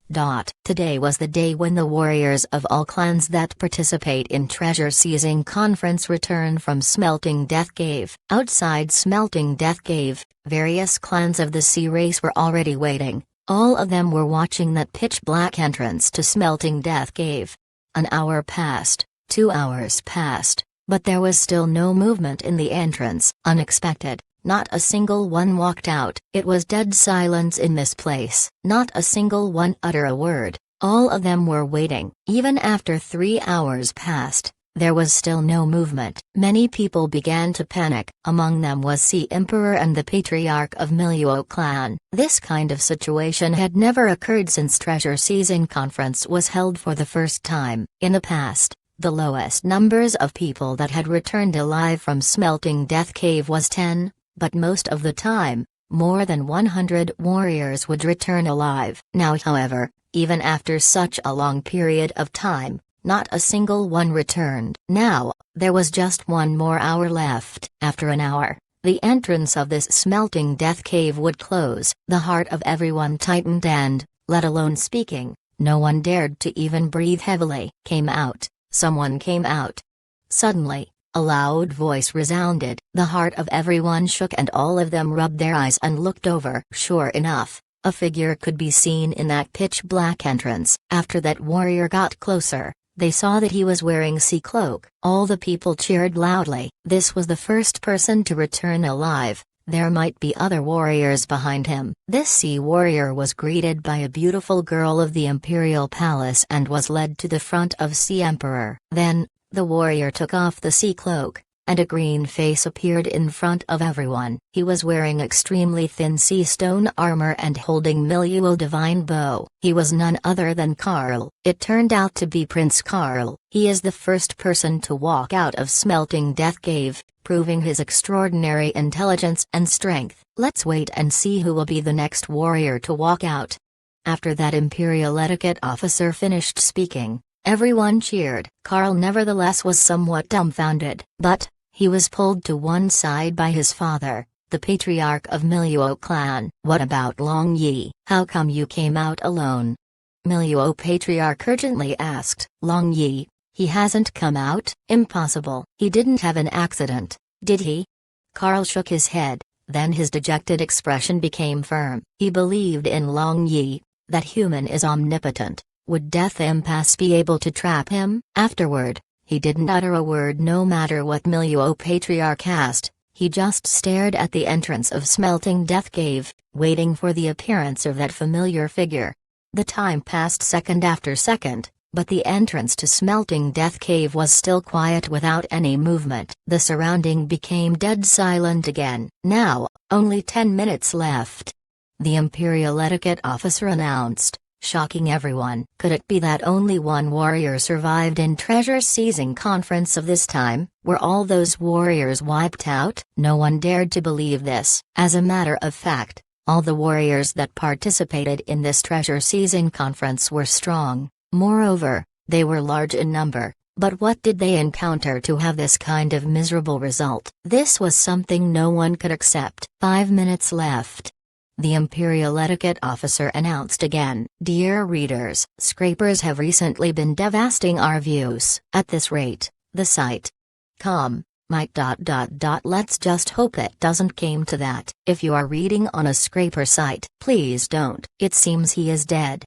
Today was the day when the warriors of all clans that participate in Treasure Seizing Conference return from Smelting Death Cave. Outside Smelting Death Cave, various clans of the sea race were already waiting. All of them were watching that pitch-black entrance to Smelting Death Cave. An hour passed, 2 hours passed, but there was still no movement in the entrance. Unexpected, not a single one walked out. It was dead silence in this place. Not a single one uttered a word. All of them were waiting. Even after 3 hours passed, there was still no movement. Many people began to panic. Among them was Sea Emperor and the Patriarch of Miluo clan. This kind of situation had never occurred since Treasure Seizing Conference was held for the first time. In the past, the lowest numbers of people that had returned alive from Smelting Death Cave was 10, but most of the time, more than 100 warriors would return alive. Now however, even after such a long period of time, not a single one returned. Now, there was just 1 more hour left. After an hour, the entrance of this Smelting Death Cave would close. The heart of everyone tightened and, let alone speaking, no one dared to even breathe heavily. Someone came out. Suddenly, a loud voice resounded. The heart of everyone shook and all of them rubbed their eyes and looked over. Sure enough, a figure could be seen in that pitch-black entrance. After that warrior got closer, they saw that he was wearing sea cloak. All the people cheered loudly. This was the first person to return alive. There might be other warriors behind him. This sea warrior was greeted by a beautiful girl of the imperial palace and was led to the front of Sea Emperor. Then, the warrior took off the sea cloak, and a green face appeared in front of everyone. He was wearing extremely thin sea stone armor and holding Miluo divine bow. He was none other than Karl. It turned out to be Prince Karl. He is the first person to walk out of Smelting Death Cave, proving his extraordinary intelligence and strength. Let's wait and see who will be the next warrior to walk out. After that imperial etiquette officer finished speaking, everyone cheered. Karl nevertheless was somewhat dumbfounded, but he was pulled to one side by his father, the patriarch of Miluo clan. What about Long Yi? How come you came out alone? Miluo patriarch urgently asked. Long Yi? He hasn't come out? Impossible. He didn't have an accident, did he? Karl shook his head, then his dejected expression became firm. He believed in Long Yi, that human is omnipotent. Would Death Impasse be able to trap him? Afterward, he didn't utter a word no matter what Miluo patriarch asked. He just stared at the entrance of Smelting Death Cave, waiting for the appearance of that familiar figure. The time passed second after second, but the entrance to Smelting Death Cave was still quiet without any movement. The surrounding became dead silent again. Now, only 10 minutes left. The Imperial Etiquette officer announced, shocking everyone. Could it be that only one warrior survived in treasure-seizing conference of this time? Were all those warriors wiped out? No one dared to believe this. As a matter of fact, all the warriors that participated in this treasure-seizing conference were strong. Moreover, they were large in number. But what did they encounter to have this kind of miserable result? This was something no one could accept. 5 minutes left. The Imperial Etiquette officer announced again. Dear readers, scrapers have recently been devastating our views. At this rate, the site might ... Let's just hope it doesn't came to that. If you are reading on a scraper site, please don't. It seems he is dead.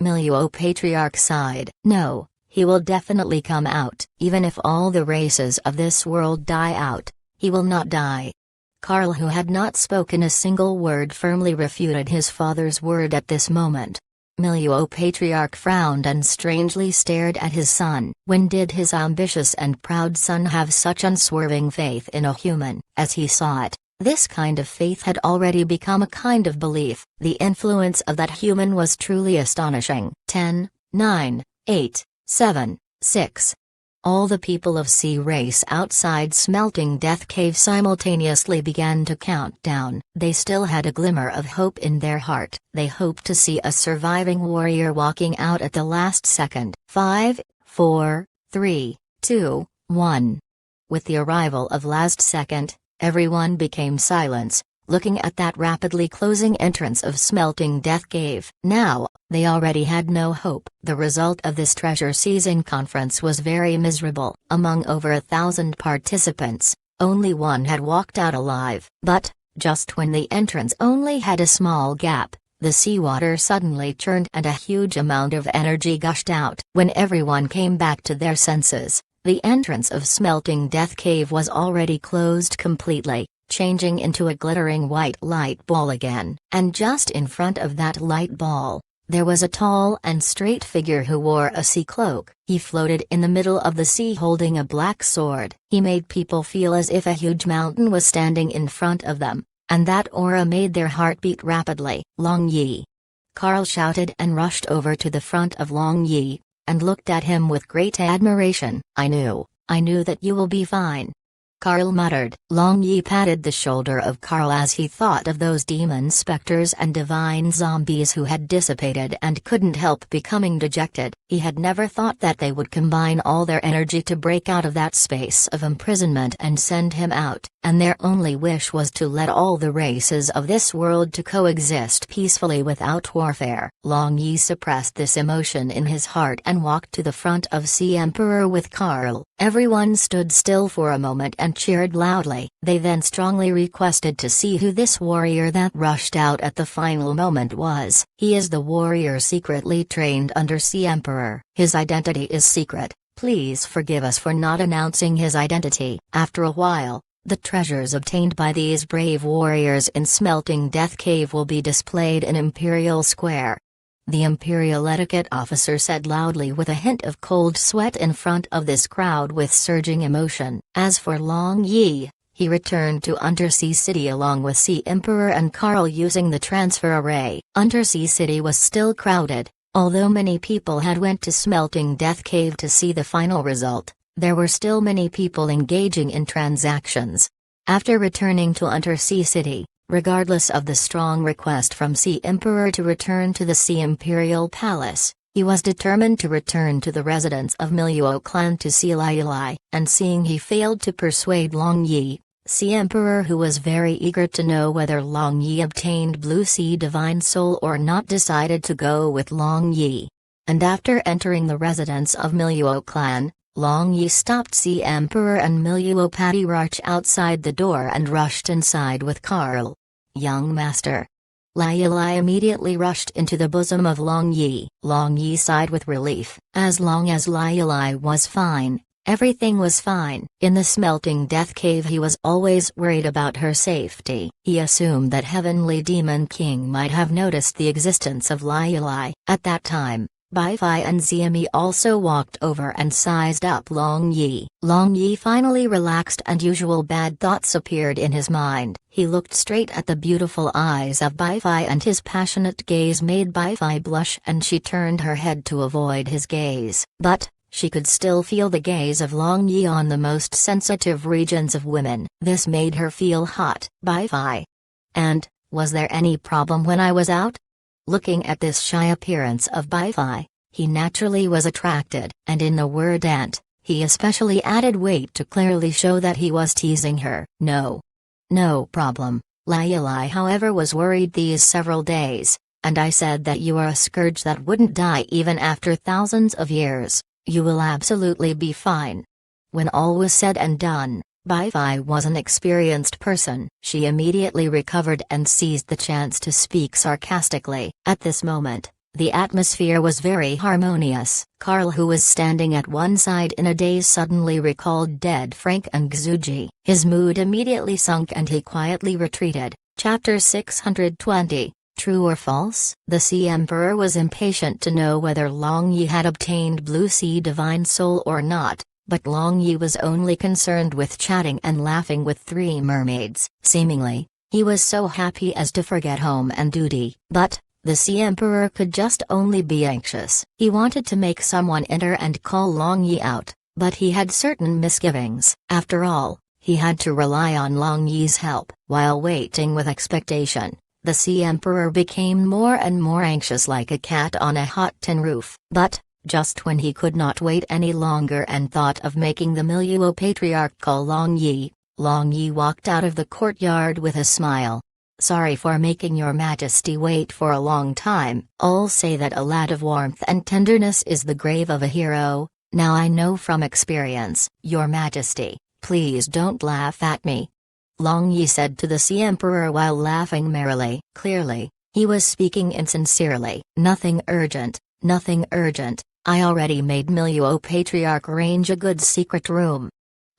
Miluo patriarch sighed. No, he will definitely come out. Even if all the races of this world die out, he will not die. Karl, who had not spoken a single word, firmly refuted his father's word at this moment. Miluo patriarch frowned and strangely stared at his son. When did his ambitious and proud son have such unswerving faith in a human? As he saw it, this kind of faith had already become a kind of belief. The influence of that human was truly astonishing. 10, 9, 8, 7, 6. All the people of Sea Race outside Smelting Death Cave simultaneously began to count down. They still had a glimmer of hope in their heart. They hoped to see a surviving warrior walking out at the last second. 5, 4, 3, 2, 1. With the arrival of last second, everyone became silent, looking at that rapidly closing entrance of Smelting Death Cave. Now, they already had no hope. The result of this treasure-seizing conference was very miserable. Among over 1,000 participants, only one had walked out alive. But, just when the entrance only had a small gap, the seawater suddenly churned and a huge amount of energy gushed out. When everyone came back to their senses, the entrance of Smelting Death Cave was already closed completely, changing into a glittering white light ball again. And just in front of that light ball, there was a tall and straight figure who wore a sea cloak. He floated in the middle of the sea holding a black sword. He made people feel as if a huge mountain was standing in front of them, and that aura made their heart beat rapidly. Long Yi! Karl shouted and rushed over to the front of Long Yi, and looked at him with great admiration. I knew that you will be fine. Carl muttered. Long Yi patted the shoulder of Carl as he thought of those demon specters and divine zombies who had dissipated and couldn't help becoming dejected. He had never thought that they would combine all their energy to break out of that space of imprisonment and send him out, and their only wish was to let all the races of this world to coexist peacefully without warfare. Long Yi suppressed this emotion in his heart and walked to the front of Sea Emperor with Carl. Everyone stood still for a moment and cheered loudly. They then strongly requested to see who this warrior that rushed out at the final moment was. He is the warrior secretly trained under Sea Emperor. His identity is secret. Please forgive us for not announcing his identity. After a while, the treasures obtained by these brave warriors in Smelting Death Cave will be displayed in Imperial Square. The Imperial Etiquette officer said loudly with a hint of cold sweat in front of this crowd with surging emotion. As for Long Yi, he returned to Undersea City along with Sea Emperor and Carl using the transfer array. Undersea City was still crowded. Although many people had went to Smelting Death Cave to see the final result, there were still many people engaging in transactions. After returning to Undersea City, regardless of the strong request from Sea Emperor to return to the Sea Imperial Palace, he was determined to return to the residence of Miluo clan to see Lai Lai, and seeing he failed to persuade Long Yi, Sea Emperor, who was very eager to know whether Long Yi obtained Blue Sea Divine Soul or not, decided to go with Long Yi. And after entering the residence of Miluo clan, Long Yi stopped Sea Emperor and Miluo Patriarch outside the door and rushed inside with Carl. Young master. Lai Lai immediately rushed into the bosom of Long Yi. Long Yi sighed with relief. As long as Lai Lai was fine, everything was fine. In the Smelting Death Cave he was always worried about her safety. He assumed that Heavenly Demon King might have noticed the existence of Lai Lai. At that time, Bai Fai and Xiami also walked over and sized up Long Yi. Long Yi finally relaxed and usual bad thoughts appeared in his mind. He looked straight at the beautiful eyes of Bai Fai and his passionate gaze made Bai Fai blush, and she turned her head to avoid his gaze. But she could still feel the gaze of Long Yi on the most sensitive regions of women. This made her feel hot. Bai Fai. And, was there any problem when I was out? Looking at this shy appearance of Bai Fai, he naturally was attracted, and in the word aunt, he especially added weight to clearly show that he was teasing her. No problem. Lai Lai, however, was worried these several days, and I said that you are a scourge that wouldn't die even after thousands of years. You will absolutely be fine. When all was said and done, Bai Fai was an experienced person. She immediately recovered and seized the chance to speak sarcastically. At this moment, the atmosphere was very harmonious. Carl, who was standing at one side in a daze, suddenly recalled dead Frank and Xuji. His mood immediately sunk and he quietly retreated. Chapter 620. True or false? The Sea Emperor was impatient to know whether Long Yi had obtained Blue Sea Divine Soul or not. But Long Yi was only concerned with chatting and laughing with three mermaids. Seemingly, he was so happy as to forget home and duty. But the Sea Emperor could just only be anxious. He wanted to make someone enter and call Long Yi out, but he had certain misgivings. After all, he had to rely on Long Yi's help. While waiting with expectation, the Sea Emperor became more and more anxious, like a cat on a hot tin roof. But just when he could not wait any longer and thought of making the Miluo Patriarch call Long Yi walked out of the courtyard with a smile. Sorry for making your majesty wait for a long time. All say that a lad of warmth and tenderness is the grave of a hero. Now I know from experience. Your majesty, please don't laugh at me, Long Yi said to the Sea Emperor while laughing merrily. Clearly, he was speaking insincerely. Nothing urgent. I already made Miluo Patriarch arrange a good secret room.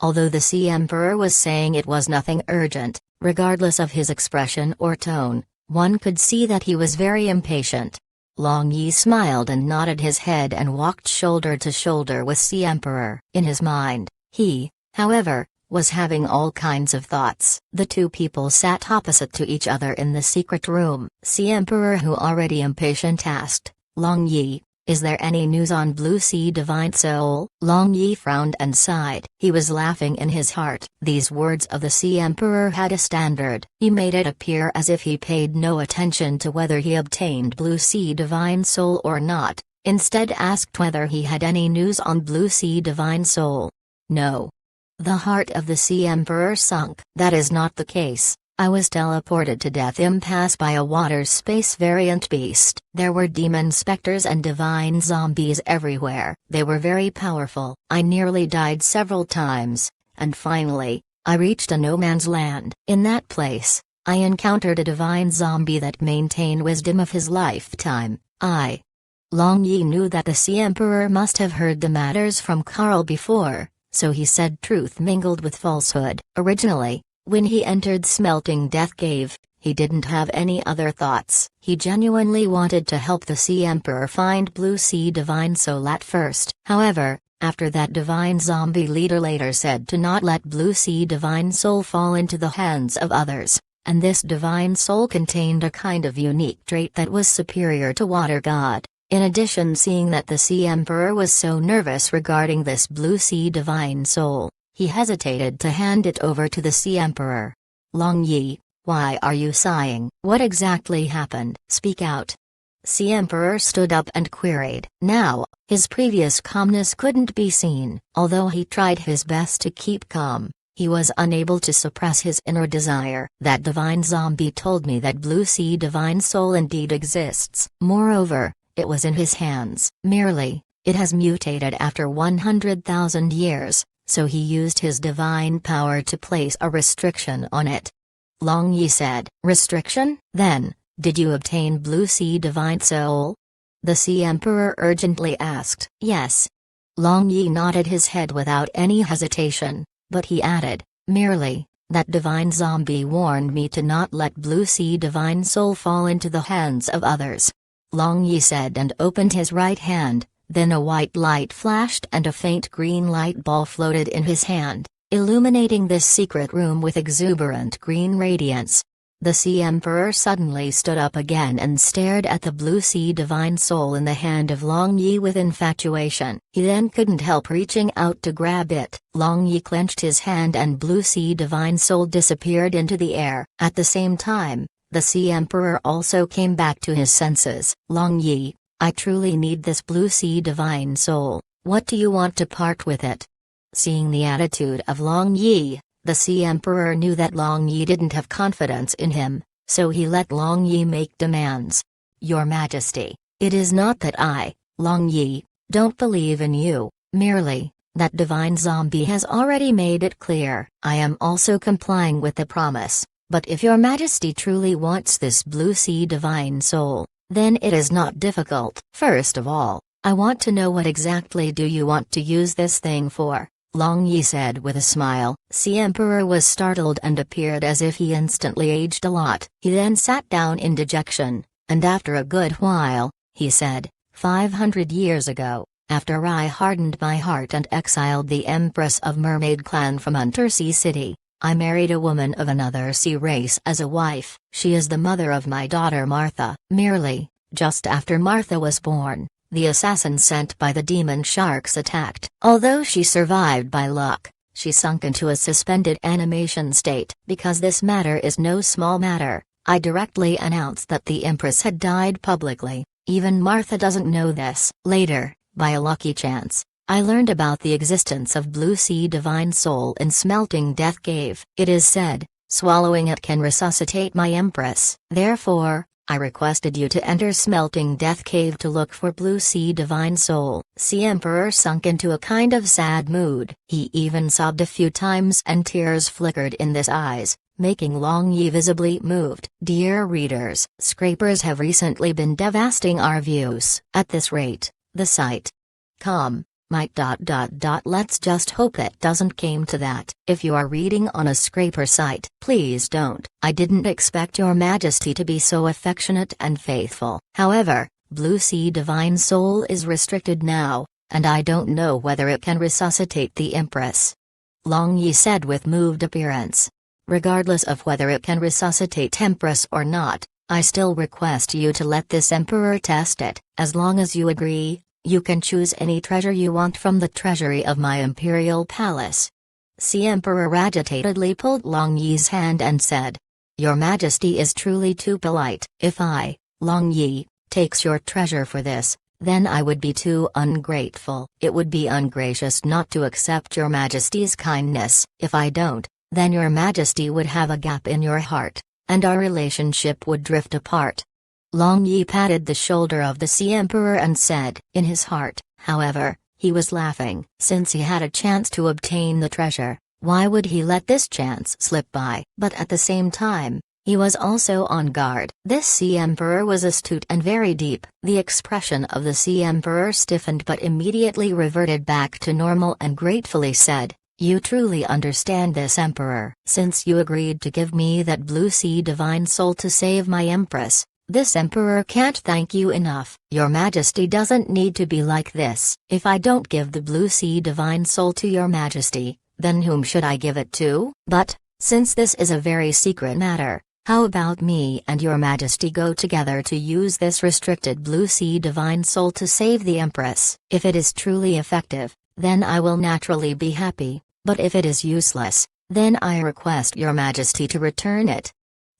Although the Sea Emperor was saying it was nothing urgent, regardless of his expression or tone, one could see that he was very impatient. Long Yi smiled and nodded his head and walked shoulder to shoulder with Sea Emperor. In his mind, he, however, was having all kinds of thoughts. The two people sat opposite to each other in the secret room. Sea Emperor, who already impatient, asked, Long Yi, Is there any news on Blue Sea Divine Soul? Long Yi frowned and sighed. He was laughing in his heart. These words of the Sea Emperor had a standard. He made it appear as if he paid no attention to whether he obtained Blue Sea Divine Soul or not, instead asked whether he had any news on Blue Sea Divine Soul. No. The heart of the Sea Emperor sunk. That is not the case. I was teleported to Death Impasse by a water space variant beast. There were demon specters and divine zombies everywhere. They were very powerful. I nearly died several times, and finally, I reached a no man's land. In that place, I encountered a divine zombie that maintained wisdom of his lifetime. Long Yi knew that the Sea Emperor must have heard the matters from Carl before, so he said truth mingled with falsehood. Originally, when he entered Smelting Death Cave, he didn't have any other thoughts. He genuinely wanted to help the Sea Emperor find Blue Sea Divine Soul at first. However, after that divine zombie leader later said to not let Blue Sea Divine Soul fall into the hands of others, and this divine soul contained a kind of unique trait that was superior to Water God. In addition, seeing that the Sea Emperor was so nervous regarding this Blue Sea Divine Soul, he hesitated to hand it over to the Sea Emperor. Long Yi, why are you sighing? What exactly happened? Speak out. Sea Emperor stood up and queried. Now, his previous calmness couldn't be seen. Although he tried his best to keep calm, he was unable to suppress his inner desire. That divine zombie told me that Blue Sea Divine Soul indeed exists. Moreover, it was in his hands. Merely, it has mutated after 100,000 years. So he used his divine power to place a restriction on it. Long Yi said. Restriction? Then, did you obtain Blue Sea Divine Soul? The Sea Emperor urgently asked. Yes. Long Yi nodded his head without any hesitation, but he added, merely, that divine zombie warned me to not let Blue Sea Divine Soul fall into the hands of others. Long Yi said and opened his right hand. Then a white light flashed and a faint green light ball floated in his hand, illuminating this secret room with exuberant green radiance. The Sea Emperor suddenly stood up again and stared at the Blue Sea Divine Soul in the hand of Long Yi with infatuation. He then couldn't help reaching out to grab it. Long Yi clenched his hand and Blue Sea Divine Soul disappeared into the air. At the same time, the Sea Emperor also came back to his senses. Long Yi, I truly need this Blue Sea Divine Soul. What do you want to part with it? Seeing the attitude of Long Yi, the Sea Emperor knew that Long Yi didn't have confidence in him, so he let Long Yi make demands. Your Majesty, it is not that I, Long Yi, don't believe in you, merely, that divine zombie has already made it clear. I am also complying with the promise, but if your Majesty truly wants this Blue Sea Divine Soul, then it is not difficult. First of all, I want to know what exactly do you want to use this thing for, Long Yi said with a smile. Sea Emperor was startled and appeared as if he instantly aged a lot. He then sat down in dejection, and after a good while, he said, 500 years ago, after I hardened my heart and exiled the Empress of Mermaid Clan from Untersea City, I married a woman of another sea race as a wife. She is the mother of my daughter Martha. Merely, just after Martha was born, the assassin sent by the demon sharks attacked. Although she survived by luck, she sunk into a suspended animation state. Because this matter is no small matter, I directly announced that the Empress had died publicly. Even Martha doesn't know this. Later, by a lucky chance, I learned about the existence of Blue Sea Divine Soul in Smelting Death Cave. It is said, swallowing it can resuscitate my Empress. Therefore, I requested you to enter Smelting Death Cave to look for Blue Sea Divine Soul. Sea Emperor sunk into a kind of sad mood. He even sobbed a few times and tears flickered in his eyes, making Long Yi visibly moved. Dear readers, scrapers have recently been devastating our views. At this rate, the site might ... Let's just hope it doesn't came to that. If you are reading on a scraper site, please don't. I didn't expect your Majesty to be so affectionate and faithful. However, Blue Sea Divine Soul is restricted now, and I don't know whether it can resuscitate the Empress. Long Yi said with moved appearance. Regardless of whether it can resuscitate Empress or not, I still request you to let this emperor test it. As long as you agree, you can choose any treasure you want from the treasury of my imperial palace." The emperor agitatedly pulled Long Yi's hand and said, "Your Majesty is truly too polite. If I, Long Yi, takes your treasure for this, then I would be too ungrateful. It would be ungracious not to accept your Majesty's kindness. If I don't, then your Majesty would have a gap in your heart, and our relationship would drift apart." Long Yi patted the shoulder of the emperor and said, in his heart, however, he was laughing. Since he had a chance to obtain the treasure, why would he let this chance slip by? But at the same time, he was also on guard. This emperor was astute and very deep. The expression of the emperor stiffened but immediately reverted back to normal and gratefully said, "You truly understand this, Emperor. Since you agreed to give me that blue sea divine soul to save my empress, this emperor can't thank you enough. Your Majesty doesn't need to be like this. If I don't give the blue sea divine soul to your Majesty, then whom should I give it to? But, since this is a very secret matter, how about me and your Majesty go together to use this restricted blue sea divine soul to save the empress? If it is truly effective, then I will naturally be happy, but if it is useless, then I request your Majesty to return it."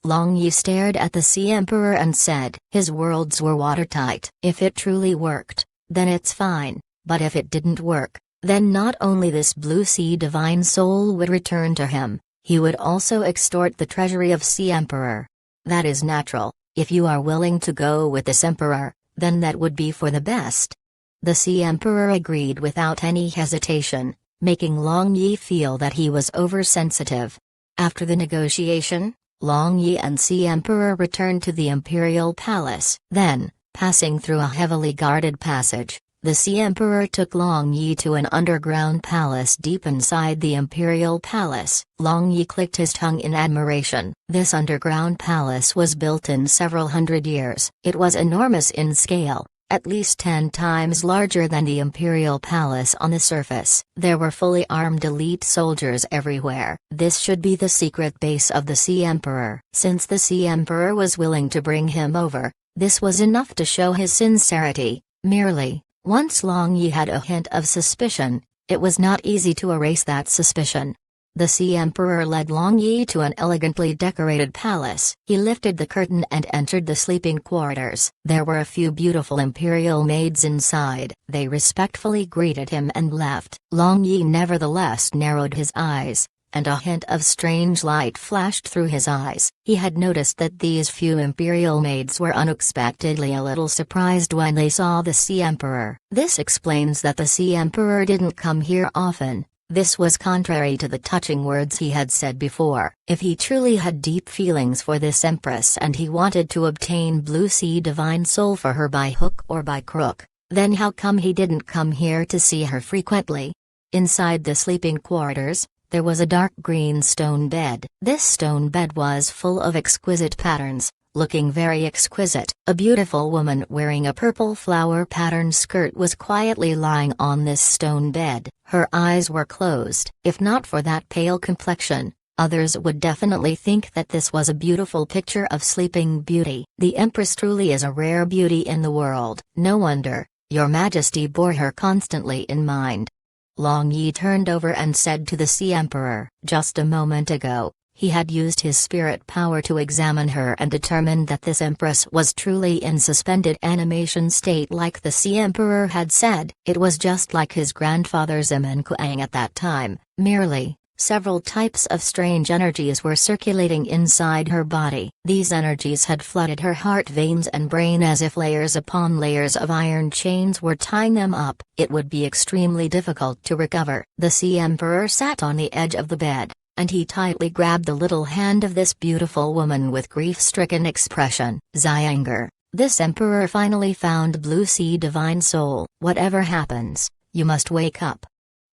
Long Yi stared at the emperor and said, his words were watertight. If it truly worked, then it's fine, but if it didn't work, then not only this blue sea divine soul would return to him, he would also extort the treasury of emperor. That is natural. If you are willing to go with this emperor, then that would be for the best. The emperor agreed without any hesitation, making Long Yi feel that he was oversensitive. After the negotiation, Long Yi and emperor returned to the imperial palace. Then, passing through a heavily guarded passage, the emperor took Long Yi to an underground palace deep inside the imperial palace. Long Yi clicked his tongue in admiration. This underground palace was built in several hundred years. It was enormous in scale, at least 10 times larger than the imperial palace on the surface. There were fully armed elite soldiers everywhere. This should be the secret base of the emperor. Since the emperor was willing to bring him over, this was enough to show his sincerity. Merely, once Long Yi had a hint of suspicion, it was not easy to erase that suspicion. The emperor led Long Yi to an elegantly decorated palace. He lifted the curtain and entered the sleeping quarters. There were a few beautiful imperial maids inside. They respectfully greeted him and left. Long Yi nevertheless narrowed his eyes, and a hint of strange light flashed through his eyes. He had noticed that these few imperial maids were unexpectedly a little surprised when they saw the emperor. This explains that the emperor didn't come here often. This was contrary to the touching words he had said before. If he truly had deep feelings for this empress and he wanted to obtain blue sea divine soul for her by hook or by crook, then how come he didn't come here to see her frequently? Inside the sleeping quarters, there was a dark green stone bed. This stone bed was full of exquisite patterns, looking very exquisite. A beautiful woman wearing a purple flower patterned skirt was quietly lying on this stone bed. Her eyes were closed. If not for that pale complexion, others would definitely think that this was a beautiful picture of sleeping beauty. The Empress truly is a rare beauty in the world. No wonder, Your Majesty bore her constantly in mind. Long Yi turned over and said to the Emperor, just a moment ago, he had used his spirit power to examine her and determined that this empress was truly in suspended animation state like the emperor had said. It was just like his grandfather Zemin Kuang at that time, merely, several types of strange energies were circulating inside her body. These energies had flooded her heart veins and brain as if layers upon layers of iron chains were tying them up. It would be extremely difficult to recover. The emperor sat on the edge of the bed, and he tightly grabbed the little hand of this beautiful woman with grief-stricken expression. Xianger, this emperor finally found blue sea divine soul. Whatever happens, you must wake up.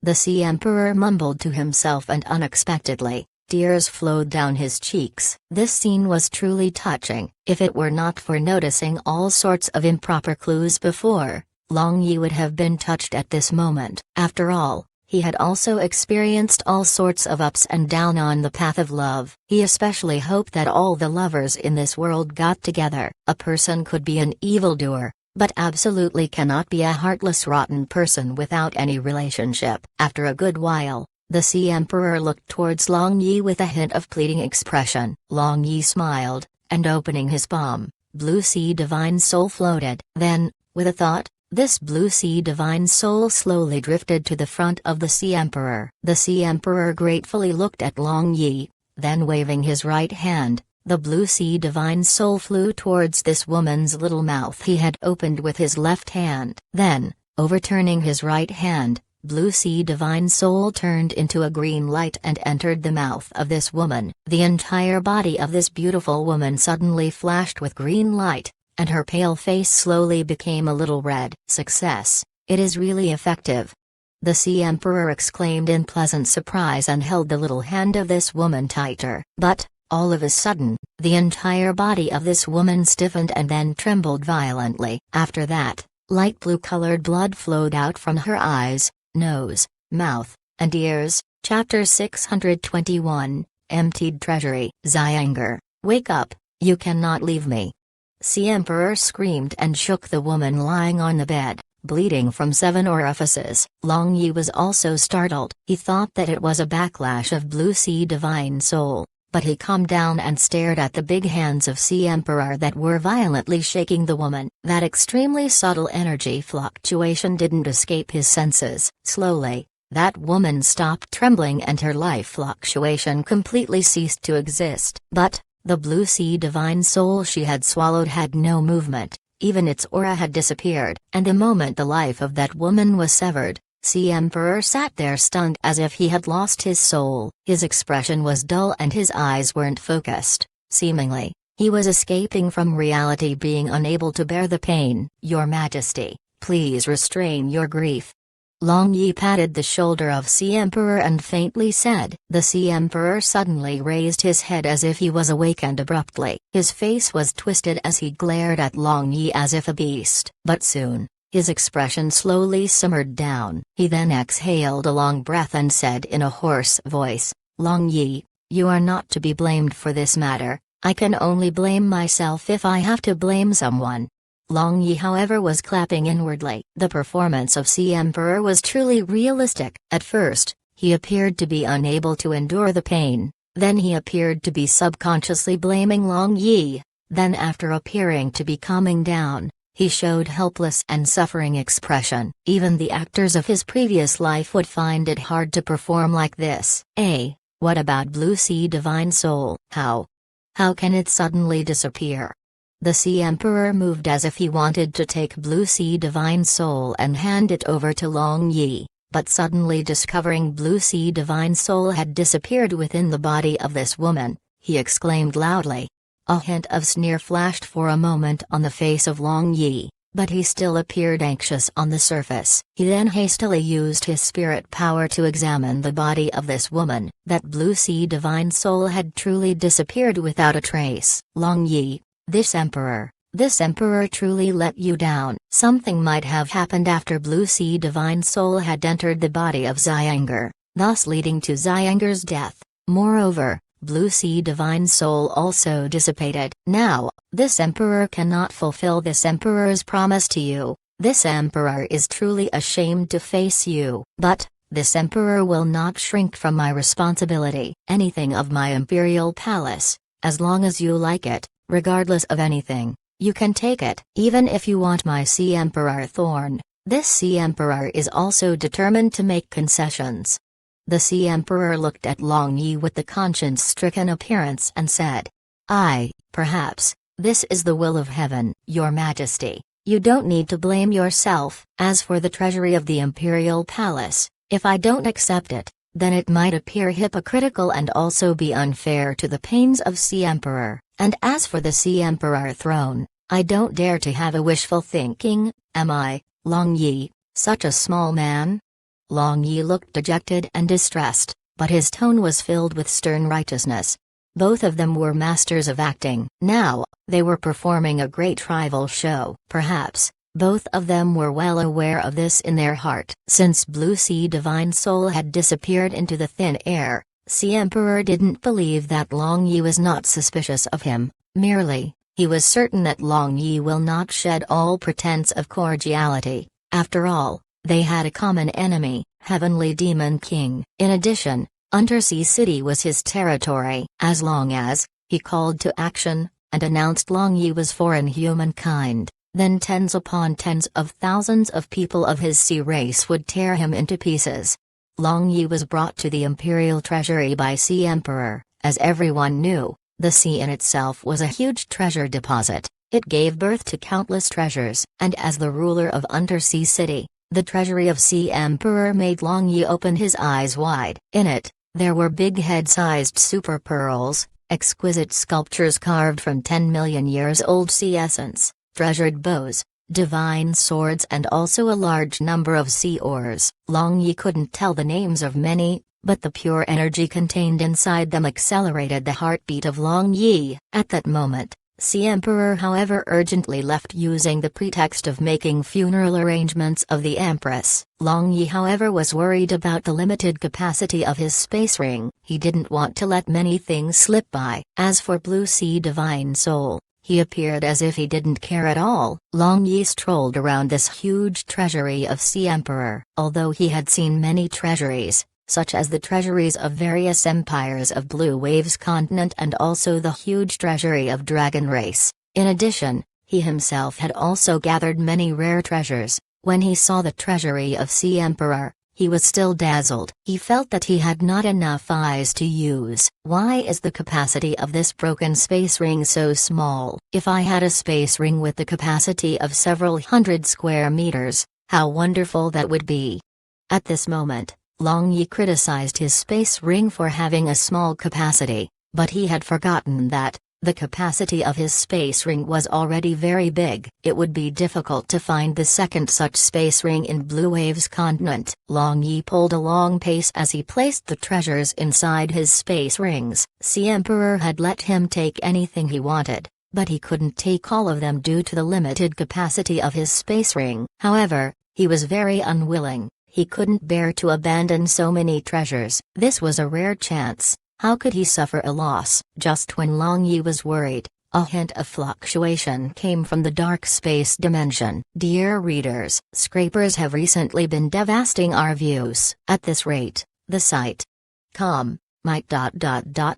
The emperor mumbled to himself and unexpectedly, tears flowed down his cheeks. This scene was truly touching. If it were not for noticing all sorts of improper clues before, Long Yi would have been touched at this moment. After all, He had also experienced all sorts of ups and downs on the path of love. He especially hoped that all the lovers in this world got together. A person could be an evildoer, but absolutely cannot be a heartless rotten person without any relationship. After a good while, the Sea Emperor looked towards Long Yi with a hint of pleading expression. Long Yi smiled, and opening his palm, Blue Sea Divine Soul floated. Then, with a thought, this Blue Sea Divine Soul slowly drifted to the front of the Sea Emperor. The Sea Emperor gratefully looked at Long Yi, then waving his right hand, the Blue Sea Divine Soul flew towards this woman's little mouth he had opened with his left hand. Then, overturning his right hand, Blue Sea Divine Soul turned into a green light and entered the mouth of this woman. The entire body of this beautiful woman suddenly flashed with green light, and her pale face slowly became a little red. Success! It is really effective. The Sea Emperor exclaimed in pleasant surprise and held the little hand of this woman tighter. But, all of a sudden, the entire body of this woman stiffened and then trembled violently. After that, light blue-colored blood flowed out from her eyes, nose, mouth, and ears. Chapter 621, Emptied Treasury. Xianger, wake up, you cannot leave me. Sea Emperor screamed and shook the woman lying on the bed, bleeding from 7 orifices. Long Yi was also startled. He thought that it was a backlash of Blue Sea Divine Soul, but he calmed down and stared at the big hands of Sea Emperor that were violently shaking the woman. That extremely subtle energy fluctuation didn't escape his senses. Slowly, that woman stopped trembling and her life fluctuation completely ceased to exist. But the Blue Sea Divine Soul she had swallowed had no movement, even its aura had disappeared. And the moment the life of that woman was severed, Sea Emperor sat there stunned as if he had lost his soul. His expression was dull and his eyes weren't focused. Seemingly, he was escaping from reality, being unable to bear the pain. Your Majesty, please restrain your grief. Long Yi patted the shoulder of Sea Emperor and faintly said. The Sea Emperor suddenly raised his head as if he was awakened abruptly. His face was twisted as he glared at Long Yi as if a beast. But soon, his expression slowly simmered down. He then exhaled a long breath and said in a hoarse voice, Long Yi, you are not to be blamed for this matter. I can only blame myself if I have to blame someone. Long Yi however was clapping inwardly. The performance of Sea Emperor was truly realistic. At first, he appeared to be unable to endure the pain, then he appeared to be subconsciously blaming Long Yi, then after appearing to be calming down, he showed helpless and suffering expression. Even the actors of his previous life would find it hard to perform like this. What about Blue Sea Divine Soul? How can it suddenly disappear? The Sea Emperor moved as if he wanted to take Blue Sea Divine Soul and hand it over to Long Yi, but suddenly discovering Blue Sea Divine Soul had disappeared within the body of this woman, he exclaimed loudly. A hint of sneer flashed for a moment on the face of Long Yi, but he still appeared anxious on the surface. He then hastily used his spirit power to examine the body of this woman. That Blue Sea Divine Soul had truly disappeared without a trace. Long Yi, this Emperor truly let you down. Something might have happened after Blue Sea Divine Soul had entered the body of Xianger, thus leading to Xianger's death. Moreover, Blue Sea Divine Soul also dissipated. Now, this Emperor cannot fulfill this Emperor's promise to you. This Emperor is truly ashamed to face you. But, this Emperor will not shrink from my responsibility. Anything of my imperial palace, as long as you like it, regardless of anything, you can take it. Even if you want my Sea Emperor Thorn, this Sea Emperor is also determined to make concessions. The Sea Emperor looked at Long Yi with the conscience-stricken appearance and said, Perhaps, this is the will of heaven. Your Majesty, you don't need to blame yourself. As for the treasury of the Imperial Palace, if I don't accept it, then it might appear hypocritical and also be unfair to the pains of Sea Emperor. And as for the Sea Emperor throne, I don't dare to have a wishful thinking, am I, Long Yi, such a small man? Long Yi looked dejected and distressed, but his tone was filled with stern righteousness. Both of them were masters of acting. Now, they were performing a great rival show. Perhaps, Both of them were well aware of this in their heart. Since Blue Sea Divine Soul had disappeared into the thin air, Sea Emperor didn't believe that Long Yi was not suspicious of him, merely, he was certain that Long Yi will not shed all pretense of cordiality. After all, they had a common enemy, Heavenly Demon King. In addition, Undersea City was his territory. As long as he called to action and announced Long Yi was foreign humankind, then tens upon tens of thousands of people of his sea race would tear him into pieces. Long Yi was brought to the imperial treasury by Sea Emperor. As everyone knew, the sea in itself was a huge treasure deposit. It gave birth to countless treasures. And as the ruler of Undersea City, the treasury of Sea Emperor made Long Yi open his eyes wide. In it, there were big head-sized super pearls, exquisite sculptures carved from 10 million years old sea essence, treasured bows, divine swords, and also a large number of sea ores. Long Yi couldn't tell the names of many, but the pure energy contained inside them accelerated the heartbeat of Long Yi. At that moment, Sea Emperor however urgently left using the pretext of making funeral arrangements of the Empress. Long Yi however was worried about the limited capacity of his space ring. He didn't want to let many things slip by. As for Blue Sea Divine Soul, he appeared as if he didn't care at all. Long Yi strolled around this huge treasury of Sea Emperor. Although he had seen many treasuries, such as the treasuries of various empires of Blue Waves continent and also the huge treasury of Dragon Race. In addition, he himself had also gathered many rare treasures. When he saw the treasury of Sea Emperor, he was still dazzled. He felt that he had not enough eyes to use. Why is the capacity of this broken space ring so small? If I had a space ring with the capacity of several hundred square meters, how wonderful that would be. At this moment, Long Yi criticized his space ring for having a small capacity, but he had forgotten that the capacity of his space ring was already very big. It would be difficult to find the second such space ring in Blue Waves continent. Long Yi pulled a long pace as he placed the treasures inside his space rings. Sea Emperor had let him take anything he wanted, but he couldn't take all of them due to the limited capacity of his space ring. However, he was very unwilling. He couldn't bear to abandon so many treasures. This was a rare chance. How could he suffer a loss? Just when Long Yi was worried, a hint of fluctuation came from the dark space dimension. Dear readers, scrapers have recently been devastating our views. At this rate, the site might ...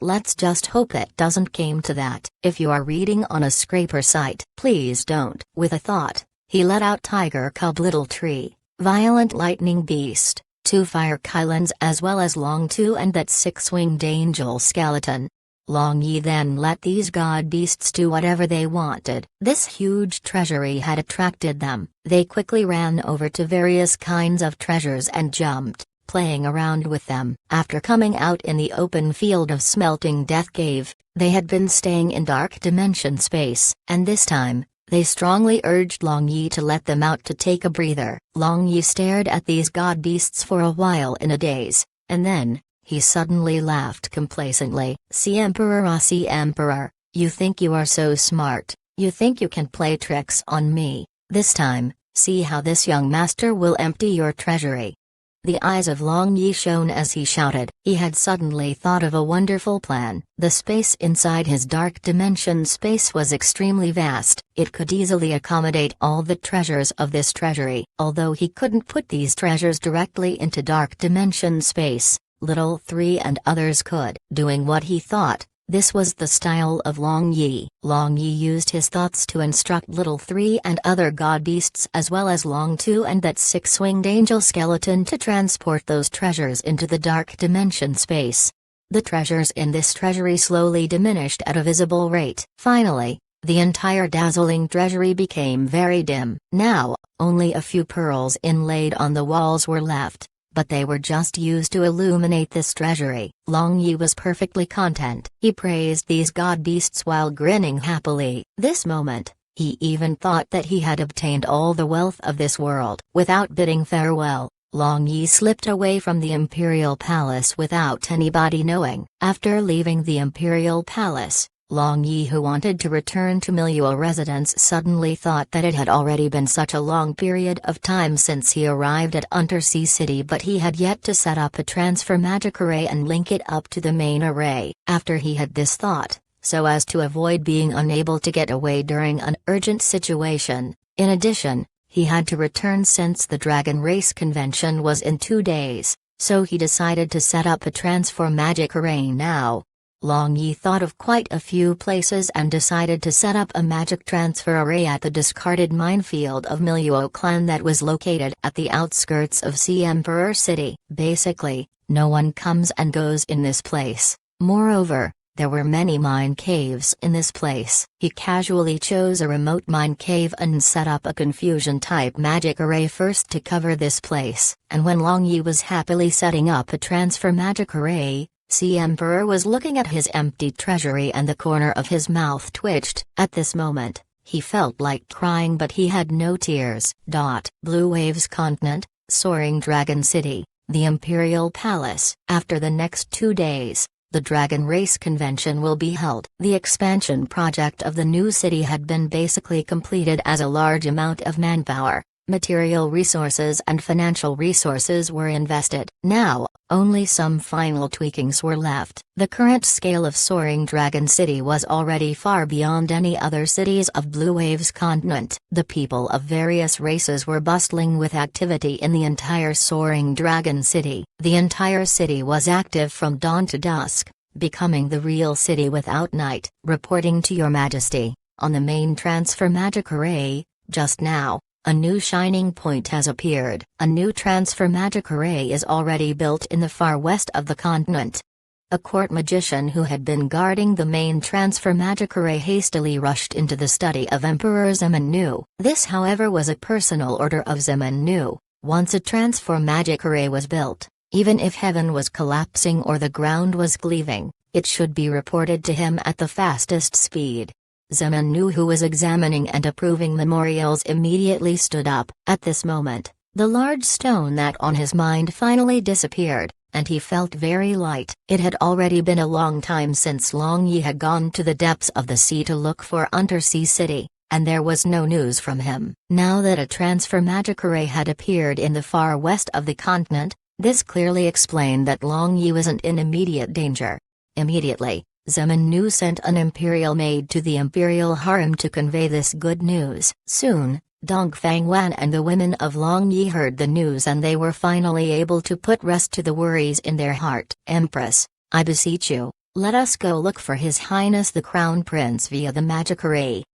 Let's just hope it doesn't came to that. If you are reading on a scraper site, please don't. With a thought, he let out Tiger Cub Little Tree, Violent Lightning Beast, 2 Fire Kylans as well as Long 2 and that 6-winged angel skeleton. Long Yi then let these god beasts do whatever they wanted. This huge treasury had attracted them. They quickly ran over to various kinds of treasures and jumped, playing around with them. After coming out in the open field of Smelting Death Cave, they had been staying in Dark Dimension space, and this time, they strongly urged Long Yi to let them out to take a breather. Long Yi stared at these god beasts for a while in a daze, and then, he suddenly laughed complacently. Sea Emperor, ah Sea Emperor, you think you are so smart, you think you can play tricks on me. This time, see how this young master will empty your treasury. The eyes of Long Yi shone as he shouted. He had suddenly thought of a wonderful plan. The space inside his dark dimension space was extremely vast. It could easily accommodate all the treasures of this treasury. Although he couldn't put these treasures directly into dark dimension space, Little 3 and others could. Doing what he thought, this was the style of Long Yi. Long Yi used his thoughts to instruct Little 3 and other god beasts as well as Long 2 and that 6-winged angel skeleton to transport those treasures into the dark dimension space. The treasures in this treasury slowly diminished at a visible rate. Finally, the entire dazzling treasury became very dim. Now, only a few pearls inlaid on the walls were left, but they were just used to illuminate this treasury. Long Yi was perfectly content. He praised these god beasts while grinning happily. This moment, he even thought that he had obtained all the wealth of this world. Without bidding farewell, Long Yi slipped away from the Imperial Palace without anybody knowing. After leaving the Imperial Palace, Long Yi, who wanted to return to Miluo residence, suddenly thought that it had already been such a long period of time since he arrived at Undersea City, but he had yet to set up a transfer magic array and link it up to the main array. After he had this thought, so as to avoid being unable to get away during an urgent situation, in addition, he had to return since the Dragon Race Convention was in 2 days, so he decided to set up a transfer magic array now. Long Yi thought of quite a few places and decided to set up a magic transfer array at the discarded minefield of Miluo clan that was located at the outskirts of Sea Emperor City. Basically, no one comes and goes in this place. Moreover, there were many mine caves in this place. He casually chose a remote mine cave and set up a confusion-type magic array first to cover this place, and when Long Yi was happily setting up a transfer magic array, Sea Emperor was looking at his empty treasury and the corner of his mouth twitched. At this moment, he felt like crying but he had no tears. Blue Waves Continent, Soaring Dragon City, the Imperial Palace. After the next 2 days, the Dragon Race Convention will be held. The expansion project of the new city had been basically completed as a large amount of manpower, material resources and financial resources were invested. Now, only some final tweakings were left. The current scale of Soaring Dragon City was already far beyond any other cities of Blue Waves Continent. The people of various races were bustling with activity in the entire Soaring Dragon City. The entire city was active from dawn to dusk, becoming the real city without night. Reporting to Your Majesty, on the main transfer magic array, just now, a new shining point has appeared. A new transfer magic array is already built in the far west of the continent. A court magician who had been guarding the main transfer magic array hastily rushed into the study of Emperor Zeman Nu. This, however, was a personal order of Zeman Nu. Once a transfer magic array was built, even if heaven was collapsing or the ground was cleaving, it should be reported to him at the fastest speed. Zeman Nu, who was examining and approving memorials, immediately stood up. At this moment, the large stone that on his mind finally disappeared, and he felt very light. It had already been a long time since Long Yi had gone to the depths of the sea to look for Undersea City, and there was no news from him. Now that a transfer magic array had appeared in the far west of the continent, this clearly explained that Long Yi wasn't in immediate danger. Immediately, Zeman Nu sent an imperial maid to the imperial harem to convey this good news. Soon, Dongfang Wan and the women of Long Yi heard the news, and they were finally able to put rest to the worries in their heart. Empress, I beseech you, let us go look for His Highness the Crown Prince via the magic array.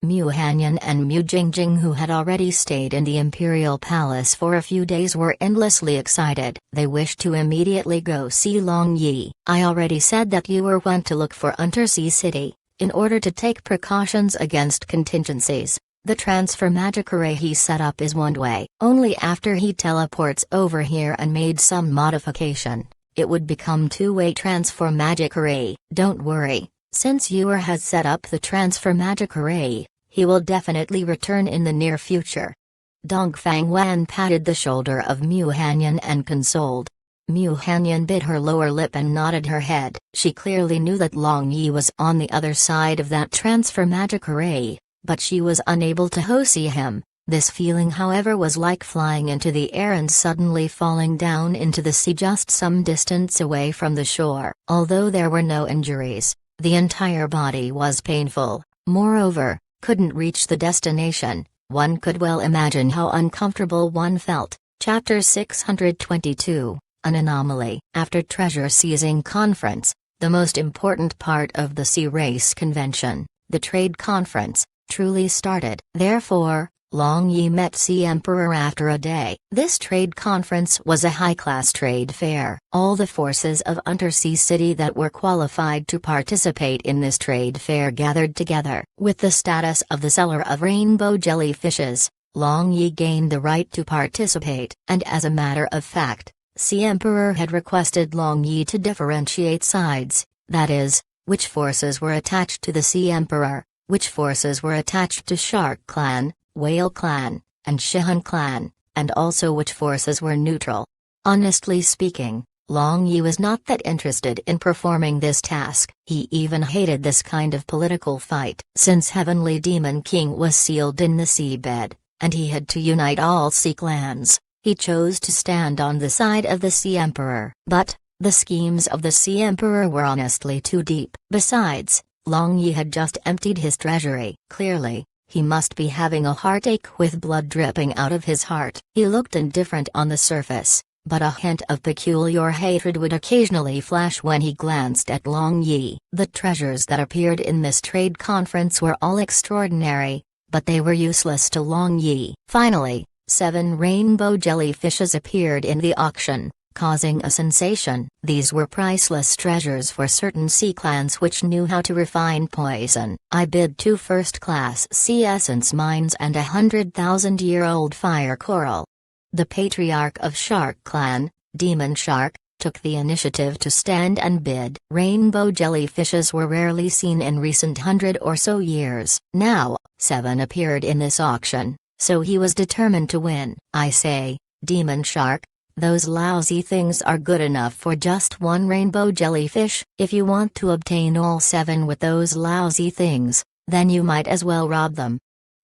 Mu Hanyan and Mu Jingjing, who had already stayed in the imperial palace for a few days, were endlessly excited. They wished to immediately go see Long Yi. I already said that you were went to look for Undersea City, in order to take precautions against contingencies. The transfer magic array he set up is one way. Only after he teleports over here and made some modification, it would become two-way transfer magic array. Don't worry, since Yuer has set up the transfer magic array, he will definitely return in the near future. Dongfang Wan patted the shoulder of Mu Hanyan and consoled. Mu Hanyan bit her lower lip and nodded her head. She clearly knew that Long Yi was on the other side of that transfer magic array, but she was unable to see him. This feeling, however, was like flying into the air and suddenly falling down into the sea just some distance away from the shore. Although there were no injuries, the entire body was painful. Moreover, couldn't reach the destination. One could well imagine how uncomfortable one felt. Chapter 622, An Anomaly. After Treasure Seizing Conference, the most important part of the Sea Race Convention, the Trade Conference, truly started. Therefore, Long Yi met Sea Emperor after a day. This trade conference was a high-class trade fair. All the forces of Undersea City that were qualified to participate in this trade fair gathered together. With the status of the seller of rainbow jellyfishes, Long Yi gained the right to participate. And as a matter of fact, Sea Emperor had requested Long Yi to differentiate sides, that is, which forces were attached to the Sea Emperor, which forces were attached to Shark Clan, Whale Clan, and Shihan Clan, and also which forces were neutral. Honestly speaking, Long Yi was not that interested in performing this task. He even hated this kind of political fight, since Heavenly Demon King was sealed in the seabed, and he had to unite all sea clans. He chose to stand on the side of the Sea Emperor. But the schemes of the Sea Emperor were honestly too deep. Besides, Long Yi had just emptied his treasury. Clearly, he must be having a heartache with blood dripping out of his heart. He looked indifferent on the surface, but a hint of peculiar hatred would occasionally flash when he glanced at Long Yi. The treasures that appeared in this trade conference were all extraordinary, but they were useless to Long Yi. Finally, 7 rainbow jellyfishes appeared in the auction, causing a sensation. These were priceless treasures for certain sea clans which knew how to refine poison. I bid 2 first-class sea essence mines and 100,000-year-old fire coral. The patriarch of Shark Clan, Demon Shark, took the initiative to stand and bid. Rainbow jellyfishes were rarely seen in recent 100 or so years. Now, 7 appeared in this auction, so he was determined to win. I say, Demon Shark, those lousy things are good enough for just 1 rainbow jellyfish. If you want to obtain all 7 with those lousy things, then you might as well rob them.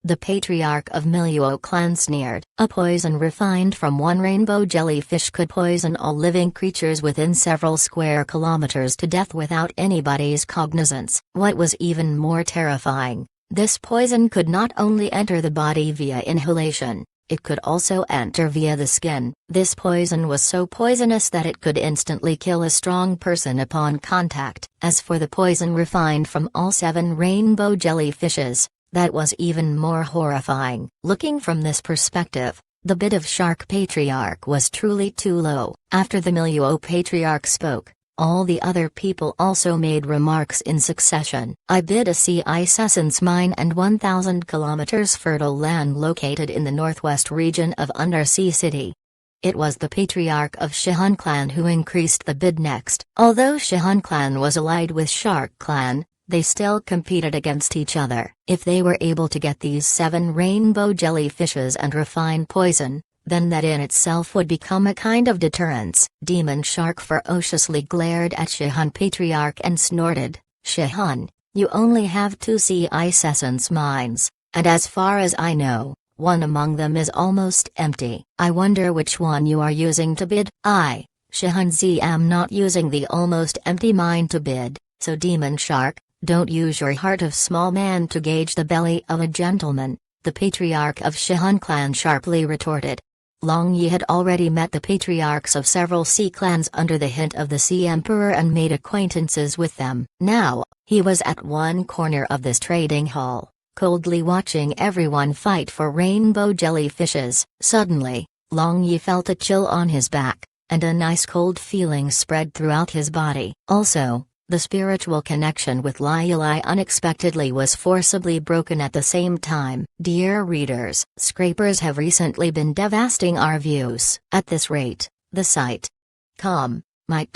The patriarch of Miluo clan sneered. A poison refined from 1 rainbow jellyfish could poison all living creatures within several square kilometers to death without anybody's cognizance. What was even more terrifying, this poison could not only enter the body via inhalation, it could also enter via the skin. This poison was so poisonous that it could instantly kill a strong person upon contact. As for the poison refined from all 7 rainbow jellyfishes, that was even more horrifying. Looking from this perspective, the bid of Shark Patriarch was truly too low. After the Miluo Patriarch spoke, all the other people also made remarks in succession. I bid a sea ice essence mine and 1,000 kilometers fertile land located in the northwest region of Undersea City. It was the patriarch of Shihun Clan who increased the bid next. Although Shihun Clan was allied with Shark Clan, they still competed against each other. If they were able to get these 7 rainbow jellyfishes and refine poison, then that in itself would become a kind of deterrence. Demon Shark ferociously glared at Shihun Patriarch and snorted, "Shihun, you only have 2 sea ice essence mines, and as far as I know, 1 among them is almost empty. I wonder which one you are using to bid." I, Shihun Z, am not using the almost empty mine to bid, so Demon Shark, don't use your heart of small man to gauge the belly of a gentleman, the patriarch of Shihun Clan sharply retorted. Long Yi had already met the patriarchs of several sea clans under the hint of the Sea Emperor and made acquaintances with them. Now, he was at one corner of this trading hall, coldly watching everyone fight for rainbow jellyfishes. Suddenly, Long Yi felt a chill on his back, and a nice cold feeling spread throughout his body. Also, the spiritual connection with Lai Lai unexpectedly was forcibly broken at the same time. Dear readers, scrapers have recently been devastating our views. At this rate, the site might ...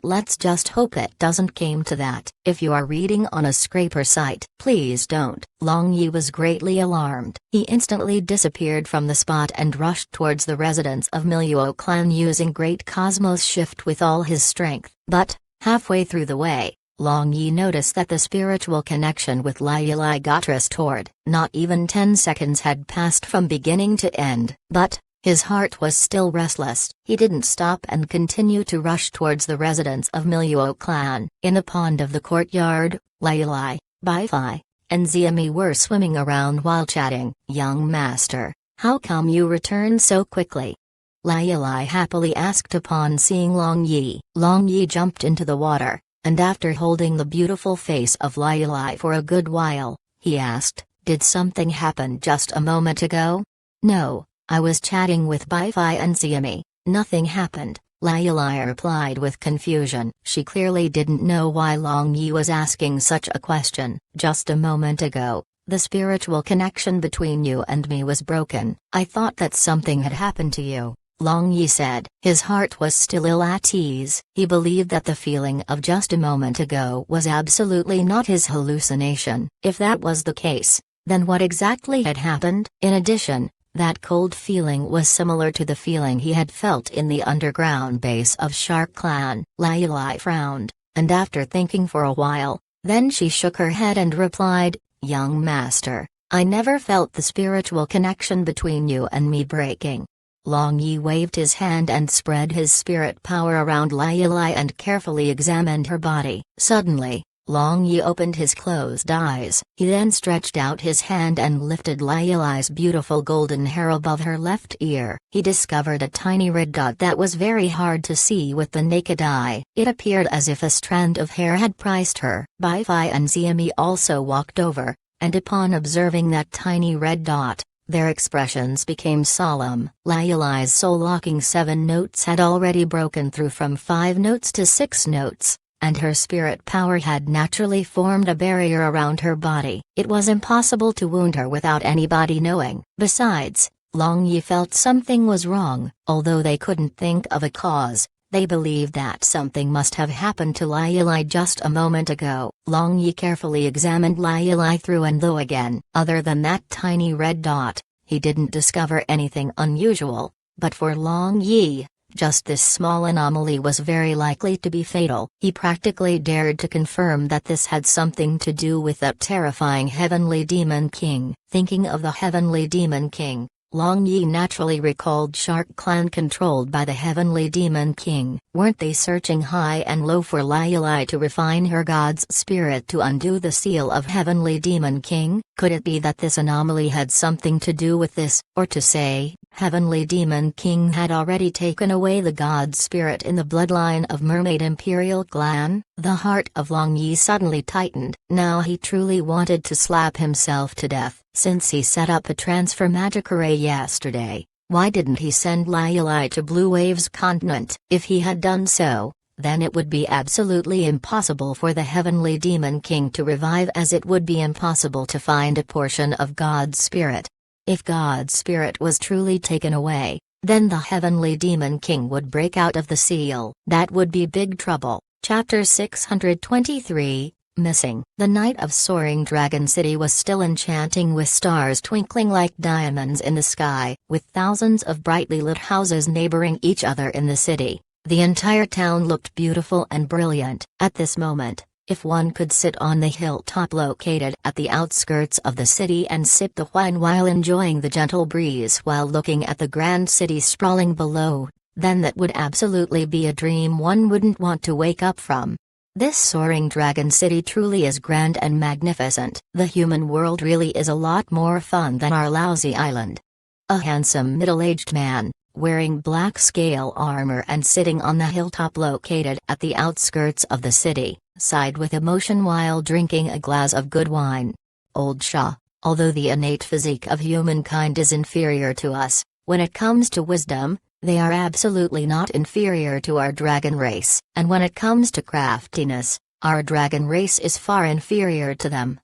Let's just hope it doesn't came to that. If you are reading on a scraper site, please don't. Long Yi was greatly alarmed. He instantly disappeared from the spot and rushed towards the residence of Miluo Clan using Great Cosmos Shift with all his strength. But halfway through the way, Long Yi noticed that the spiritual connection with Lai Lai got restored. Not even 10 seconds had passed from beginning to end, but his heart was still restless. He didn't stop and continue to rush towards the residence of Miluo Clan. In a pond of the courtyard, Lai Lai, Bai-Fi, and Xiami were swimming around while chatting. "Young master, how come you returned so quickly?" Lai Lai happily asked upon seeing Long Yi. Long Yi jumped into the water, and after holding the beautiful face of Lai Lai for a good while, he asked, "Did something happen just a moment ago?" "No, I was chatting with Bai-Fi and Xiami, nothing happened," Lai Lai replied with confusion. She clearly didn't know why Long Yi was asking such a question. "Just a moment ago, the spiritual connection between you and me was broken. I thought that something had happened to you," Long Yi said. His heart was still ill at ease. He believed that the feeling of just a moment ago was absolutely not his hallucination. If that was the case, then what exactly had happened? In addition, That cold feeling was similar to the feeling he had felt in the underground base of Shark Clan. Lai frowned, and after thinking for a while, then she shook her head and replied, "Young master, I never felt the spiritual connection between you and me breaking." Long Yi waved his hand and spread his spirit power around Lai and carefully examined her body. Suddenly, Long Yi opened his closed eyes. He then stretched out his hand and lifted Lai's beautiful golden hair above her left ear. He discovered a tiny red dot that was very hard to see with the naked eye. It appeared as if a strand of hair had priced her. Bai Fai and Xiami also walked over, and upon observing that tiny red dot, their expressions became solemn. Lai's soul-locking 7 notes had already broken through from 5 notes to 6 notes, and her spirit power had naturally formed a barrier around her body. It was impossible to wound her without anybody knowing. Besides, Long Yi felt something was wrong. Although they couldn't think of a cause, they believed that something must have happened to Lai just a moment ago. Long Yi carefully examined Lai through and through again. Other than that tiny red dot, he didn't discover anything unusual, but for Long Yi, just this small anomaly was very likely to be fatal. He practically dared to confirm that this had something to do with that terrifying Heavenly Demon King. Thinking of the Heavenly Demon King, Long Yi naturally recalled Shark Clan controlled by the Heavenly Demon King. Weren't they searching high and low for Lai to refine her god's spirit to undo the seal of Heavenly Demon King? Could it be that this anomaly had something to do with this, or to say, Heavenly Demon King had already taken away the god spirit in the bloodline of Mermaid Imperial Clan? The heart of Long Yi suddenly tightened. Now he truly wanted to slap himself to death. Since he set up a transfer magic array yesterday, why didn't he send Lai to Blue Wave's continent? If he had done so, then it would be absolutely impossible for the Heavenly Demon King to revive, as it would be impossible to find a portion of God's spirit. If God's spirit was truly taken away, then the Heavenly Demon King would break out of the seal. That would be big trouble. Chapter 623, Missing. The night of Soaring Dragon City was still enchanting, with stars twinkling like diamonds in the sky. With thousands of brightly lit houses neighboring each other in the city, the entire town looked beautiful and brilliant. At this moment, if one could sit on the hilltop located at the outskirts of the city and sip the wine while enjoying the gentle breeze while looking at the grand city sprawling below, then that would absolutely be a dream one wouldn't want to wake up from. This Soaring Dragon City truly is grand and magnificent. The human world really is a lot more fun than our lousy island. A handsome middle-aged man, wearing black scale armor and sitting on the hilltop located at the outskirts of the city, sighed with emotion while drinking a glass of good wine. Old Shah, although the innate physique of humankind is inferior to us, when it comes to wisdom, they are absolutely not inferior to our dragon race. And when it comes to craftiness, our dragon race is far inferior to them.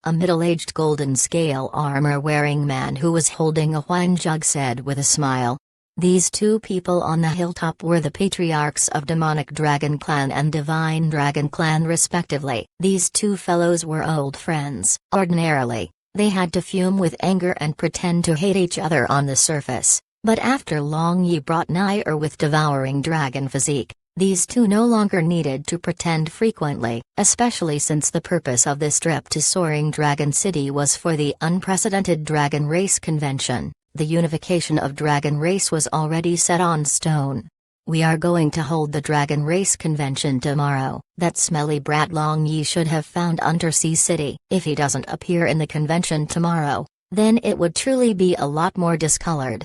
A middle-aged golden scale armor-wearing man who was holding a wine jug said with a smile. These two people on the hilltop were the patriarchs of Demonic Dragon Clan and Divine Dragon Clan respectively. These two fellows were old friends. Ordinarily, they had to fume with anger and pretend to hate each other on the surface. But after Long Yi brought Nair with devouring dragon physique, these two no longer needed to pretend frequently, especially since the purpose of this trip to Soaring Dragon City was for the unprecedented Dragon Race Convention. The unification of Dragon Race was already set on stone. We are going to hold the Dragon Race Convention tomorrow. That smelly brat Long Yi should have found Undersea City. If he doesn't appear in the convention tomorrow, then it would truly be a lot more discolored.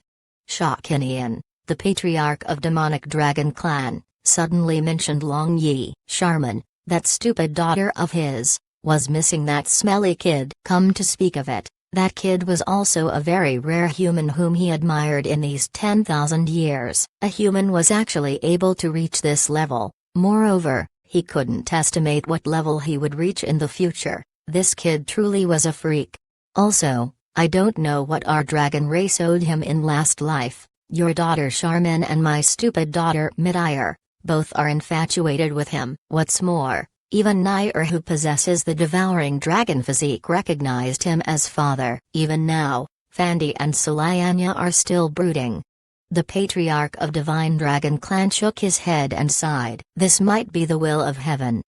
Shakinian, the patriarch of Demonic Dragon Clan, suddenly mentioned Long Yi. Charmin, that stupid daughter of his, was missing that smelly kid. Come to speak of it, that kid was also a very rare human whom he admired in these 10,000 years. A human was actually able to reach this level. Moreover, he couldn't estimate what level he would reach in the future. This kid truly was a freak. Also, I don't know what our dragon race owed him in last life. Your daughter Charmin and my stupid daughter Midair, both are infatuated with him. What's more, even Nair, who possesses the devouring dragon physique, recognized him as father. Even now, Fandi and Sulayanya are still brooding. The patriarch of Divine Dragon Clan shook his head and sighed. This might be the will of heaven.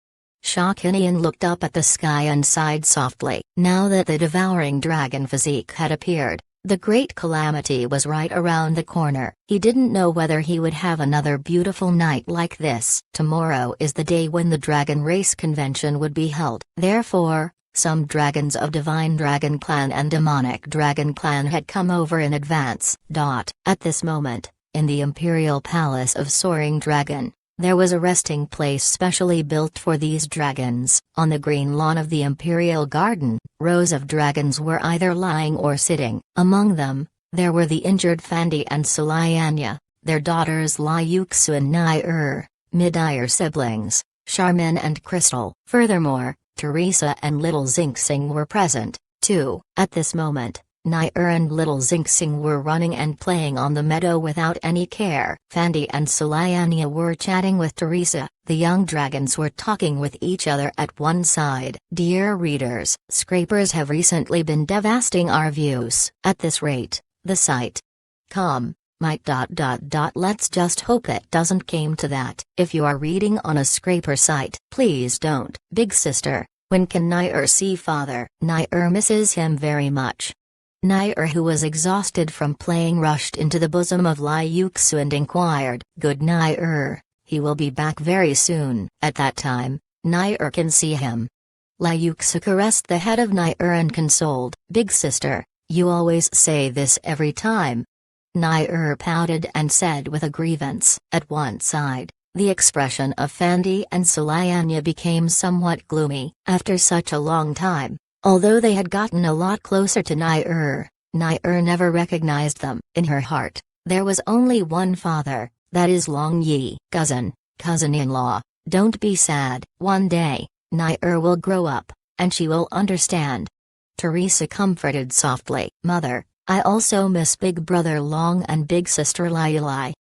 Shakinian looked up at the sky and sighed softly. Now that the devouring dragon physique had appeared, the great calamity was right around the corner. He didn't know whether he would have another beautiful night like this. Tomorrow is the day when the Dragon Race Convention would be held. Therefore, some dragons of Divine Dragon Clan and Demonic Dragon Clan had come over in advance. At this moment, in the Imperial Palace of Soaring Dragon, there was a resting place specially built for these dragons. On the green lawn of the Imperial Garden, rows of dragons were either lying or sitting. Among them, there were the injured Fandi and Sulayanya, their daughters Liuxu and Nair, Midire siblings, Charmin and Crystal. Furthermore, Teresa and Little Xingxing were present, too. At this moment, Nair and Little Xingxing were running and playing on the meadow without any care. Fandi and Sulayanya were chatting with Teresa. The young dragons were talking with each other at one side. Dear readers, scrapers have recently been devastating our views. At this rate, the site might let's just hope it doesn't came to that. If you are reading on a scraper site, please don't. Big sister, when can Nair see father? Nair misses him very much. Nair, who was exhausted from playing, rushed into the bosom of Liuxu and inquired, Good Nair, he will be back very soon. At that time, Nair can see him. Liuxu caressed the head of Nair and consoled, Big sister, you always say this every time. Nair pouted and said with a grievance. At one side, the expression of Fandi and Sulayanya became somewhat gloomy. After such a long time, although they had gotten a lot closer to Nair, Nair never recognized them. In her heart, there was only one father, that is Long Yi. Cousin-in-law, don't be sad. One day, Nair will grow up, and she will understand. Teresa comforted softly. Mother, I also miss big brother Long and big sister Lai.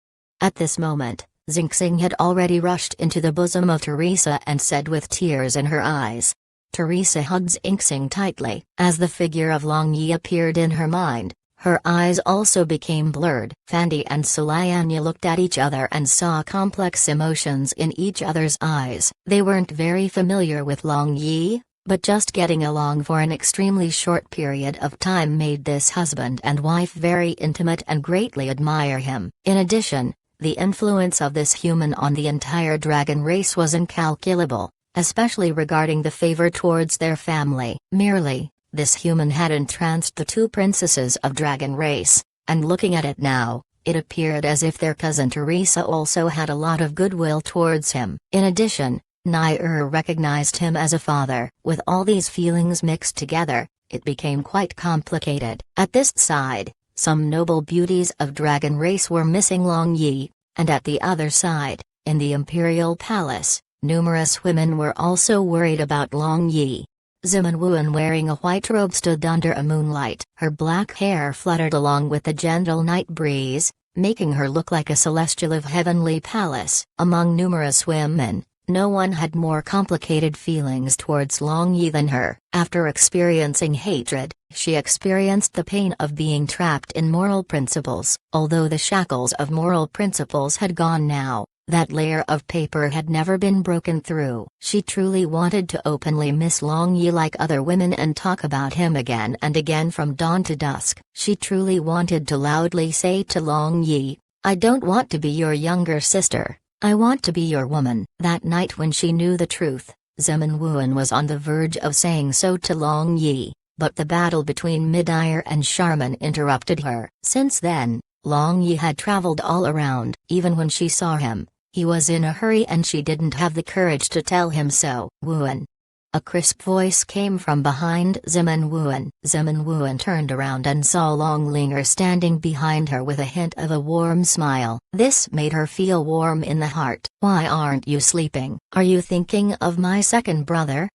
At this moment, Xingxing had already rushed into the bosom of Teresa and said with tears in her eyes. Teresa hugged Xingxing tightly. As the figure of Long Yi appeared in her mind, her eyes also became blurred. Fandi and Sulayanya looked at each other and saw complex emotions in each other's eyes. They weren't very familiar with Long Yi, but just getting along for an extremely short period of time made this husband and wife very intimate and greatly admire him. In addition, the influence of this human on the entire dragon race was incalculable, especially regarding the favor towards their family. Merely, this human had entranced the two princesses of dragon race, and looking at it now, it appeared as if their cousin Teresa also had a lot of goodwill towards him. In addition, Nair recognized him as a father. With all these feelings mixed together, it became quite complicated. At this side, some noble beauties of dragon race were missing Long Yi, and at the other side, in the imperial palace, numerous women were also worried about Long Yi. Ziman Wuan, wearing a white robe, stood under a moonlight. Her black hair fluttered along with the gentle night breeze, making her look like a celestial of heavenly palace. Among numerous women, no one had more complicated feelings towards Long Yi than her. After experiencing hatred, she experienced the pain of being trapped in moral principles. Although the shackles of moral principles had gone now, that layer of paper had never been broken through. She truly wanted to openly miss Long Yi like other women and talk about him again and again from dawn to dusk. She truly wanted to loudly say to Long Yi, I don't want to be your younger sister. I want to be your woman. That night when she knew the truth, Ziman Wuan was on the verge of saying so to Long Yi, but the battle between Midire and Charmin interrupted her. Since then, Long Yi had traveled all around. Even when she saw him, he was in a hurry and she didn't have the courage to tell him so. Wuan. A crisp voice came from behind Ziman Wuan. Ziman Wuan turned around and saw Long Linger standing behind her with a hint of a warm smile. This made her feel warm in the heart. Why aren't you sleeping? Are you thinking of my second brother?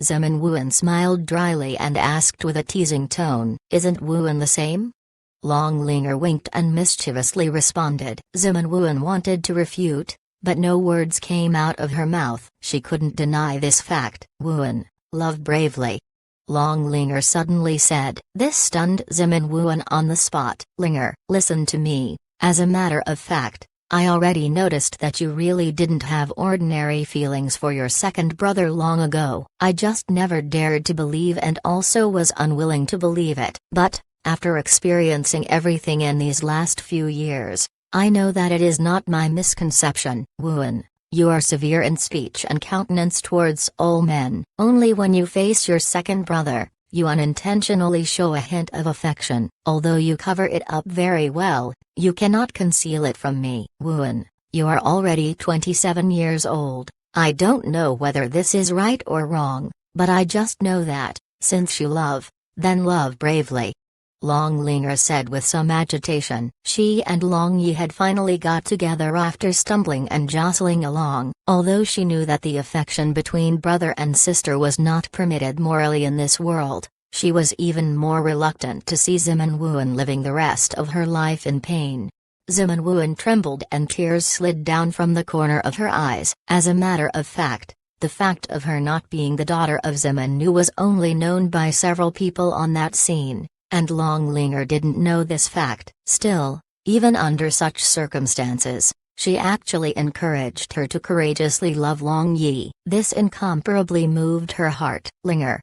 Ziman Wuan smiled dryly and asked with a teasing tone. Isn't Wuan the same? Long Linger winked and mischievously responded. Ziman Wuan wanted to refute, but no words came out of her mouth. She couldn't deny this fact. Wuan, love bravely. Long Linger suddenly said. This stunned Zemin Wuan on the spot. Linger, listen to me. As a matter of fact, I already noticed that you really didn't have ordinary feelings for your second brother long ago. I just never dared to believe and also was unwilling to believe it. But, after experiencing everything in these last few years, I know that it is not my misconception. Wuan, you are severe in speech and countenance towards all men. Only when you face your second brother, you unintentionally show a hint of affection. Although you cover it up very well, you cannot conceal it from me. Wuan, you are already 27 years old. I don't know whether this is right or wrong, but I just know that, since you love, then love bravely. Long Linger said with some agitation. She and Long Yi had finally got together after stumbling and jostling along. Although she knew that the affection between brother and sister was not permitted morally in this world, she was even more reluctant to see Zemin Wuan living the rest of her life in pain. Zemin Wuan trembled and tears slid down from the corner of her eyes. As a matter of fact, the fact of her not being the daughter of Zemin Nu was only known by several people on that scene, and Long Linger didn't know this fact. Still, even under such circumstances, she actually encouraged her to courageously love Long Yi. This incomparably moved her heart. Linger.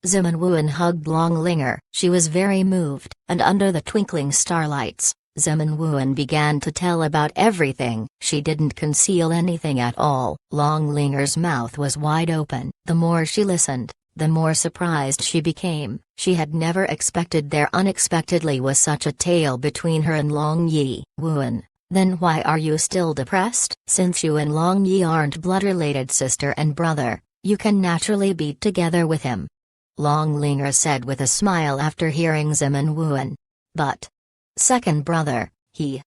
Zemin Wuan hugged Long Linger. She was very moved, and under the twinkling starlights, Zemin Wuan began to tell about everything. She didn't conceal anything at all. Long Linger's mouth was wide open. The more she listened, the more surprised she became. She had never expected there unexpectedly was such a tale between her and Long Yi. Wuan, then why are you still depressed? Since you and Long Yi aren't blood-related sister and brother, you can naturally be together with him. Long Linger said with a smile after hearing Zemin Wuan. But second brother, he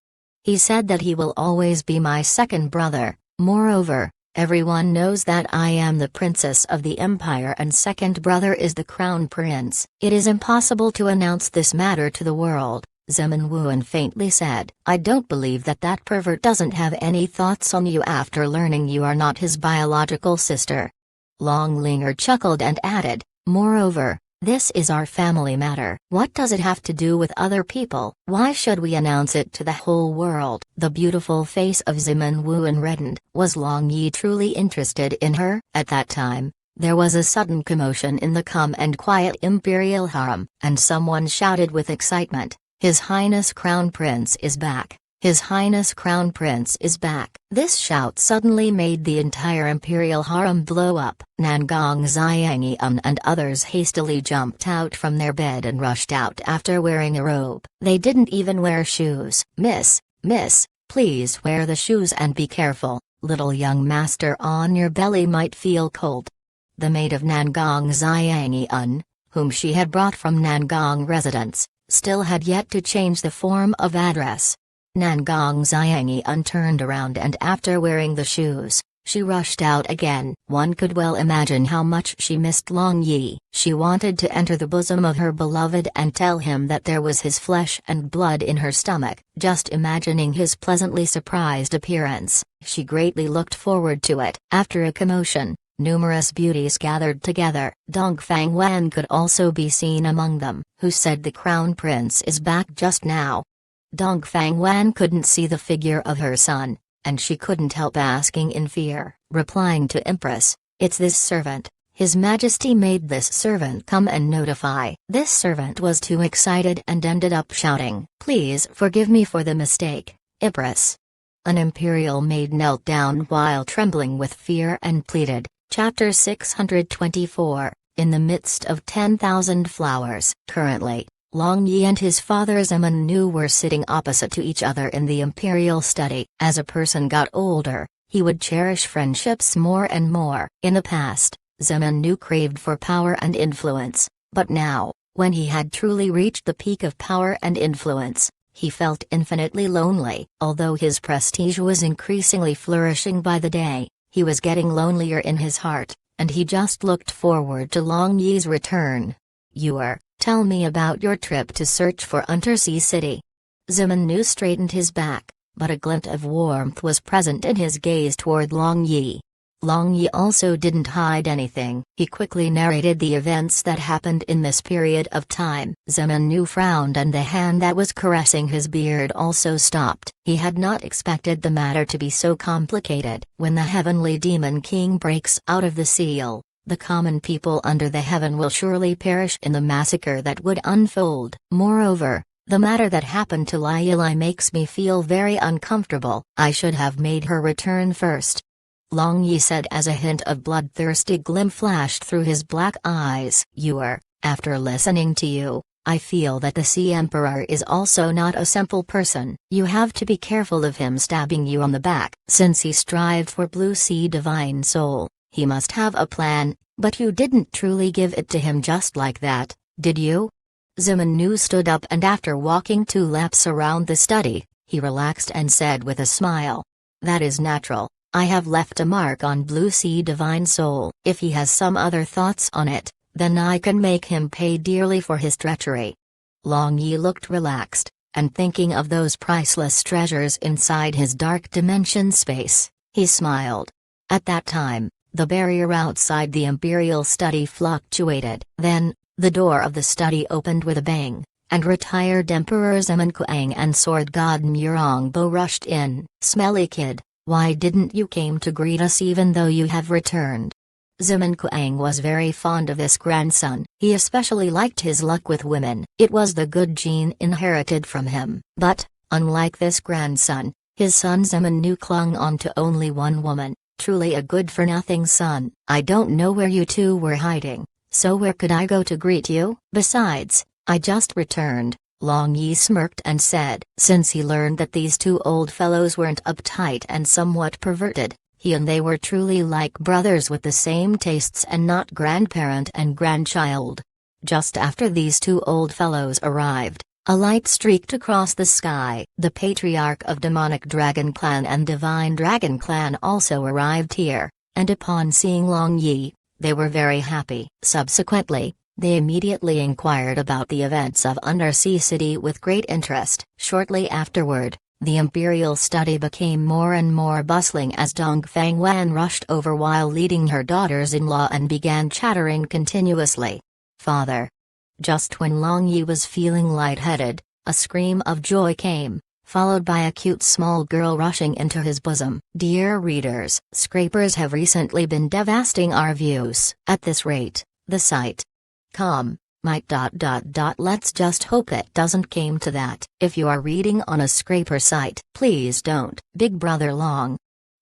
said that he will always be my second brother. Moreover, everyone knows that I am the princess of the empire and second brother is the crown prince. It is impossible to announce this matter to the world, Zemin Wuan faintly said. I don't believe that that pervert doesn't have any thoughts on you after learning you are not his biological sister. Long Linger chuckled and added, moreover, this is our family matter. What does it have to do with other people? Why should we announce it to the whole world? The beautiful face of Zemin Wuan reddened. Was Long Yi truly interested in her? At that time, there was a sudden commotion in the calm and quiet imperial harem, and someone shouted with excitement, His Highness Crown Prince is back! His Highness Crown Prince is back! This shout suddenly made the entire imperial harem blow up. Nangong Xiangyun and others hastily jumped out from their bed and rushed out after wearing a robe. They didn't even wear shoes. Miss, please wear the shoes and be careful. Little young master, on your belly might feel cold. The maid of Nangong Xiangyun, whom she had brought from Nangong residence, still had yet to change the form of address. Nangong Xiangyun turned around and after wearing the shoes, she rushed out again. One could well imagine how much she missed Long Yi. She wanted to enter the bosom of her beloved and tell him that there was his flesh and blood in her stomach. Just imagining his pleasantly surprised appearance, she greatly looked forward to it. After a commotion, numerous beauties gathered together. Dongfang Wan could also be seen among them. Who said the crown prince is back just now? Dongfang Wan couldn't see the figure of her son, and she couldn't help asking in fear. Replying to Empress, it's this servant. His Majesty made this servant come and notify. This servant was too excited and ended up shouting, please forgive me for the mistake, Empress. An imperial maid knelt down while trembling with fear and pleaded. Chapter 624, In the Midst of 10,000 Flowers. Currently, Long Yi and his father Zemin Nu were sitting opposite to each other in the imperial study. As a person got older, he would cherish friendships more and more. In the past, Zemin Nu craved for power and influence, but now, when he had truly reached the peak of power and influence, he felt infinitely lonely. Although his prestige was increasingly flourishing by the day, he was getting lonelier in his heart, and he just looked forward to Long Yi's return. Tell me about your trip to search for Untersea City. Zemin Nu straightened his back, but a glint of warmth was present in his gaze toward Long Yi. Long Yi also didn't hide anything. He quickly narrated the events that happened in this period of time. Zeman Nu frowned and the hand that was caressing his beard also stopped. He had not expected the matter to be so complicated. When the heavenly demon king breaks out of the seal, the common people under the heaven will surely perish in the massacre that would unfold. Moreover, the matter that happened to Lai Yilai makes me feel very uncomfortable. I should have made her return first. Long Yi said as a hint of bloodthirsty glim flashed through his black eyes. After listening to you, I feel that the Sea Emperor is also not a simple person. You have to be careful of him stabbing you on the back. Since he strived for Blue Sea Divine Soul, he must have a plan, but you didn't truly give it to him just like that, did you? Zeman Nu stood up and after walking 2 laps around the study, he relaxed and said with a smile. That is natural. I have left a mark on Blue Sea Divine Soul. If he has some other thoughts on it, then I can make him pay dearly for his treachery. Long Yi looked relaxed, and thinking of those priceless treasures inside his dark dimension space, he smiled. At that time, the barrier outside the Imperial study fluctuated. Then, the door of the study opened with a bang, and retired Emperor Zeman Kuang and Sword God Murongbo rushed in. Smelly kid, why didn't you came to greet us even though you have returned? Zeman Kuang was very fond of this grandson. He especially liked his luck with women. It was the good gene inherited from him. But, unlike this grandson, his son Zeman Nu clung on to only one woman. Truly a good-for-nothing son. I don't know where you two were hiding, so where could I go to greet you? Besides, I just returned. Long Yi smirked and said, since he learned that these 2 old fellows weren't uptight and somewhat perverted, he and they were truly like brothers with the same tastes and not grandparent and grandchild. Just after these 2 old fellows arrived, a light streaked across the sky. The Patriarch of Demonic Dragon Clan and Divine Dragon Clan also arrived here, and upon seeing Long Yi, they were very happy. Subsequently, they immediately inquired about the events of Undersea City with great interest. Shortly afterward, the Imperial study became more and more bustling as Dongfang Wan rushed over while leading her daughters-in-law and began chattering continuously. Father. Just when Long Yi was feeling lightheaded, a scream of joy came, followed by a cute small girl rushing into his bosom. Dear readers, scrapers have recently been devastating our views. At this rate, the site might ... Let's just hope it doesn't came to that. If you are reading on a scraper site, please don't. Big Brother Long.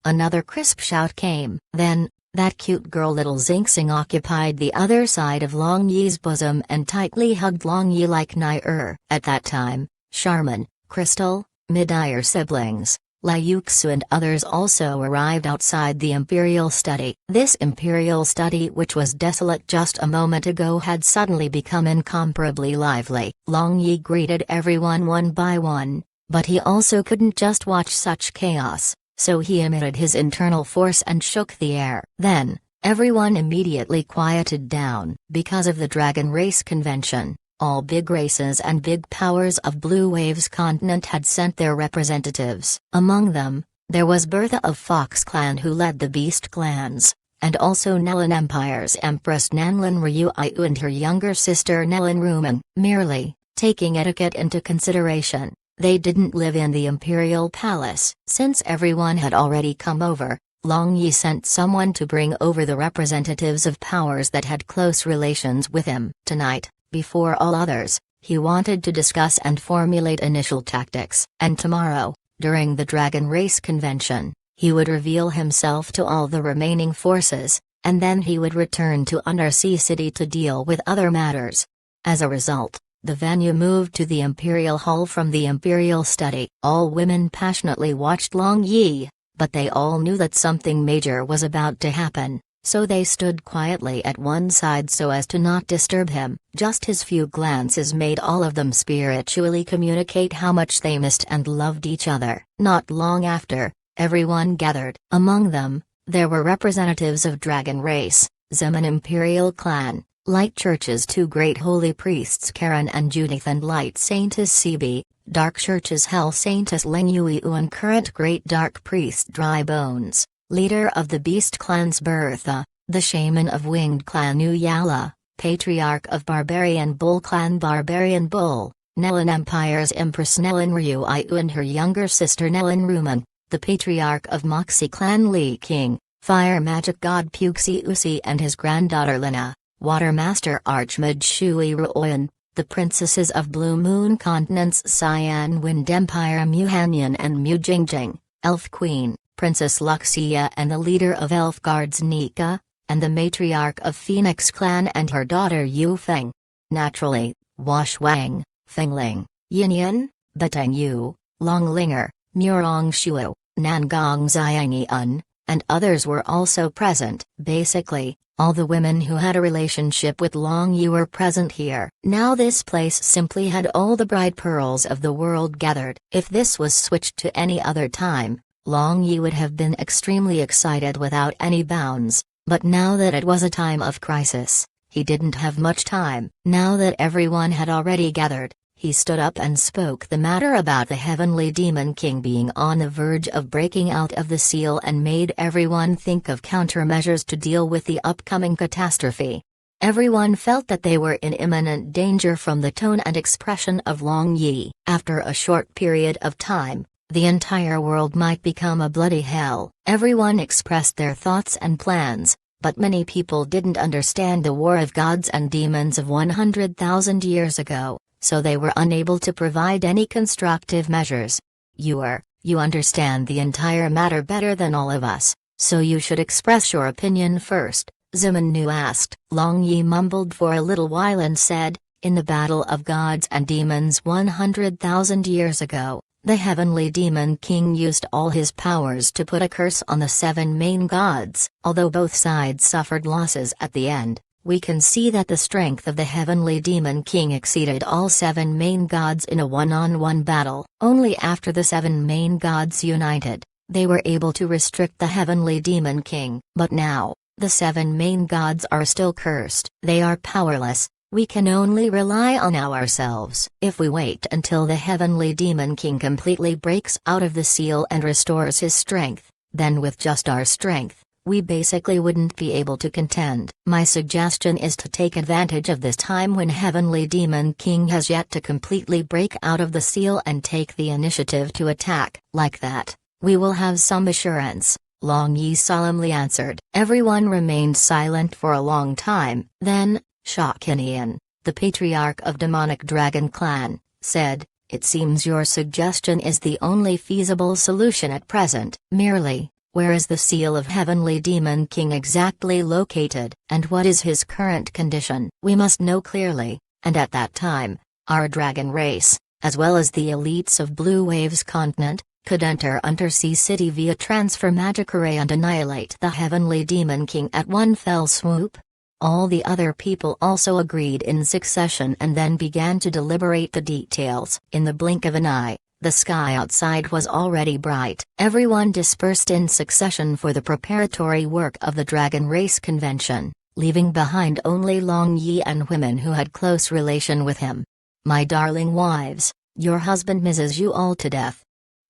Another crisp shout came. Then, that cute girl Little Xingxing occupied the other side of Long Yi's bosom and tightly hugged Long Yi like Nair. At that time, Charmin, Crystal, Midair siblings, Lai Yuxu and others also arrived outside the Imperial study. This Imperial study, which was desolate just a moment ago, had suddenly become incomparably lively. Long Yi greeted everyone one by one, but he also couldn't just watch such chaos, so he emitted his internal force and shook the air. Then, everyone immediately quieted down. Because of the Dragon Race Convention, all big races and big powers of Blue Waves continent had sent their representatives. Among them, there was Bertha of Fox Clan who led the Beast Clans, and also Nelan Empire's Empress Nanlin Ryu and her younger sister Nelan Rumang. Merely, taking etiquette into consideration, they didn't live in the Imperial Palace. Since everyone had already come over, Long Yi sent someone to bring over the representatives of powers that had close relations with him. Tonight, before all others, he wanted to discuss and formulate initial tactics. And tomorrow, during the Dragon Race Convention, he would reveal himself to all the remaining forces, and then he would return to Undersea City to deal with other matters. As a result, the venue moved to the Imperial Hall from the Imperial study. All women passionately watched Long Yi, but they all knew that something major was about to happen. So they stood quietly at one side so as to not disturb him. Just his few glances made all of them spiritually communicate how much they missed and loved each other. Not long after, everyone gathered. Among them, there were representatives of Dragon Race, Zeman Imperial Clan, Light Church's 2 great holy priests Karen and Judith, and Light Saintess Sibi, Dark Church's Hell Saintess Ling Yui and current Great Dark Priest Dry Bones. leader of the Beast Clan's Bertha, the shaman of Winged Clan Uyala, patriarch of Barbarian Bull Clan Barbarian Bull, Nelin Empire's Empress Nelin Ryuiu and her younger sister Nelin Ruman, the patriarch of Moxie Clan Lee King, fire magic god Puxi Usi and his granddaughter Lina, water master Archmage Shui Ruoyan, the princesses of Blue Moon Continent's Cyan Wind Empire Mu Hanyan and Mu Jingjing, Elf Queen, Princess Luxia and the leader of Elf Guards Nika, and the matriarch of Phoenix Clan and her daughter Yu Feng. Naturally, Wash Wang, Fengling, Yinyan, Batang Yu, Long Linger, Murong Shuo, Nangong Xiangyun, and others were also present. Basically, all the women who had a relationship with Long Yu were present here. Now this place simply had all the bright pearls of the world gathered. If this was switched to any other time, Long Yu would have been extremely excited without any bounds, but now that it was a time of crisis, he didn't have much time. Now that everyone had already gathered, he stood up and spoke the matter about the Heavenly Demon King being on the verge of breaking out of the seal and made everyone think of countermeasures to deal with the upcoming catastrophe. Everyone felt that they were in imminent danger from the tone and expression of Long Yi. After a short period of time, the entire world might become a bloody hell. Everyone expressed their thoughts and plans, but many people didn't understand the war of gods and demons of 100,000 years ago, so they were unable to provide any constructive measures. You understand the entire matter better than all of us, so you should express your opinion first, Ziman Nu asked. Long Yi mumbled for a little while and said, in the battle of gods and demons 100,000 years ago, the Heavenly Demon King used all his powers to put a curse on the 7 main gods. Although both sides suffered losses at the end, we can see that the strength of the Heavenly Demon King exceeded all 7 main gods in a one-on-one battle. Only after the 7 main gods united, they were able to restrict the Heavenly Demon King. But now, the 7 main gods are still cursed. They are powerless. We can only rely on ourselves. If we wait until the Heavenly Demon King completely breaks out of the seal and restores his strength, then with just our strength, we basically wouldn't be able to contend. My suggestion is to take advantage of this time when Heavenly Demon King has yet to completely break out of the seal and take the initiative to attack. Like that, we will have some assurance, Long Yi solemnly answered. Everyone remained silent for a long time. Then, Shakinian, the patriarch of Demonic Dragon Clan, said, "It seems your suggestion is the only feasible solution at present. Merely, where is the seal of Heavenly Demon King exactly located, and what is his current condition? We must know clearly, and at that time, our dragon race, as well as the elites of Blue Waves Continent, could enter Undersea City via transfer magic array and annihilate the Heavenly Demon King at one fell swoop." All the other people also agreed in succession and then began to deliberate the details. In the blink of an eye, the sky outside was already bright. Everyone dispersed in succession for the preparatory work of the Dragon Race Convention, leaving behind only Long Yi and women who had close relation with him. "My darling wives, your husband misses you all to death."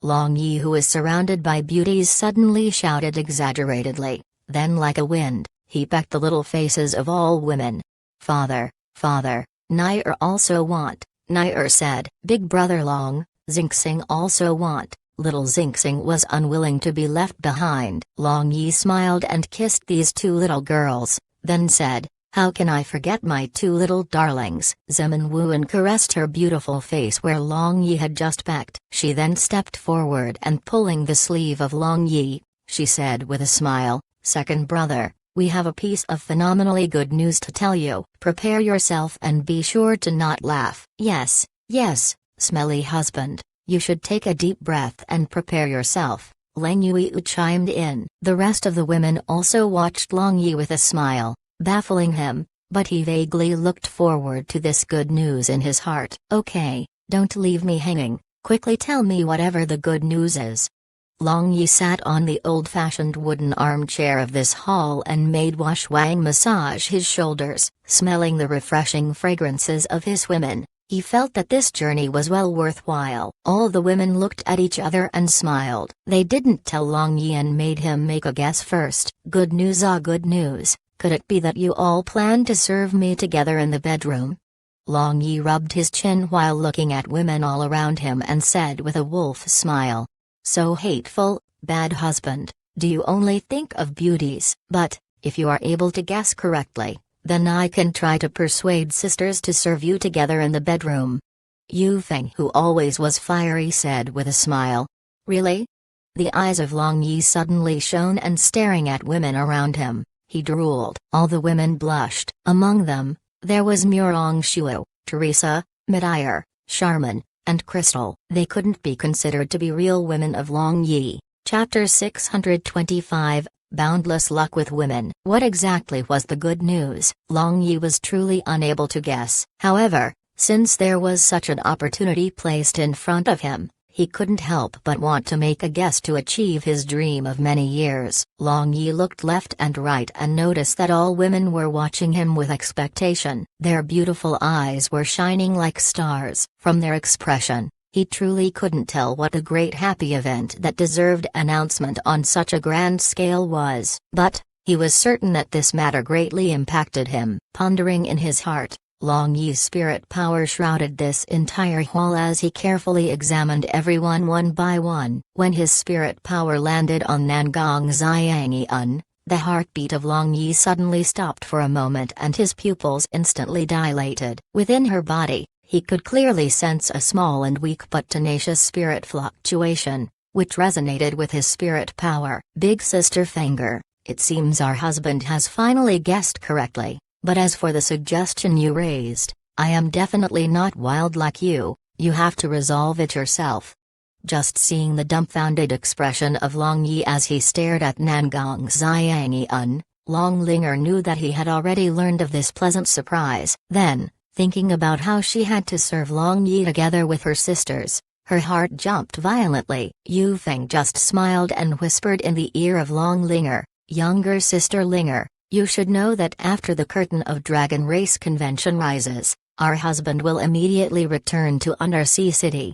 Long Yi, who was surrounded by beauties, suddenly shouted exaggeratedly. Then like a wind, he pecked the little faces of all women. "Father, father, Nair also want," Nair said. "Big brother Long, Xingxing also want." Little Xingxing was unwilling to be left behind. Long Yi smiled and kissed these 2 little girls, then said, "How can I forget my 2 little darlings?" Zeman Wuan caressed her beautiful face where Long Yi had just pecked. She then stepped forward and pulling the sleeve of Long Yi, she said with a smile, "Second brother, we have a piece of phenomenally good news to tell you. Prepare yourself and be sure to not laugh." "Yes, yes, smelly husband, you should take a deep breath and prepare yourself," Leng Yuiu chimed in. The rest of the women also watched Long Yi with a smile, baffling him, but he vaguely looked forward to this good news in his heart. "Okay, don't leave me hanging, quickly tell me whatever the good news is." Long Yi sat on the old-fashioned wooden armchair of this hall and made Wash Wang massage his shoulders, smelling the refreshing fragrances of his women. He felt that this journey was well worthwhile. All the women looked at each other and smiled. They didn't tell Long Yi and made him make a guess first. Good news, ah, good news. Could it be that you all plan to serve me together in the bedroom? Long Yi rubbed his chin while looking at women all around him and said with a wolf smile. So hateful, bad husband, do you only think of beauties? But, if you are able to guess correctly, then I can try to persuade sisters to serve you together in the bedroom. Yu Feng, who always was fiery, said with a smile. Really? The eyes of Long Yi suddenly shone, and staring at women around him, he drooled. All the women blushed. Among them, there was Murong Shuo, Teresa, Midire, Charmin, and Crystal. They couldn't be considered to be real women of Long Yi. Chapter 625, Boundless Luck with Women. What exactly was the good news? Long Yi was truly unable to guess. However, since there was such an opportunity placed in front of him, he couldn't help but want to make a guess to achieve his dream of many years. Long Yi looked left and right and noticed that all women were watching him with expectation. Their beautiful eyes were shining like stars. From their expression, he truly couldn't tell what the great happy event that deserved announcement on such a grand scale was. But, he was certain that this matter greatly impacted him. Pondering in his heart, Long Yi's spirit power shrouded this entire hall as he carefully examined everyone one by one. When his spirit power landed on Nangong Xiangyan, the heartbeat of Long Yi suddenly stopped for a moment and his pupils instantly dilated. Within her body, he could clearly sense a small and weak but tenacious spirit fluctuation, which resonated with his spirit power. Big Sister Fenger, it seems our husband has finally guessed correctly. But as for the suggestion you raised, I am definitely not wild like you have to resolve it yourself. Just seeing the dumbfounded expression of Long Yi as he stared at Nangong Xiangyan, Long Linger knew that he had already learned of this pleasant surprise. Then, thinking about how she had to serve Long Yi together with her sisters, her heart jumped violently. Yu Feng just smiled and whispered in the ear of Long Linger, "Younger sister Linger, you should know that after the curtain of Dragon Race Convention rises, our husband will immediately return to Undersea City.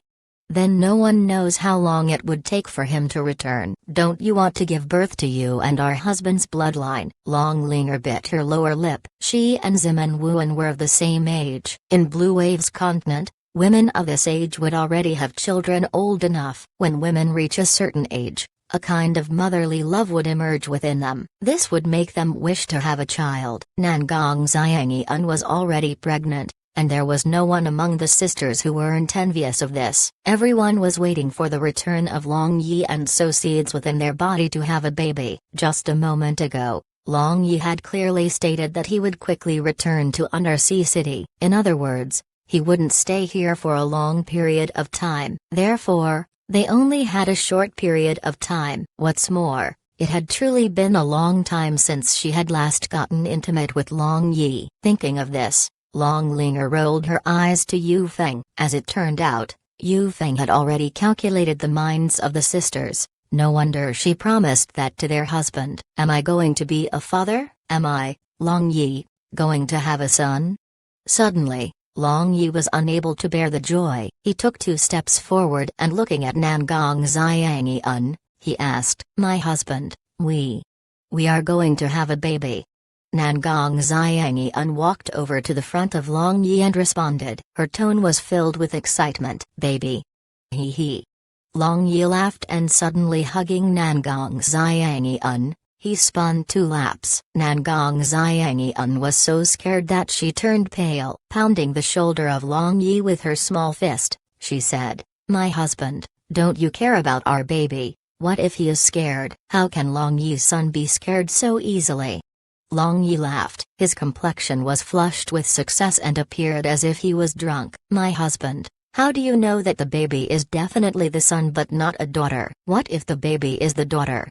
Then no one knows how long it would take for him to return. Don't you want to give birth to you and our husband's bloodline?" Long Linger bit her lower lip. She and Ziman Wuan were of the same age. In Blue Wave's continent, women of this age would already have children old enough. When women reach a certain age, a kind of motherly love would emerge within them. This would make them wish to have a child. Nangong Xiangyan was already pregnant, and there was no one among the sisters who weren't envious of this. Everyone was waiting for the return of Long Yi and so seeds within their body to have a baby. Just a moment ago, Long Yi had clearly stated that he would quickly return to Undersea City. In other words, he wouldn't stay here for a long period of time. Therefore, they only had a short period of time. What's more, it had truly been a long time since she had last gotten intimate with Long Yi. Thinking of this, Long Linger rolled her eyes to Yu Feng. As it turned out, Yu Feng had already calculated the minds of the sisters. No wonder she promised that to their husband. Am I going to be a father? Am I, Long Yi, going to have a son? Suddenly, Long Yi was unable to bear the joy. He took 2 steps forward and looking at Nangong Xiangyan, he asked, "My husband, we are going to have a baby." Nangong Xiangyan walked over to the front of Long Yi and responded. Her tone was filled with excitement. "Baby? Hee hee." Long Yi laughed and suddenly hugging Nangong Xiangyan, he spun 2 laps. Nangong Xiangyan was so scared that she turned pale. Pounding the shoulder of Long Yi with her small fist, she said, "My husband, don't you care about our baby? What if he is scared?" How can Long Yi's son be scared so easily? Long Yi laughed. His complexion was flushed with success and appeared as if he was drunk. "My husband, how do you know that the baby is definitely the son but not a daughter? What if the baby is the daughter?"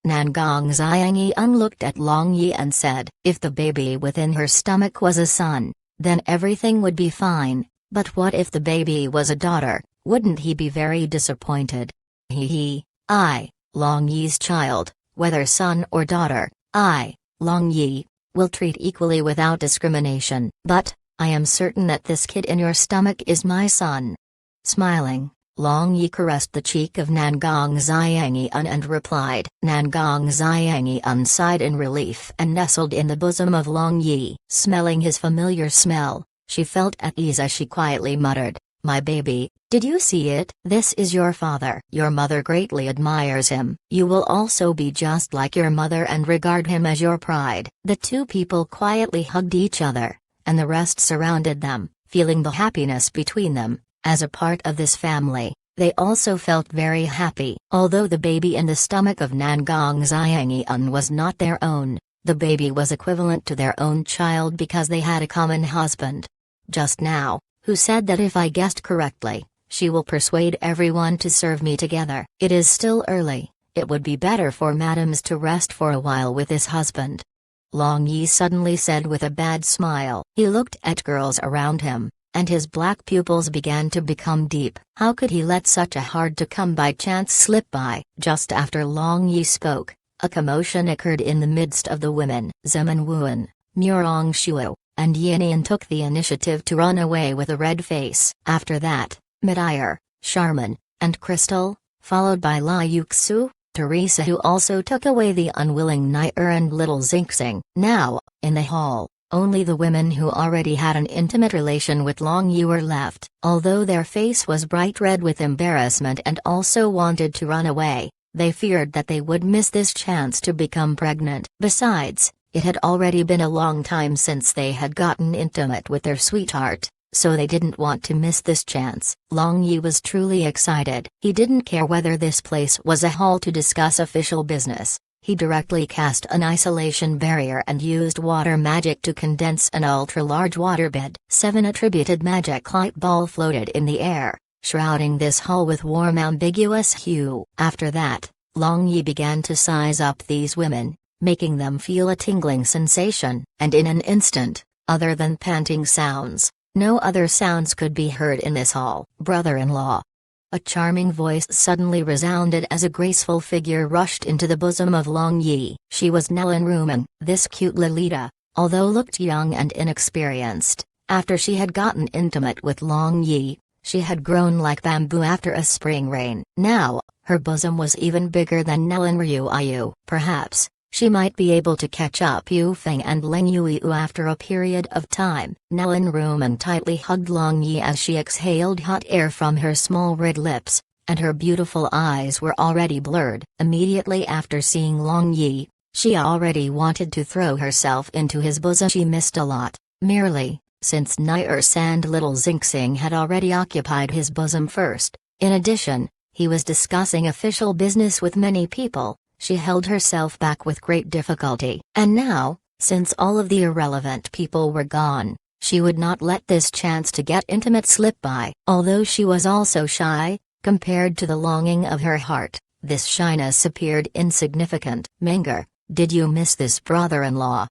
Nangong Xiangyan looked at Long Yi and said, "If the baby within her stomach was a son, then everything would be fine, but what if the baby was a daughter? Wouldn't he be very disappointed?" He, I, Long Yi's child, whether son or daughter, I, Long Yi, will treat equally without discrimination. But, I am certain that this kid in your stomach is my son." Smiling, Long Yi caressed the cheek of Nangong Xiangyun and replied. Nangong Xiangyun sighed in relief and nestled in the bosom of Long Yi. Smelling his familiar smell, she felt at ease as she quietly muttered, "My baby, did you see it? This is your father. Your mother greatly admires him. You will also be just like your mother and regard him as your pride." The two people quietly hugged each other, and the rest surrounded them, feeling the happiness between them. As a part of this family, they also felt very happy. Although the baby in the stomach of Nangong Xiangyun was not their own, the baby was equivalent to their own child because they had a common husband. Just now, who said that if I guessed correctly, she will persuade everyone to serve me together. It is still early, it would be better for madams to rest for a while with his husband. Long Yi suddenly said with a bad smile. He looked at girls around him, and his black pupils began to become deep. How could he let such a hard-to-come-by chance slip by? Just after Long Yi spoke, a commotion occurred in the midst of the women. Zeman Wuan, Murong Shuo, and Yinian took the initiative to run away with a red face. After that, Midair, Charmin, and Crystal, followed by La Yuxu, Teresa, who also took away the unwilling Nair and little Xingxing. Now, in the hall, only the women who already had an intimate relation with Long Yi were left. Although their face was bright red with embarrassment and also wanted to run away, they feared that they would miss this chance to become pregnant. Besides, it had already been a long time since they had gotten intimate with their sweetheart, so they didn't want to miss this chance. Long Yi was truly excited. He didn't care whether this place was a hall to discuss official business. He directly cast an isolation barrier and used water magic to condense an ultra-large waterbed. 7 attributed magic light ball floated in the air, shrouding this hall with warm ambiguous hue. After that, Long Yi began to size up these women, making them feel a tingling sensation. And in an instant, other than panting sounds, no other sounds could be heard in this hall. "Brother-in-law." A charming voice suddenly resounded as a graceful figure rushed into the bosom of Long Yi. She was Nellen Rumen. This cute Lolita, although looked young and inexperienced, after she had gotten intimate with Long Yi, she had grown like bamboo after a spring rain. Now, her bosom was even bigger than Nellen Ruiyu. Perhaps she might be able to catch up Yu Feng and Ling Yuiyu after a period of time. Nellen Rumen tightly hugged Long Yi as she exhaled hot air from her small red lips, and her beautiful eyes were already blurred. Immediately after seeing Long Yi, she already wanted to throw herself into his bosom. She missed a lot, merely, since Nairs and little Xingxing had already occupied his bosom first. In addition, he was discussing official business with many people. She held herself back with great difficulty. And now, since all of the irrelevant people were gone, she would not let this chance to get intimate slip by. Although she was also shy, compared to the longing of her heart, this shyness appeared insignificant. "Menger, did you miss this brother-in-law?"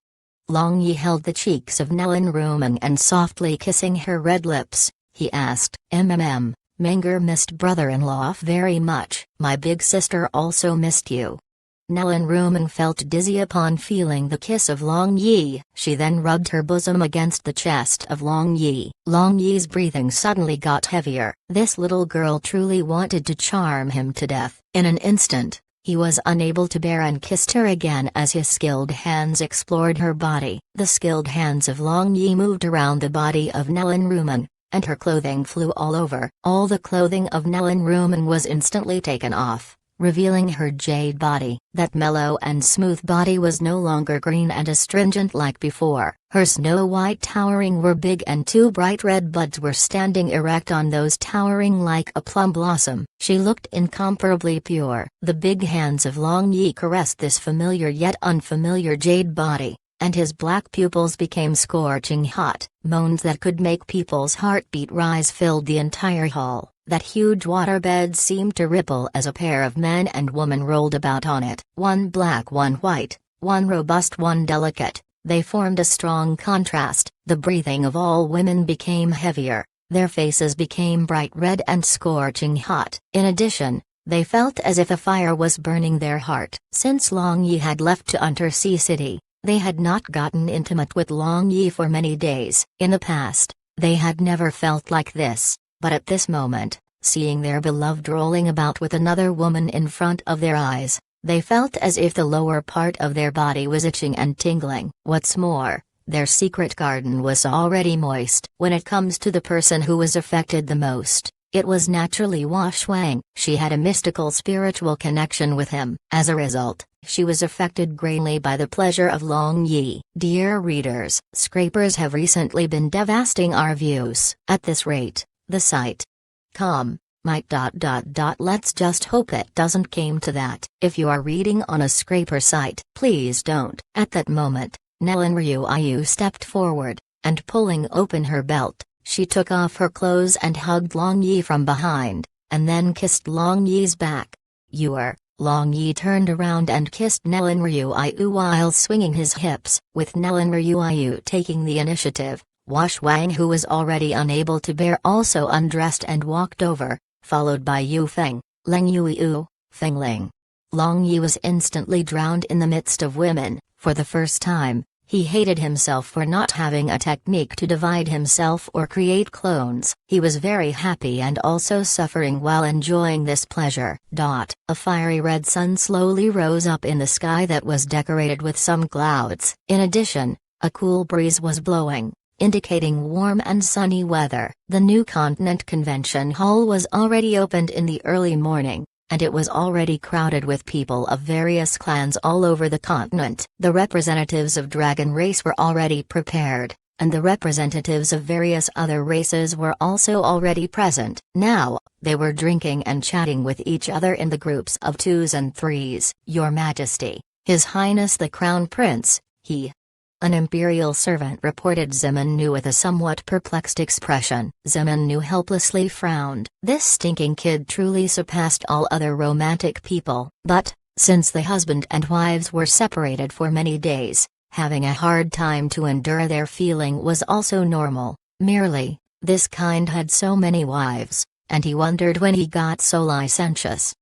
Long Yi held the cheeks of Nellen Rumen and softly kissing her red lips, he asked. Menger missed brother-in-law very much. My big sister also missed you." Nellen Rumen felt dizzy upon feeling the kiss of Long Yi. She then rubbed her bosom against the chest of Long Yi. Long Yi's breathing suddenly got heavier. This little girl truly wanted to charm him to death. In an instant, he was unable to bear and kissed her again as his skilled hands explored her body. The skilled hands of Long Yi moved around the body of Nellen Rumen, and her clothing flew all over. All the clothing of Nellen Rumen was instantly taken off, revealing her jade body. That mellow and smooth body was no longer green and astringent like before. Her snow-white towering were big and 2 bright red buds were standing erect on those towering like a plum blossom. She looked incomparably pure. The big hands of Long Yi caressed this familiar yet unfamiliar jade body, and his black pupils became scorching hot. Moans that could make people's heartbeat rise filled the entire hall. That huge waterbed seemed to ripple as a pair of men and woman rolled about on it. One black, one white, one robust, one delicate. They formed a strong contrast. The breathing of all women became heavier, their faces became bright red and scorching hot. In addition, they felt as if a fire was burning their heart. Since Long Yi had left to Undersea City, They had not gotten intimate with Long Yi for many days. In the past, they had never felt like this, but at this moment, seeing their beloved rolling about with another woman in front of their eyes, they felt as if the lower part of their body was itching and tingling. What's more, their secret garden was already moist. When it comes to the person who was affected the most, it was naturally Hua Shuang. She had a mystical spiritual connection with him. As a result, she was affected greatly by the pleasure of Long Yi. Dear readers, scrapers have recently been devastating our views. At this rate, the site might ... Let's just hope it doesn't came to that. If you are reading on a scraper site, please don't. At that moment, Nellen Ryuayu stepped forward, and pulling open her belt, she took off her clothes and hugged Long Yi from behind, and then kissed Long Yi's back. Long Yi turned around and kissed Nellen Ryuayu while swinging his hips. With Nellen Ryuayu taking the initiative, Hua Shuang, who was already unable to bear, also undressed and walked over, followed by Yu Feng, Leng Yuiu, Feng Ling. Long Yi was instantly drowned in the midst of women. For the first time, he hated himself for not having a technique to divide himself or create clones. He was very happy and also suffering while enjoying this pleasure. A fiery red sun slowly rose up in the sky that was decorated with some clouds. In addition, a cool breeze was blowing, indicating warm and sunny weather. The new Continent Convention Hall was already opened in the early morning, and it was already crowded with people of various clans all over the continent. The representatives of Dragon Race were already prepared, and the representatives of various other races were also already present. Now, they were drinking and chatting with each other in the groups of 2s and 3s. Your Majesty, His Highness the Crown Prince, an imperial servant reported. Zeman with a somewhat perplexed expression. Zeman helplessly frowned. This stinking kid truly surpassed all other romantic people. But, since the husband and wives were separated for many days, having a hard time to endure their feeling was also normal. Merely, this kind had so many wives, and he wondered when he got so licentious.